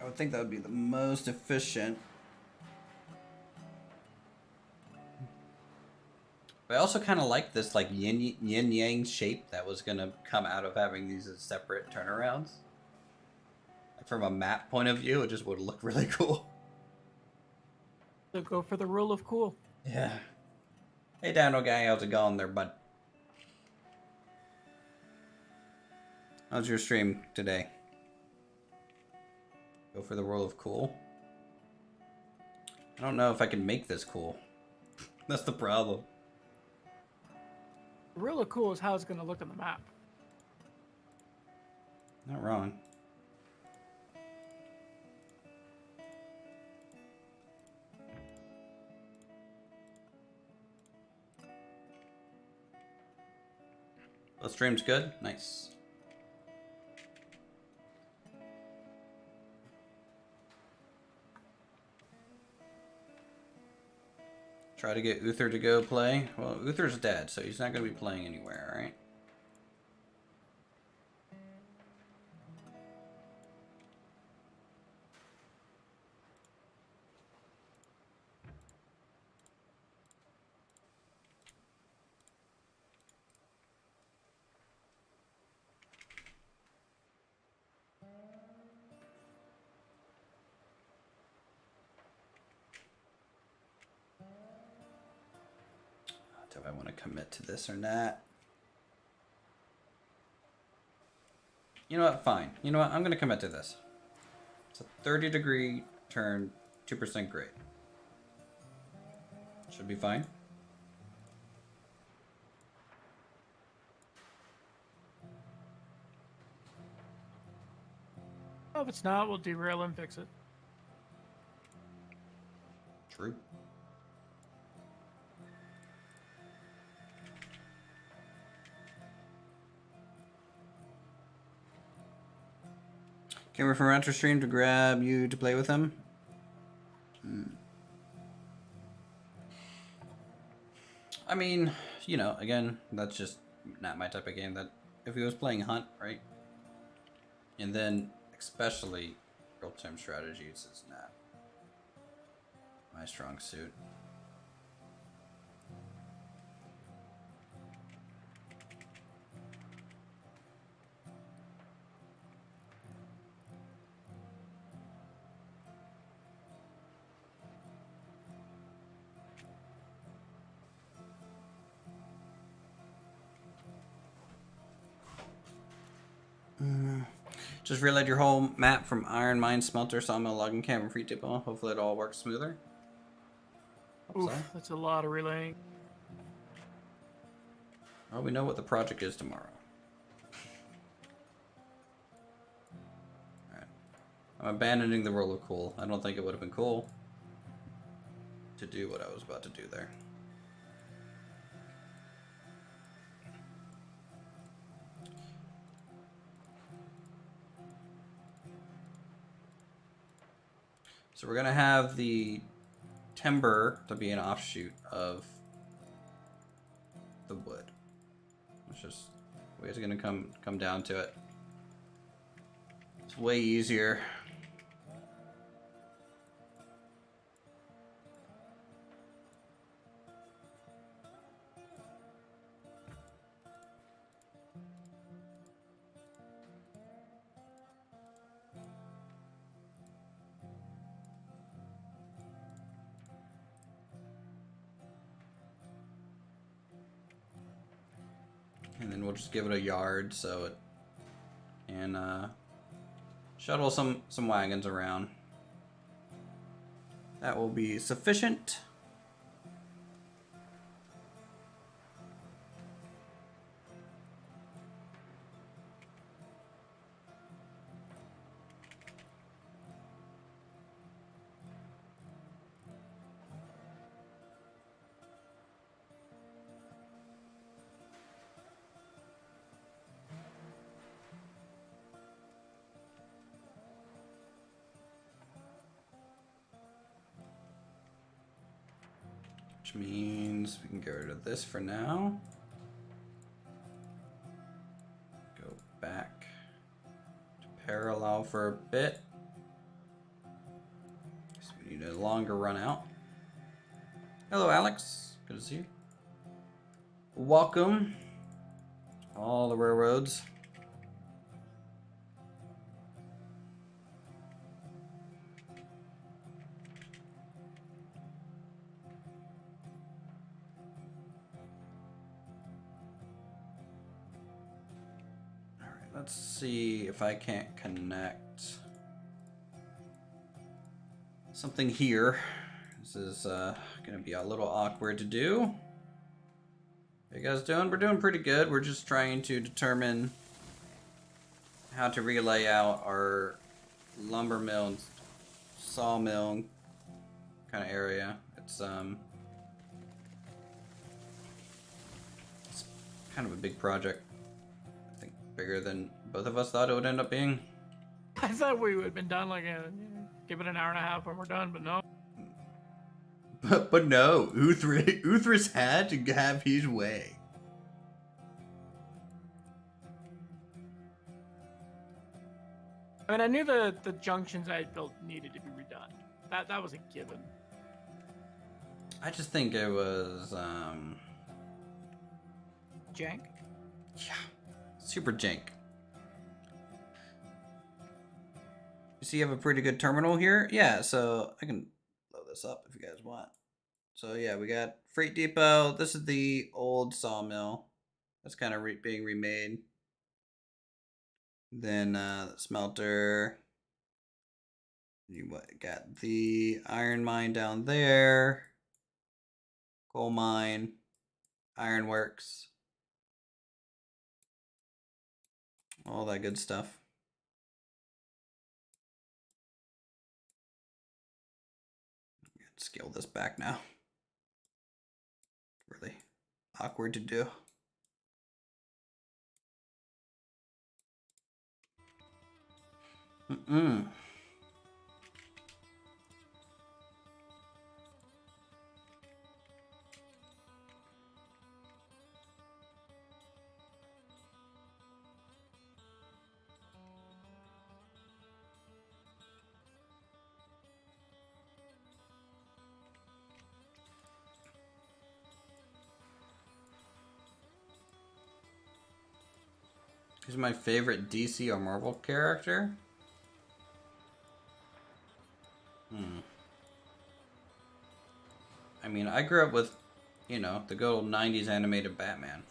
I would think that would be the most efficient. But I also kind of like this like yin yang shape that was gonna come out of having these as separate turnarounds. Like from a map point of view, it just would look really cool. So go for the rule of cool. Yeah. Hey, Dino guy, how's it going there, bud? How's your stream today? Go for the world of cool. I don't know if I can make this cool. That's the problem. The rule of cool is how it's going to look on the map. Not wrong. The stream's good? Nice. Try to get Uther to go play. Well, Uther's dead, so he's not going to be playing anywhere, right? Do I want to commit to this or not? You know what? Fine. You know what? I'm going to commit to this. It's a 30-degree turn, 2% grade. Should be fine. Oh, if it's not, we'll derail and fix it. True. Came over from Retro Stream to grab you to play with him. I mean, you know, again, that's just not my type of game. That if he was playing Hunt, right? And then especially real-time strategies is not my strong suit. Just reload your whole map from Iron Mine, Smelter, Sawmill, Logging Camp, and Free Depot. Hopefully it all works smoother. Hope Oof, so. that's a lot of relaying. Well, we know what the project is tomorrow. Alright. I'm abandoning the roll of cool. I don't think it would have been cool to do what I was about to do there. So we're gonna have the timber to be an offshoot of the wood. It's just the way it's gonna come down to it. It's way easier and we'll just give it a yard so it can shuttle some wagons around. That will be sufficient. Which means we can get rid of this for now. Go back to parallel for a bit. So we need a longer run out. Hello, Alex. Good to see you. Welcome. All the railroads. Let's see if I can't connect something here. This is gonna be a little awkward to do. How you guys doing? We're doing pretty good. We're just trying to determine how to relay out our lumber mill and sawmill kind of area. It's kind of a big project. Bigger than both of us thought it would end up being. I thought we would have been done like give it an hour and a half when we're done, but no. But no, Uthris had to have his way. I mean, I knew the junctions I had built needed to be redone. That was a given. I just think it was Jank? yeah. Super jank. You see you have a pretty good terminal here? Yeah, so I can load this up if you guys want. So yeah, we got freight depot. This is the old sawmill. That's kind of being remade. Then the smelter. You got the iron mine down there. Coal mine. Ironworks. All that good stuff. Scale this back now. Really awkward to do. Who's my favorite DC or Marvel character? I mean, I grew up with, you know, the good old 90s animated Batman.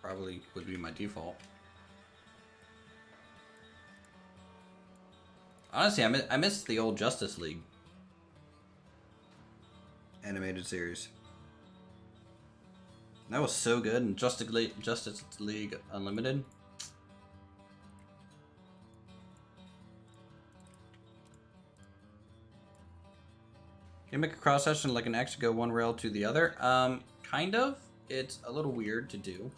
Probably would be my default. Honestly, I miss the old Justice League animated series. That was so good, and Justice League Unlimited. Can you make a cross section like an X go one rail to the other? Kind of. It's a little weird to do.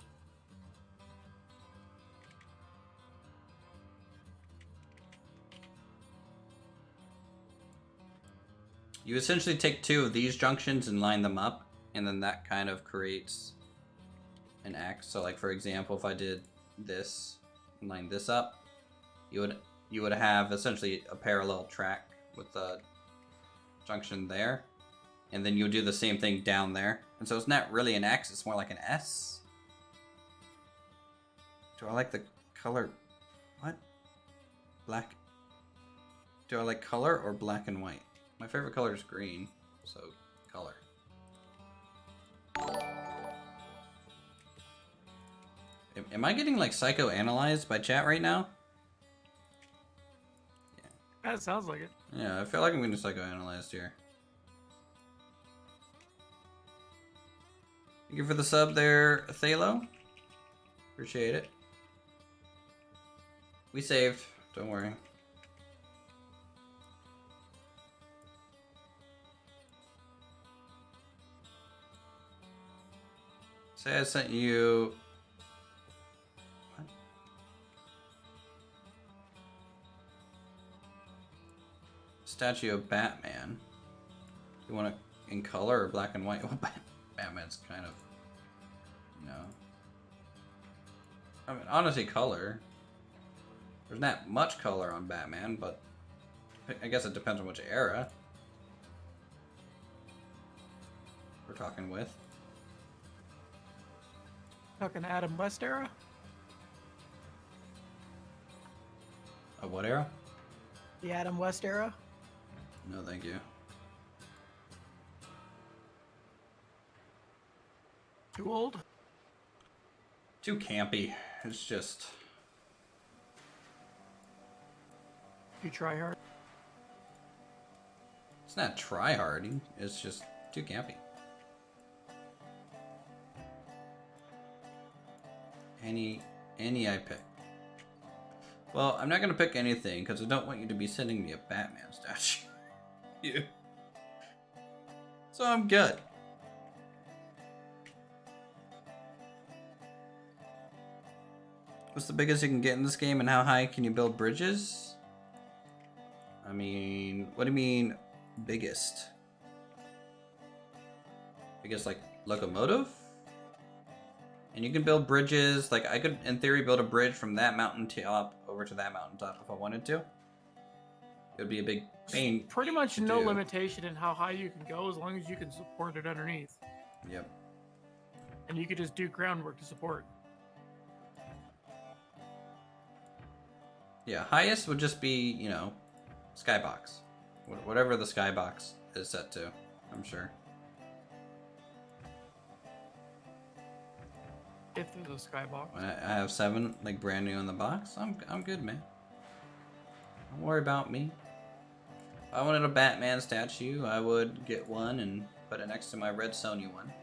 You essentially take two of these junctions and line them up, and then that kind of creates an X. So like for example, if I did this and line this up, you would have essentially a parallel track with the junction there, and then you would do the same thing down there. And so it's not really an X, it's more like an S. Do I like the color? What? Black? Do I like color or black and white? My favorite color is green, so color. Am I getting like psychoanalyzed by chat right now? That sounds like it. Yeah, I feel like I'm getting psychoanalyzed here. Thank you for the sub there, Thalo. Appreciate it. We saved. Don't worry. Say I sent you... What? Statue of Batman. You want it in color or black and white? Well, Batman's kind of... You know... I mean, honestly, color. There's not much color on Batman, but I guess it depends on which era we're talking with. Talking Adam West era? A what era? The Adam West era? No, thank you. Too old? Too campy. It's just... You try hard? It's not try-harding. It's just too campy. Any I pick. Well, I'm not gonna pick anything because I don't want you to be sending me a Batman statue. Yeah. So I'm good. What's the biggest you can get in this game, and how high can you build bridges? I mean, what do you mean biggest? Biggest like locomotive? And you can build bridges, like I could in theory build a bridge from that mountain top over to that mountain top if I wanted to. It would be a big pain. Pretty much to no do. limitation in how high you can go as long as you can support it underneath. Yep. And you could just do groundwork to support. Yeah, highest would just be, you know, skybox. Whatever the skybox is set to, I'm sure. If there's a skybox. I have 7, like brand new in the box. I'm good, man. Don't worry about me. If I wanted a Batman statue, I would get one and put it next to my red Sony one.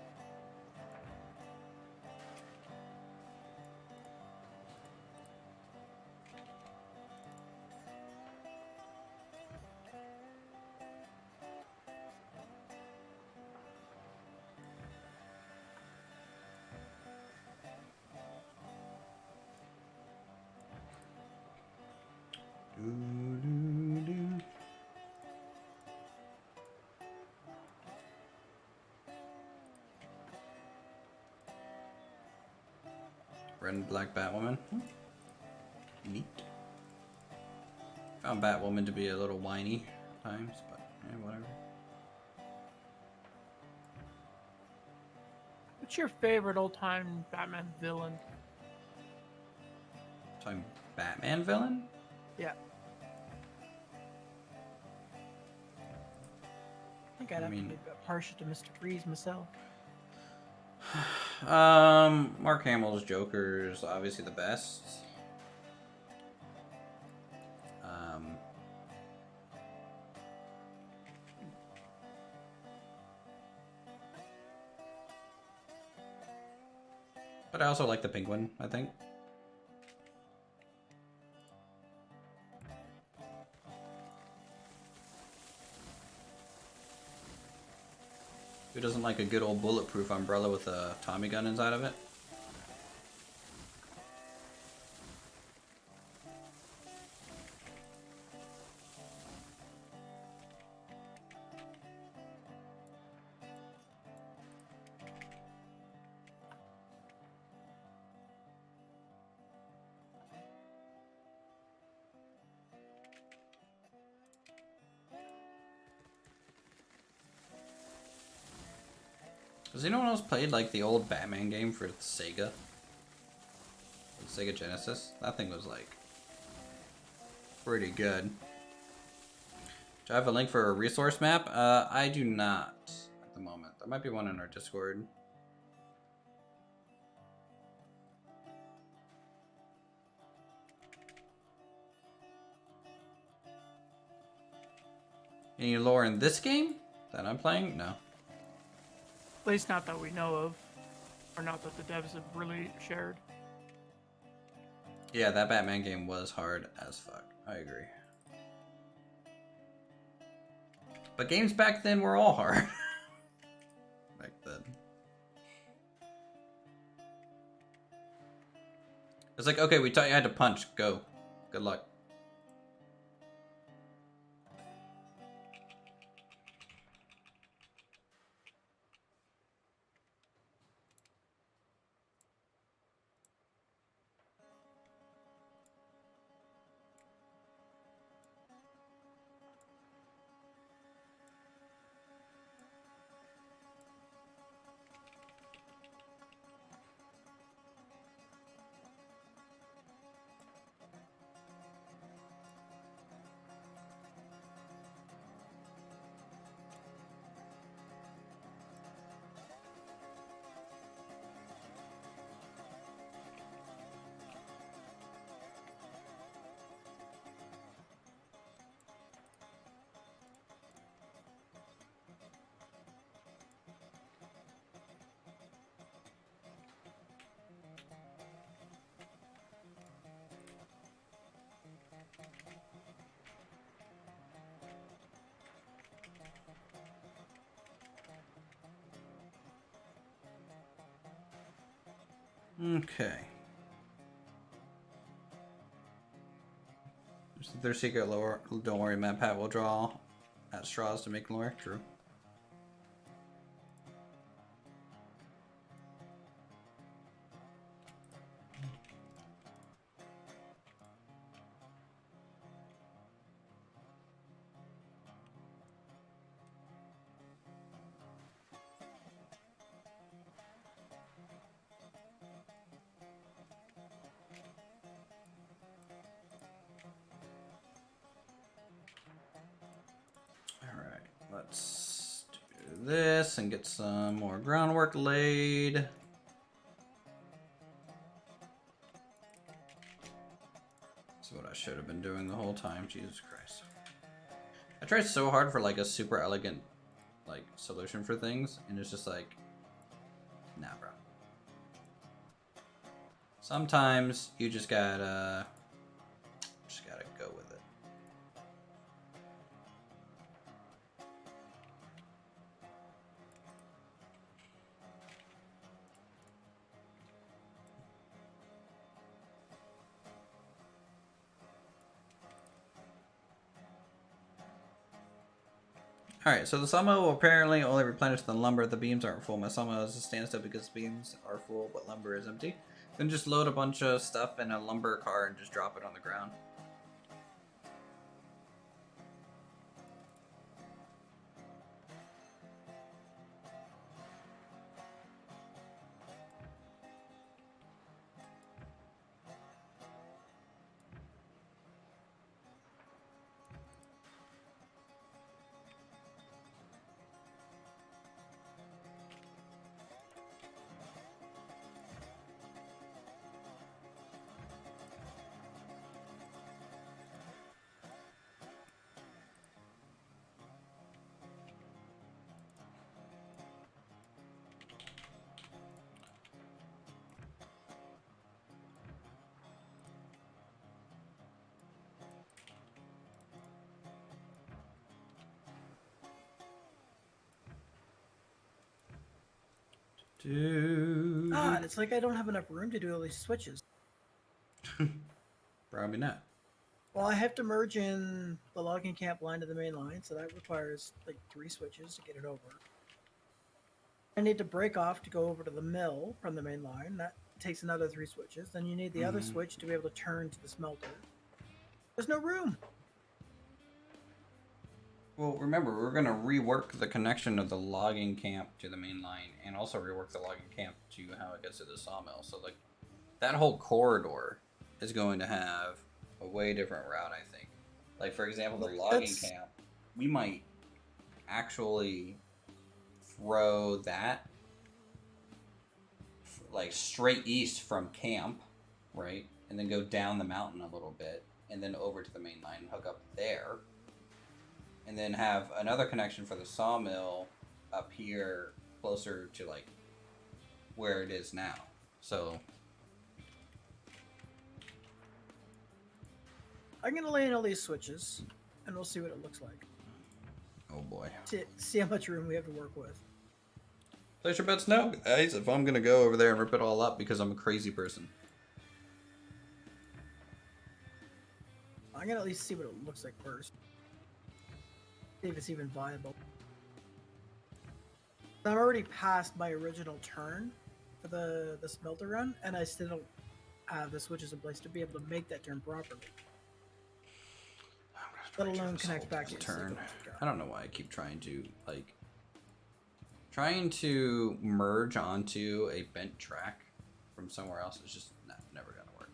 Red and black Batwoman. Neat. Found Batwoman to be a little whiny at times, but yeah, whatever. What's your favorite old-time Batman villain? Time Batman villain? Yeah. I think I'd have mean- to be a bit partial to Mr. Freeze myself. Mark Hamill's Joker is obviously the best. But I also like the Penguin, I think. Who doesn't like a good old bulletproof umbrella with a Tommy gun inside of it? Has anyone else played like the old Batman game for Sega? The Sega Genesis? That thing was like pretty good. Do I have a link for a resource map? I do not at the moment. There might be one in our Discord. Any lore in this game that I'm playing? No. At least not that we know of, or not that the devs have really shared. Yeah, that Batman game was hard as fuck. I agree. But games back then were all hard. Back then. It's like, okay, we taught you how to punch. Go. Good luck. Okay. Their secret lore. Don't worry, Matt Pat will draw at straws to make lore. True. Let's do this and get some more groundwork laid. That's what I should have been doing the whole time. Jesus Christ. I tried so hard for like a super elegant like solution for things, and it's just like, nah, bro. Sometimes you just gotta go with it. Alright, so the sawmill will apparently only replenish the lumber if the beams aren't full. My sawmill is a standstill because beams are full, but lumber is empty. Then just load a bunch of stuff in a lumber car and just drop it on the ground. God, it's like I don't have enough room to do all these switches. Probably not. Well, I have to merge in the logging camp line to the main line, so that requires like 3 switches to get it over. I need to break off to go over to the mill from the main line. That takes another 3 switches. Then you need the other switch to be able to turn to the smelter. There's no room. Well, remember, we're going to rework the connection of the logging camp to the main line and also rework the logging camp to how it gets to the sawmill. So, like, that whole corridor is going to have a way different route, I think. Like, for example, the logging camp, we might actually throw that, like, straight east from camp, right? And then go down the mountain a little bit and then over to the main line and hook up there. And and then have another connection for the sawmill up here closer to like where it is now. So I'm gonna lay in all these switches, and we'll see what it looks like. oh boy. See how much room we have to work with. Place your bets now, guys, if I'm gonna go over there and rip it all up because I'm a crazy person. I'm gonna at least see what it looks like first. See if it's even viable. I'm already past my original turn for the smelter run, and I still don't have the switches in place to be able to make that turn properly. Let alone connect back to turn. I don't know why I keep trying to merge onto a bent track from somewhere else. It's just never gonna work.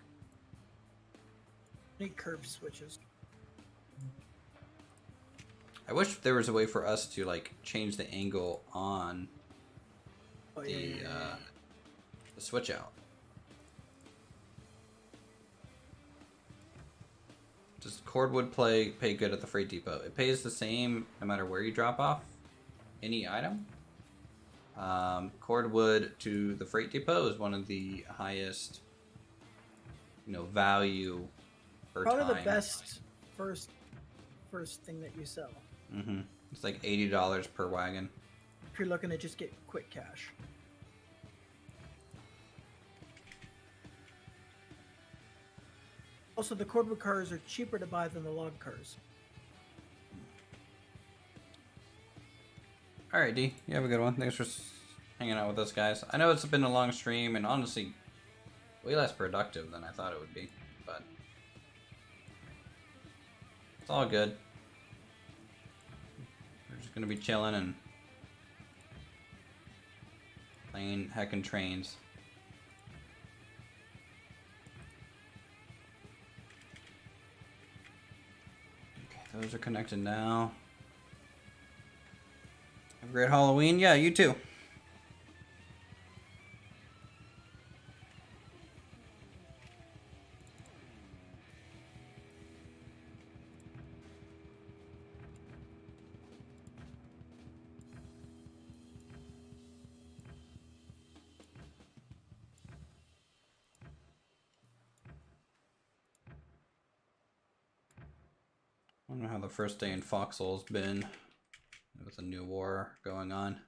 Need curved switches. I wish there was a way for us to like change the angle on the switch out. Does cordwood pay good at the freight depot? It pays the same no matter where you drop off any item. Cordwood to the freight depot is one of the highest, value per Probably time. the best first thing that you sell. Mm-hmm. It's like $80 per wagon. If you're looking to just get quick cash. Also, the cordwood cars are cheaper to buy than the log cars. Alright, D. You have a good one. Thanks for hanging out with us, guys. I know it's been a long stream and honestly way less productive than I thought it would be, but it's all good. We're just gonna be chilling and playing heckin' trains. Okay, those are connected now. Have a great Halloween. Yeah, you too. I don't know how the first day in Foxhole's been with a new war going on.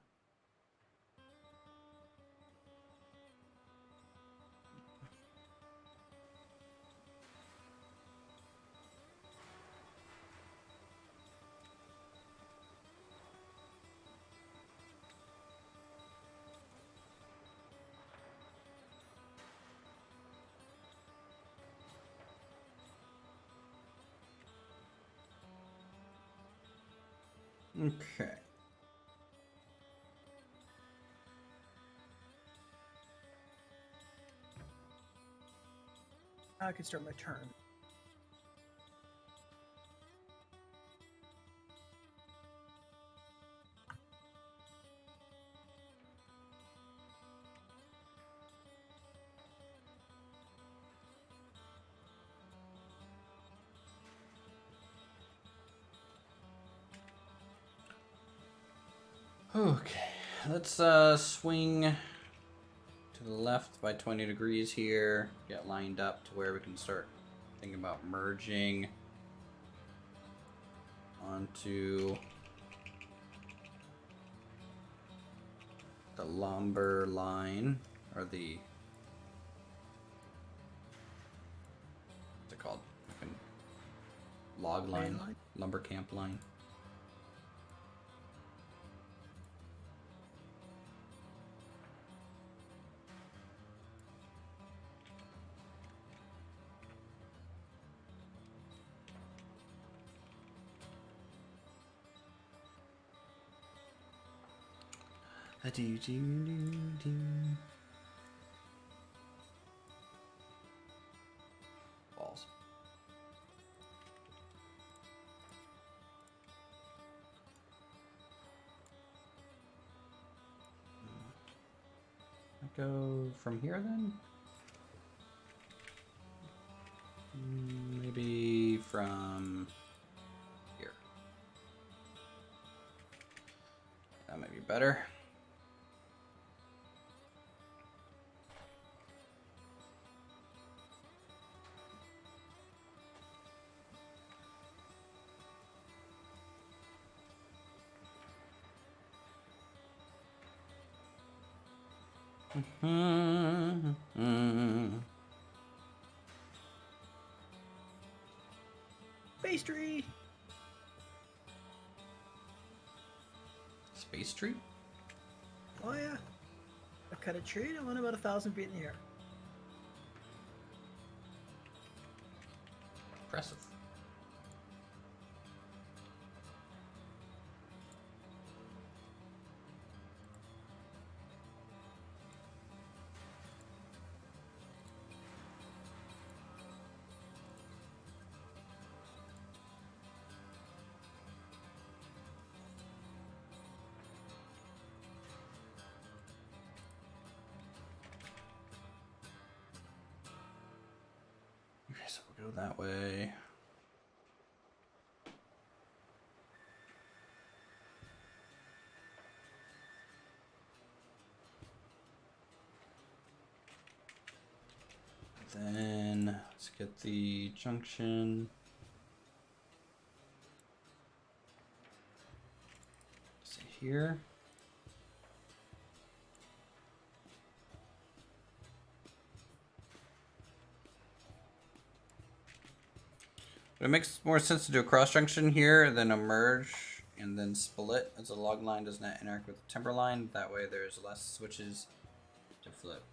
Okay. I can start my turn. Okay, let's swing to the left by 20 degrees here, get lined up to where we can start thinking about merging onto the lumber line, or the, what's it called? Fucking log line, Line? lumber camp line. Balls. I go from here then? Maybe from here. That might be better. Pastry. Space tree? Oh yeah. I cut a tree that went about 1,000 feet in the air. Impressive. Okay, so we'll go that way. Then let's get the junction. See here. But it makes more sense to do a cross junction here than a merge and then split, as a log line does not interact with the timber line. That way there's less switches to flip.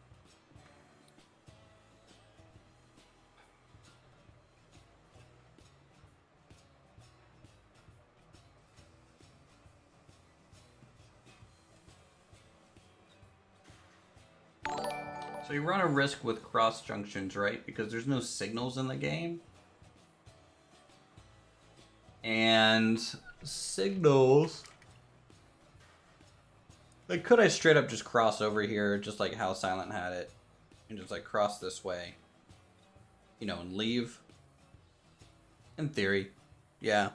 So you run a risk with cross junctions, right? Because there's no signals in the game. And signals... Like, could I straight up just cross over here, just like how Silent had it, and just like cross this way, you know, and leave? In theory, yeah.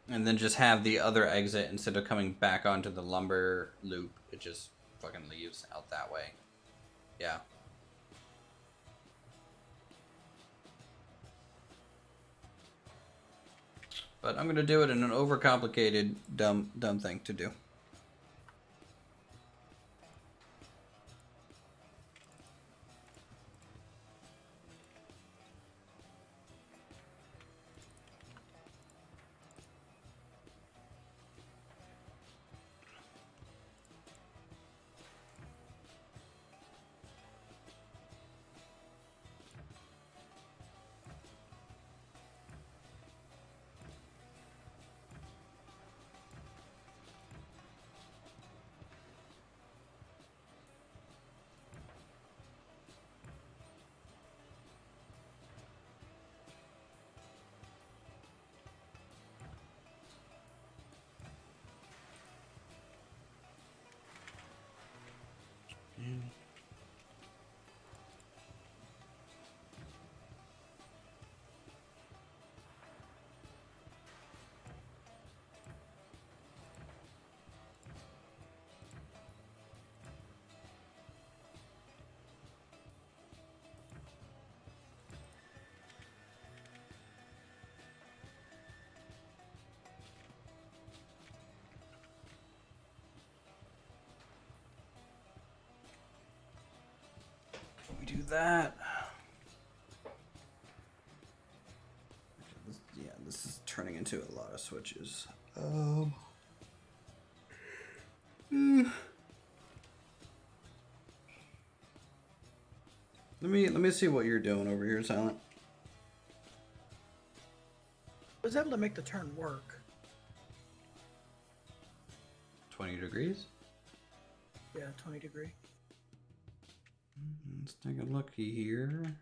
And then just have the other exit instead of coming back onto the lumber loop. It just fucking leaves out that way. Yeah. But I'm gonna do it in an overcomplicated, dumb thing to do. We do that. Yeah, this is turning into a lot of switches. Let me see what you're doing over here, Silent. I was able to make the turn work. 20 degrees. Yeah, 20 degree. Let's take a look here.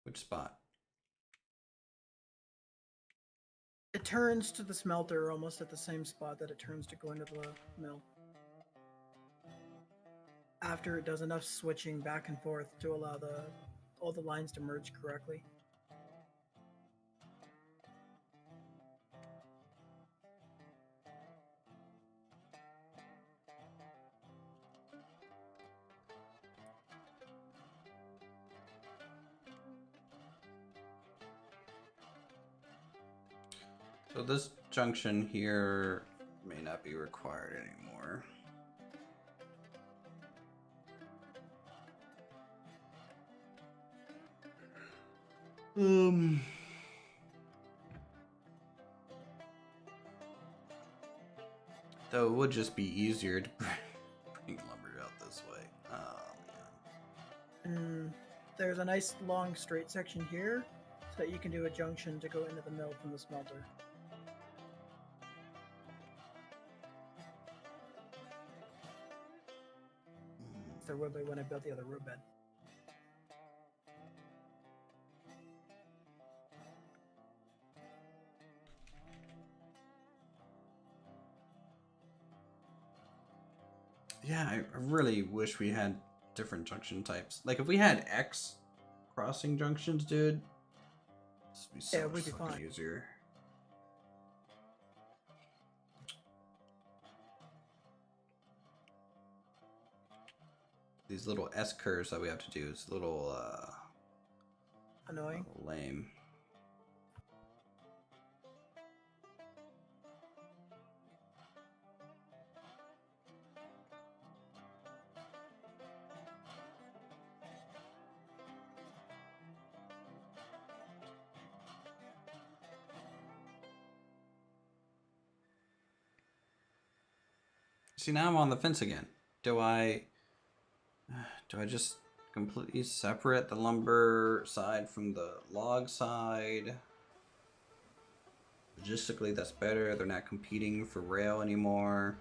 Which spot? It turns to the smelter almost at the same spot that it turns to go into the mill. After it does enough switching back and forth to allow all the lines to merge correctly. So this junction here may not be required anymore. Though it would just be easier to bring lumber out this way. Oh man. And there's a nice long straight section here so that you can do a junction to go into the mill from the smelter. There would be when I built the other road bed. Yeah, I really wish we had different junction types. Like if we had X crossing junctions, dude, this would be so Yeah, much we'd be fucking fine. easier. These little S curves that we have to do is a little Annoying. lame. See, now I'm on the fence again. Do I just completely separate the lumber side from the log side? Logistically, that's better. They're not competing for rail anymore.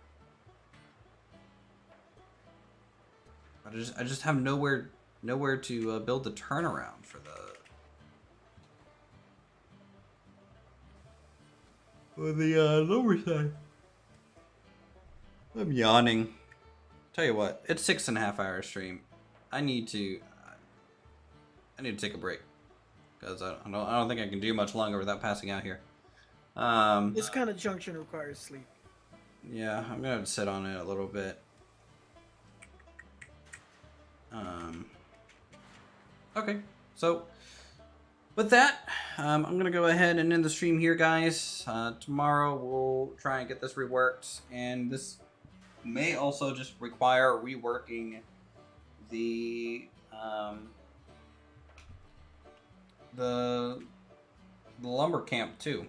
I just have nowhere to build the turnaround for the lumber side. I'm yawning. Tell you what, it's 6.5 hour stream. I need to take a break because I don't think I can do much longer without passing out here. This kind of junction requires sleep. Yeah, I'm gonna sit on it a little bit. Okay, so with that, I'm gonna go ahead and end the stream here, guys. Tomorrow we'll try and get this reworked, and this may also just require reworking the lumber camp too.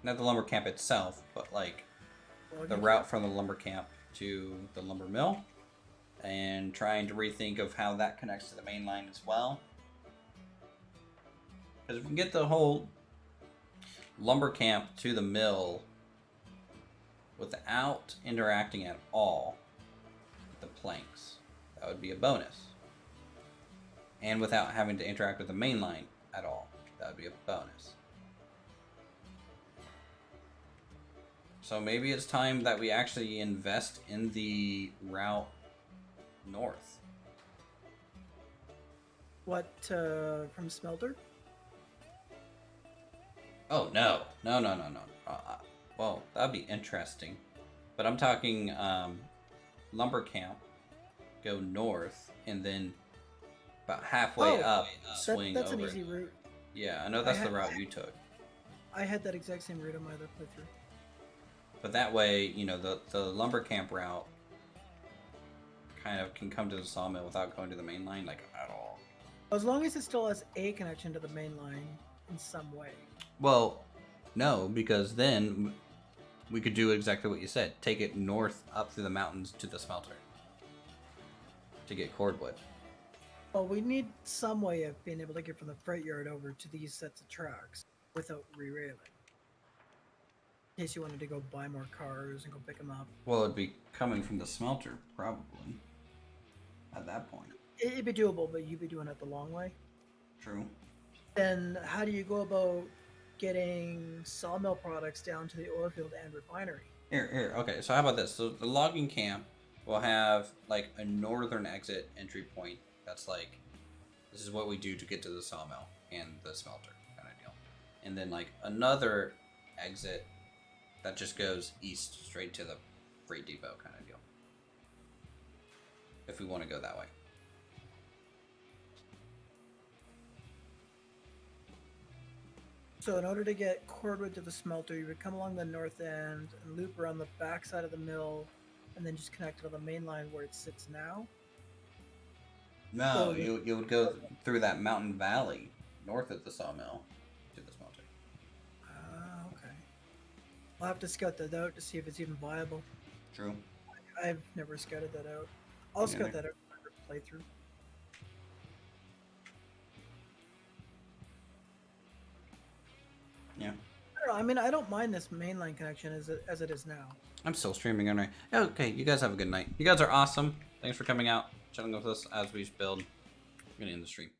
Not the lumber camp itself, but like the route from the lumber camp to the lumber mill, and trying to rethink of how that connects to the main line as well. Because if we can get the whole lumber camp to the mill without interacting at all with the planks, that would be a bonus. And without having to interact with the main line at all, that would be a bonus. So maybe it's time that we actually invest in the route north. What, from smelter? Oh, no. No. Well, that'd be interesting. But I'm talking lumber camp, go north, and then about halfway up, swing that's over. an easy route. Yeah, I know that's the route you took. I had that exact same route on my other playthrough. But that way, you know, the lumber camp route kind of can come to the sawmill without going to the main line, like, at all. As long as it still has a connection to the main line in some way. Well, no, because then we could do exactly what you said. Take it north up through the mountains to the smelter to get cordwood. Well, we need some way of being able to get from the freight yard over to these sets of tracks without re-railing. In case you wanted to go buy more cars and go pick them up. Well, it'd be coming from the smelter, probably, at that point. It'd be doable, but you'd be doing it the long way. True. Then how do you go about getting sawmill products down to the oil field and refinery. Here. Okay, so how about this? So the logging camp will have like a northern exit entry point. That's like, this is what we do to get to the sawmill and the smelter kind of deal. And then like another exit that just goes east straight to the freight depot kind of deal. If we want to go that way. So in order to get cordwood to the smelter, you would come along the north end and loop around the back side of the mill, and then just connect to the main line where it sits now. No, you would go through that mountain valley north of the sawmill to the smelter. Ah, okay. I'll have to scout that out to see if it's even viable. True. I've never scouted that out. I'll Yeah, scout that out for a playthrough. Yeah. I don't know. I mean, I don't mind this mainline connection as it is now. I'm still streaming, aren't I? Okay, you guys have a good night. You guys are awesome. Thanks for coming out, chatting with us as we build. I'm gonna end the stream.